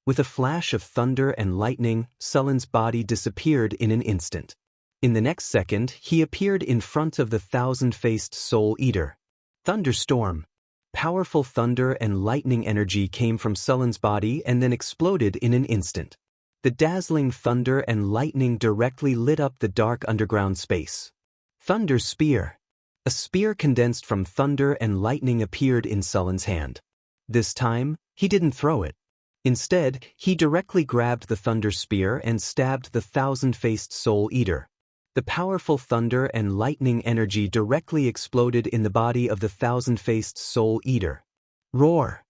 With a flash of thunder and lightning, Sullen's body disappeared in an instant. In the next second, he appeared in front of the thousand-faced Soul Eater. Thunderstorm. Powerful thunder and lightning energy came from Sullen's body and then exploded in an instant. The dazzling thunder and lightning directly lit up the dark underground space. Thunder Spear. A spear condensed from thunder and lightning appeared in Sullen's hand. This time, he didn't throw it. Instead, he directly grabbed the thunder spear and stabbed the thousand-faced Soul Eater. The powerful thunder and lightning energy directly exploded in the body of the thousand-faced Soul Eater. Roar!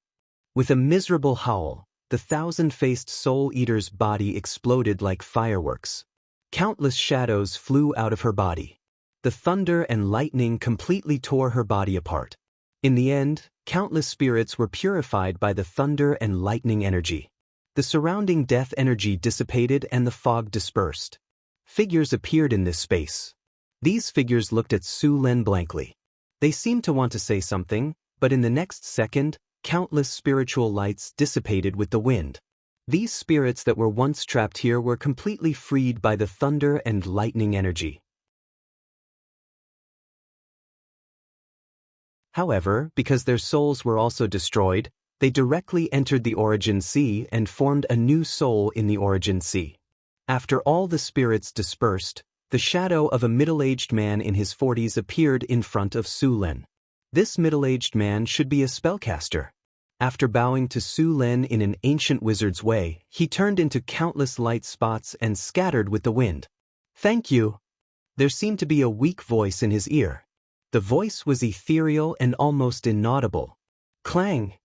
With a miserable howl, the thousand-faced Soul Eater's body exploded like fireworks. Countless shadows flew out of her body. The thunder and lightning completely tore her body apart. In the end, countless spirits were purified by the thunder and lightning energy. The surrounding death energy dissipated and the fog dispersed. Figures appeared in this space. These figures looked at Su Len blankly. They seemed to want to say something, but in the next second, countless spiritual lights dissipated with the wind. These spirits that were once trapped here were completely freed by the thunder and lightning energy. However, because their souls were also destroyed, they directly entered the Origin Sea and formed a new soul in the Origin Sea. After all the spirits dispersed, the shadow of a middle-aged man in his 40s appeared in front of Su Len. This middle-aged man should be a spellcaster. After bowing to Su Len in an ancient wizard's way, he turned into countless light spots and scattered with the wind. "Thank you." There seemed to be a weak voice in his ear. The voice was ethereal and almost inaudible. Clang!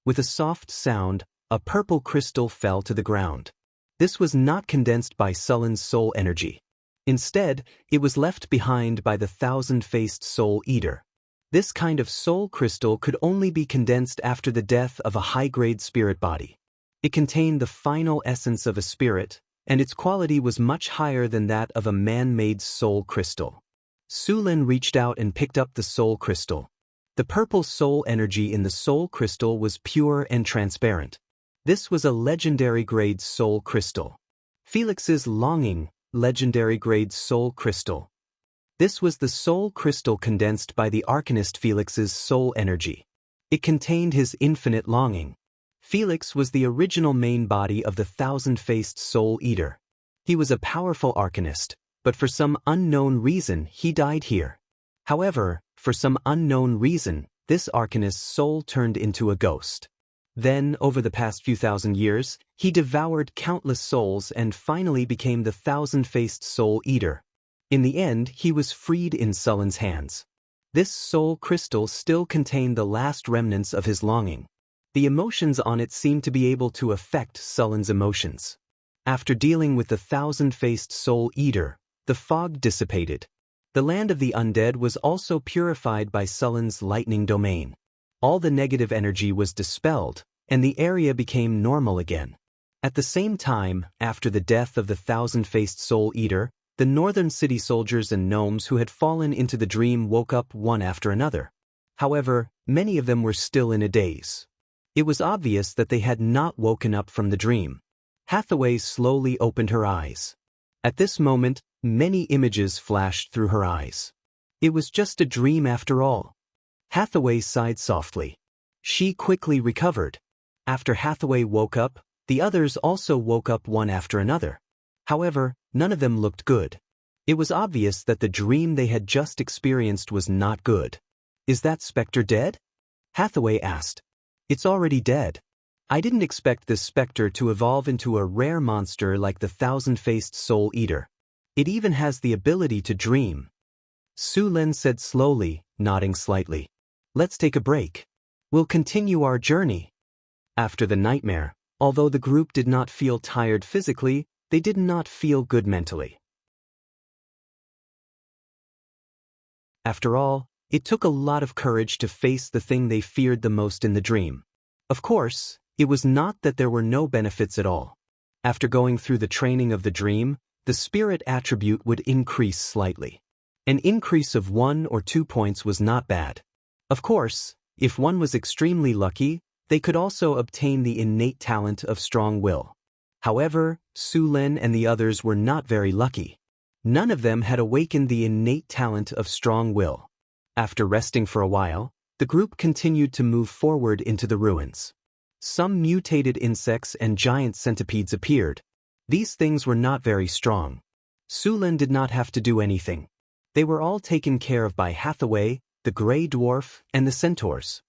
With a soft sound, a purple crystal fell to the ground. This was not condensed by Sullen's soul energy. Instead, it was left behind by the thousand-faced soul eater. This kind of soul crystal could only be condensed after the death of a high-grade spirit body. It contained the final essence of a spirit, and its quality was much higher than that of a man-made soul crystal. Su Lin reached out and picked up the soul crystal. The purple soul energy in the soul crystal was pure and transparent. This was a legendary grade soul crystal. Felix's longing, legendary grade soul crystal. This was the soul crystal condensed by the Arcanist Felix's soul energy. It contained his infinite longing. Felix was the original main body of the thousand-faced soul eater. He was a powerful Arcanist, but for some unknown reason he died here. However, for some unknown reason, this Arcanist's soul turned into a ghost. Then, over the past few thousand years, he devoured countless souls and finally became the thousand-faced soul eater. In the end, he was freed in Sullen's hands. This soul crystal still contained the last remnants of his longing. The emotions on it seemed to be able to affect Sullen's emotions. After dealing with the thousand-faced soul eater, the fog dissipated. The land of the undead was also purified by Sullen's lightning domain. All the negative energy was dispelled, and the area became normal again. At the same time, after the death of the thousand-faced soul eater, the northern city soldiers and gnomes who had fallen into the dream woke up one after another. However, many of them were still in a daze. It was obvious that they had not woken up from the dream. Hathaway slowly opened her eyes. At this moment, many images flashed through her eyes. It was just a dream after all. Hathaway sighed softly. She quickly recovered. After Hathaway woke up, the others also woke up one after another. However, none of them looked good. It was obvious that the dream they had just experienced was not good. "Is that specter dead?" Hathaway asked. "It's already dead. I didn't expect this specter to evolve into a rare monster like the thousand-faced soul eater. It even has the ability to dream." Su Lin said slowly, nodding slightly. "Let's take a break. We'll continue our journey." After the nightmare, although the group did not feel tired physically, they did not feel good mentally. After all, it took a lot of courage to face the thing they feared the most in the dream. Of course, it was not that there were no benefits at all. After going through the training of the dream, the spirit attribute would increase slightly. An increase of 1 or 2 points was not bad. Of course, if one was extremely lucky, they could also obtain the innate talent of strong will. However, Su Lin and the others were not very lucky. None of them had awakened the innate talent of strong will. After resting for a while, the group continued to move forward into the ruins. Some mutated insects and giant centipedes appeared. These things were not very strong. Su Lin did not have to do anything. They were all taken care of by Hathaway, the gray dwarf, and the centaurs.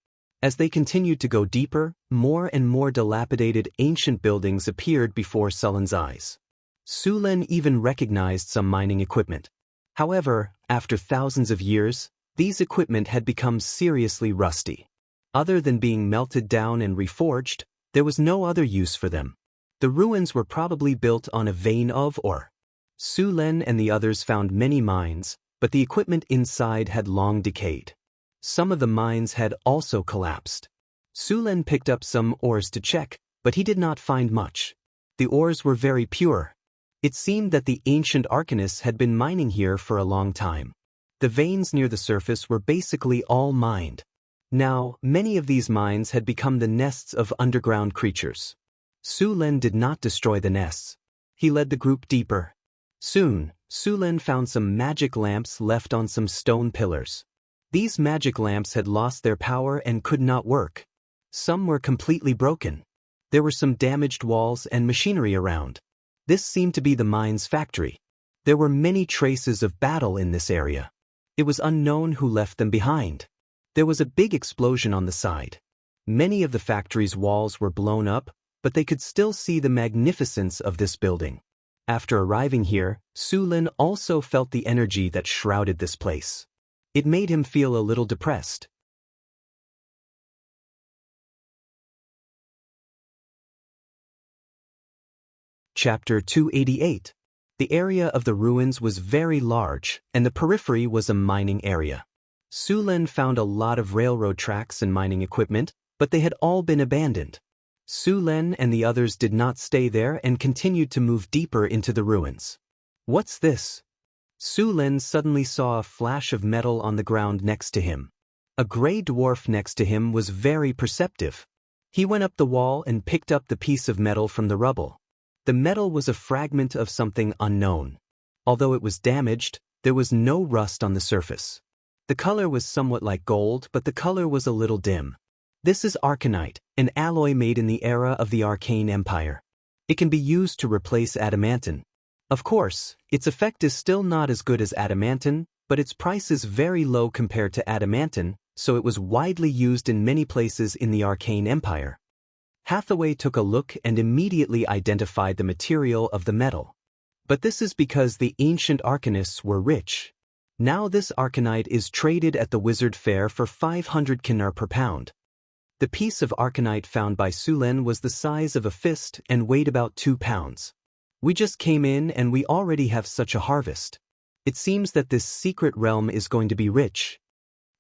As they continued to go deeper, more and more dilapidated ancient buildings appeared before Sullen's eyes. Su Lin even recognized some mining equipment. However, after thousands of years, these equipment had become seriously rusty. Other than being melted down and reforged, there was no other use for them. The ruins were probably built on a vein of ore. Su Lin and the others found many mines, but the equipment inside had long decayed. Some of the mines had also collapsed. Su Lin picked up some ores to check, but he did not find much. The ores were very pure. It seemed that the ancient Arcanists had been mining here for a long time. The veins near the surface were basically all mined. Now, many of these mines had become the nests of underground creatures. Su Lin did not destroy the nests. He led the group deeper. Soon, Su Lin found some magic lamps left on some stone pillars. These magic lamps had lost their power and could not work. Some were completely broken. There were some damaged walls and machinery around. This seemed to be the mine's factory. There were many traces of battle in this area. It was unknown who left them behind. There was a big explosion on the side. Many of the factory's walls were blown up, but they could still see the magnificence of this building. After arriving here, Su Lin also felt the energy that shrouded this place. It made him feel a little depressed. Chapter 288. The area of the ruins was very large, and the periphery was a mining area. Su Lin found a lot of railroad tracks and mining equipment, but they had all been abandoned. Su Lin and the others did not stay there and continued to move deeper into the ruins. What's this? Su Lin suddenly saw a flash of metal on the ground next to him. A gray dwarf next to him was very perceptive. He went up the wall and picked up the piece of metal from the rubble. The metal was a fragment of something unknown. Although it was damaged, there was no rust on the surface. The color was somewhat like gold, but the color was a little dim. This is arcanite, an alloy made in the era of the Arcane Empire. It can be used to replace adamantine. Of course, its effect is still not as good as adamantine, but its price is very low compared to adamantine, so it was widely used in many places in the Arcane Empire. Hathaway took a look and immediately identified the material of the metal. But this is because the ancient arcanists were rich. Now this arcanite is traded at the Wizard Fair for 500 kinar per pound. The piece of arcanite found by Su Lin was the size of a fist and weighed about 2 pounds. We just came in and we already have such a harvest. It seems that this secret realm is going to be rich.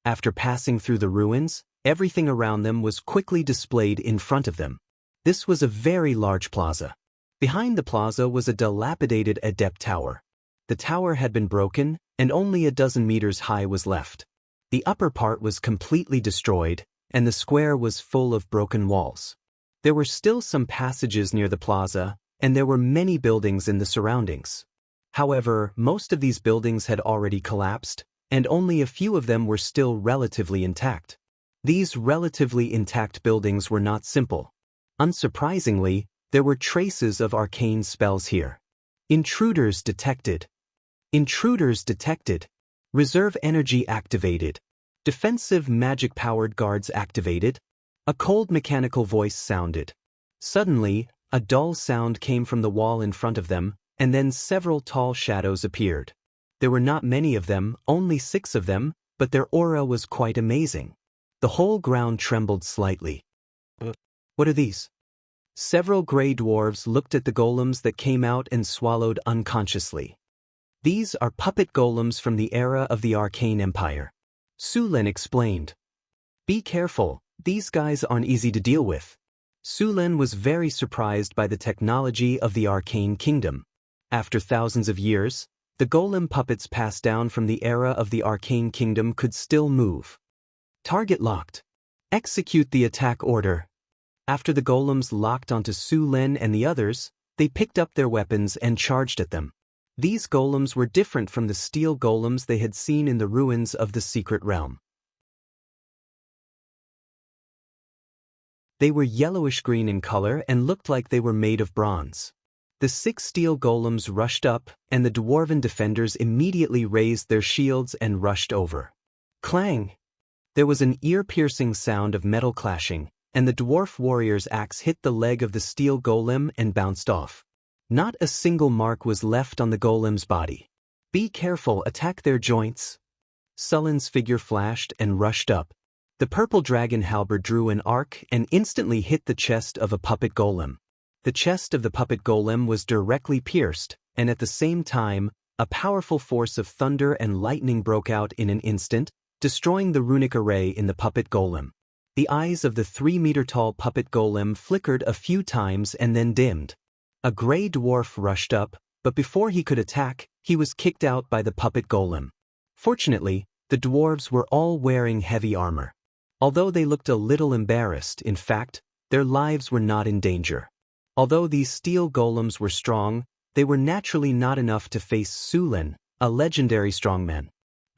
After passing through the ruins, everything around them was quickly displayed in front of them. This was a very large plaza. Behind the plaza was a dilapidated adept tower. The tower had been broken, and only a dozen meters high was left. The upper part was completely destroyed, and the square was full of broken walls. There were still some passages near the plaza, and there were many buildings in the surroundings. However, most of these buildings had already collapsed, and only a few of them were still relatively intact. These relatively intact buildings were not simple. Unsurprisingly, there were traces of arcane spells here. Intruders detected. Intruders detected. Reserve energy activated. Defensive magic-powered guards activated. A cold mechanical voice sounded. Suddenly, a dull sound came from the wall in front of them, and then several tall shadows appeared. There were not many of them, only 6 of them, but their aura was quite amazing. The whole ground trembled slightly. What are these? Several gray dwarves looked at the golems that came out and swallowed unconsciously. These are puppet golems from the era of the Arcane Empire. Su Lin explained. Be careful, these guys aren't easy to deal with. Su Lin was very surprised by the technology of the Arcane Kingdom. After thousands of years, the golem puppets passed down from the era of the Arcane Kingdom could still move. Target locked. Execute the attack order. After the golems locked onto Su Lin and the others, they picked up their weapons and charged at them. These golems were different from the steel golems they had seen in the ruins of the secret realm. They were yellowish-green in color and looked like they were made of bronze. The 6 steel golems rushed up, and the dwarven defenders immediately raised their shields and rushed over. Clang! There was an ear-piercing sound of metal clashing, and the dwarf warrior's axe hit the leg of the steel golem and bounced off. Not a single mark was left on the golem's body. Be careful, attack their joints. Sullen's figure flashed and rushed up. The purple dragon halberd drew an arc and instantly hit the chest of a puppet golem. The chest of the puppet golem was directly pierced, and at the same time, a powerful force of thunder and lightning broke out in an instant, destroying the runic array in the puppet golem. The eyes of the 3-meter-tall puppet golem flickered a few times and then dimmed. A gray dwarf rushed up, but before he could attack, he was kicked out by the puppet golem. Fortunately, the dwarves were all wearing heavy armor. Although they looked a little embarrassed, in fact, their lives were not in danger. Although these steel golems were strong, they were naturally not enough to face Su Lin, a legendary strongman.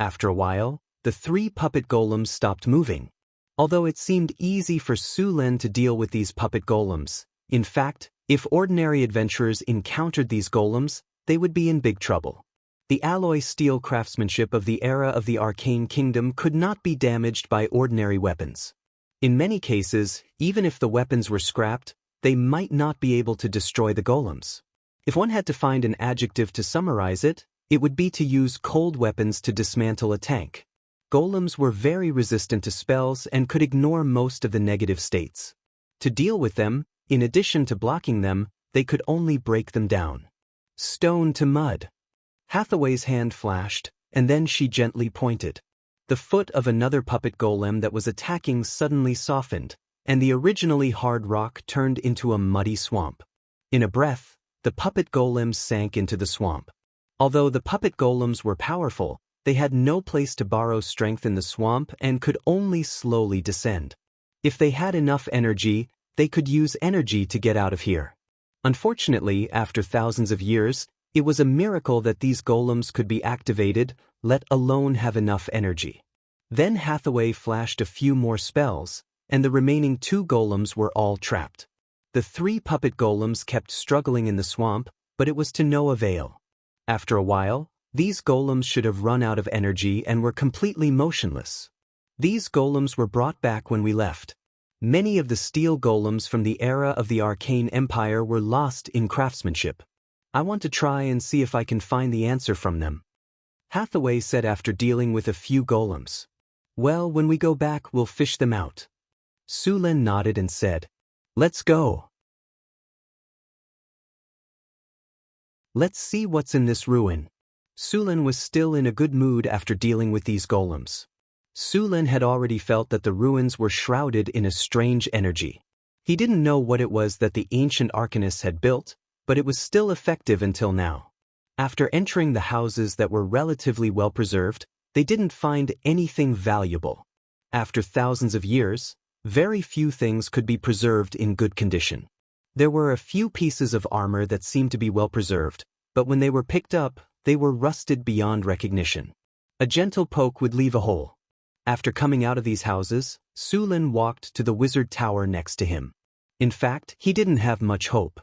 After a while, the 3 puppet golems stopped moving. Although it seemed easy for Su Lin to deal with these puppet golems, in fact, if ordinary adventurers encountered these golems, they would be in big trouble. The alloy steel craftsmanship of the era of the Arcane Kingdom could not be damaged by ordinary weapons. In many cases, even if the weapons were scrapped, they might not be able to destroy the golems. If one had to find an adjective to summarize it, it would be to use cold weapons to dismantle a tank. Golems were very resistant to spells and could ignore most of the negative states. To deal with them, in addition to blocking them, they could only break them down. Stone to mud. Hathaway's hand flashed, and then she gently pointed. The foot of another puppet golem that was attacking suddenly softened, and the originally hard rock turned into a muddy swamp. In a breath, the puppet golems sank into the swamp. Although the puppet golems were powerful, they had no place to borrow strength in the swamp and could only slowly descend. If they had enough energy, they could use energy to get out of here. Unfortunately, after thousands of years, it was a miracle that these golems could be activated, let alone have enough energy. Then Hathaway flashed a few more spells, and the remaining 2 golems were all trapped. The 3 puppet golems kept struggling in the swamp, but it was to no avail. After a while, these golems should have run out of energy and were completely motionless. These golems were brought back when we left. Many of the steel golems from the era of the Arcane Empire were lost in craftsmanship. I want to try and see if I can find the answer from them, Hathaway said after dealing with a few golems. Well, when we go back, we'll fish them out. Sulen nodded and said, Let's go. Let's see what's in this ruin. Sulen was still in a good mood after dealing with these golems. Sulen had already felt that the ruins were shrouded in a strange energy. He didn't know what it was that the ancient arcanists had built, but it was still effective until now. After entering the houses that were relatively well preserved, they didn't find anything valuable. After thousands of years, very few things could be preserved in good condition. There were a few pieces of armor that seemed to be well preserved, but when they were picked up, they were rusted beyond recognition. A gentle poke would leave a hole. After coming out of these houses, Sulen walked to the wizard tower next to him. In fact, he didn't have much hope.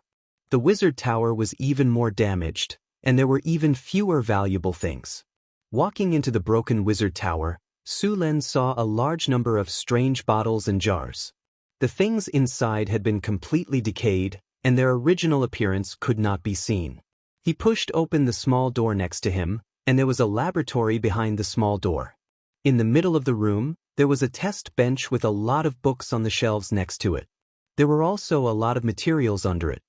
The wizard tower was even more damaged, and there were even fewer valuable things. Walking into the broken wizard tower, Sulen saw a large number of strange bottles and jars. The things inside had been completely decayed, and their original appearance could not be seen. He pushed open the small door next to him, and there was a laboratory behind the small door. In the middle of the room, there was a test bench with a lot of books on the shelves next to it. There were also a lot of materials under it.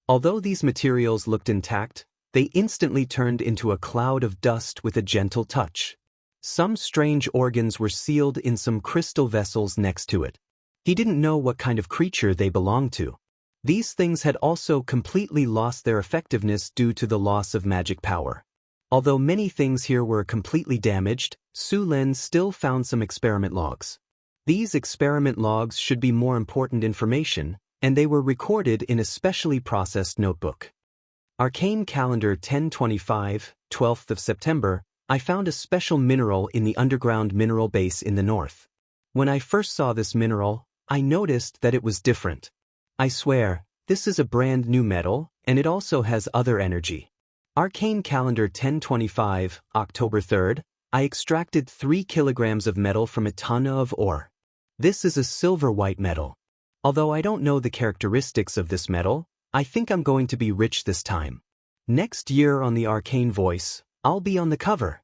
Although these materials looked intact, they instantly turned into a cloud of dust with a gentle touch. Some strange organs were sealed in some crystal vessels next to it. He didn't know what kind of creature they belonged to. These things had also completely lost their effectiveness due to the loss of magic power. Although many things here were completely damaged, Sulen still found some experiment logs. These experiment logs should be more important information, and they were recorded in a specially processed notebook. Arcane Calendar 1025, 12th of September, I found a special mineral in the underground mineral base in the north. When I first saw this mineral, I noticed that it was different. I swear, this is a brand new metal, and it also has other energy. Arcane Calendar 1025, October 3rd, I extracted 3 kilograms of metal from a ton of ore. This is a silver-white metal. Although I don't know the characteristics of this metal, I think I'm going to be rich this time. Next year on the Arcane Voice, I'll be on the cover.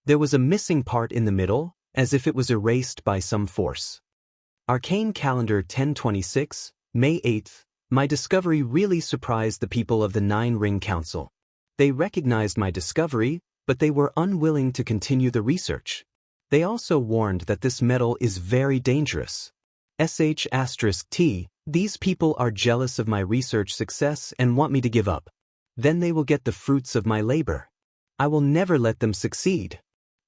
There was a missing part in the middle, as if it was erased by some force. Arcane Calendar 1026, May 8th, my discovery really surprised the people of the Nine Ring Council. They recognized my discovery, but they were unwilling to continue the research. They also warned that this metal is very dangerous. *T, these people are jealous of my research success and want me to give up. Then they will get the fruits of my labor. I will never let them succeed.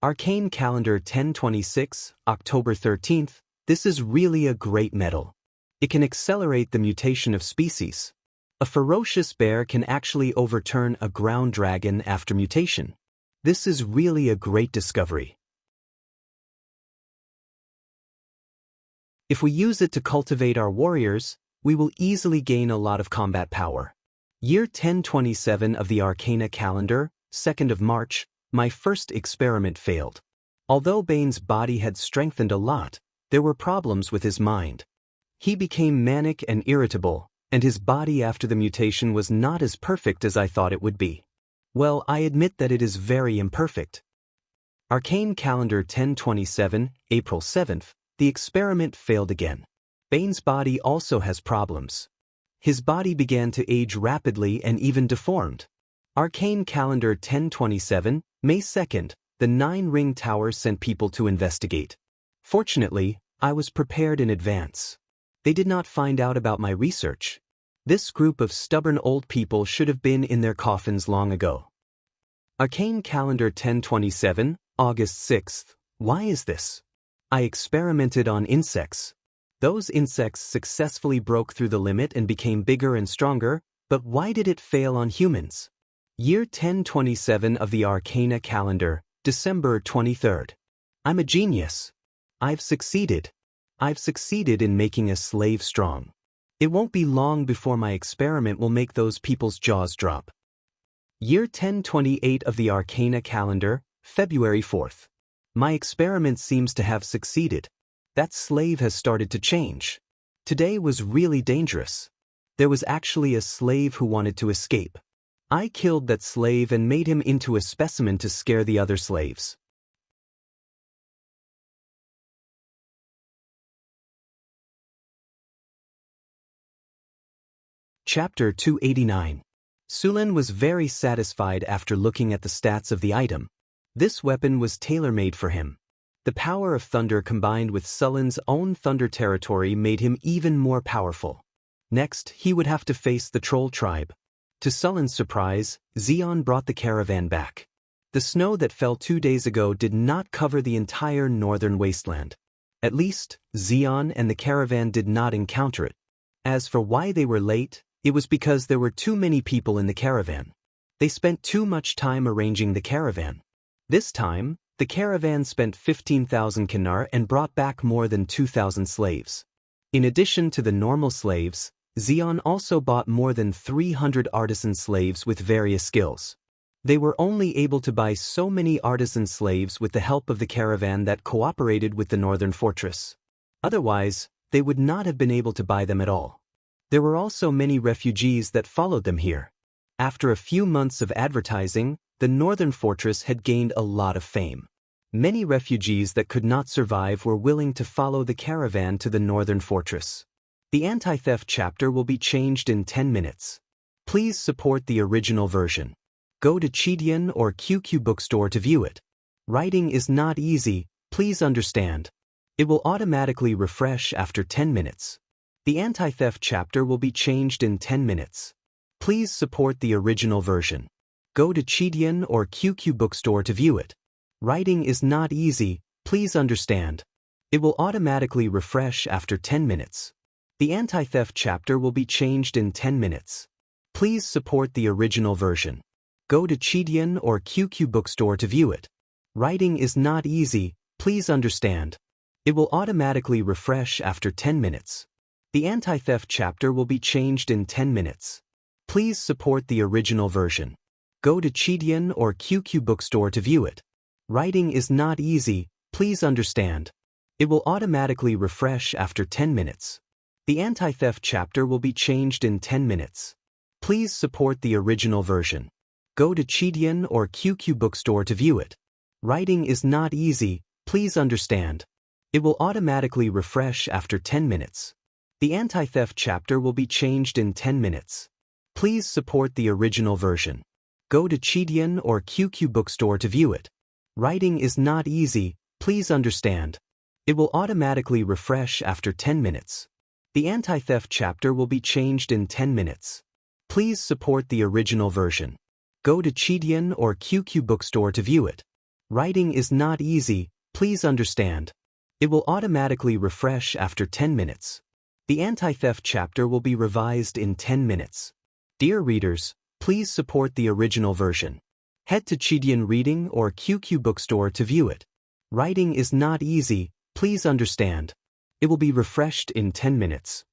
Arcane Calendar 1026, October 13th, this is really a great metal. It can accelerate the mutation of species. A ferocious bear can actually overturn a ground dragon after mutation. This is really a great discovery. If we use it to cultivate our warriors, we will easily gain a lot of combat power. Year 1027 of the Arcana calendar, 2nd of March, my first experiment failed. Although Bane's body had strengthened a lot, there were problems with his mind. He became manic and irritable, and his body after the mutation was not as perfect as I thought it would be. Well, I admit that it is very imperfect. Arcane Calendar 1027, April 7th, the experiment failed again. Bane's body also has problems. His body began to age rapidly and even deformed. Arcane Calendar 1027, May 2nd, the Nine-Ring Tower sent people to investigate. Fortunately, I was prepared in advance. They did not find out about my research. This group of stubborn old people should have been in their coffins long ago. Arcane Calendar 1027, August 6th. Why is this? I experimented on insects. Those insects successfully broke through the limit and became bigger and stronger, but why did it fail on humans? Year 1027 of the Arcana Calendar, December 23rd. I'm a genius. I've succeeded. I've succeeded in making a slave strong. It won't be long before my experiment will make those people's jaws drop. Year 1028 of the Arcana Calendar, February 4th. My experiment seems to have succeeded. That slave has started to change. Today was really dangerous. There was actually a slave who wanted to escape. I killed that slave and made him into a specimen to scare the other slaves. Chapter 289. Sulin was very satisfied after looking at the stats of the item. This weapon was tailor-made for him. The power of thunder combined with Sulin's own thunder territory made him even more powerful. Next, he would have to face the troll tribe. To Sulin's surprise, Xian brought the caravan back. The snow that fell 2 days ago did not cover the entire northern wasteland. At least, Xian and the caravan did not encounter it. As for why they were late, it was because there were too many people in the caravan. They spent too much time arranging the caravan. This time, the caravan spent 15,000 kinar and brought back more than 2,000 slaves. In addition to the normal slaves, Xian also bought more than 300 artisan slaves with various skills. They were only able to buy so many artisan slaves with the help of the caravan that cooperated with the northern fortress. Otherwise, they would not have been able to buy them at all. There were also many refugees that followed them here. After a few months of advertising, the northern fortress had gained a lot of fame. Many refugees that could not survive were willing to follow the caravan to the northern fortress. The anti-theft chapter will be changed in 10 minutes. Please support the original version. Go to Chidian or QQ bookstore to view it. Writing is not easy, please understand. It will automatically refresh after 10 minutes. The anti-theft chapter will be changed in 10 minutes. Please support the original version. Go to Chidian or QQ bookstore to view it. Writing is not easy, please understand. It will automatically refresh after 10 minutes. The anti-theft chapter will be changed in 10 minutes. Please support the original version. Go to Chidian or QQ bookstore to view it. Writing is not easy, please understand. It will automatically refresh after 10 minutes. The anti-theft chapter will be changed in 10 minutes. Please support the original version. Go to Chidian or QQ bookstore to view it. Writing is not easy, please understand. It will automatically refresh after 10 minutes. The anti-theft chapter will be changed in 10 minutes. Please support the original version. Go to Chidian or QQ bookstore to view it. Writing is not easy, please understand. It will automatically refresh after 10 minutes. The anti-theft chapter will be changed in 10 minutes. Please support the original version. Go to Chidian or QQ bookstore to view it. Writing is not easy, please understand. It will automatically refresh after 10 minutes. The anti-theft chapter will be changed in 10 minutes. Please support the original version. Go to Chidian or QQ bookstore to view it. Writing is not easy, please understand. It will automatically refresh after 10 minutes. The anti-theft chapter will be revised in 10 minutes. Dear readers, please support the original version. Head to Chidian Reading or QQ bookstore to view it. Writing is not easy, please understand. It will be refreshed in 10 minutes.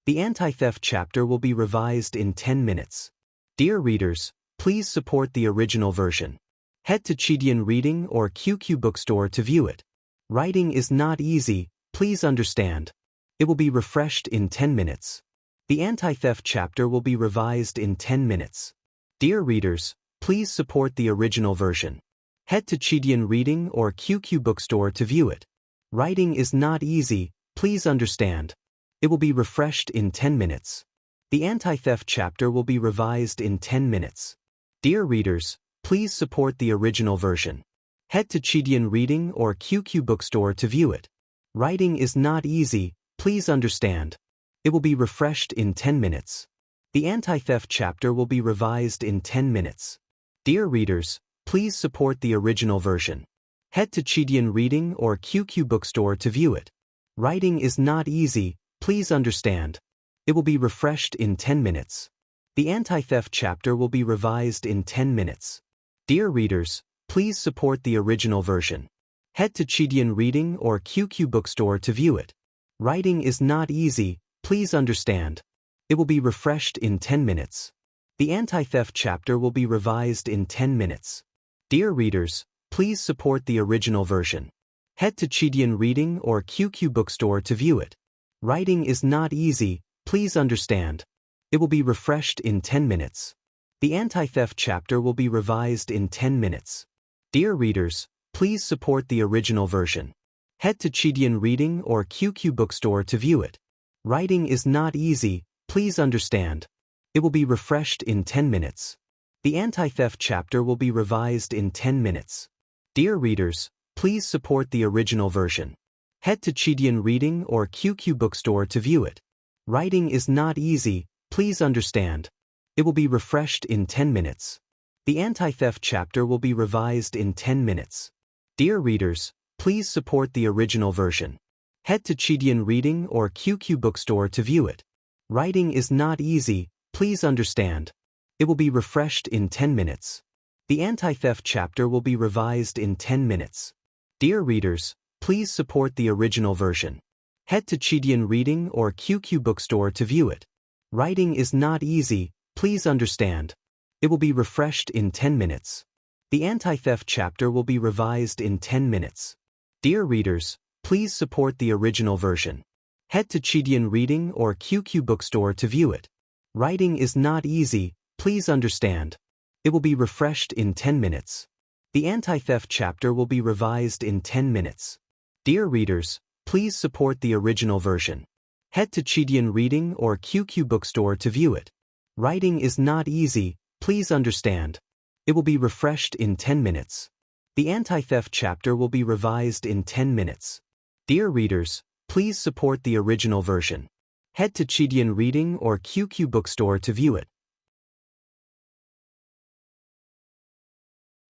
The anti-theft chapter will be revised in 10 minutes. Dear readers, please support the original version. Head to Chidian Reading or QQ bookstore to view it. Writing is not easy, please understand. It will be refreshed in 10 minutes. The anti-theft chapter will be revised in 10 minutes. Dear readers, please support the original version. Head to Chidian Reading or QQ bookstore to view it. Writing is not easy, please understand. It will be refreshed in 10 minutes. The anti-theft chapter will be revised in 10 minutes. Dear readers, please support the original version. Head to Chidian Reading or QQ Bookstore to view it. Writing is not easy, please understand. It will be refreshed in 10 minutes. The anti-theft chapter will be revised in 10 minutes. Dear readers, please support the original version. Head to Chidian Reading or QQ Bookstore to view it. Writing is not easy, please understand. It will be refreshed in 10 minutes. The anti-theft chapter will be revised in 10 minutes. Dear readers, please support the original version. Head to Chidian Reading or QQ Bookstore to view it. Writing is not easy, please understand. It will be refreshed in 10 minutes. The anti-theft chapter will be revised in 10 minutes. Dear readers, please support the original version. Head to Chidian Reading or QQ Bookstore to view it. Writing is not easy, please understand. It will be refreshed in 10 minutes. The anti-theft chapter will be revised in 10 minutes. Dear readers, please support the original version. Head to Chidian Reading or QQ Bookstore to view it. Writing is not easy, please understand. It will be refreshed in 10 minutes. The anti-theft chapter will be revised in 10 minutes. Dear readers, please support the original version. Head to Chidian Reading or QQ Bookstore to view it. Writing is not easy, please understand. It will be refreshed in 10 minutes. The anti-theft chapter will be revised in 10 minutes. Dear readers, please support the original version. Head to Chidian Reading or QQ Bookstore to view it. Writing is not easy, please understand. It will be refreshed in 10 minutes. The anti-theft chapter will be revised in 10 minutes. Dear readers, please support the original version. Head to Chidian Reading or QQ Bookstore to view it. Writing is not easy, please understand. It will be refreshed in 10 minutes. The anti-theft chapter will be revised in 10 minutes. Dear readers, please support the original version. Head to Chidian Reading or QQ Bookstore to view it. Writing is not easy, please understand. It will be refreshed in 10 minutes. The anti-theft chapter will be revised in 10 minutes. Dear readers, please support the original version. Head to Chidian Reading or QQ Bookstore to view it. Writing is not easy, please understand. It will be refreshed in 10 minutes. The anti-theft chapter will be revised in 10 minutes. Dear readers, please support the original version. Head to Chidian Reading or QQ Bookstore to view it.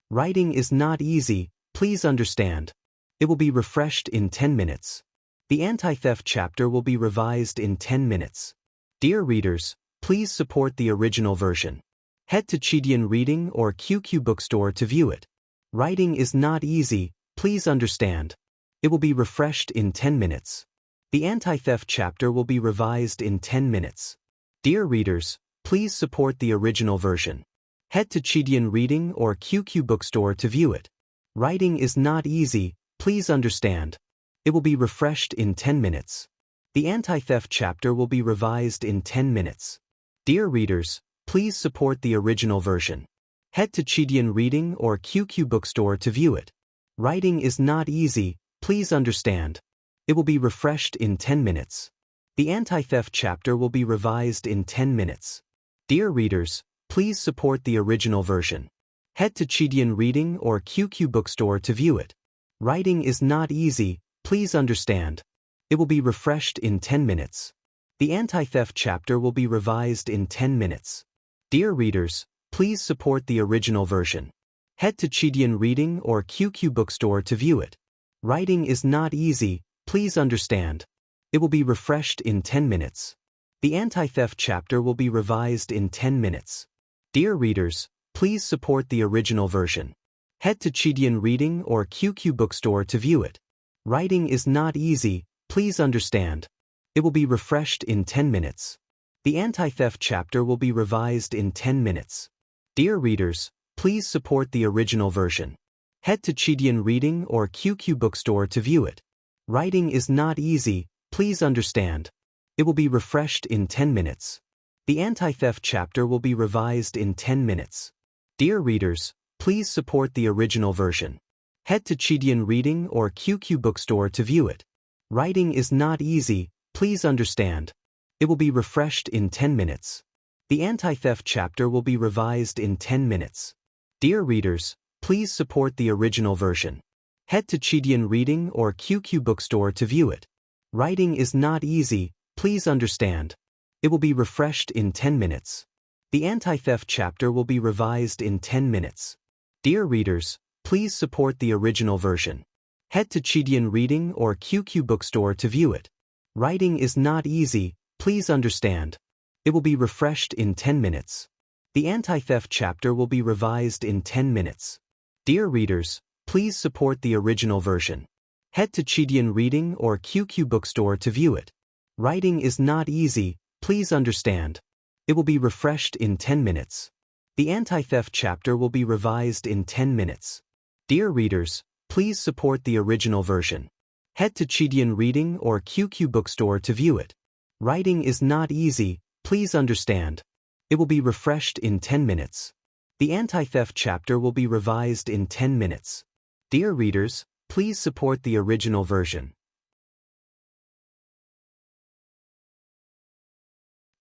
Writing is not easy, please understand. It will be refreshed in 10 minutes. The anti-theft chapter will be revised in 10 minutes. Dear readers, please support the original version. Head to Chidian Reading or QQ Bookstore to view it. Writing is not easy, please understand. It will be refreshed in 10 minutes. The anti-theft chapter will be revised in 10 minutes. Dear readers, please support the original version. Head to Chidian Reading or QQ Bookstore to view it. Writing is not easy, please understand. It will be refreshed in 10 minutes. The anti-theft chapter will be revised in 10 minutes. Dear readers, please support the original version. Head to Chidian Reading or QQ Bookstore to view it. Writing is not easy, please understand. It will be refreshed in 10 minutes. The anti-theft chapter will be revised in 10 minutes. Dear readers, please support the original version. Head to Chidian Reading or QQ Bookstore to view it. Writing is not easy, please understand. It will be refreshed in 10 minutes. The anti-theft chapter will be revised in 10 minutes. Dear readers, please support the original version. Head to Chidian Reading or QQ Bookstore to view it. Writing is not easy, please understand. It will be refreshed in 10 minutes. The anti-theft chapter will be revised in 10 minutes. Dear readers, please support the original version. Head to Chidian Reading or QQ Bookstore to view it. Writing is not easy, please understand. It will be refreshed in 10 minutes. The anti-theft chapter will be revised in 10 minutes. Dear readers, please support the original version. Head to Chidian Reading or QQ Bookstore to view it. Writing is not easy, please understand. It will be refreshed in 10 minutes. The anti-theft chapter will be revised in 10 minutes. Dear readers, please support the original version. Head to Chidian Reading or QQ Bookstore to view it. Writing is not easy, please understand. It will be refreshed in 10 minutes. The anti-theft chapter will be revised in 10 minutes. Dear readers, please support the original version. Head to Chidian Reading or QQ Bookstore to view it. Writing is not easy, please understand. It will be refreshed in 10 minutes. The anti-theft chapter will be revised in 10 minutes. Dear readers, please support the original version. Head to Chidian Reading or QQ Bookstore to view it. Writing is not easy, please understand. It will be refreshed in 10 minutes. The anti-theft chapter will be revised in 10 minutes. Dear readers, please support the original version. Head to Chidian Reading or QQ Bookstore to view it. Writing is not easy, please understand. It will be refreshed in 10 minutes. The anti-theft chapter will be revised in 10 minutes. Dear readers, please support the original version. Head to Chidian Reading or QQ Bookstore to view it. Writing is not easy, please understand. It will be refreshed in 10 minutes. The anti-theft chapter will be revised in 10 minutes. Dear readers, please support the original version.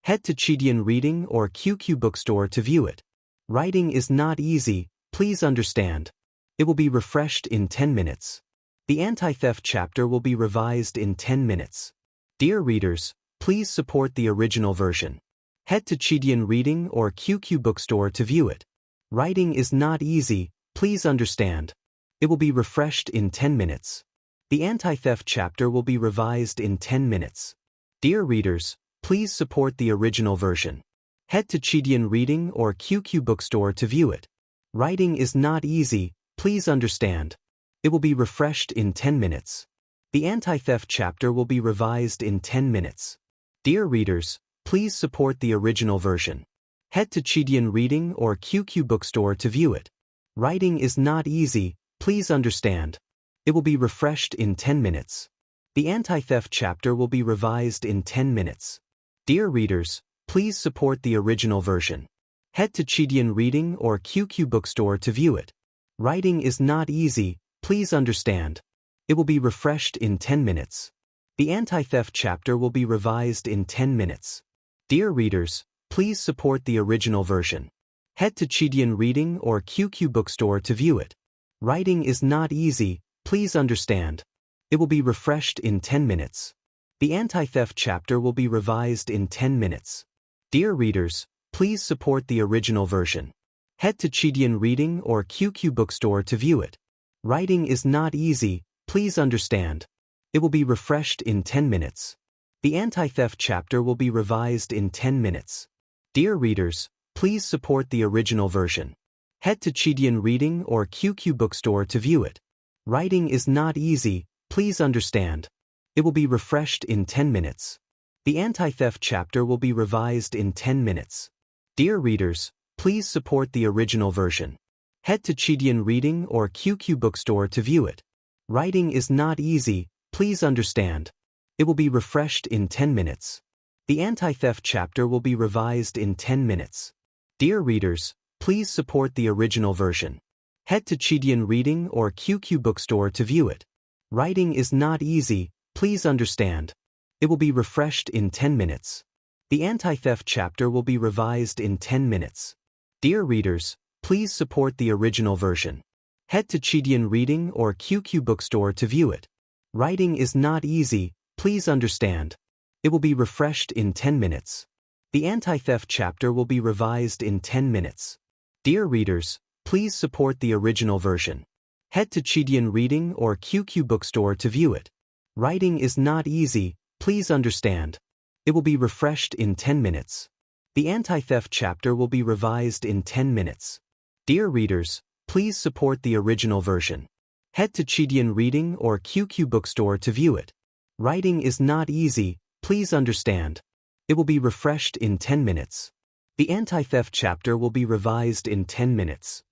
Head to Chidian Reading or QQ Bookstore to view it. Writing is not easy, please understand. It will be refreshed in 10 minutes. The anti-theft chapter will be revised in 10 minutes. Dear readers, please support the original version. Head to Chidian Reading or QQ Bookstore to view it. Writing is not easy, please understand. It will be refreshed in 10 minutes. The anti-theft chapter will be revised in 10 minutes. Dear readers, please support the original version. Head to Chidian Reading or QQ Bookstore to view it. Writing is not easy, please understand. It will be refreshed in 10 minutes. The anti-theft chapter will be revised in 10 minutes. Dear readers, please support the original version. Head to Chidian Reading or QQ Bookstore to view it. Writing is not easy, please understand. It will be refreshed in 10 minutes. The anti-theft chapter will be revised in 10 minutes. Dear readers, please support the original version. Head to Chidian Reading or QQ Bookstore to view it. Writing is not easy, please understand. It will be refreshed in 10 minutes. The anti-theft chapter will be revised in 10 minutes. Dear readers, please support the original version. Head to Chidian Reading or QQ Bookstore to view it. Writing is not easy, please understand. It will be refreshed in 10 minutes. The anti-theft chapter will be revised in 10 minutes. Dear readers, please support the original version. Head to Chidian Reading or QQ Bookstore to view it. Writing is not easy, please understand. It will be refreshed in 10 minutes. The anti-theft chapter will be revised in 10 minutes. Dear readers, please support the original version. Head to Chidian Reading or QQ Bookstore to view it. Writing is not easy, please understand. It will be refreshed in 10 minutes. The anti-theft chapter will be revised in 10 minutes. Dear readers, please support the original version. Head to Chidian Reading or QQ Bookstore to view it. Writing is not easy, please understand. It will be refreshed in 10 minutes. The anti-theft chapter will be revised in 10 minutes. Dear readers, please support the original version. Head to Chidian Reading or QQ Bookstore to view it. Writing is not easy, please understand. It will be refreshed in 10 minutes. The anti-theft chapter will be revised in 10 minutes. Dear readers, please support the original version. Head to Chidian Reading or QQ Bookstore to view it. Writing is not easy, please understand. It will be refreshed in 10 minutes. The anti-theft chapter will be revised in 10 minutes. Dear readers, please support the original version. Head to Chidian Reading or QQ Bookstore to view it. Writing is not easy, please understand. It will be refreshed in 10 minutes. The anti-theft chapter will be revised in 10 minutes. Dear readers, please support the original version. Head to Chidian Reading or QQ Bookstore to view it. Writing is not easy, please understand. It will be refreshed in 10 minutes. The anti-theft chapter will be revised in 10 minutes.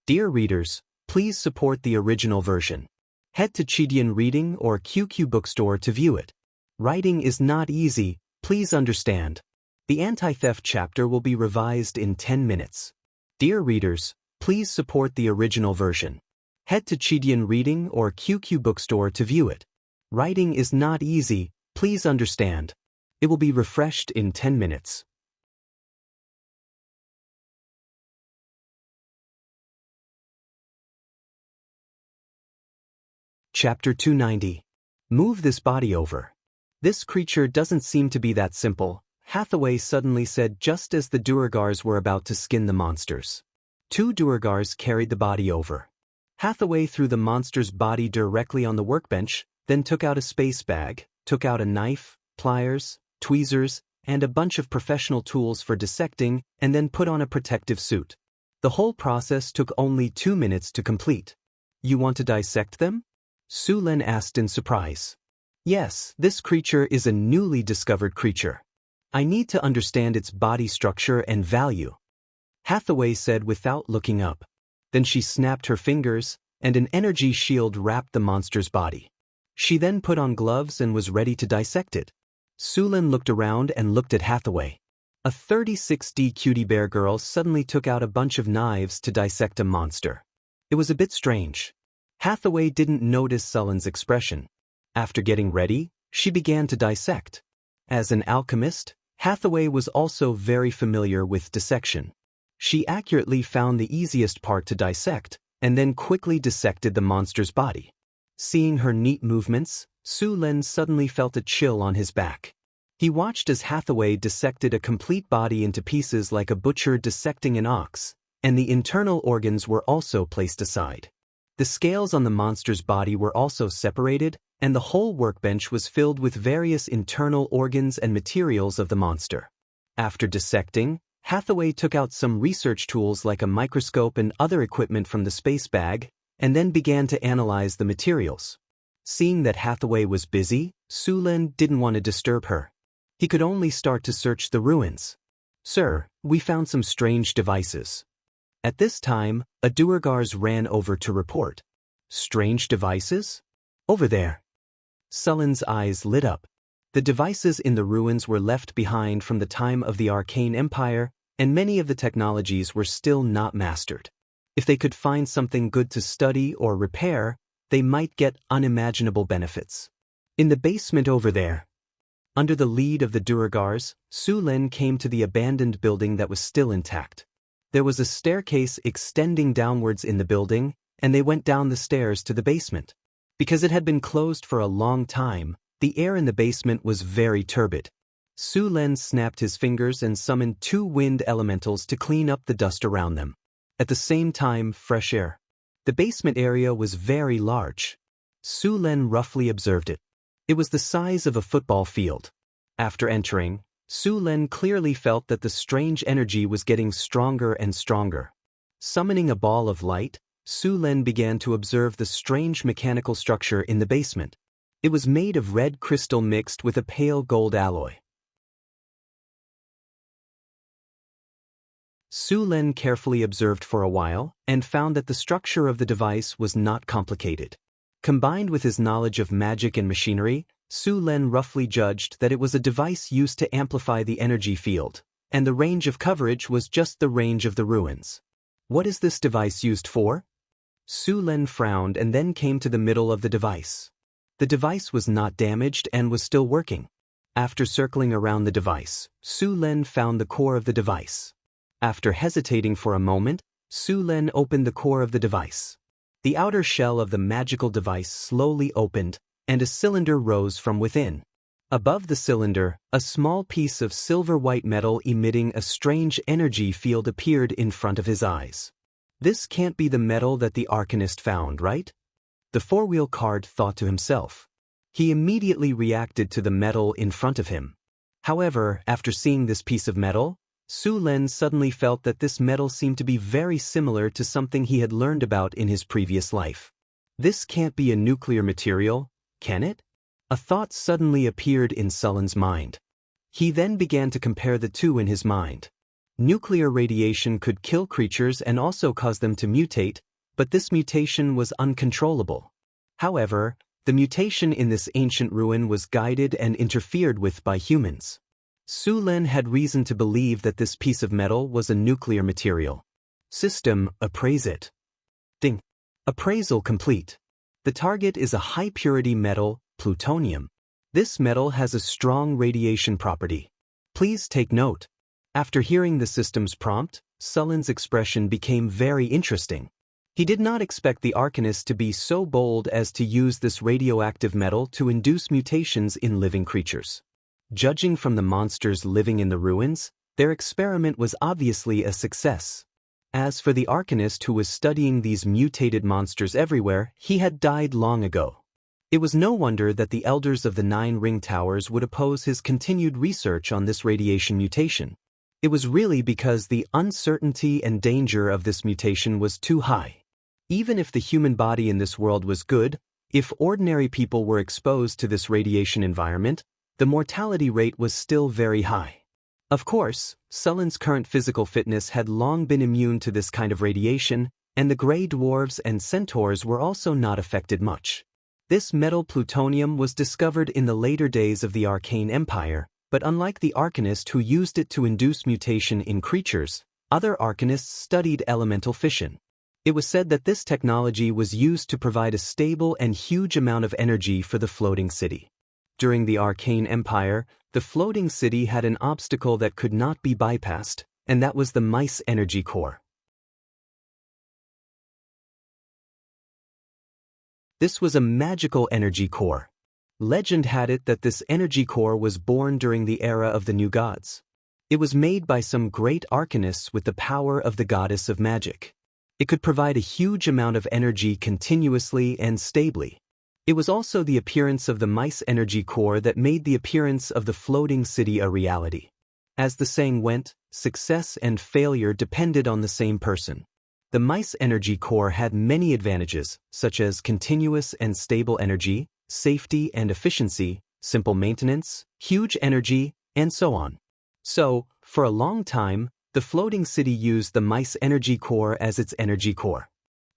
Dear readers, please support the original version. Head to Chidian Reading or QQ Bookstore to view it. Writing is not easy, please understand. The anti-theft chapter will be revised in 10 minutes. Dear readers, please support the original version. Head to Chidian Reading or QQ Bookstore to view it. Writing is not easy, please understand. It will be refreshed in 10 minutes. Chapter 290. Move this body over. This creature doesn't seem to be that simple, Hathaway suddenly said just as the Duergars were about to skin the monsters. 2 Duergars carried the body over. Hathaway threw the monster's body directly on the workbench, then took out a space bag, took out a knife, pliers, tweezers, and a bunch of professional tools for dissecting, and then put on a protective suit. The whole process took only 2 minutes to complete. You want to dissect them? Su Len asked in surprise. Yes, this creature is a newly discovered creature. I need to understand its body structure and value, Hathaway said without looking up. Then she snapped her fingers, and an energy shield wrapped the monster's body. She then put on gloves and was ready to dissect it. Su Len looked around and looked at Hathaway. A 36D cutie bear girl suddenly took out a bunch of knives to dissect a monster. It was a bit strange. Hathaway didn't notice Sullen's expression. After getting ready, she began to dissect. As an alchemist, Hathaway was also very familiar with dissection. She accurately found the easiest part to dissect, and then quickly dissected the monster's body. Seeing her neat movements, Su Len suddenly felt a chill on his back. He watched as Hathaway dissected a complete body into pieces like a butcher dissecting an ox, and the internal organs were also placed aside. The scales on the monster's body were also separated, and the whole workbench was filled with various internal organs and materials of the monster. After dissecting, Hathaway took out some research tools like a microscope and other equipment from the space bag, and then began to analyze the materials. Seeing that Hathaway was busy, Su Len didn't want to disturb her. He could only start to search the ruins. Sir, we found some strange devices. At this time, a Duergars ran over to report. Strange devices? Over there. Sullen's eyes lit up. The devices in the ruins were left behind from the time of the Arcane Empire, and many of the technologies were still not mastered. If they could find something good to study or repair, they might get unimaginable benefits. In the basement over there. Under the lead of the Duergars, Su Len came to the abandoned building that was still intact. There was a staircase extending downwards in the building, and they went down the stairs to the basement. Because it had been closed for a long time, the air in the basement was very turbid. Su Len snapped his fingers and summoned 2 wind elementals to clean up the dust around them. At the same time, fresh air. The basement area was very large. Su Len roughly observed it. It was the size of a football field. After entering, Su Len clearly felt that the strange energy was getting stronger and stronger. Summoning a ball of light, Su Len began to observe the strange mechanical structure in the basement. It was made of red crystal mixed with a pale gold alloy. Su Len carefully observed for a while and found that the structure of the device was not complicated. Combined with his knowledge of magic and machinery, Su Len roughly judged that it was a device used to amplify the energy field, and the range of coverage was just the range of the ruins. What is this device used for? Su Len frowned and then came to the middle of the device. The device was not damaged and was still working. After circling around the device, Su Len found the core of the device. After hesitating for a moment, Su Len opened the core of the device. The outer shell of the magical device slowly opened, and a cylinder rose from within. Above the cylinder, a small piece of silver-white metal emitting a strange energy field appeared in front of his eyes. This can't be the metal that the Arcanist found, right? The four-wheel card thought to himself. He immediately reacted to the metal in front of him. However, after seeing this piece of metal, Su Len suddenly felt that this metal seemed to be very similar to something he had learned about in his previous life. This can't be a nuclear material, can it? A thought suddenly appeared in Sullen's mind. He then began to compare the two in his mind. Nuclear radiation could kill creatures and also cause them to mutate, but this mutation was uncontrollable. However, the mutation in this ancient ruin was guided and interfered with by humans. Su Len had reason to believe that this piece of metal was a nuclear material. System, appraise it. Ding. Appraisal complete. The target is a high-purity metal, plutonium. This metal has a strong radiation property. Please take note. After hearing the system's prompt, Sullen's expression became very interesting. He did not expect the Arcanist to be so bold as to use this radioactive metal to induce mutations in living creatures. Judging from the monsters living in the ruins, their experiment was obviously a success. As for the Arcanist who was studying these mutated monsters everywhere, he had died long ago. It was no wonder that the elders of the 9 ring towers would oppose his continued research on this radiation mutation. It was really because the uncertainty and danger of this mutation was too high. Even if the human body in this world was good, if ordinary people were exposed to this radiation environment, the mortality rate was still very high. Of course, Sullen's current physical fitness had long been immune to this kind of radiation, and the gray dwarves and centaurs were also not affected much. This metal plutonium was discovered in the later days of the Arcane Empire, but unlike the Arcanist who used it to induce mutation in creatures, other Arcanists studied elemental fission. It was said that this technology was used to provide a stable and huge amount of energy for the floating city. During the Arcane Empire, the floating city had an obstacle that could not be bypassed, and that was the mice energy core. This was a magical energy core. Legend had it that this energy core was born during the era of the new gods. It was made by some great Arcanists with the power of the goddess of magic. It could provide a huge amount of energy continuously and stably. It was also the appearance of the mice energy core that made the appearance of the floating city a reality. As the saying went, success and failure depended on the same person. The mice energy core had many advantages, such as continuous and stable energy, safety and efficiency, simple maintenance, huge energy, and so on. So, for a long time, the floating city used the mice energy core as its energy core.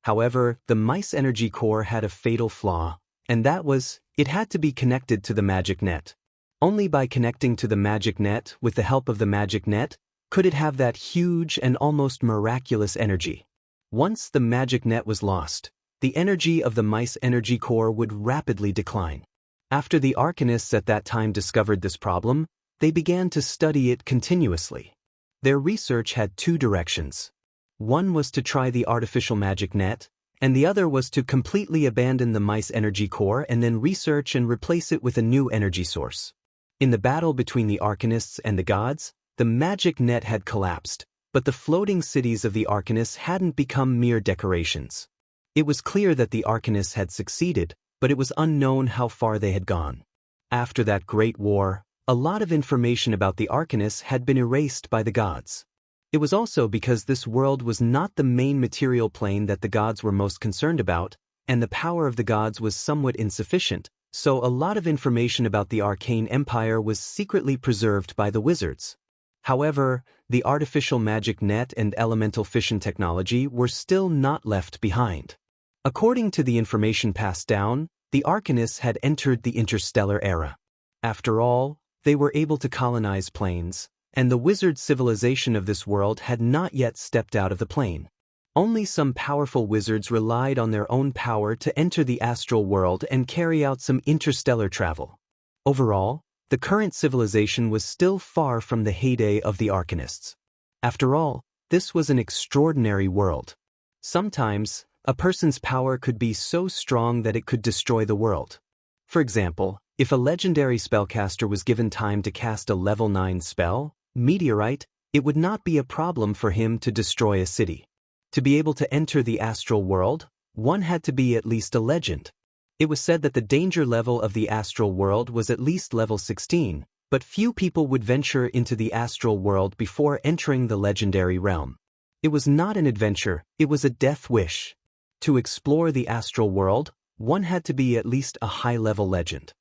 However, the mice energy core had a fatal flaw, and that was, it had to be connected to the magic net. Only by connecting to the magic net with the help of the magic net could it have that huge and almost miraculous energy. Once the magic net was lost, the energy of the mice energy core would rapidly decline. After the Arcanists at that time discovered this problem, they began to study it continuously. Their research had 2 directions. One was to try the artificial magic net, and the other was to completely abandon the mice energy core and then research and replace it with a new energy source. In the battle between the Arcanists and the gods, the magic net had collapsed, but the floating cities of the Arcanists hadn't become mere decorations. It was clear that the Arcanists had succeeded, but it was unknown how far they had gone. After that great war, a lot of information about the Arcanists had been erased by the gods. It was also because this world was not the main material plane that the gods were most concerned about, and the power of the gods was somewhat insufficient, so a lot of information about the Arcane Empire was secretly preserved by the wizards. However, the artificial magic net and elemental fission technology were still not left behind. According to the information passed down, the Arcanists had entered the interstellar era. After all, they were able to colonize planes, and the wizard civilization of this world had not yet stepped out of the plane. Only some powerful wizards relied on their own power to enter the astral world and carry out some interstellar travel. Overall, the current civilization was still far from the heyday of the Arcanists. After all, this was an extraordinary world. Sometimes, a person's power could be so strong that it could destroy the world. For example, if a legendary spellcaster was given time to cast a level 9 spell, Meteorite, it would not be a problem for him to destroy a city. To be able to enter the astral world, one had to be at least a legend. It was said that the danger level of the astral world was at least level 16, but few people would venture into the astral world before entering the legendary realm. It was not an adventure, it was a death wish. To explore the astral world, one had to be at least a high-level legend.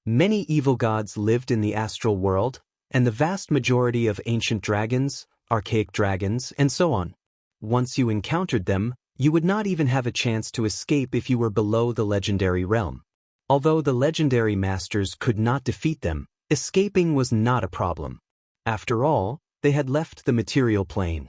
Many evil gods lived in the astral world, and the vast majority of ancient dragons, archaic dragons, and so on. Once you encountered them, you would not even have a chance to escape if you were below the legendary realm. Although the legendary masters could not defeat them, escaping was not a problem. After all, they had left the material plane.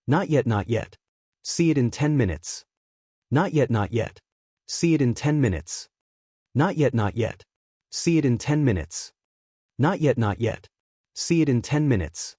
Not yet, not yet. See it in 10 minutes. Not yet, not yet. See it in 10 minutes. Not yet, not yet. See it in 10 minutes. Not yet, not yet. See it in 10 minutes.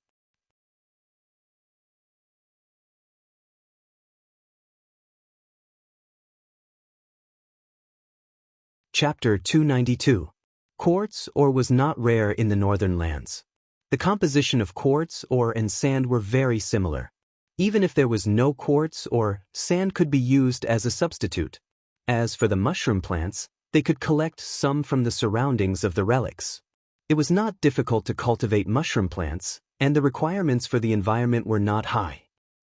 Chapter 292. Quartz ore was not rare in the northern lands. The composition of quartz ore and sand were very similar. Even if there was no quartz ore, sand could be used as a substitute. As for the mushroom plants, they could collect some from the surroundings of the relics. It was not difficult to cultivate mushroom plants, and the requirements for the environment were not high.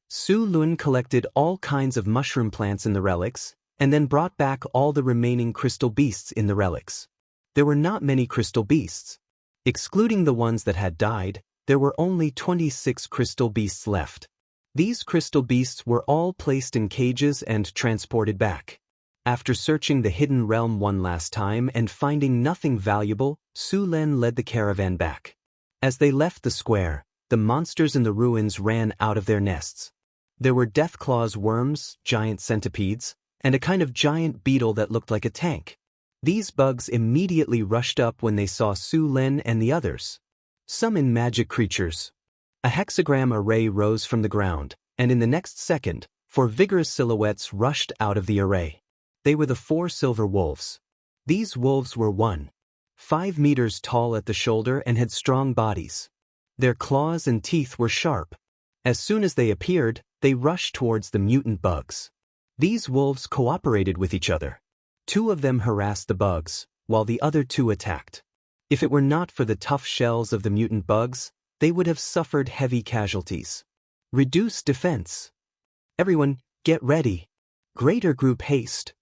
Su Lun collected all kinds of mushroom plants in the relics, and then brought back all the remaining crystal beasts in the relics. There were not many crystal beasts. Excluding the ones that had died, there were only 26 crystal beasts left. These crystal beasts were all placed in cages and transported back. After searching the hidden realm one last time and finding nothing valuable, Su Lin led the caravan back. As they left the square, the monsters in the ruins ran out of their nests. There were deathclaws worms, giant centipedes, and a kind of giant beetle that looked like a tank. These bugs immediately rushed up when they saw Su Lin and the others. Summon magic creatures. A hexagram array rose from the ground, and in the next second, 4 vigorous silhouettes rushed out of the array. They were the 4 silver wolves. These wolves were 1.5 meters tall at the shoulder and had strong bodies. Their claws and teeth were sharp. As soon as they appeared, they rushed towards the mutant bugs. These wolves cooperated with each other. 2 of them harassed the bugs, while the other 2 attacked. If it were not for the tough shells of the mutant bugs, they would have suffered heavy casualties. Reduce defense. Everyone, get ready. Greater group haste.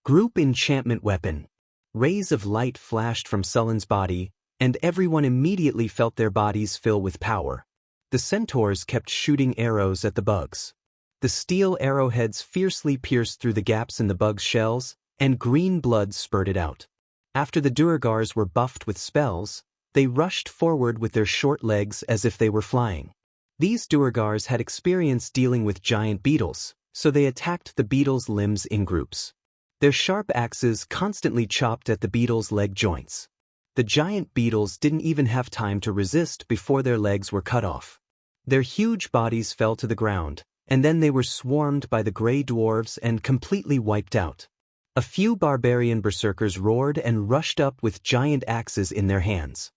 Group enchantment weapon. Rays of light flashed from Sullen's body, and everyone immediately felt their bodies fill with power. The centaurs kept shooting arrows at the bugs. The steel arrowheads fiercely pierced through the gaps in the bugs' shells, and green blood spurted out. After the Duergars were buffed with spells, they rushed forward with their short legs as if they were flying. These Duergars had experience dealing with giant beetles, so they attacked the beetles' limbs in groups. Their sharp axes constantly chopped at the beetles' leg joints. The giant beetles didn't even have time to resist before their legs were cut off. Their huge bodies fell to the ground, and then they were swarmed by the gray dwarves and completely wiped out. A few barbarian berserkers roared and rushed up with giant axes in their hands.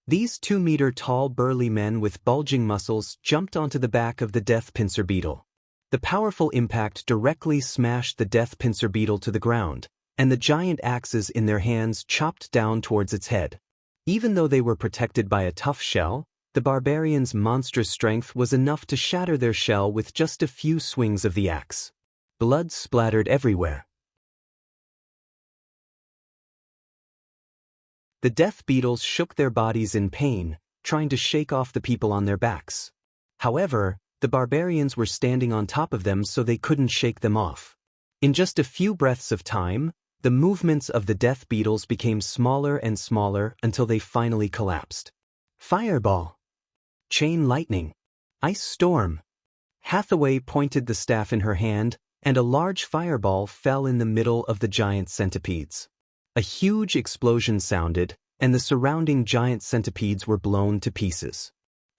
These 2-meter-tall burly men with bulging muscles jumped onto the back of the death pincer beetle. The powerful impact directly smashed the death pincer beetle to the ground, and the giant axes in their hands chopped down towards its head. Even though they were protected by a tough shell, the barbarians' monstrous strength was enough to shatter their shell with just a few swings of the axe. Blood splattered everywhere. The death beetles shook their bodies in pain, trying to shake off the people on their backs. However, the barbarians were standing on top of them so they couldn't shake them off. In just a few breaths of time, the movements of the death beetles became smaller and smaller until they finally collapsed. Fireball. Chain lightning. Ice storm. Hathaway pointed the staff in her hand, and a large fireball fell in the middle of the giant centipedes. A huge explosion sounded, and the surrounding giant centipedes were blown to pieces.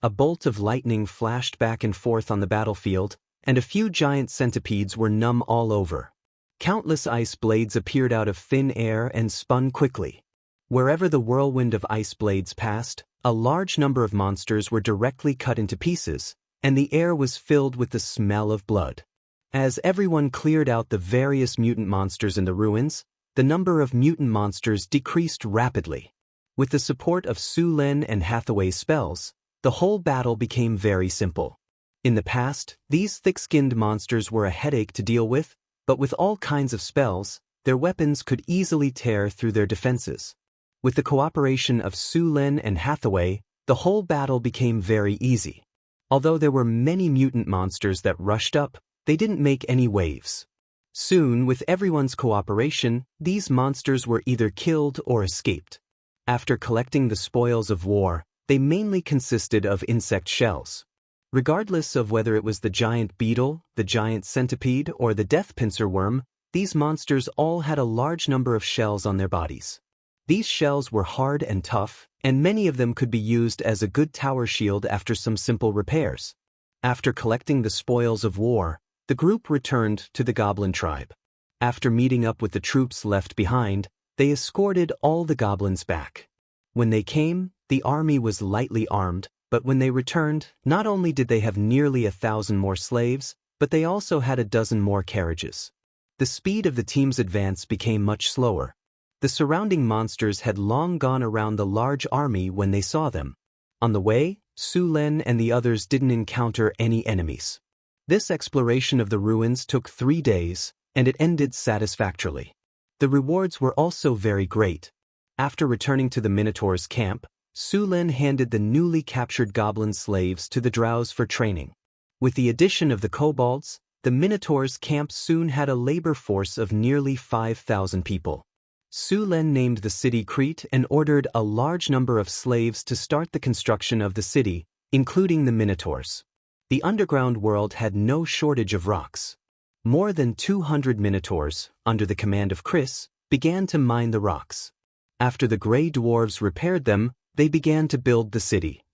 A bolt of lightning flashed back and forth on the battlefield, and a few giant centipedes were numb all over. Countless ice blades appeared out of thin air and spun quickly. Wherever the whirlwind of ice blades passed, a large number of monsters were directly cut into pieces, and the air was filled with the smell of blood. As everyone cleared out the various mutant monsters in the ruins, the number of mutant monsters decreased rapidly. With the support of Su Lin and Hathaway's spells, the whole battle became very simple. In the past, these thick-skinned monsters were a headache to deal with, but with all kinds of spells, their weapons could easily tear through their defenses. With the cooperation of Su Lin and Hathaway, the whole battle became very easy. Although there were many mutant monsters that rushed up, they didn't make any waves. Soon, with everyone's cooperation, these monsters were either killed or escaped. After collecting the spoils of war, they mainly consisted of insect shells. Regardless of whether it was the giant beetle, the giant centipede, or the death pincer worm, these monsters all had a large number of shells on their bodies. These shells were hard and tough, and many of them could be used as a good tower shield after some simple repairs. After collecting the spoils of war, the group returned to the goblin tribe. After meeting up with the troops left behind, they escorted all the goblins back. When they came, the army was lightly armed, but when they returned, not only did they have nearly 1,000 more slaves, but they also had a dozen more carriages. The speed of the team's advance became much slower. The surrounding monsters had long gone around the large army when they saw them. On the way, Su Len and the others didn't encounter any enemies. This exploration of the ruins took 3 days, and it ended satisfactorily. The rewards were also very great. After returning to the Minotaur's camp, Su Len handed the newly captured goblin slaves to the drows for training. With the addition of the kobolds, the Minotaur's camp soon had a labor force of nearly 5,000 people. Su Len named the city Crete and ordered a large number of slaves to start the construction of the city, including the Minotaurs. The underground world had no shortage of rocks. More than 200 Minotaurs, under the command of Chris, began to mine the rocks. After the gray dwarves repaired them, they began to build the city.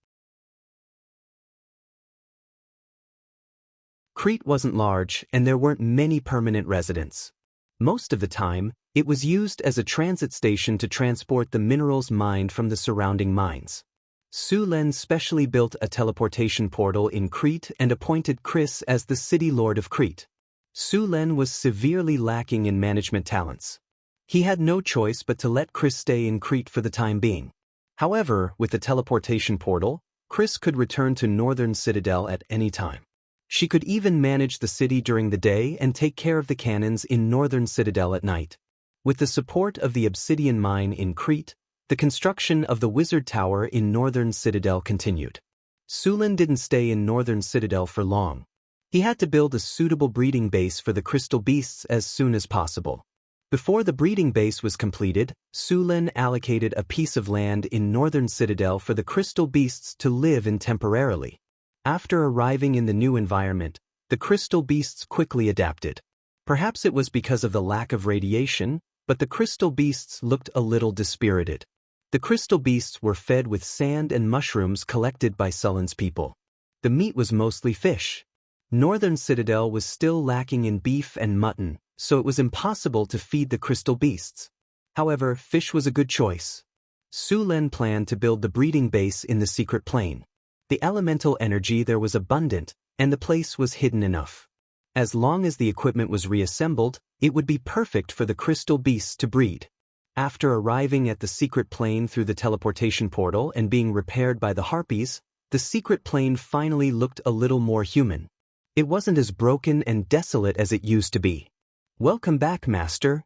Crete wasn't large, and there weren't many permanent residents. Most of the time, it was used as a transit station to transport the minerals mined from the surrounding mines. Su Len specially built a teleportation portal in Crete and appointed Chris as the city lord of Crete. Su Len was severely lacking in management talents. He had no choice but to let Chris stay in Crete for the time being. However, with the teleportation portal, Chris could return to Northern Citadel at any time. She could even manage the city during the day and take care of the cannons in Northern Citadel at night. With the support of the obsidian mine in Crete, the construction of the Wizard Tower in Northern Citadel continued. Su Len didn't stay in Northern Citadel for long. He had to build a suitable breeding base for the crystal beasts as soon as possible. Before the breeding base was completed, Su Len allocated a piece of land in Northern Citadel for the crystal beasts to live in temporarily. After arriving in the new environment, the crystal beasts quickly adapted. Perhaps it was because of the lack of radiation, but the crystal beasts looked a little dispirited. The crystal beasts were fed with sand and mushrooms collected by Sullen's people. The meat was mostly fish. Northern Citadel was still lacking in beef and mutton, so it was impossible to feed the crystal beasts. However, fish was a good choice. Su Len planned to build the breeding base in the secret plane. The elemental energy there was abundant, and the place was hidden enough. As long as the equipment was reassembled, it would be perfect for the crystal beasts to breed. After arriving at the secret plane through the teleportation portal and being repaired by the harpies, the secret plane finally looked a little more human. It wasn't as broken and desolate as it used to be. "Welcome back, Master."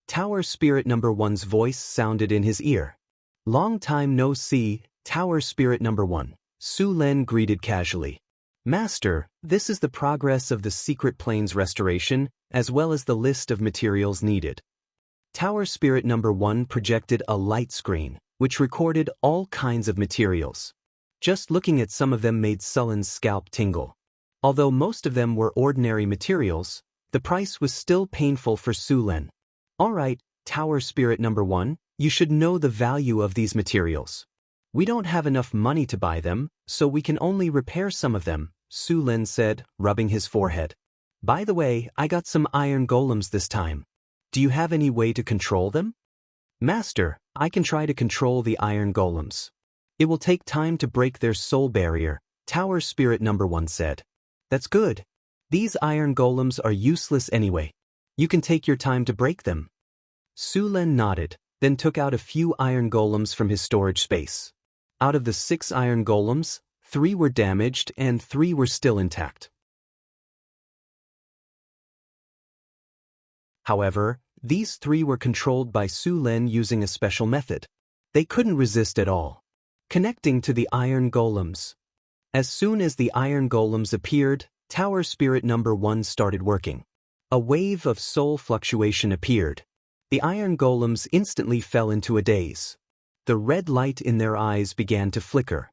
Tower Spirit Number 1's voice sounded in his ear. "Long time no see, Tower Spirit Number 1. Su Len greeted casually. "Master, this is the progress of the secret plane's restoration, as well as the list of materials needed." Tower Spirit Number 1 projected a light screen, which recorded all kinds of materials. Just looking at some of them made Sullen's scalp tingle. Although most of them were ordinary materials, the price was still painful for Su Len. "All right, Tower Spirit Number 1, you should know the value of these materials. We don't have enough money to buy them, so we can only repair some of them," Su Len said, rubbing his forehead. "By the way, I got some iron golems this time. Do you have any way to control them?" "Master, I can try to control the iron golems. It will take time to break their soul barrier," Tower Spirit Number 1 said. "That's good. These iron golems are useless anyway. You can take your time to break them." Su Len nodded, then took out a few iron golems from his storage space. Out of the 6 iron golems, 3 were damaged and 3 were still intact. However, these 3 were controlled by Su Len using a special method. They couldn't resist at all. Connecting to the iron golems. As soon as the iron golems appeared, Tower Spirit Number 1 started working. A wave of soul fluctuation appeared. The iron golems instantly fell into a daze. The red light in their eyes began to flicker.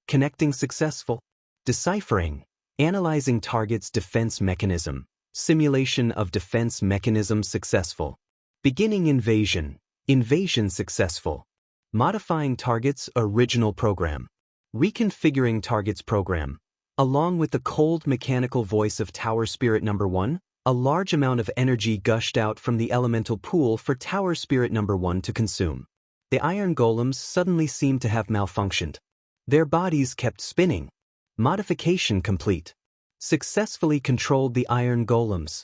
"Connecting successful." Deciphering. Analyzing target's defense mechanism. Simulation of defense mechanism successful. Beginning invasion. Invasion successful. Modifying target's original program. Reconfiguring target's program. Along with the cold mechanical voice of Tower Spirit Number 1, a large amount of energy gushed out from the elemental pool for Tower Spirit Number 1 to consume. The iron golems suddenly seemed to have malfunctioned. Their bodies kept spinning. Modification complete. Successfully controlled the iron golems.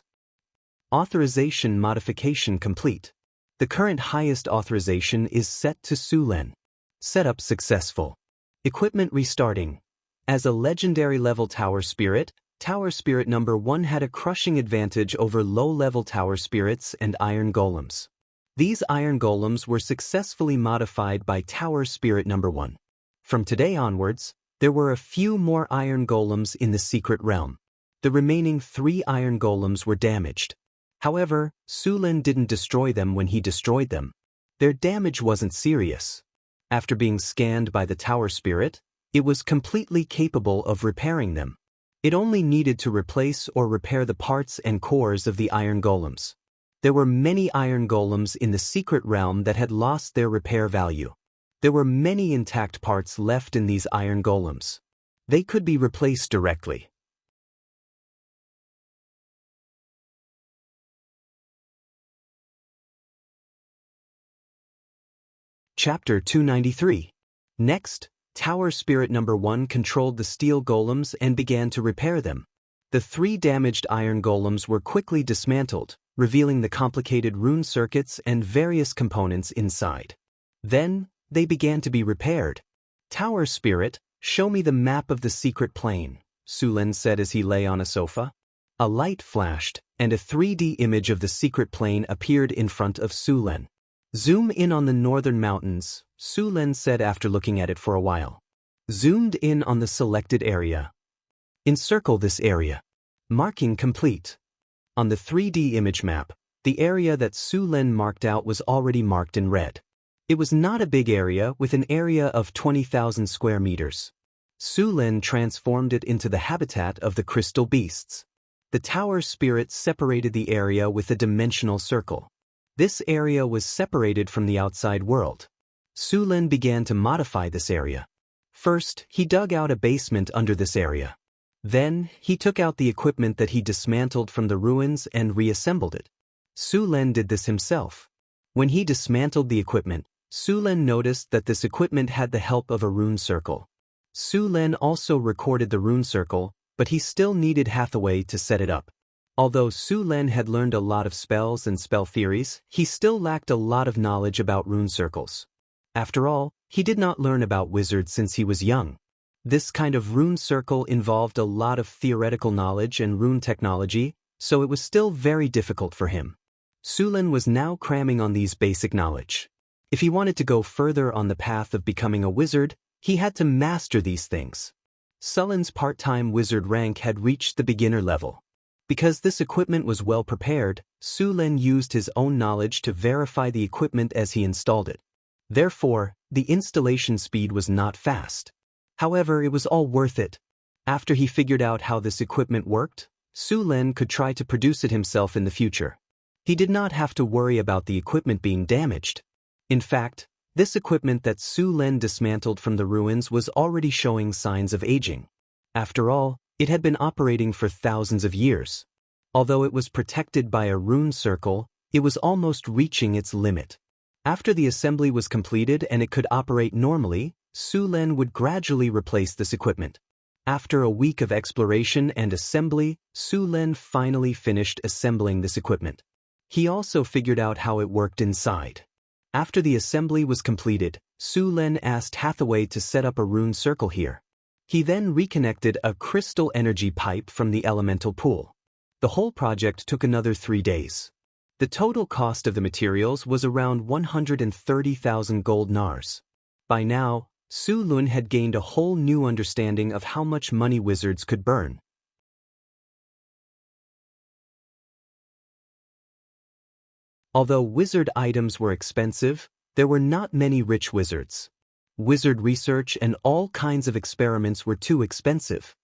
Authorization modification complete. The current highest authorization is set to Sulen. Setup successful. Equipment restarting. As a legendary level Tower Spirit Number 1 had a crushing advantage over low-level Tower Spirits and Iron Golems. These Iron Golems were successfully modified by Tower Spirit Number 1. From today onwards, there were a few more Iron Golems in the secret realm. The remaining 3 Iron Golems were damaged. However, Sulen didn't destroy them when he destroyed them. Their damage wasn't serious. After being scanned by the Tower Spirit, it was completely capable of repairing them. It only needed to replace or repair the parts and cores of the Iron Golems. There were many Iron Golems in the secret realm that had lost their repair value. There were many intact parts left in these Iron Golems. They could be replaced directly. Chapter 293. Next, Tower Spirit Number 1 controlled the steel golems and began to repair them. The 3 damaged iron golems were quickly dismantled, revealing the complicated rune circuits and various components inside. Then, they began to be repaired. Tower Spirit, show me the map of the secret plane, Sulen said as he lay on a sofa. A light flashed, and a 3D image of the secret plane appeared in front of Sulen. Zoom in on the northern mountains, Sulen said after looking at it for a while. Zoomed in on the selected area. Encircle this area. Marking complete. On the 3D image map, the area that Sulen marked out was already marked in red. It was not a big area with an area of 20,000 square meters. Sulen transformed it into the habitat of the crystal beasts. The Tower Spirit separated the area with a dimensional circle. This area was separated from the outside world. Sulen began to modify this area. First, he dug out a basement under this area. Then, he took out the equipment that he dismantled from the ruins and reassembled it. Sulen did this himself. When he dismantled the equipment, Sulen noticed that this equipment had the help of a rune circle. Sulen also recorded the rune circle, but he still needed Hathaway to set it up. Although Sulen had learned a lot of spells and spell theories, he still lacked a lot of knowledge about rune circles. After all, he did not learn about wizards since he was young. This kind of rune circle involved a lot of theoretical knowledge and rune technology, so it was still very difficult for him. Sulen was now cramming on these basic knowledge. If he wanted to go further on the path of becoming a wizard, he had to master these things. Sulen's part-time wizard rank had reached the beginner level. Because this equipment was well prepared, Sulen used his own knowledge to verify the equipment as he installed it. Therefore, the installation speed was not fast. However, it was all worth it. After he figured out how this equipment worked, Sulen could try to produce it himself in the future. He did not have to worry about the equipment being damaged. In fact, this equipment that Sulen dismantled from the ruins was already showing signs of aging. After all, it had been operating for thousands of years. Although it was protected by a rune circle, it was almost reaching its limit. After the assembly was completed and it could operate normally, Sulen would gradually replace this equipment. After a week of exploration and assembly, Sulen finally finished assembling this equipment. He also figured out how it worked inside. After the assembly was completed, Sulen asked Hathaway to set up a rune circle here. He then reconnected a crystal energy pipe from the elemental pool. The whole project took another 3 days. The total cost of the materials was around 130,000 gold nars. By now, Sulen had gained a whole new understanding of how much money wizards could burn. Although wizard items were expensive, there were not many rich wizards. Wizard research and all kinds of experiments were too expensive.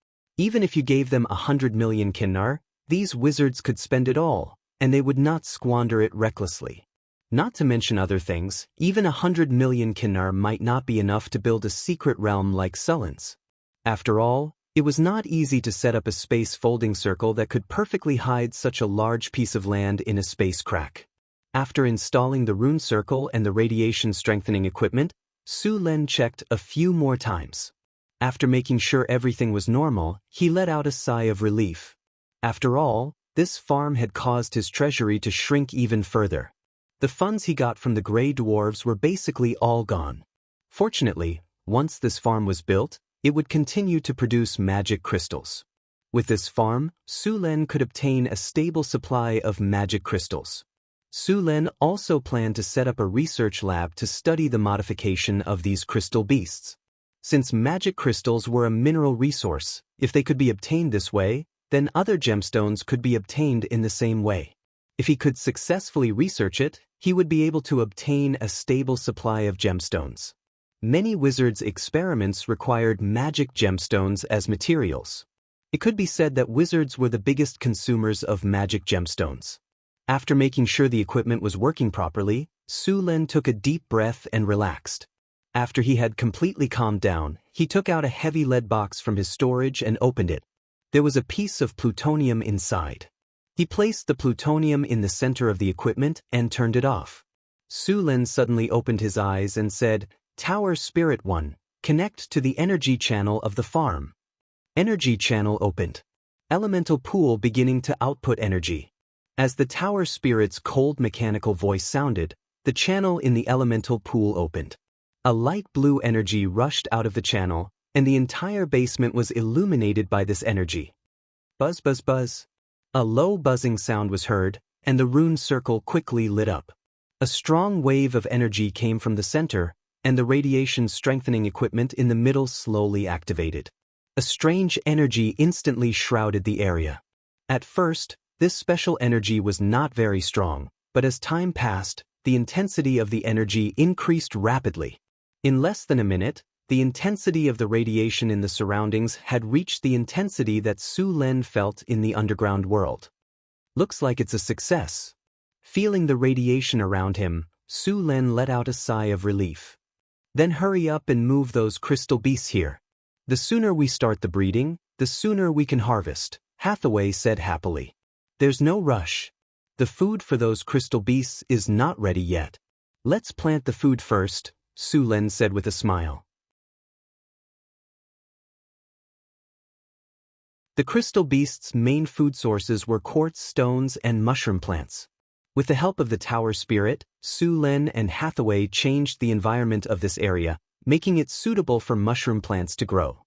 Even if you gave them 100 million kinnar, these wizards could spend it all, and they would not squander it recklessly. Not to mention other things, even 100 million kinnar might not be enough to build a secret realm like Sullen's. After all, it was not easy to set up a space folding circle that could perfectly hide such a large piece of land in a space crack. After installing the rune circle and the radiation strengthening equipment, Su Lin checked a few more times. After making sure everything was normal, he let out a sigh of relief. After all, this farm had caused his treasury to shrink even further. The funds he got from the Grey Dwarves were basically all gone. Fortunately, once this farm was built, it would continue to produce magic crystals. With this farm, Su Lin could obtain a stable supply of magic crystals. Su Lin also planned to set up a research lab to study the modification of these crystal beasts. Since magic crystals were a mineral resource, if they could be obtained this way, then other gemstones could be obtained in the same way. If he could successfully research it, he would be able to obtain a stable supply of gemstones. Many wizards' experiments required magic gemstones as materials. It could be said that wizards were the biggest consumers of magic gemstones. After making sure the equipment was working properly, Su Lin took a deep breath and relaxed. After he had completely calmed down, he took out a heavy lead box from his storage and opened it. There was a piece of plutonium inside. He placed the plutonium in the center of the equipment and turned it off. Su Lin suddenly opened his eyes and said, "Tower Spirit 1, connect to the energy channel of the farm." Energy channel opened. Elemental pool beginning to output energy. As the tower spirit's cold mechanical voice sounded, the channel in the elemental pool opened. A light blue energy rushed out of the channel, and the entire basement was illuminated by this energy. Buzz, buzz, buzz. A low buzzing sound was heard, and the rune circle quickly lit up. A strong wave of energy came from the center, and the radiation strengthening equipment in the middle slowly activated. A strange energy instantly shrouded the area. At first, this special energy was not very strong, but as time passed, the intensity of the energy increased rapidly. In less than a minute, the intensity of the radiation in the surroundings had reached the intensity that Su Lin felt in the underground world. Looks like it's a success. Feeling the radiation around him, Su Lin let out a sigh of relief. Then hurry up and move those crystal beasts here. The sooner we start the breeding, the sooner we can harvest, Hathaway said happily. There's no rush. The food for those crystal beasts is not ready yet. Let's plant the food first, Su Lin said with a smile. The crystal beasts' main food sources were quartz stones and mushroom plants. With the help of the tower spirit, Su Lin and Hathaway changed the environment of this area, making it suitable for mushroom plants to grow.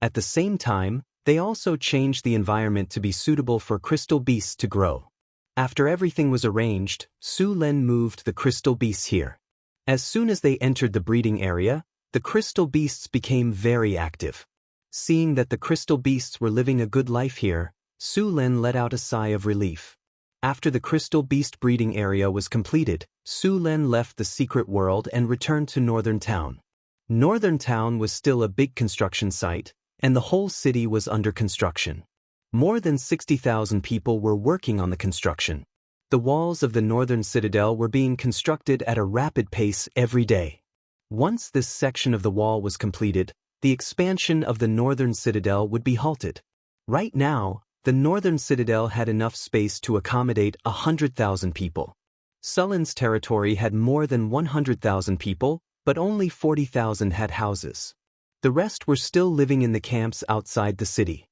At the same time, they also changed the environment to be suitable for crystal beasts to grow. After everything was arranged, Su Lin moved the crystal beasts here. As soon as they entered the breeding area, the crystal beasts became very active. Seeing that the crystal beasts were living a good life here, Su Lin let out a sigh of relief. After the crystal beast breeding area was completed, Su Lin left the secret world and returned to Northern Town. Northern Town was still a big construction site, and the whole city was under construction. More than 60,000 people were working on the construction. The walls of the Northern Citadel were being constructed at a rapid pace every day. Once this section of the wall was completed, the expansion of the Northern Citadel would be halted. Right now, the Northern Citadel had enough space to accommodate 100,000 people. Sullen's territory had more than 100,000 people, but only 40,000 had houses. The rest were still living in the camps outside the city.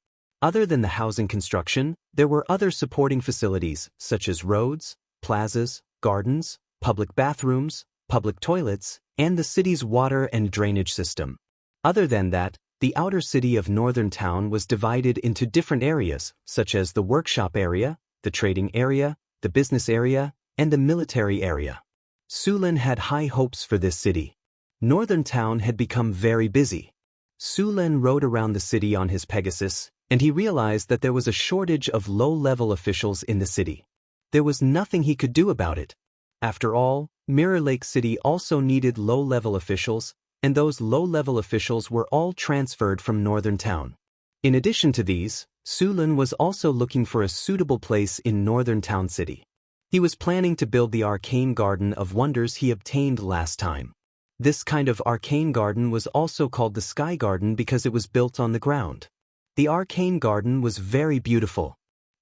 Other than the housing construction, there were other supporting facilities, such as roads, plazas, gardens, public bathrooms, public toilets, and the city's water and drainage system. Other than that, the outer city of Northern Town was divided into different areas, such as the workshop area, the trading area, the business area, and the military area. Su Lin had high hopes for this city. Northern Town had become very busy. Su Lin rode around the city on his Pegasus, and he realized that there was a shortage of low-level officials in the city. There was nothing he could do about it. After all, Mirror Lake City also needed low-level officials, and those low-level officials were all transferred from Northern Town. In addition to these, Sulin was also looking for a suitable place in northern town city. He was planning to build the arcane garden of wonders he obtained last time. This kind of arcane garden was also called the Sky Garden because it was built on the ground. The arcane garden was very beautiful.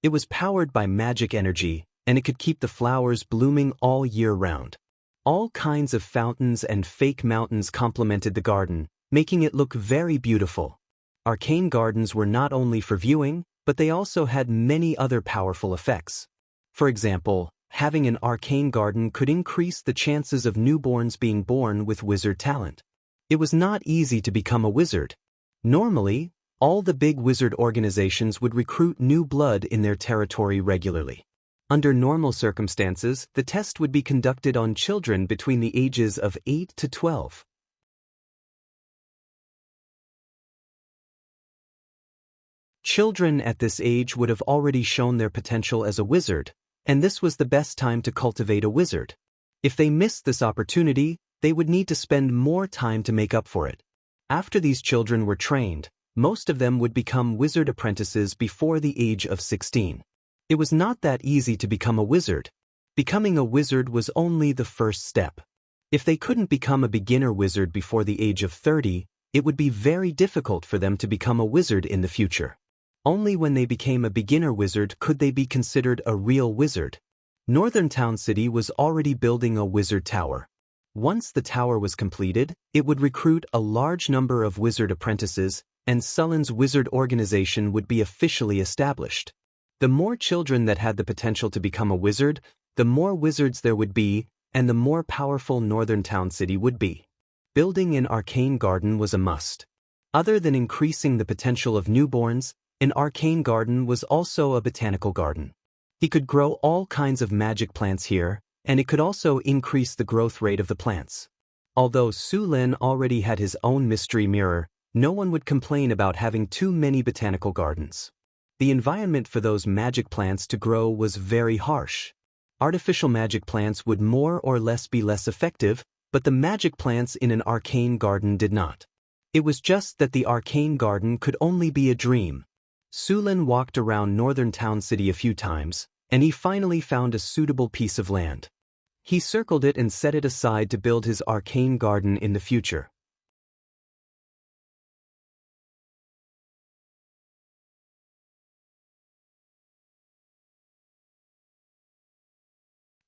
It was powered by magic energy, and it could keep the flowers blooming all year round. All kinds of fountains and fake mountains complemented the garden, making it look very beautiful. Arcane gardens were not only for viewing, but they also had many other powerful effects. For example, having an arcane garden could increase the chances of newborns being born with wizard talent. It was not easy to become a wizard. Normally, all the big wizard organizations would recruit new blood in their territory regularly. Under normal circumstances, the test would be conducted on children between the ages of 8 to 12. Children at this age would have already shown their potential as a wizard, and this was the best time to cultivate a wizard. If they missed this opportunity, they would need to spend more time to make up for it. After these children were trained, most of them would become wizard apprentices before the age of 16. It was not that easy to become a wizard. Becoming a wizard was only the first step. If they couldn't become a beginner wizard before the age of 30, it would be very difficult for them to become a wizard in the future. Only when they became a beginner wizard could they be considered a real wizard. Northern Town City was already building a wizard tower. Once the tower was completed, it would recruit a large number of wizard apprentices, and Sulin's wizard organization would be officially established. The more children that had the potential to become a wizard, the more wizards there would be, and the more powerful Northern Town City would be. Building an arcane garden was a must. Other than increasing the potential of newborns, an arcane garden was also a botanical garden. He could grow all kinds of magic plants here, and it could also increase the growth rate of the plants. Although Sulin already had his own mystery mirror, no one would complain about having too many botanical gardens. The environment for those magic plants to grow was very harsh. Artificial magic plants would more or less be less effective, but the magic plants in an arcane garden did not. It was just that the arcane garden could only be a dream. Sulin walked around Northern Town City a few times, and he finally found a suitable piece of land. He circled it and set it aside to build his arcane garden in the future.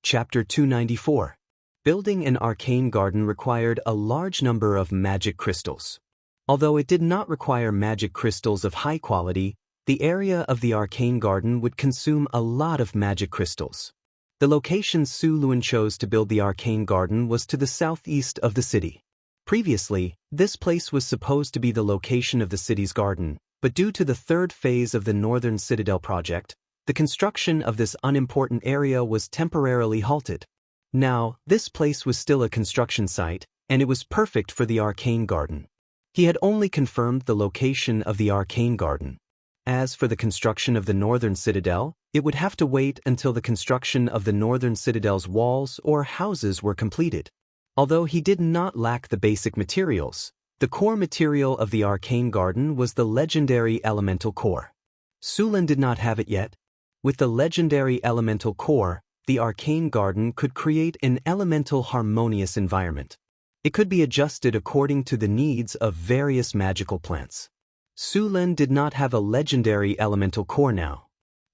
Chapter 294. Building an arcane garden required a large number of magic crystals. Although it did not require magic crystals of high quality, the area of the arcane garden would consume a lot of magic crystals. The location Sulin chose to build the arcane garden was to the southeast of the city. Previously, this place was supposed to be the location of the city's garden, but due to the third phase of the Northern Citadel project, the construction of this unimportant area was temporarily halted. Now, this place was still a construction site, and it was perfect for the arcane garden. He had only confirmed the location of the arcane garden. As for the construction of the Northern Citadel, it would have to wait until the construction of the Northern Citadel's walls or houses were completed. Although he did not lack the basic materials, the core material of the arcane garden was the legendary elemental core. Sulin did not have it yet. With the legendary elemental core, the arcane garden could create an elemental harmonious environment. It could be adjusted according to the needs of various magical plants. Sulin did not have a legendary elemental core now.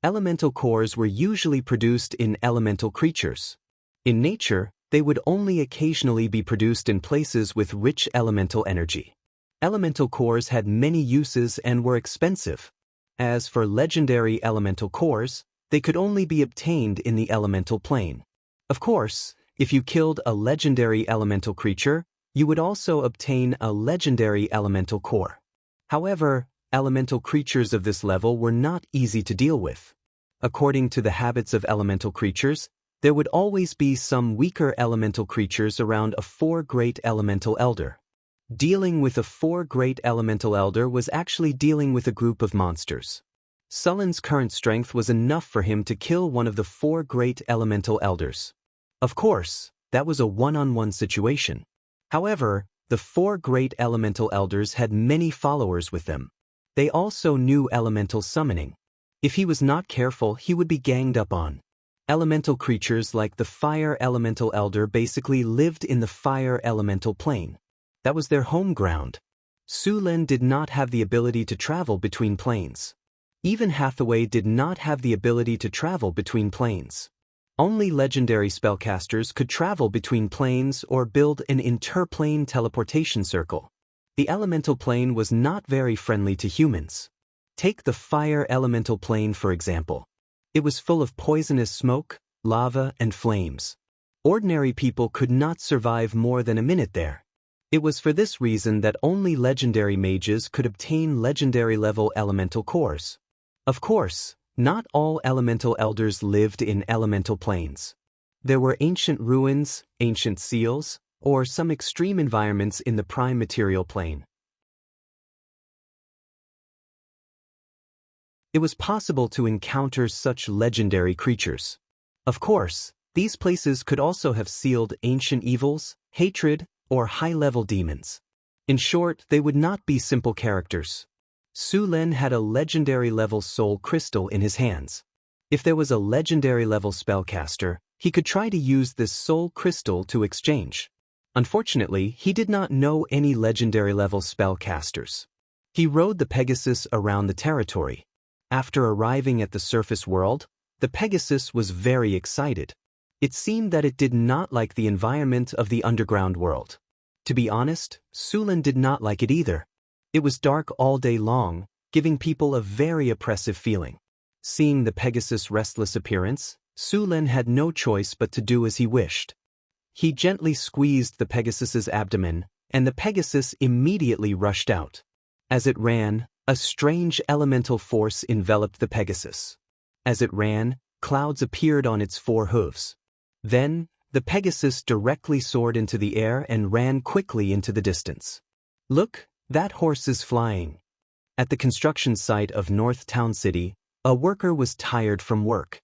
Elemental cores were usually produced in elemental creatures. In nature, they would only occasionally be produced in places with rich elemental energy. Elemental cores had many uses and were expensive. As for legendary elemental cores, they could only be obtained in the elemental plane. Of course, if you killed a legendary elemental creature, you would also obtain a legendary elemental core. However, elemental creatures of this level were not easy to deal with. According to the habits of elemental creatures, there would always be some weaker elemental creatures around a 4-great elemental elder. Dealing with a 4-great elemental elder was actually dealing with a group of monsters. Sulin's current strength was enough for him to kill one of the 4-great elemental elders. Of course, that was a one-on-one situation. However, the 4-great elemental elders had many followers with them. They also knew elemental summoning. If he was not careful, he would be ganged up on. Elemental creatures like the Fire Elemental Elder basically lived in the Fire Elemental Plane. That was their home ground. Su Lin did not have the ability to travel between planes. Even Hathaway did not have the ability to travel between planes. Only legendary spellcasters could travel between planes or build an interplane teleportation circle. The elemental plane was not very friendly to humans. Take the Fire Elemental Plane for example. It was full of poisonous smoke, lava, and flames. Ordinary people could not survive more than a minute there. It was for this reason that only legendary mages could obtain legendary-level elemental cores. Of course, not all elemental elders lived in elemental planes. There were ancient ruins, ancient seals, or some extreme environments in the prime material plane. It was possible to encounter such legendary creatures. Of course, these places could also have sealed ancient evils, hatred, or high-level demons. In short, they would not be simple characters. Su Lin had a legendary-level soul crystal in his hands. If there was a legendary-level spellcaster, he could try to use this soul crystal to exchange. Unfortunately, he did not know any legendary-level spellcasters. He rode the Pegasus around the territory. After arriving at the surface world, the Pegasus was very excited. It seemed that it did not like the environment of the underground world. To be honest, Su Lin did not like it either. It was dark all day long, giving people a very oppressive feeling. Seeing the Pegasus' restless appearance, Su Lin had no choice but to do as he wished. He gently squeezed the Pegasus's abdomen, and the Pegasus immediately rushed out. As it ran, a strange elemental force enveloped the Pegasus. As it ran, clouds appeared on its four hooves. Then, the Pegasus directly soared into the air and ran quickly into the distance. Look, that horse is flying. At the construction site of North Town City, a worker was tired from work.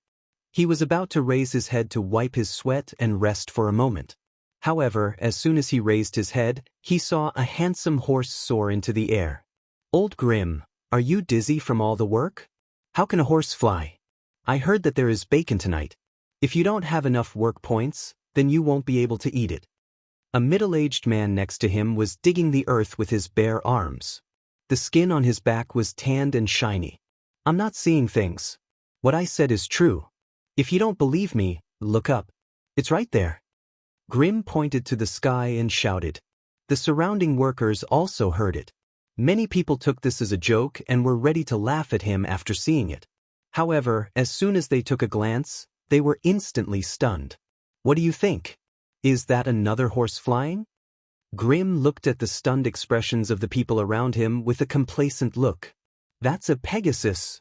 He was about to raise his head to wipe his sweat and rest for a moment. However, as soon as he raised his head, he saw a handsome horse soar into the air. Old Grim, are you dizzy from all the work? How can a horse fly? I heard that there is bacon tonight. If you don't have enough work points, then you won't be able to eat it. A middle-aged man next to him was digging the earth with his bare arms. The skin on his back was tanned and shiny. I'm not seeing things. What I said is true. If you don't believe me, look up. It's right there. Grim pointed to the sky and shouted. The surrounding workers also heard it. Many people took this as a joke and were ready to laugh at him after seeing it. However, as soon as they took a glance, they were instantly stunned. What do you think? Is that another horse flying? Grim looked at the stunned expressions of the people around him with a complacent look. That's a Pegasus.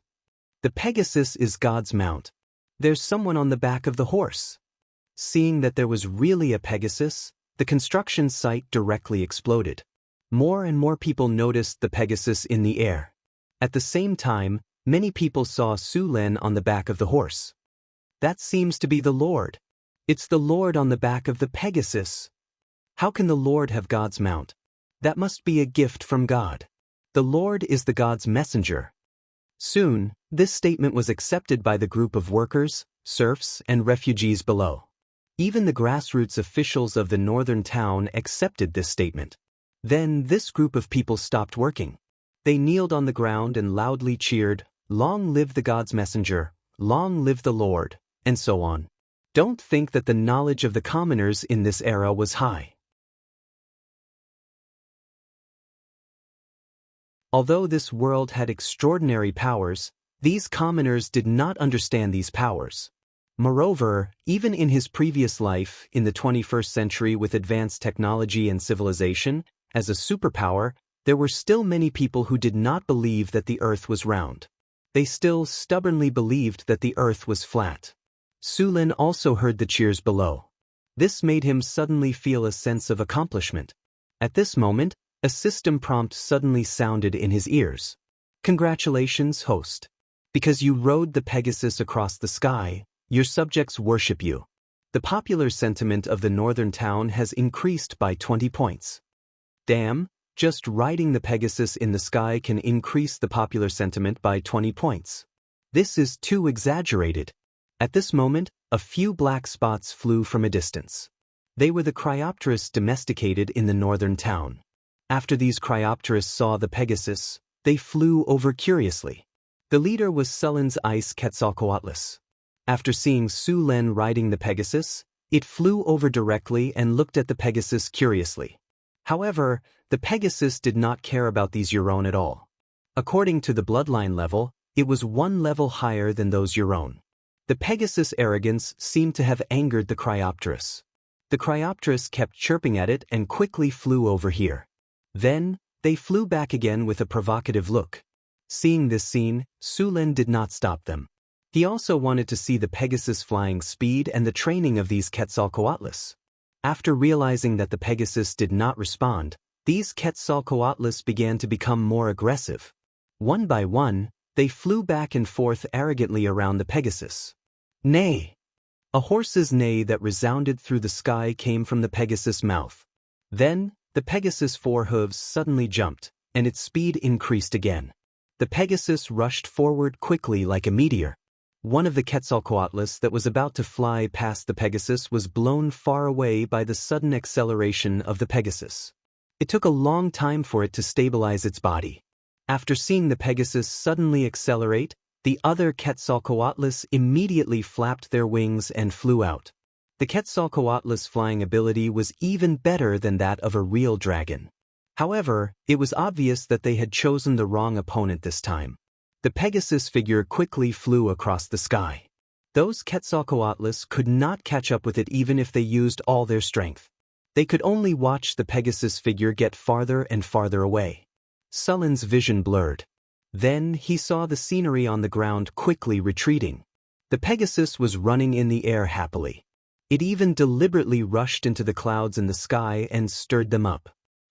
The Pegasus is God's mount. There's someone on the back of the horse. Seeing that there was really a Pegasus, the construction site directly exploded. More and more people noticed the Pegasus in the air. At the same time, many people saw Su Lin on the back of the horse. That seems to be the Lord. It's the Lord on the back of the Pegasus. How can the Lord have God's mount? That must be a gift from God. The Lord is the God's messenger. Soon, this statement was accepted by the group of workers, serfs, and refugees below. Even the grassroots officials of the northern town accepted this statement. Then this group of people stopped working. They kneeled on the ground and loudly cheered, "Long live the God's messenger, long live the Lord," and so on. Don't think that the knowledge of the commoners in this era was high. Although this world had extraordinary powers, these commoners did not understand these powers. Moreover, even in his previous life, in the 21st century with advanced technology and civilization, as a superpower, there were still many people who did not believe that the earth was round. They still stubbornly believed that the earth was flat. Su Lin also heard the cheers below. This made him suddenly feel a sense of accomplishment. At this moment, a system prompt suddenly sounded in his ears. Congratulations, host. Because you rode the Pegasus across the sky, your subjects worship you. The popular sentiment of the northern town has increased by 20 points. Damn, Just riding the Pegasus in the sky can increase the popular sentiment by 20 points. This is too exaggerated. At this moment, a few black spots flew from a distance. They were the Cryopteris domesticated in the northern town. After these Cryopteris saw the Pegasus, they flew over curiously. The leader was Sullen's ice Quetzalcoatlus. After seeing Su Len riding the Pegasus, it flew over directly and looked at the Pegasus curiously. However, the Pegasus did not care about these Euron at all. According to the bloodline level, it was one level higher than those Euron. The Pegasus' arrogance seemed to have angered the Cryopteris. The Cryopteris kept chirping at it and quickly flew over here. Then, they flew back again with a provocative look. Seeing this scene, Su Len did not stop them. He also wanted to see the Pegasus' flying speed and the training of these Quetzalcoatlus. After realizing that the Pegasus did not respond, these Quetzalcoatlus began to become more aggressive. One by one, they flew back and forth arrogantly around the Pegasus. Neigh! A horse's neigh that resounded through the sky came from the Pegasus' mouth. Then, the Pegasus' forehooves suddenly jumped, and its speed increased again. The Pegasus rushed forward quickly like a meteor. One of the Quetzalcoatlus that was about to fly past the Pegasus was blown far away by the sudden acceleration of the Pegasus. It took a long time for it to stabilize its body. After seeing the Pegasus suddenly accelerate, the other Quetzalcoatlus immediately flapped their wings and flew out. The Quetzalcoatlus flying ability was even better than that of a real dragon. However, it was obvious that they had chosen the wrong opponent this time. The Pegasus figure quickly flew across the sky. Those Quetzalcoatlus could not catch up with it even if they used all their strength. They could only watch the Pegasus figure get farther and farther away. Sullen's vision blurred. Then he saw the scenery on the ground quickly retreating. The Pegasus was running in the air happily. It even deliberately rushed into the clouds in the sky and stirred them up.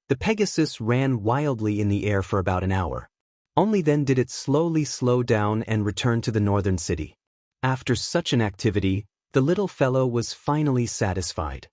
The Pegasus ran wildly in the air for about an hour. Only then did it slowly slow down and return to the northern city. After such an activity, the little fellow was finally satisfied.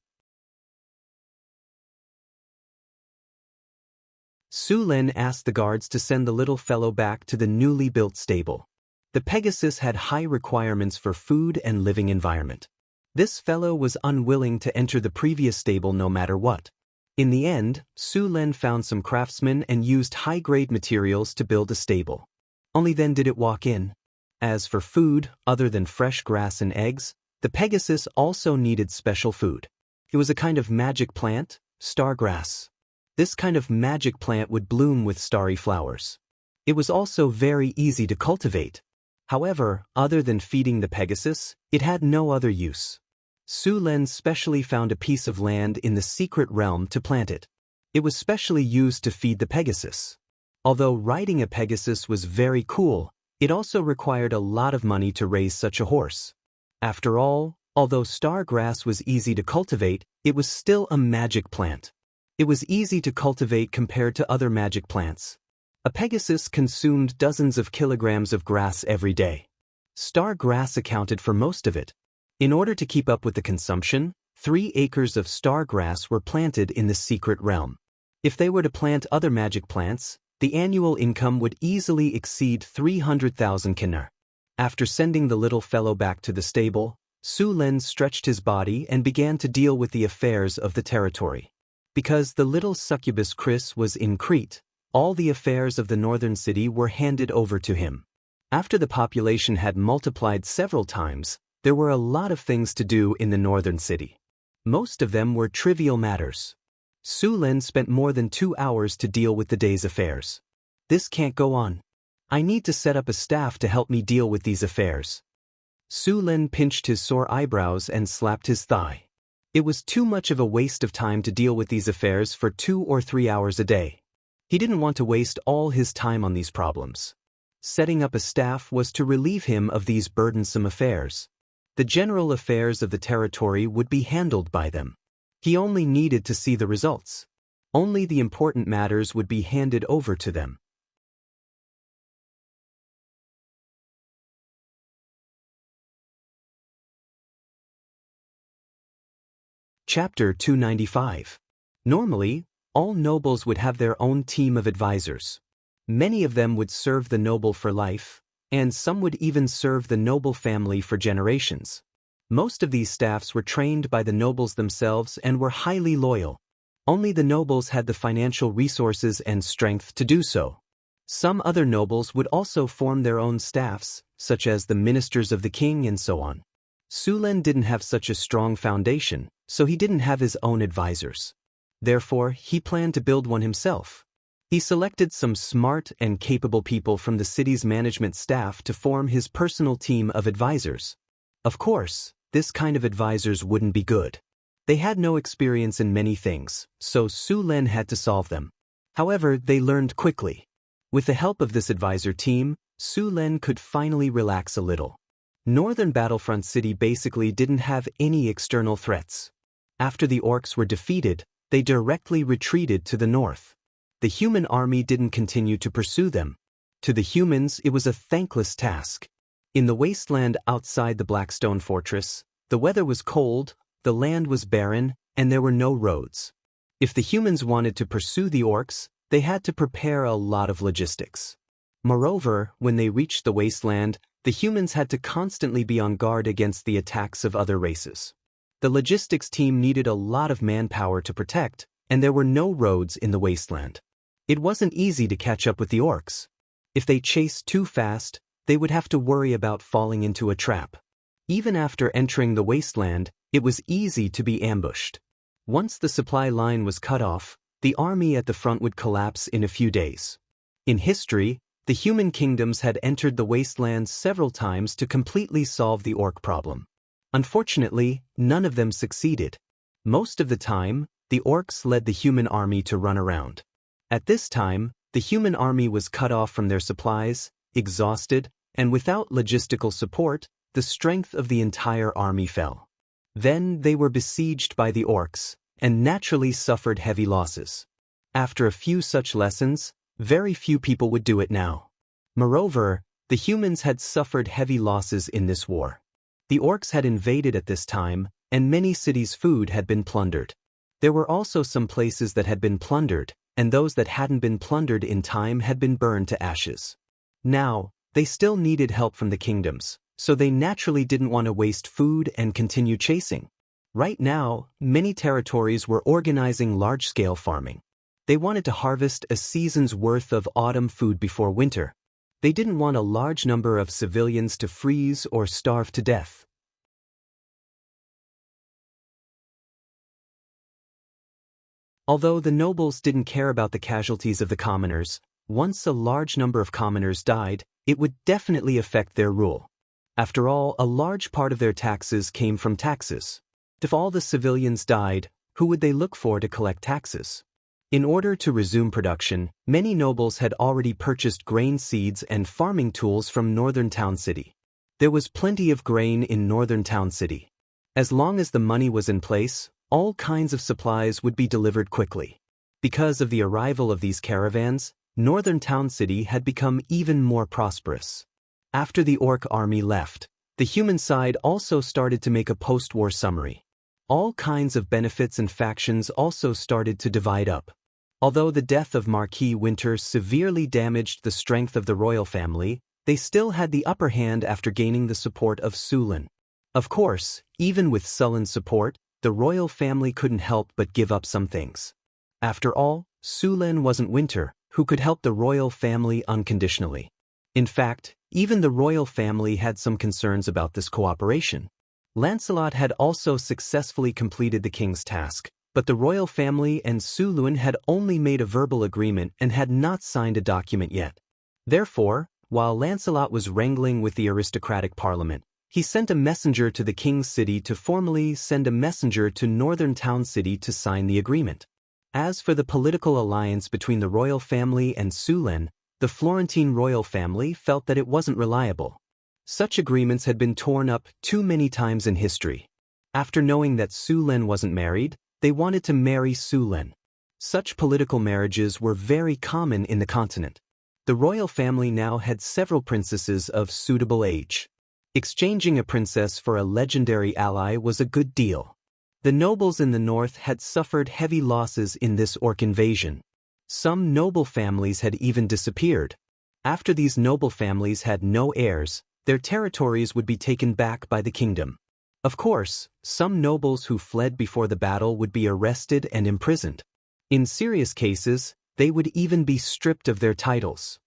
Su Len asked the guards to send the little fellow back to the newly built stable. The Pegasus had high requirements for food and living environment. This fellow was unwilling to enter the previous stable no matter what. In the end, Su Len found some craftsmen and used high-grade materials to build a stable. Only then did it walk in. As for food, other than fresh grass and eggs, the Pegasus also needed special food. It was a kind of magic plant, star grass. This kind of magic plant would bloom with starry flowers. It was also very easy to cultivate. However, other than feeding the Pegasus, it had no other use. Su Len specially found a piece of land in the secret realm to plant it. It was specially used to feed the Pegasus. Although riding a Pegasus was very cool, it also required a lot of money to raise such a horse. After all, although star grass was easy to cultivate, it was still a magic plant. It was easy to cultivate compared to other magic plants. A Pegasus consumed dozens of kilograms of grass every day. Star grass accounted for most of it. In order to keep up with the consumption, 3 acres of star grass were planted in the secret realm. If they were to plant other magic plants, the annual income would easily exceed 300,000 kiner. After sending the little fellow back to the stable, Su Len stretched his body and began to deal with the affairs of the territory. Because the little succubus Chris was in Crete, all the affairs of the northern city were handed over to him. After the population had multiplied several times, there were a lot of things to do in the northern city. Most of them were trivial matters. Su Len spent more than 2 hours to deal with the day's affairs. This can't go on. I need to set up a staff to help me deal with these affairs. Su Len pinched his sore eyebrows and slapped his thigh. It was too much of a waste of time to deal with these affairs for 2 or 3 hours a day. He didn't want to waste all his time on these problems. Setting up a staff was to relieve him of these burdensome affairs. The general affairs of the territory would be handled by them. He only needed to see the results. Only the important matters would be handed over to them. Chapter 295. Normally, All nobles would have their own team of advisors. Many of them would serve the noble for life, and some would even serve the noble family for generations. Most of these staffs were trained by the nobles themselves and were highly loyal. Only the nobles had the financial resources and strength to do so. Some other nobles would also form their own staffs, such as the ministers of the king and so on. Sulen didn't have such a strong foundation, so he didn't have his own advisors. Therefore, he planned to build one himself. He selected some smart and capable people from the city's management staff to form his personal team of advisors. Of course, this kind of advisors wouldn't be good. They had no experience in many things, so Sulen had to solve them. However, they learned quickly. With the help of this advisor team, Sulen could finally relax a little. Northern Battlefront City basically didn't have any external threats. After the orcs were defeated, they directly retreated to the north. The human army didn't continue to pursue them. To the humans, it was a thankless task. In the wasteland outside the Blackstone Fortress, the weather was cold, the land was barren, and there were no roads. If the humans wanted to pursue the orcs, they had to prepare a lot of logistics. Moreover, when they reached the wasteland, the humans had to constantly be on guard against the attacks of other races. The logistics team needed a lot of manpower to protect, and there were no roads in the wasteland. It wasn't easy to catch up with the orcs. If they chased too fast, they would have to worry about falling into a trap. Even after entering the wasteland, it was easy to be ambushed. Once the supply line was cut off, the army at the front would collapse in a few days. In history, the human kingdoms had entered the wastelands several times to completely solve the orc problem. Unfortunately, none of them succeeded. Most of the time, the orcs led the human army to run around. At this time, the human army was cut off from their supplies, exhausted, and without logistical support, the strength of the entire army fell. Then they were besieged by the orcs, and naturally suffered heavy losses. After a few such lessons, very few people would do it now. Moreover, the humans had suffered heavy losses in this war. The orcs had invaded at this time, and many cities' food had been plundered. There were also some places that had been plundered, and those that hadn't been plundered in time had been burned to ashes. Now, they still needed help from the kingdoms, so they naturally didn't want to waste food and continue chasing. Right now, many territories were organizing large-scale farming. They wanted to harvest a season's worth of autumn food before winter. They didn't want a large number of civilians to freeze or starve to death. Although the nobles didn't care about the casualties of the commoners, once a large number of commoners died, it would definitely affect their rule. After all, a large part of their taxes came from taxes. If all the civilians died, who would they look for to collect taxes? In order to resume production, many nobles had already purchased grain seeds and farming tools from Northern Town City. There was plenty of grain in Northern Town City. As long as the money was in place, all kinds of supplies would be delivered quickly. Because of the arrival of these caravans, Northern Town City had become even more prosperous. After the orc army left, the human side also started to make a post-war summary. All kinds of benefits and factions also started to divide up. Although the death of Marquis Winter severely damaged the strength of the royal family, they still had the upper hand after gaining the support of Sulen. Of course, even with Sulen's support, the royal family couldn't help but give up some things. After all, Sulen wasn't Winter, who could help the royal family unconditionally. In fact, even the royal family had some concerns about this cooperation. Lancelot had also successfully completed the king's task, but the royal family and Sulen had only made a verbal agreement and had not signed a document yet. Therefore, while Lancelot was wrangling with the aristocratic parliament, he sent a messenger to the king's city to formally send a messenger to Northern Town City to sign the agreement. As for the political alliance between the royal family and Sulen, the Florentine royal family felt that it wasn't reliable. Such agreements had been torn up too many times in history. After knowing that Sulen wasn't married, they wanted to marry Sulen. Such political marriages were very common in the continent. The royal family now had several princesses of suitable age. Exchanging a princess for a legendary ally was a good deal. The nobles in the north had suffered heavy losses in this orc invasion. Some noble families had even disappeared. After these noble families had no heirs, their territories would be taken back by the kingdom. Of course, some nobles who fled before the battle would be arrested and imprisoned. In serious cases, they would even be stripped of their titles.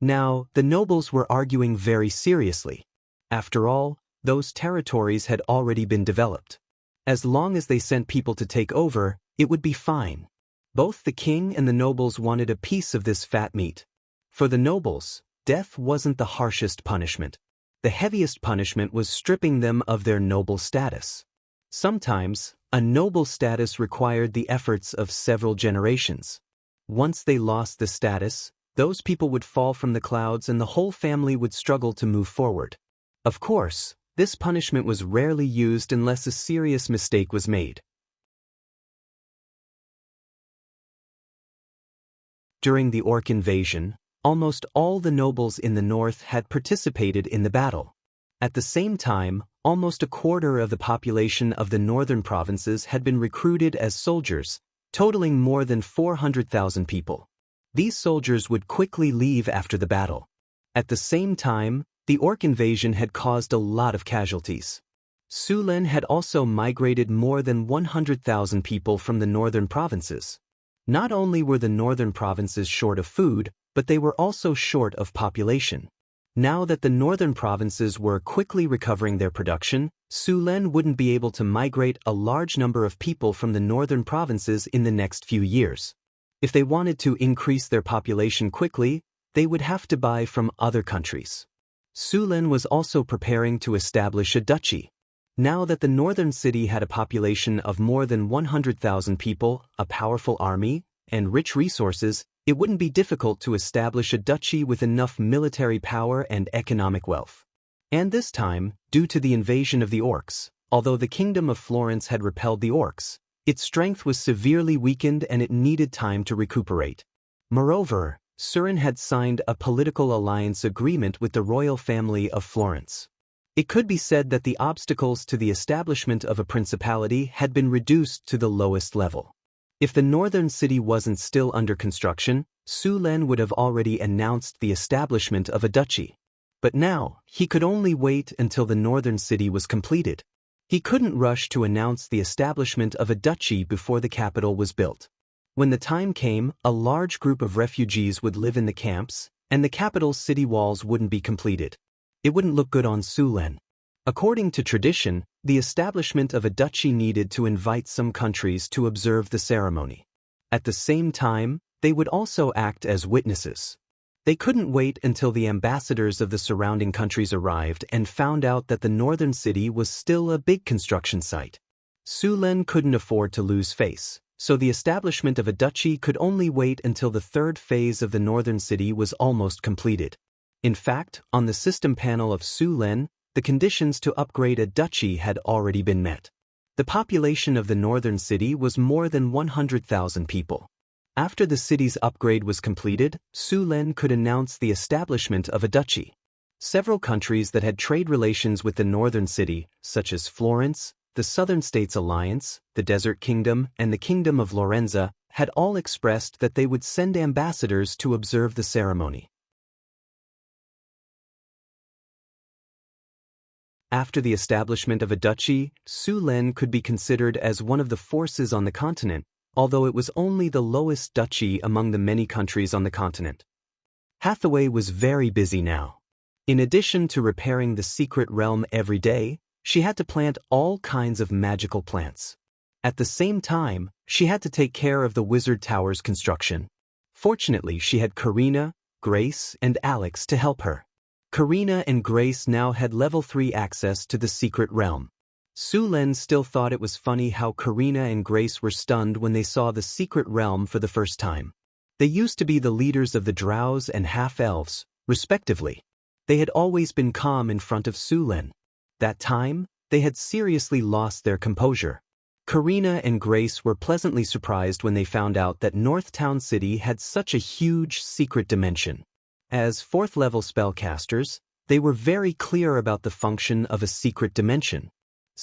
Now, the nobles were arguing very seriously. After all, those territories had already been developed. As long as they sent people to take over, it would be fine. Both the king and the nobles wanted a piece of this fat meat. For the nobles, death wasn't the harshest punishment. The heaviest punishment was stripping them of their noble status. Sometimes, a noble status required the efforts of several generations. Once they lost the status, those people would fall from the clouds and the whole family would struggle to move forward. Of course, this punishment was rarely used unless a serious mistake was made. During the orc invasion, almost all the nobles in the north had participated in the battle. At the same time, almost a quarter of the population of the northern provinces had been recruited as soldiers, totaling more than 400,000 people. These soldiers would quickly leave after the battle. At the same time, the orc invasion had caused a lot of casualties. Sulen had also migrated more than 100,000 people from the northern provinces. Not only were the northern provinces short of food, but they were also short of population. Now that the northern provinces were quickly recovering their production, Sulen wouldn't be able to migrate a large number of people from the northern provinces in the next few years. If they wanted to increase their population quickly, they would have to buy from other countries. Sulen was also preparing to establish a duchy. Now that the northern city had a population of more than 100,000 people, a powerful army, and rich resources, it wouldn't be difficult to establish a duchy with enough military power and economic wealth. And this time, due to the invasion of the orcs, although the kingdom of Florence had repelled the orcs, its strength was severely weakened and it needed time to recuperate. Moreover, Suren had signed a political alliance agreement with the royal family of Florence. It could be said that the obstacles to the establishment of a principality had been reduced to the lowest level. If the northern city wasn't still under construction, Sulen would have already announced the establishment of a duchy. But now, he could only wait until the northern city was completed. He couldn't rush to announce the establishment of a duchy before the capital was built. When the time came, a large group of refugees would live in the camps, and the capital's city walls wouldn't be completed. It wouldn't look good on Sulen. According to tradition, the establishment of a duchy needed to invite some countries to observe the ceremony. At the same time, they would also act as witnesses. They couldn't wait until the ambassadors of the surrounding countries arrived and found out that the northern city was still a big construction site. Sulen couldn't afford to lose face, so the establishment of a duchy could only wait until the third phase of the northern city was almost completed. In fact, on the system panel of Sulen, the conditions to upgrade a duchy had already been met. The population of the northern city was more than 100,000 people. After the city's upgrade was completed, Sulen could announce the establishment of a duchy. Several countries that had trade relations with the northern city, such as Florence, the Southern States Alliance, the Desert Kingdom, and the Kingdom of Lorenza, had all expressed that they would send ambassadors to observe the ceremony. After the establishment of a duchy, Sulen could be considered as one of the forces on the continent, although it was only the lowest duchy among the many countries on the continent. Hathaway was very busy now. In addition to repairing the secret realm every day, she had to plant all kinds of magical plants. At the same time, she had to take care of the wizard tower's construction. Fortunately, she had Karina, Grace, and Alex to help her. Karina and Grace now had level 3 access to the secret realm. Sulen still thought it was funny how Karina and Grace were stunned when they saw the secret realm for the first time. They used to be the leaders of the drows and half-elves, respectively. They had always been calm in front of Sulen. That time, they had seriously lost their composure. Karina and Grace were pleasantly surprised when they found out that Northtown City had such a huge secret dimension. As 4th-level spellcasters, they were very clear about the function of a secret dimension.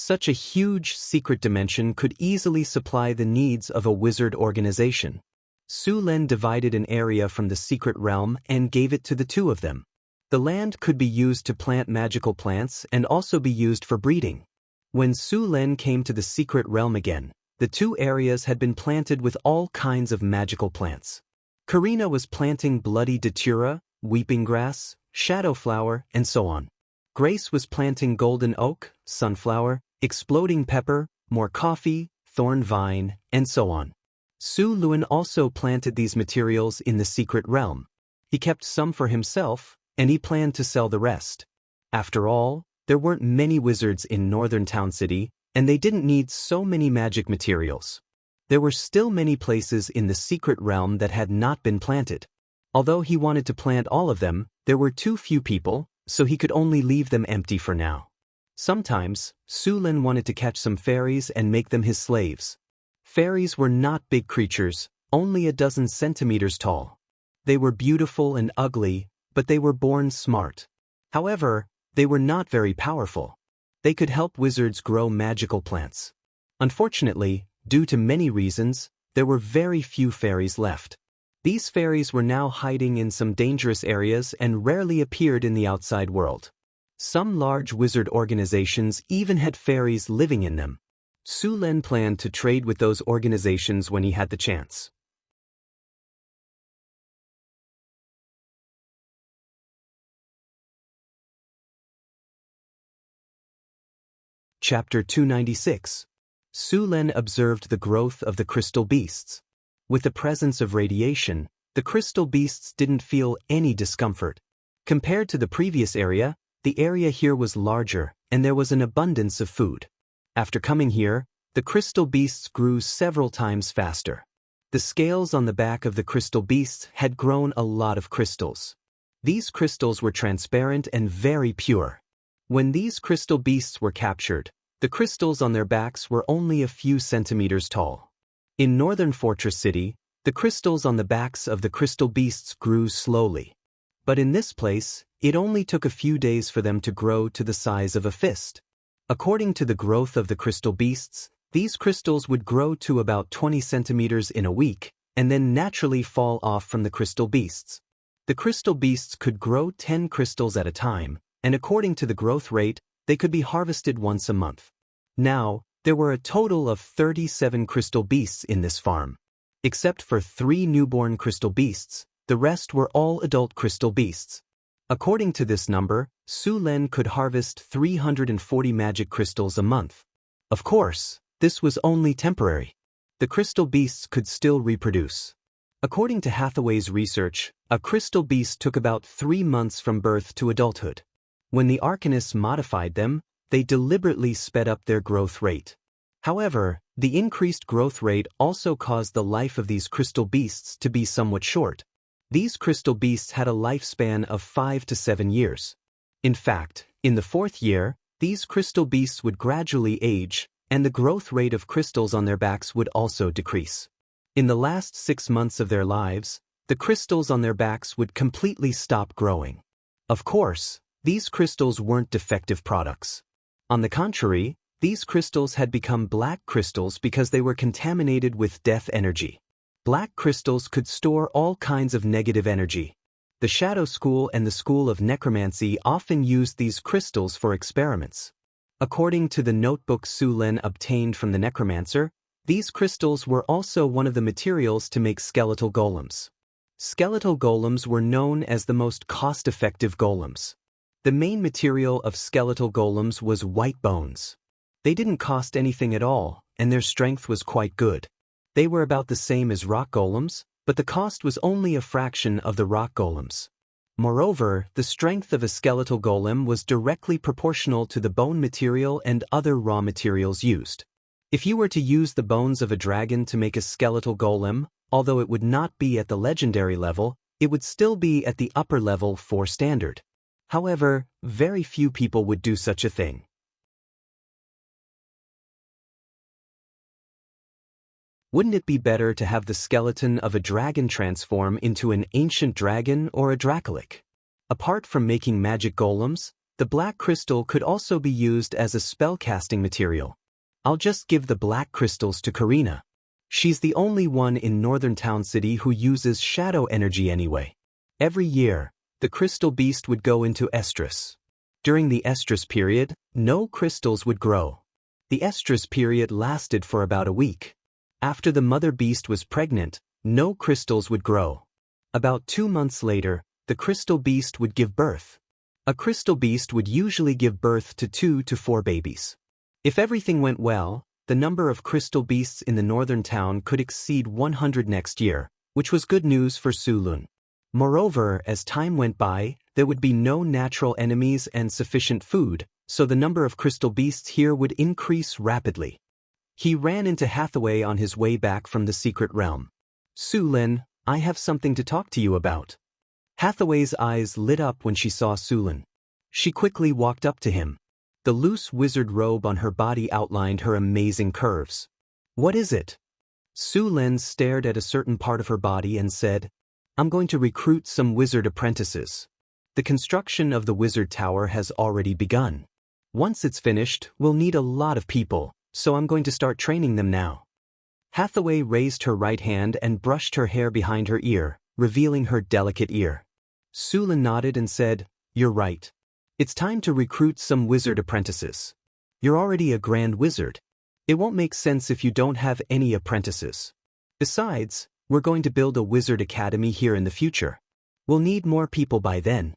Such a huge secret dimension could easily supply the needs of a wizard organization. Su Len divided an area from the secret realm and gave it to the two of them. The land could be used to plant magical plants and also be used for breeding. When Su Len came to the secret realm again, the two areas had been planted with all kinds of magical plants. Karina was planting bloody datura, weeping grass, shadow flower, and so on. Grace was planting golden oak, sunflower, exploding pepper, more coffee, thorn vine, and so on. Su Luen also planted these materials in the secret realm. He kept some for himself, and he planned to sell the rest. After all, there weren't many wizards in Northern Town City, and they didn't need so many magic materials. There were still many places in the secret realm that had not been planted. Although he wanted to plant all of them, there were too few people, so he could only leave them empty for now. Sometimes, Su Len wanted to catch some fairies and make them his slaves. Fairies were not big creatures, only a dozen centimeters tall. They were beautiful and ugly, but they were born smart. However, they were not very powerful. They could help wizards grow magical plants. Unfortunately, due to many reasons, there were very few fairies left. These fairies were now hiding in some dangerous areas and rarely appeared in the outside world. Some large wizard organizations even had fairies living in them. Su Len planned to trade with those organizations when he had the chance. Chapter 296. Su Len observed the growth of the crystal beasts. With the presence of radiation, the crystal beasts didn't feel any discomfort. Compared to the previous area, the area here was larger, and there was an abundance of food. After coming here, the crystal beasts grew several times faster. The scales on the back of the crystal beasts had grown a lot of crystals. These crystals were transparent and very pure. When these crystal beasts were captured, the crystals on their backs were only a few centimeters tall. In Northern Fortress City, the crystals on the backs of the crystal beasts grew slowly. But in this place, it only took a few days for them to grow to the size of a fist. According to the growth of the crystal beasts, these crystals would grow to about 20 centimeters in a week, and then naturally fall off from the crystal beasts. The crystal beasts could grow 10 crystals at a time, and according to the growth rate, they could be harvested once a month. Now, there were a total of 37 crystal beasts in this farm. Except for 3 newborn crystal beasts, the rest were all adult crystal beasts. According to this number, Su Len could harvest 340 magic crystals a month. Of course, this was only temporary. The crystal beasts could still reproduce. According to Hathaway's research, a crystal beast took about 3 months from birth to adulthood. When the Arcanists modified them, they deliberately sped up their growth rate. However, the increased growth rate also caused the life of these crystal beasts to be somewhat short. These crystal beasts had a lifespan of 5 to 7 years. In fact, in the 4th year, these crystal beasts would gradually age, and the growth rate of crystals on their backs would also decrease. In the last 6 months of their lives, the crystals on their backs would completely stop growing. Of course, these crystals weren't defective products. On the contrary, these crystals had become black crystals because they were contaminated with death energy. Black crystals could store all kinds of negative energy. The Shadow School and the School of Necromancy often used these crystals for experiments. According to the notebook Su Len obtained from the necromancer, these crystals were also one of the materials to make skeletal golems. Skeletal golems were known as the most cost-effective golems. The main material of skeletal golems was white bones. They didn't cost anything at all, and their strength was quite good. They were about the same as rock golems, but the cost was only a fraction of the rock golems. Moreover, the strength of a skeletal golem was directly proportional to the bone material and other raw materials used. If you were to use the bones of a dragon to make a skeletal golem, although it would not be at the legendary level, it would still be at the upper level 4 standard. However, very few people would do such a thing. Wouldn't it be better to have the skeleton of a dragon transform into an ancient dragon or a dracolic? Apart from making magic golems, The black crystal could also be used as a spellcasting material. I'll just give the black crystals to Karina. She's the only one in Northern Town City who uses shadow energy anyway. Every year, the crystal beast would go into estrus. During the estrus period, no crystals would grow. The estrus period lasted for about a week. After the mother beast was pregnant, no crystals would grow. About 2 months later, the crystal beast would give birth. A crystal beast would usually give birth to 2 to 4 babies. If everything went well, the number of crystal beasts in the northern town could exceed 100 next year, which was good news for Sulun. Moreover, as time went by, there would be no natural enemies and sufficient food, so the number of crystal beasts here would increase rapidly. He ran into Hathaway on his way back from the secret realm. Sulun, I have something to talk to you about. Hathaway's eyes lit up when she saw Sulun. She quickly walked up to him. The loose wizard robe on her body outlined her amazing curves. What is it? Sulun stared at a certain part of her body and said, I'm going to recruit some wizard apprentices. The construction of the wizard tower has already begun. Once it's finished, we'll need a lot of people, so I'm going to start training them now. Hathaway raised her right hand and brushed her hair behind her ear, revealing her delicate ear. Sulun nodded and said, You're right. It's time to recruit some wizard apprentices. You're already a grand wizard. It won't make sense if you don't have any apprentices. Besides, we're going to build a wizard academy here in the future. We'll need more people by then.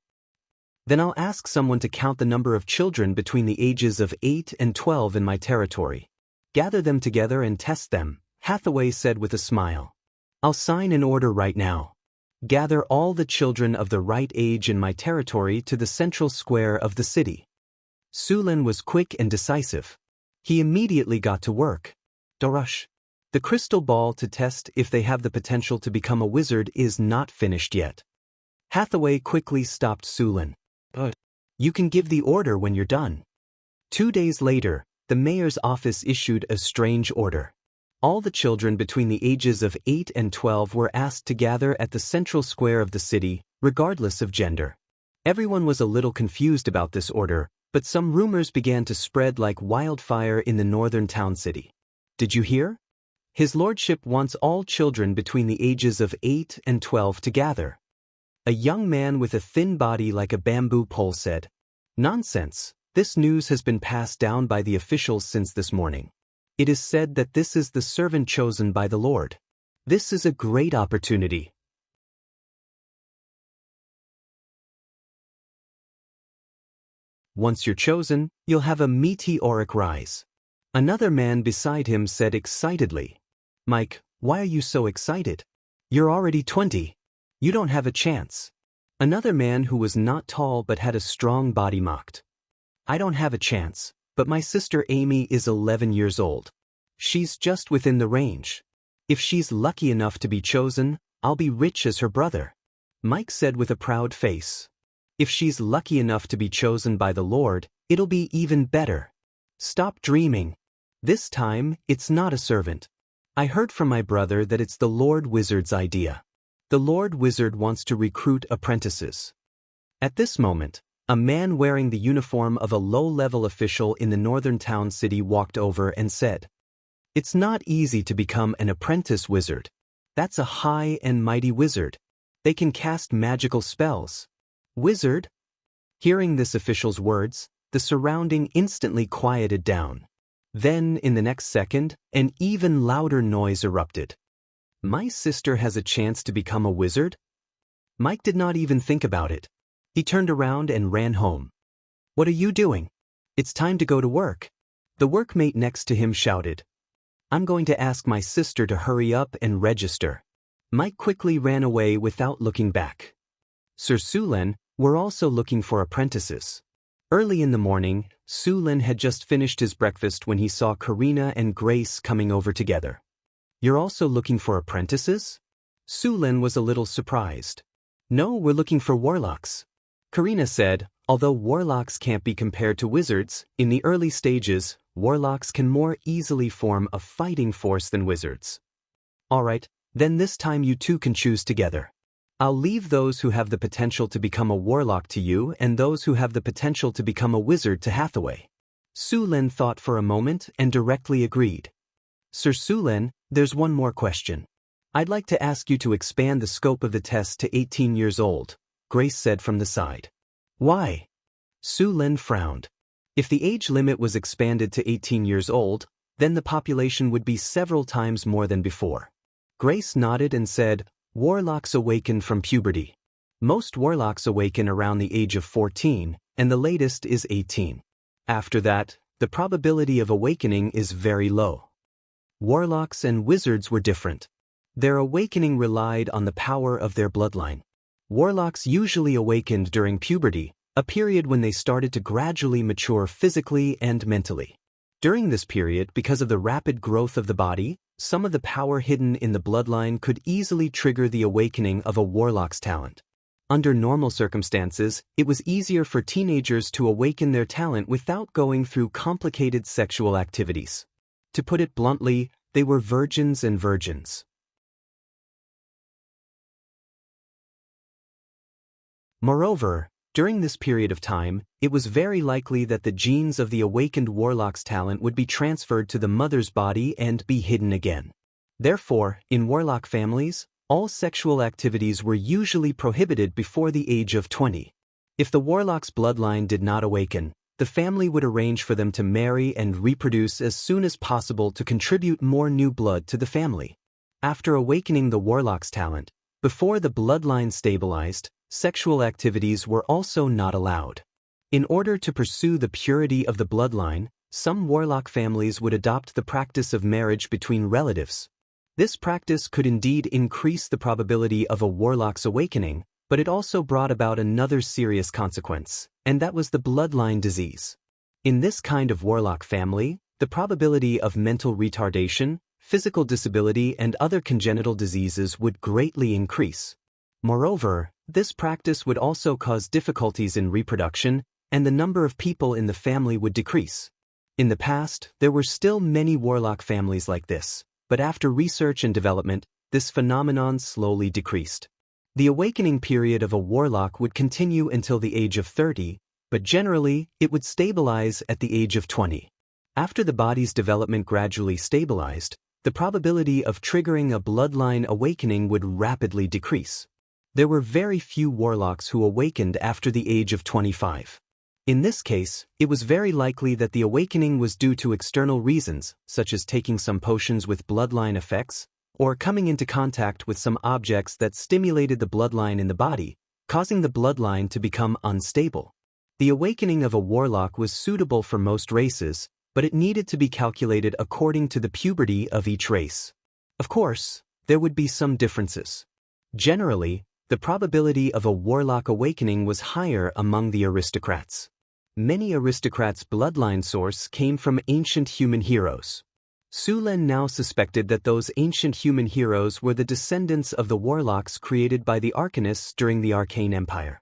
Then I'll ask someone to count the number of children between the ages of 8 and 12 in my territory. Gather them together and test them, Hathaway said with a smile. I'll sign an order right now. Gather all the children of the right age in my territory to the central square of the city. Sulun was quick and decisive. He immediately got to work. Dorush. The crystal ball to test if they have the potential to become a wizard is not finished yet. Hathaway quickly stopped Sulun. But you can give the order when you're done. 2 days later, the mayor's office issued a strange order. All the children between the ages of 8 and 12 were asked to gather at the central square of the city, regardless of gender. Everyone was a little confused about this order, but some rumors began to spread like wildfire in the northern town city. Did you hear? His lordship wants all children between the ages of 8 and 12 to gather. A young man with a thin body like a bamboo pole said, Nonsense, this news has been passed down by the officials since this morning. It is said that this is the servant chosen by the Lord. This is a great opportunity. Once you're chosen, you'll have a meteoric rise. Another man beside him said excitedly, Mike, why are you so excited? You're already 20. You don't have a chance. Another man who was not tall but had a strong body mocked. I don't have a chance. But my sister Amy is 11 years old. She's just within the range. If she's lucky enough to be chosen, I'll be rich as her brother. Mike said with a proud face. If she's lucky enough to be chosen by the Lord, it'll be even better. Stop dreaming. This time, it's not a servant. I heard from my brother that it's the Lord Wizard's idea. The Lord Wizard wants to recruit apprentices. At this moment, a man wearing the uniform of a low-level official in the northern town city walked over and said, It's not easy to become an apprentice wizard. That's a high and mighty wizard. They can cast magical spells. Wizard? Hearing this official's words, the surrounding instantly quieted down. Then, in the next second, an even louder noise erupted. My sister has a chance to become a wizard? Mike did not even think about it. He turned around and ran home. What are you doing? It's time to go to work. The workmate next to him shouted. I'm going to ask my sister to hurry up and register. Mike quickly ran away without looking back. Sir Sulun, we're also looking for apprentices. Early in the morning, Sulun had just finished his breakfast when he saw Karina and Grace coming over together. You're also looking for apprentices? Sulun was a little surprised. No, we're looking for warlocks. Karina said, although warlocks can't be compared to wizards, in the early stages, warlocks can more easily form a fighting force than wizards. All right, then this time you two can choose together. I'll leave those who have the potential to become a warlock to you and those who have the potential to become a wizard to Hathaway. Su Lin thought for a moment and directly agreed. Sir Su Lin, there's one more question. I'd like to ask you to expand the scope of the test to 18 years old, Grace said from the side. Why? Su Lin frowned. If the age limit was expanded to 18 years old, then the population would be several times more than before. Grace nodded and said, warlocks awaken from puberty. Most warlocks awaken around the age of 14, and the latest is 18. After that, the probability of awakening is very low. Warlocks and wizards were different. Their awakening relied on the power of their bloodline. Warlocks usually awakened during puberty, a period when they started to gradually mature physically and mentally. During this period, because of the rapid growth of the body, some of the power hidden in the bloodline could easily trigger the awakening of a warlock's talent. Under normal circumstances, it was easier for teenagers to awaken their talent without going through complicated sexual activities. To put it bluntly, they were virgins and virgins. Moreover, during this period of time, it was very likely that the genes of the awakened warlock's talent would be transferred to the mother's body and be hidden again. Therefore, in warlock families, all sexual activities were usually prohibited before the age of 20. If the warlock's bloodline did not awaken, the family would arrange for them to marry and reproduce as soon as possible to contribute more new blood to the family. After awakening the warlock's talent, before the bloodline stabilized, sexual activities were also not allowed. In order to pursue the purity of the bloodline, some warlock families would adopt the practice of marriage between relatives. This practice could indeed increase the probability of a warlock's awakening, but it also brought about another serious consequence, and that was the bloodline disease. In this kind of warlock family, the probability of mental retardation, physical disability, and other congenital diseases would greatly increase. Moreover, this practice would also cause difficulties in reproduction, and the number of people in the family would decrease. In the past, there were still many warlock families like this, but after research and development, this phenomenon slowly decreased. The awakening period of a warlock would continue until the age of 30, but generally, it would stabilize at the age of 20. After the body's development gradually stabilized, the probability of triggering a bloodline awakening would rapidly decrease. There were very few warlocks who awakened after the age of 25. In this case, it was very likely that the awakening was due to external reasons, such as taking some potions with bloodline effects, or coming into contact with some objects that stimulated the bloodline in the body, causing the bloodline to become unstable. The awakening of a warlock was suitable for most races, but it needed to be calculated according to the puberty of each race. Of course, there would be some differences. Generally, the probability of a warlock awakening was higher among the aristocrats. Many aristocrats' bloodline source came from ancient human heroes. Su Lin now suspected that those ancient human heroes were the descendants of the warlocks created by the Arcanists during the Arcane Empire.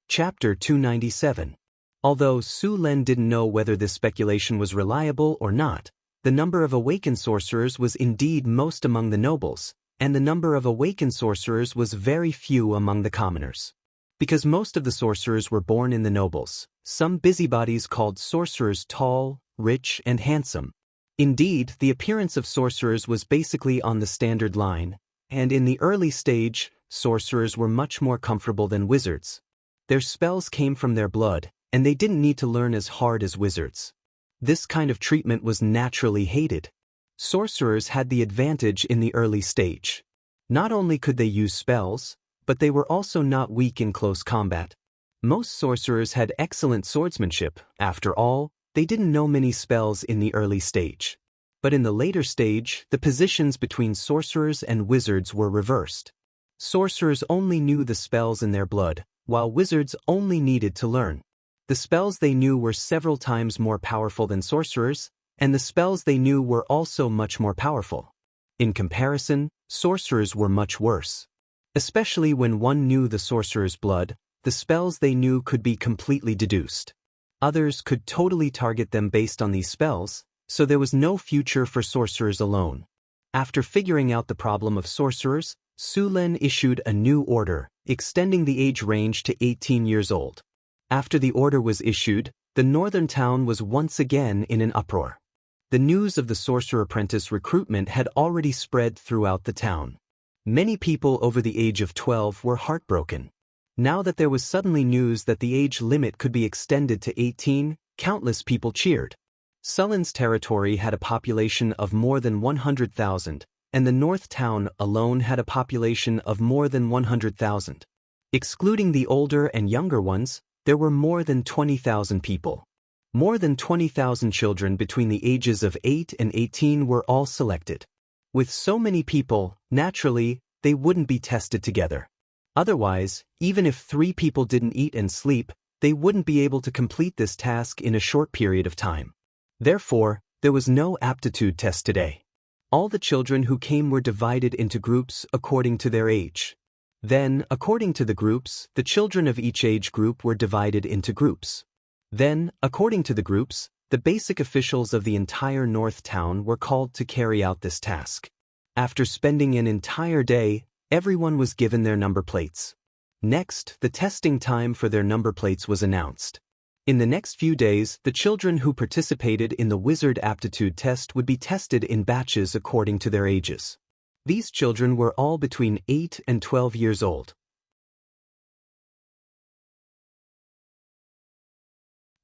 Chapter 297. Although Su Lin didn't know whether this speculation was reliable or not, the number of awakened sorcerers was indeed most among the nobles, and the number of awakened sorcerers was very few among the commoners. Because most of the sorcerers were born in the nobles, some busybodies called sorcerers tall, rich, and handsome. Indeed, the appearance of sorcerers was basically on the standard line, and in the early stage, sorcerers were much more comfortable than wizards. Their spells came from their blood, and they didn't need to learn as hard as wizards. This kind of treatment was naturally hated. Sorcerers had the advantage in the early stage. Not only could they use spells, but they were also not weak in close combat. Most sorcerers had excellent swordsmanship. After all, they didn't know many spells in the early stage. But in the later stage, the positions between sorcerers and wizards were reversed. Sorcerers only knew the spells in their blood, while wizards only needed to learn. The spells they knew were several times more powerful than sorcerers, and the spells they knew were also much more powerful. In comparison, sorcerers were much worse. Especially when one knew the sorcerer's blood, the spells they knew could be completely deduced. Others could totally target them based on these spells, so there was no future for sorcerers alone. After figuring out the problem of sorcerers, Su Lin issued a new order, extending the age range to 18 years old. After the order was issued, the northern town was once again in an uproar. The news of the sorcerer apprentice recruitment had already spread throughout the town. Many people over the age of 12 were heartbroken. Now that there was suddenly news that the age limit could be extended to 18, countless people cheered. Sulin's territory had a population of more than 100,000, and the north town alone had a population of more than 100,000. Excluding the older and younger ones, there were more than 20,000 people. More than 20,000 children between the ages of 8 and 18 were all selected. With so many people, naturally, they wouldn't be tested together. Otherwise, even if 3 people didn't eat and sleep, they wouldn't be able to complete this task in a short period of time. Therefore, there was no aptitude test today. All the children who came were divided into groups according to their age. Then, according to the groups, the children of each age group were divided into groups. Then, according to the groups, the basic officials of the entire North Town were called to carry out this task. After spending an entire day, everyone was given their number plates. Next, the testing time for their number plates was announced. In the next few days, the children who participated in the wizard aptitude test would be tested in batches according to their ages. These children were all between 8 and 12 years old.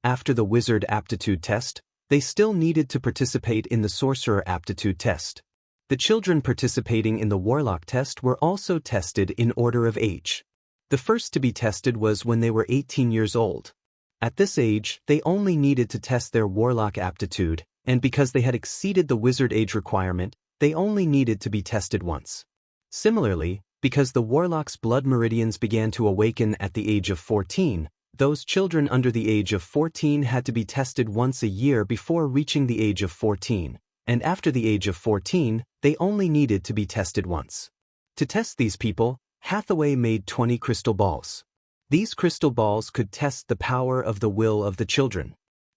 After the wizard aptitude test, they still needed to participate in the sorcerer aptitude test. The children participating in the warlock test were also tested in order of age. The first to be tested was when they were 18 years old. At this age, they only needed to test their warlock aptitude, and because they had exceeded the wizard age requirement, they only needed to be tested once. Similarly, because the warlock's blood meridians began to awaken at the age of 14, those children under the age of 14 had to be tested once a year before reaching the age of 14, and after the age of 14, they only needed to be tested once. To test these people, Hathaway made 20 crystal balls. These crystal balls could test the power of the will of the children.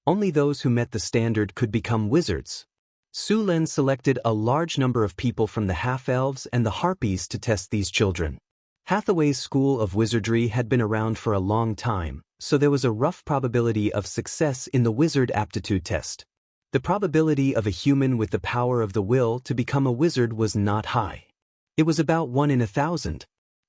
Only those who met the standard could become wizards. Su Lin selected a large number of people from the half-elves and the harpies to test these children. Hathaway's school of wizardry had been around for a long time, so there was a rough probability of success in the wizard aptitude test. The probability of a human with the power of the will to become a wizard was not high. It was about 1 in 1,000.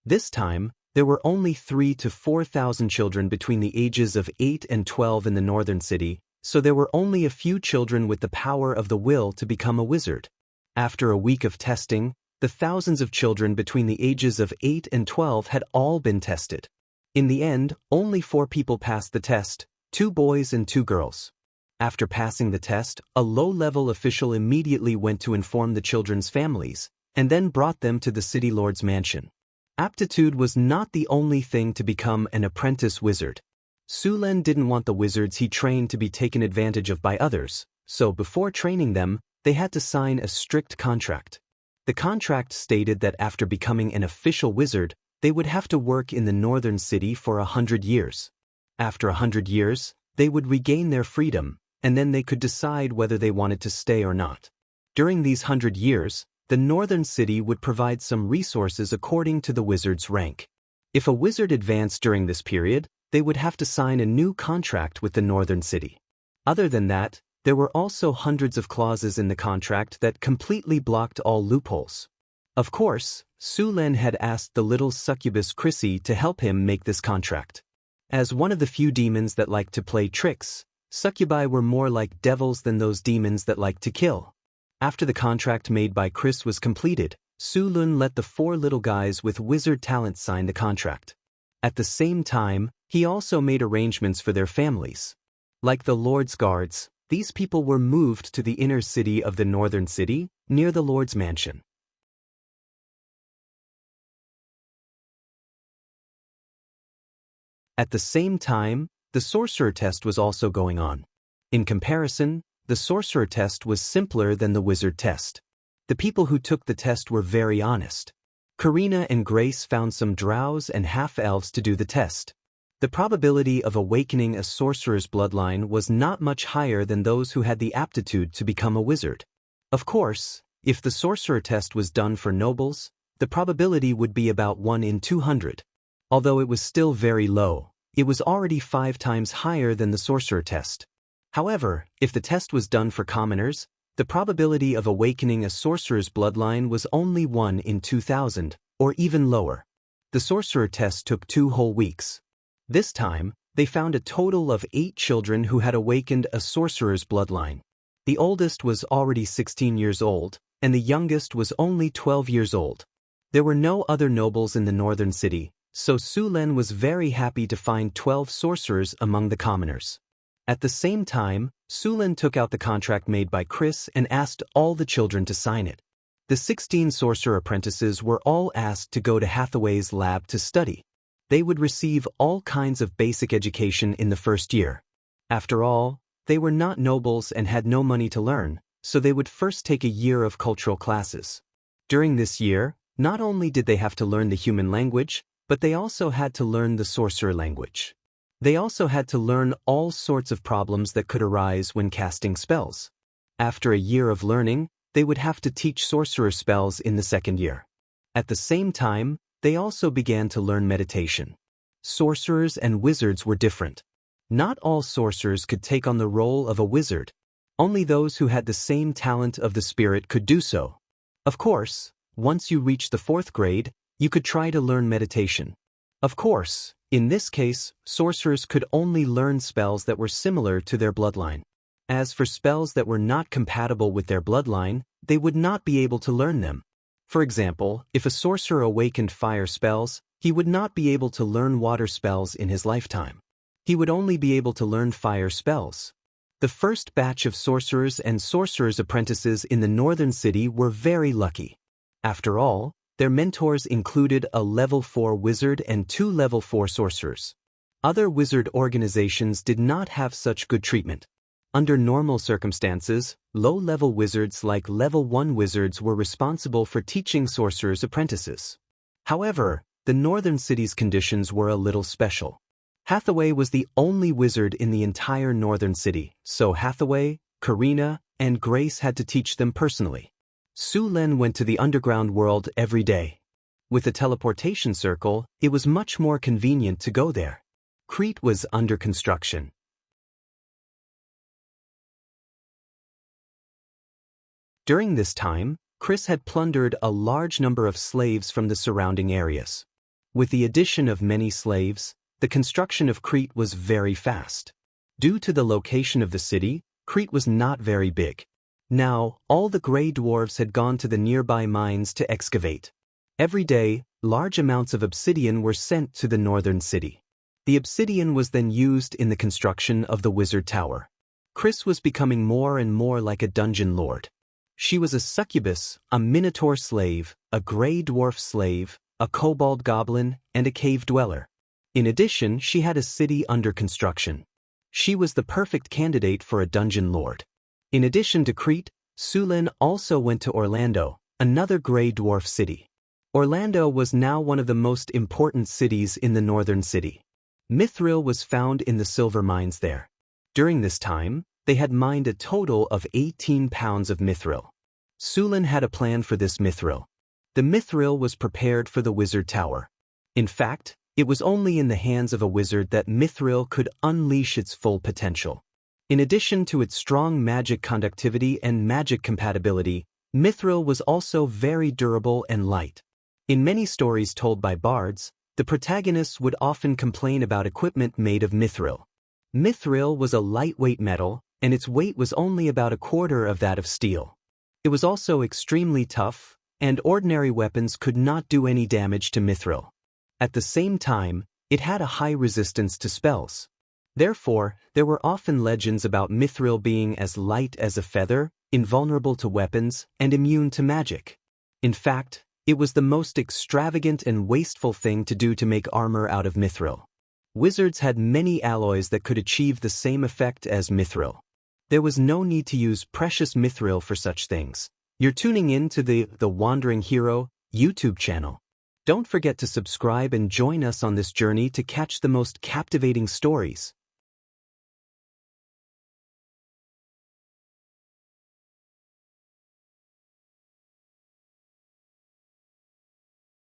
This time, there were only 3,000 to 4,000 children between the ages of 8 and 12 in the northern city, so there were only a few children with the power of the will to become a wizard. After a week of testing, the thousands of children between the ages of 8 and 12 had all been tested. In the end, only 4 people passed the test, 2 boys and 2 girls. After passing the test, a low-level official immediately went to inform the children's families, and then brought them to the city lord's mansion. Aptitude was not the only thing to become an apprentice wizard. Su Lin didn't want the wizards he trained to be taken advantage of by others, so before training them, they had to sign a strict contract. The contract stated that after becoming an official wizard, they would have to work in the northern city for 100 years. After 100 years, they would regain their freedom, and then they could decide whether they wanted to stay or not. During these 100 years, the northern city would provide some resources according to the wizard's rank. If a wizard advanced during this period, they would have to sign a new contract with the northern city. Other than that, there were also hundreds of clauses in the contract that completely blocked all loopholes. Of course, Su Lin had asked the little succubus Chrissy to help him make this contract. As one of the few demons that liked to play tricks, succubi were more like devils than those demons that liked to kill. After the contract made by Chris was completed, Su Lin let the 4 little guys with wizard talent sign the contract. At the same time, he also made arrangements for their families. Like the Lord's guards, these people were moved to the inner city of the northern city, near the Lord's mansion. At the same time, the sorcerer test was also going on. In comparison, the sorcerer test was simpler than the wizard test. The people who took the test were very honest. Karina and Grace found some drows and half-elves to do the test. The probability of awakening a sorcerer's bloodline was not much higher than those who had the aptitude to become a wizard. Of course, if the sorcerer test was done for nobles, the probability would be about 1 in 200. Although it was still very low, it was already 5 times higher than the sorcerer test. However, if the test was done for commoners, the probability of awakening a sorcerer's bloodline was only 1 in 2,000, or even lower. The sorcerer test took 2 whole weeks. This time, they found a total of 8 children who had awakened a sorcerer's bloodline. The oldest was already 16 years old, and the youngest was only 12 years old. There were no other nobles in the northern city, so Su Len was very happy to find 12 sorcerers among the commoners. At the same time, Su Len took out the contract made by Chris and asked all the children to sign it. The 16 sorcerer apprentices were all asked to go to Hathaway's lab to study. They would receive all kinds of basic education in the first year. After all, they were not nobles and had no money to learn, so they would first take a year of cultural classes. During this year, not only did they have to learn the human language, but they also had to learn the sorcerer language. They also had to learn all sorts of problems that could arise when casting spells. After a year of learning, they would have to teach sorcerer spells in the second year. At the same time, they also began to learn meditation. Sorcerers and wizards were different. Not all sorcerers could take on the role of a wizard. Only those who had the same talent of the spirit could do so. Of course, once you reached the 4th grade, you could try to learn meditation. Of course, in this case, sorcerers could only learn spells that were similar to their bloodline. As for spells that were not compatible with their bloodline, they would not be able to learn them. For example, if a sorcerer awakened fire spells, he would not be able to learn water spells in his lifetime. He would only be able to learn fire spells. The first batch of sorcerers and sorcerers' apprentices in the northern city were very lucky. After all, their mentors included a level 4 wizard and 2 level 4 sorcerers. Other wizard organizations did not have such good treatment. Under normal circumstances, low-level wizards like level 1 wizards were responsible for teaching sorcerers' apprentices. However, the northern city's conditions were a little special. Hathaway was the only wizard in the entire northern city, so Hathaway, Karina, and Grace had to teach them personally. Su Len went to the underground world every day. With a teleportation circle, it was much more convenient to go there. Crete was under construction. During this time, Chris had plundered a large number of slaves from the surrounding areas. With the addition of many slaves, the construction of Crete was very fast. Due to the location of the city, Crete was not very big. Now, all the gray dwarves had gone to the nearby mines to excavate. Every day, large amounts of obsidian were sent to the northern city. The obsidian was then used in the construction of the wizard tower. Chris was becoming more and more like a dungeon lord. She was a succubus, a minotaur slave, a gray dwarf slave, a kobold goblin, and a cave dweller. In addition, she had a city under construction. She was the perfect candidate for a dungeon lord. In addition to Crete, Su Len also went to Orlando, another gray dwarf city. Orlando was now one of the most important cities in the northern city. Mithril was found in the silver mines there. During this time, they had mined a total of 18 pounds of mithril. Su Len had a plan for this mithril. The mithril was prepared for the wizard tower. In fact, it was only in the hands of a wizard that mithril could unleash its full potential. In addition to its strong magic conductivity and magic compatibility, mithril was also very durable and light. In many stories told by bards, the protagonists would often complain about equipment made of mithril. Mithril was a lightweight metal, and its weight was only about a quarter of that of steel. It was also extremely tough, and ordinary weapons could not do any damage to mithril. At the same time, it had a high resistance to spells. Therefore, there were often legends about mithril being as light as a feather, invulnerable to weapons, and immune to magic. In fact, it was the most extravagant and wasteful thing to do to make armor out of mithril. Wizards had many alloys that could achieve the same effect as mithril. There was no need to use precious mithril for such things. You're tuning in to the Wandering Hero YouTube channel. Don't forget to subscribe and join us on this journey to catch the most captivating stories.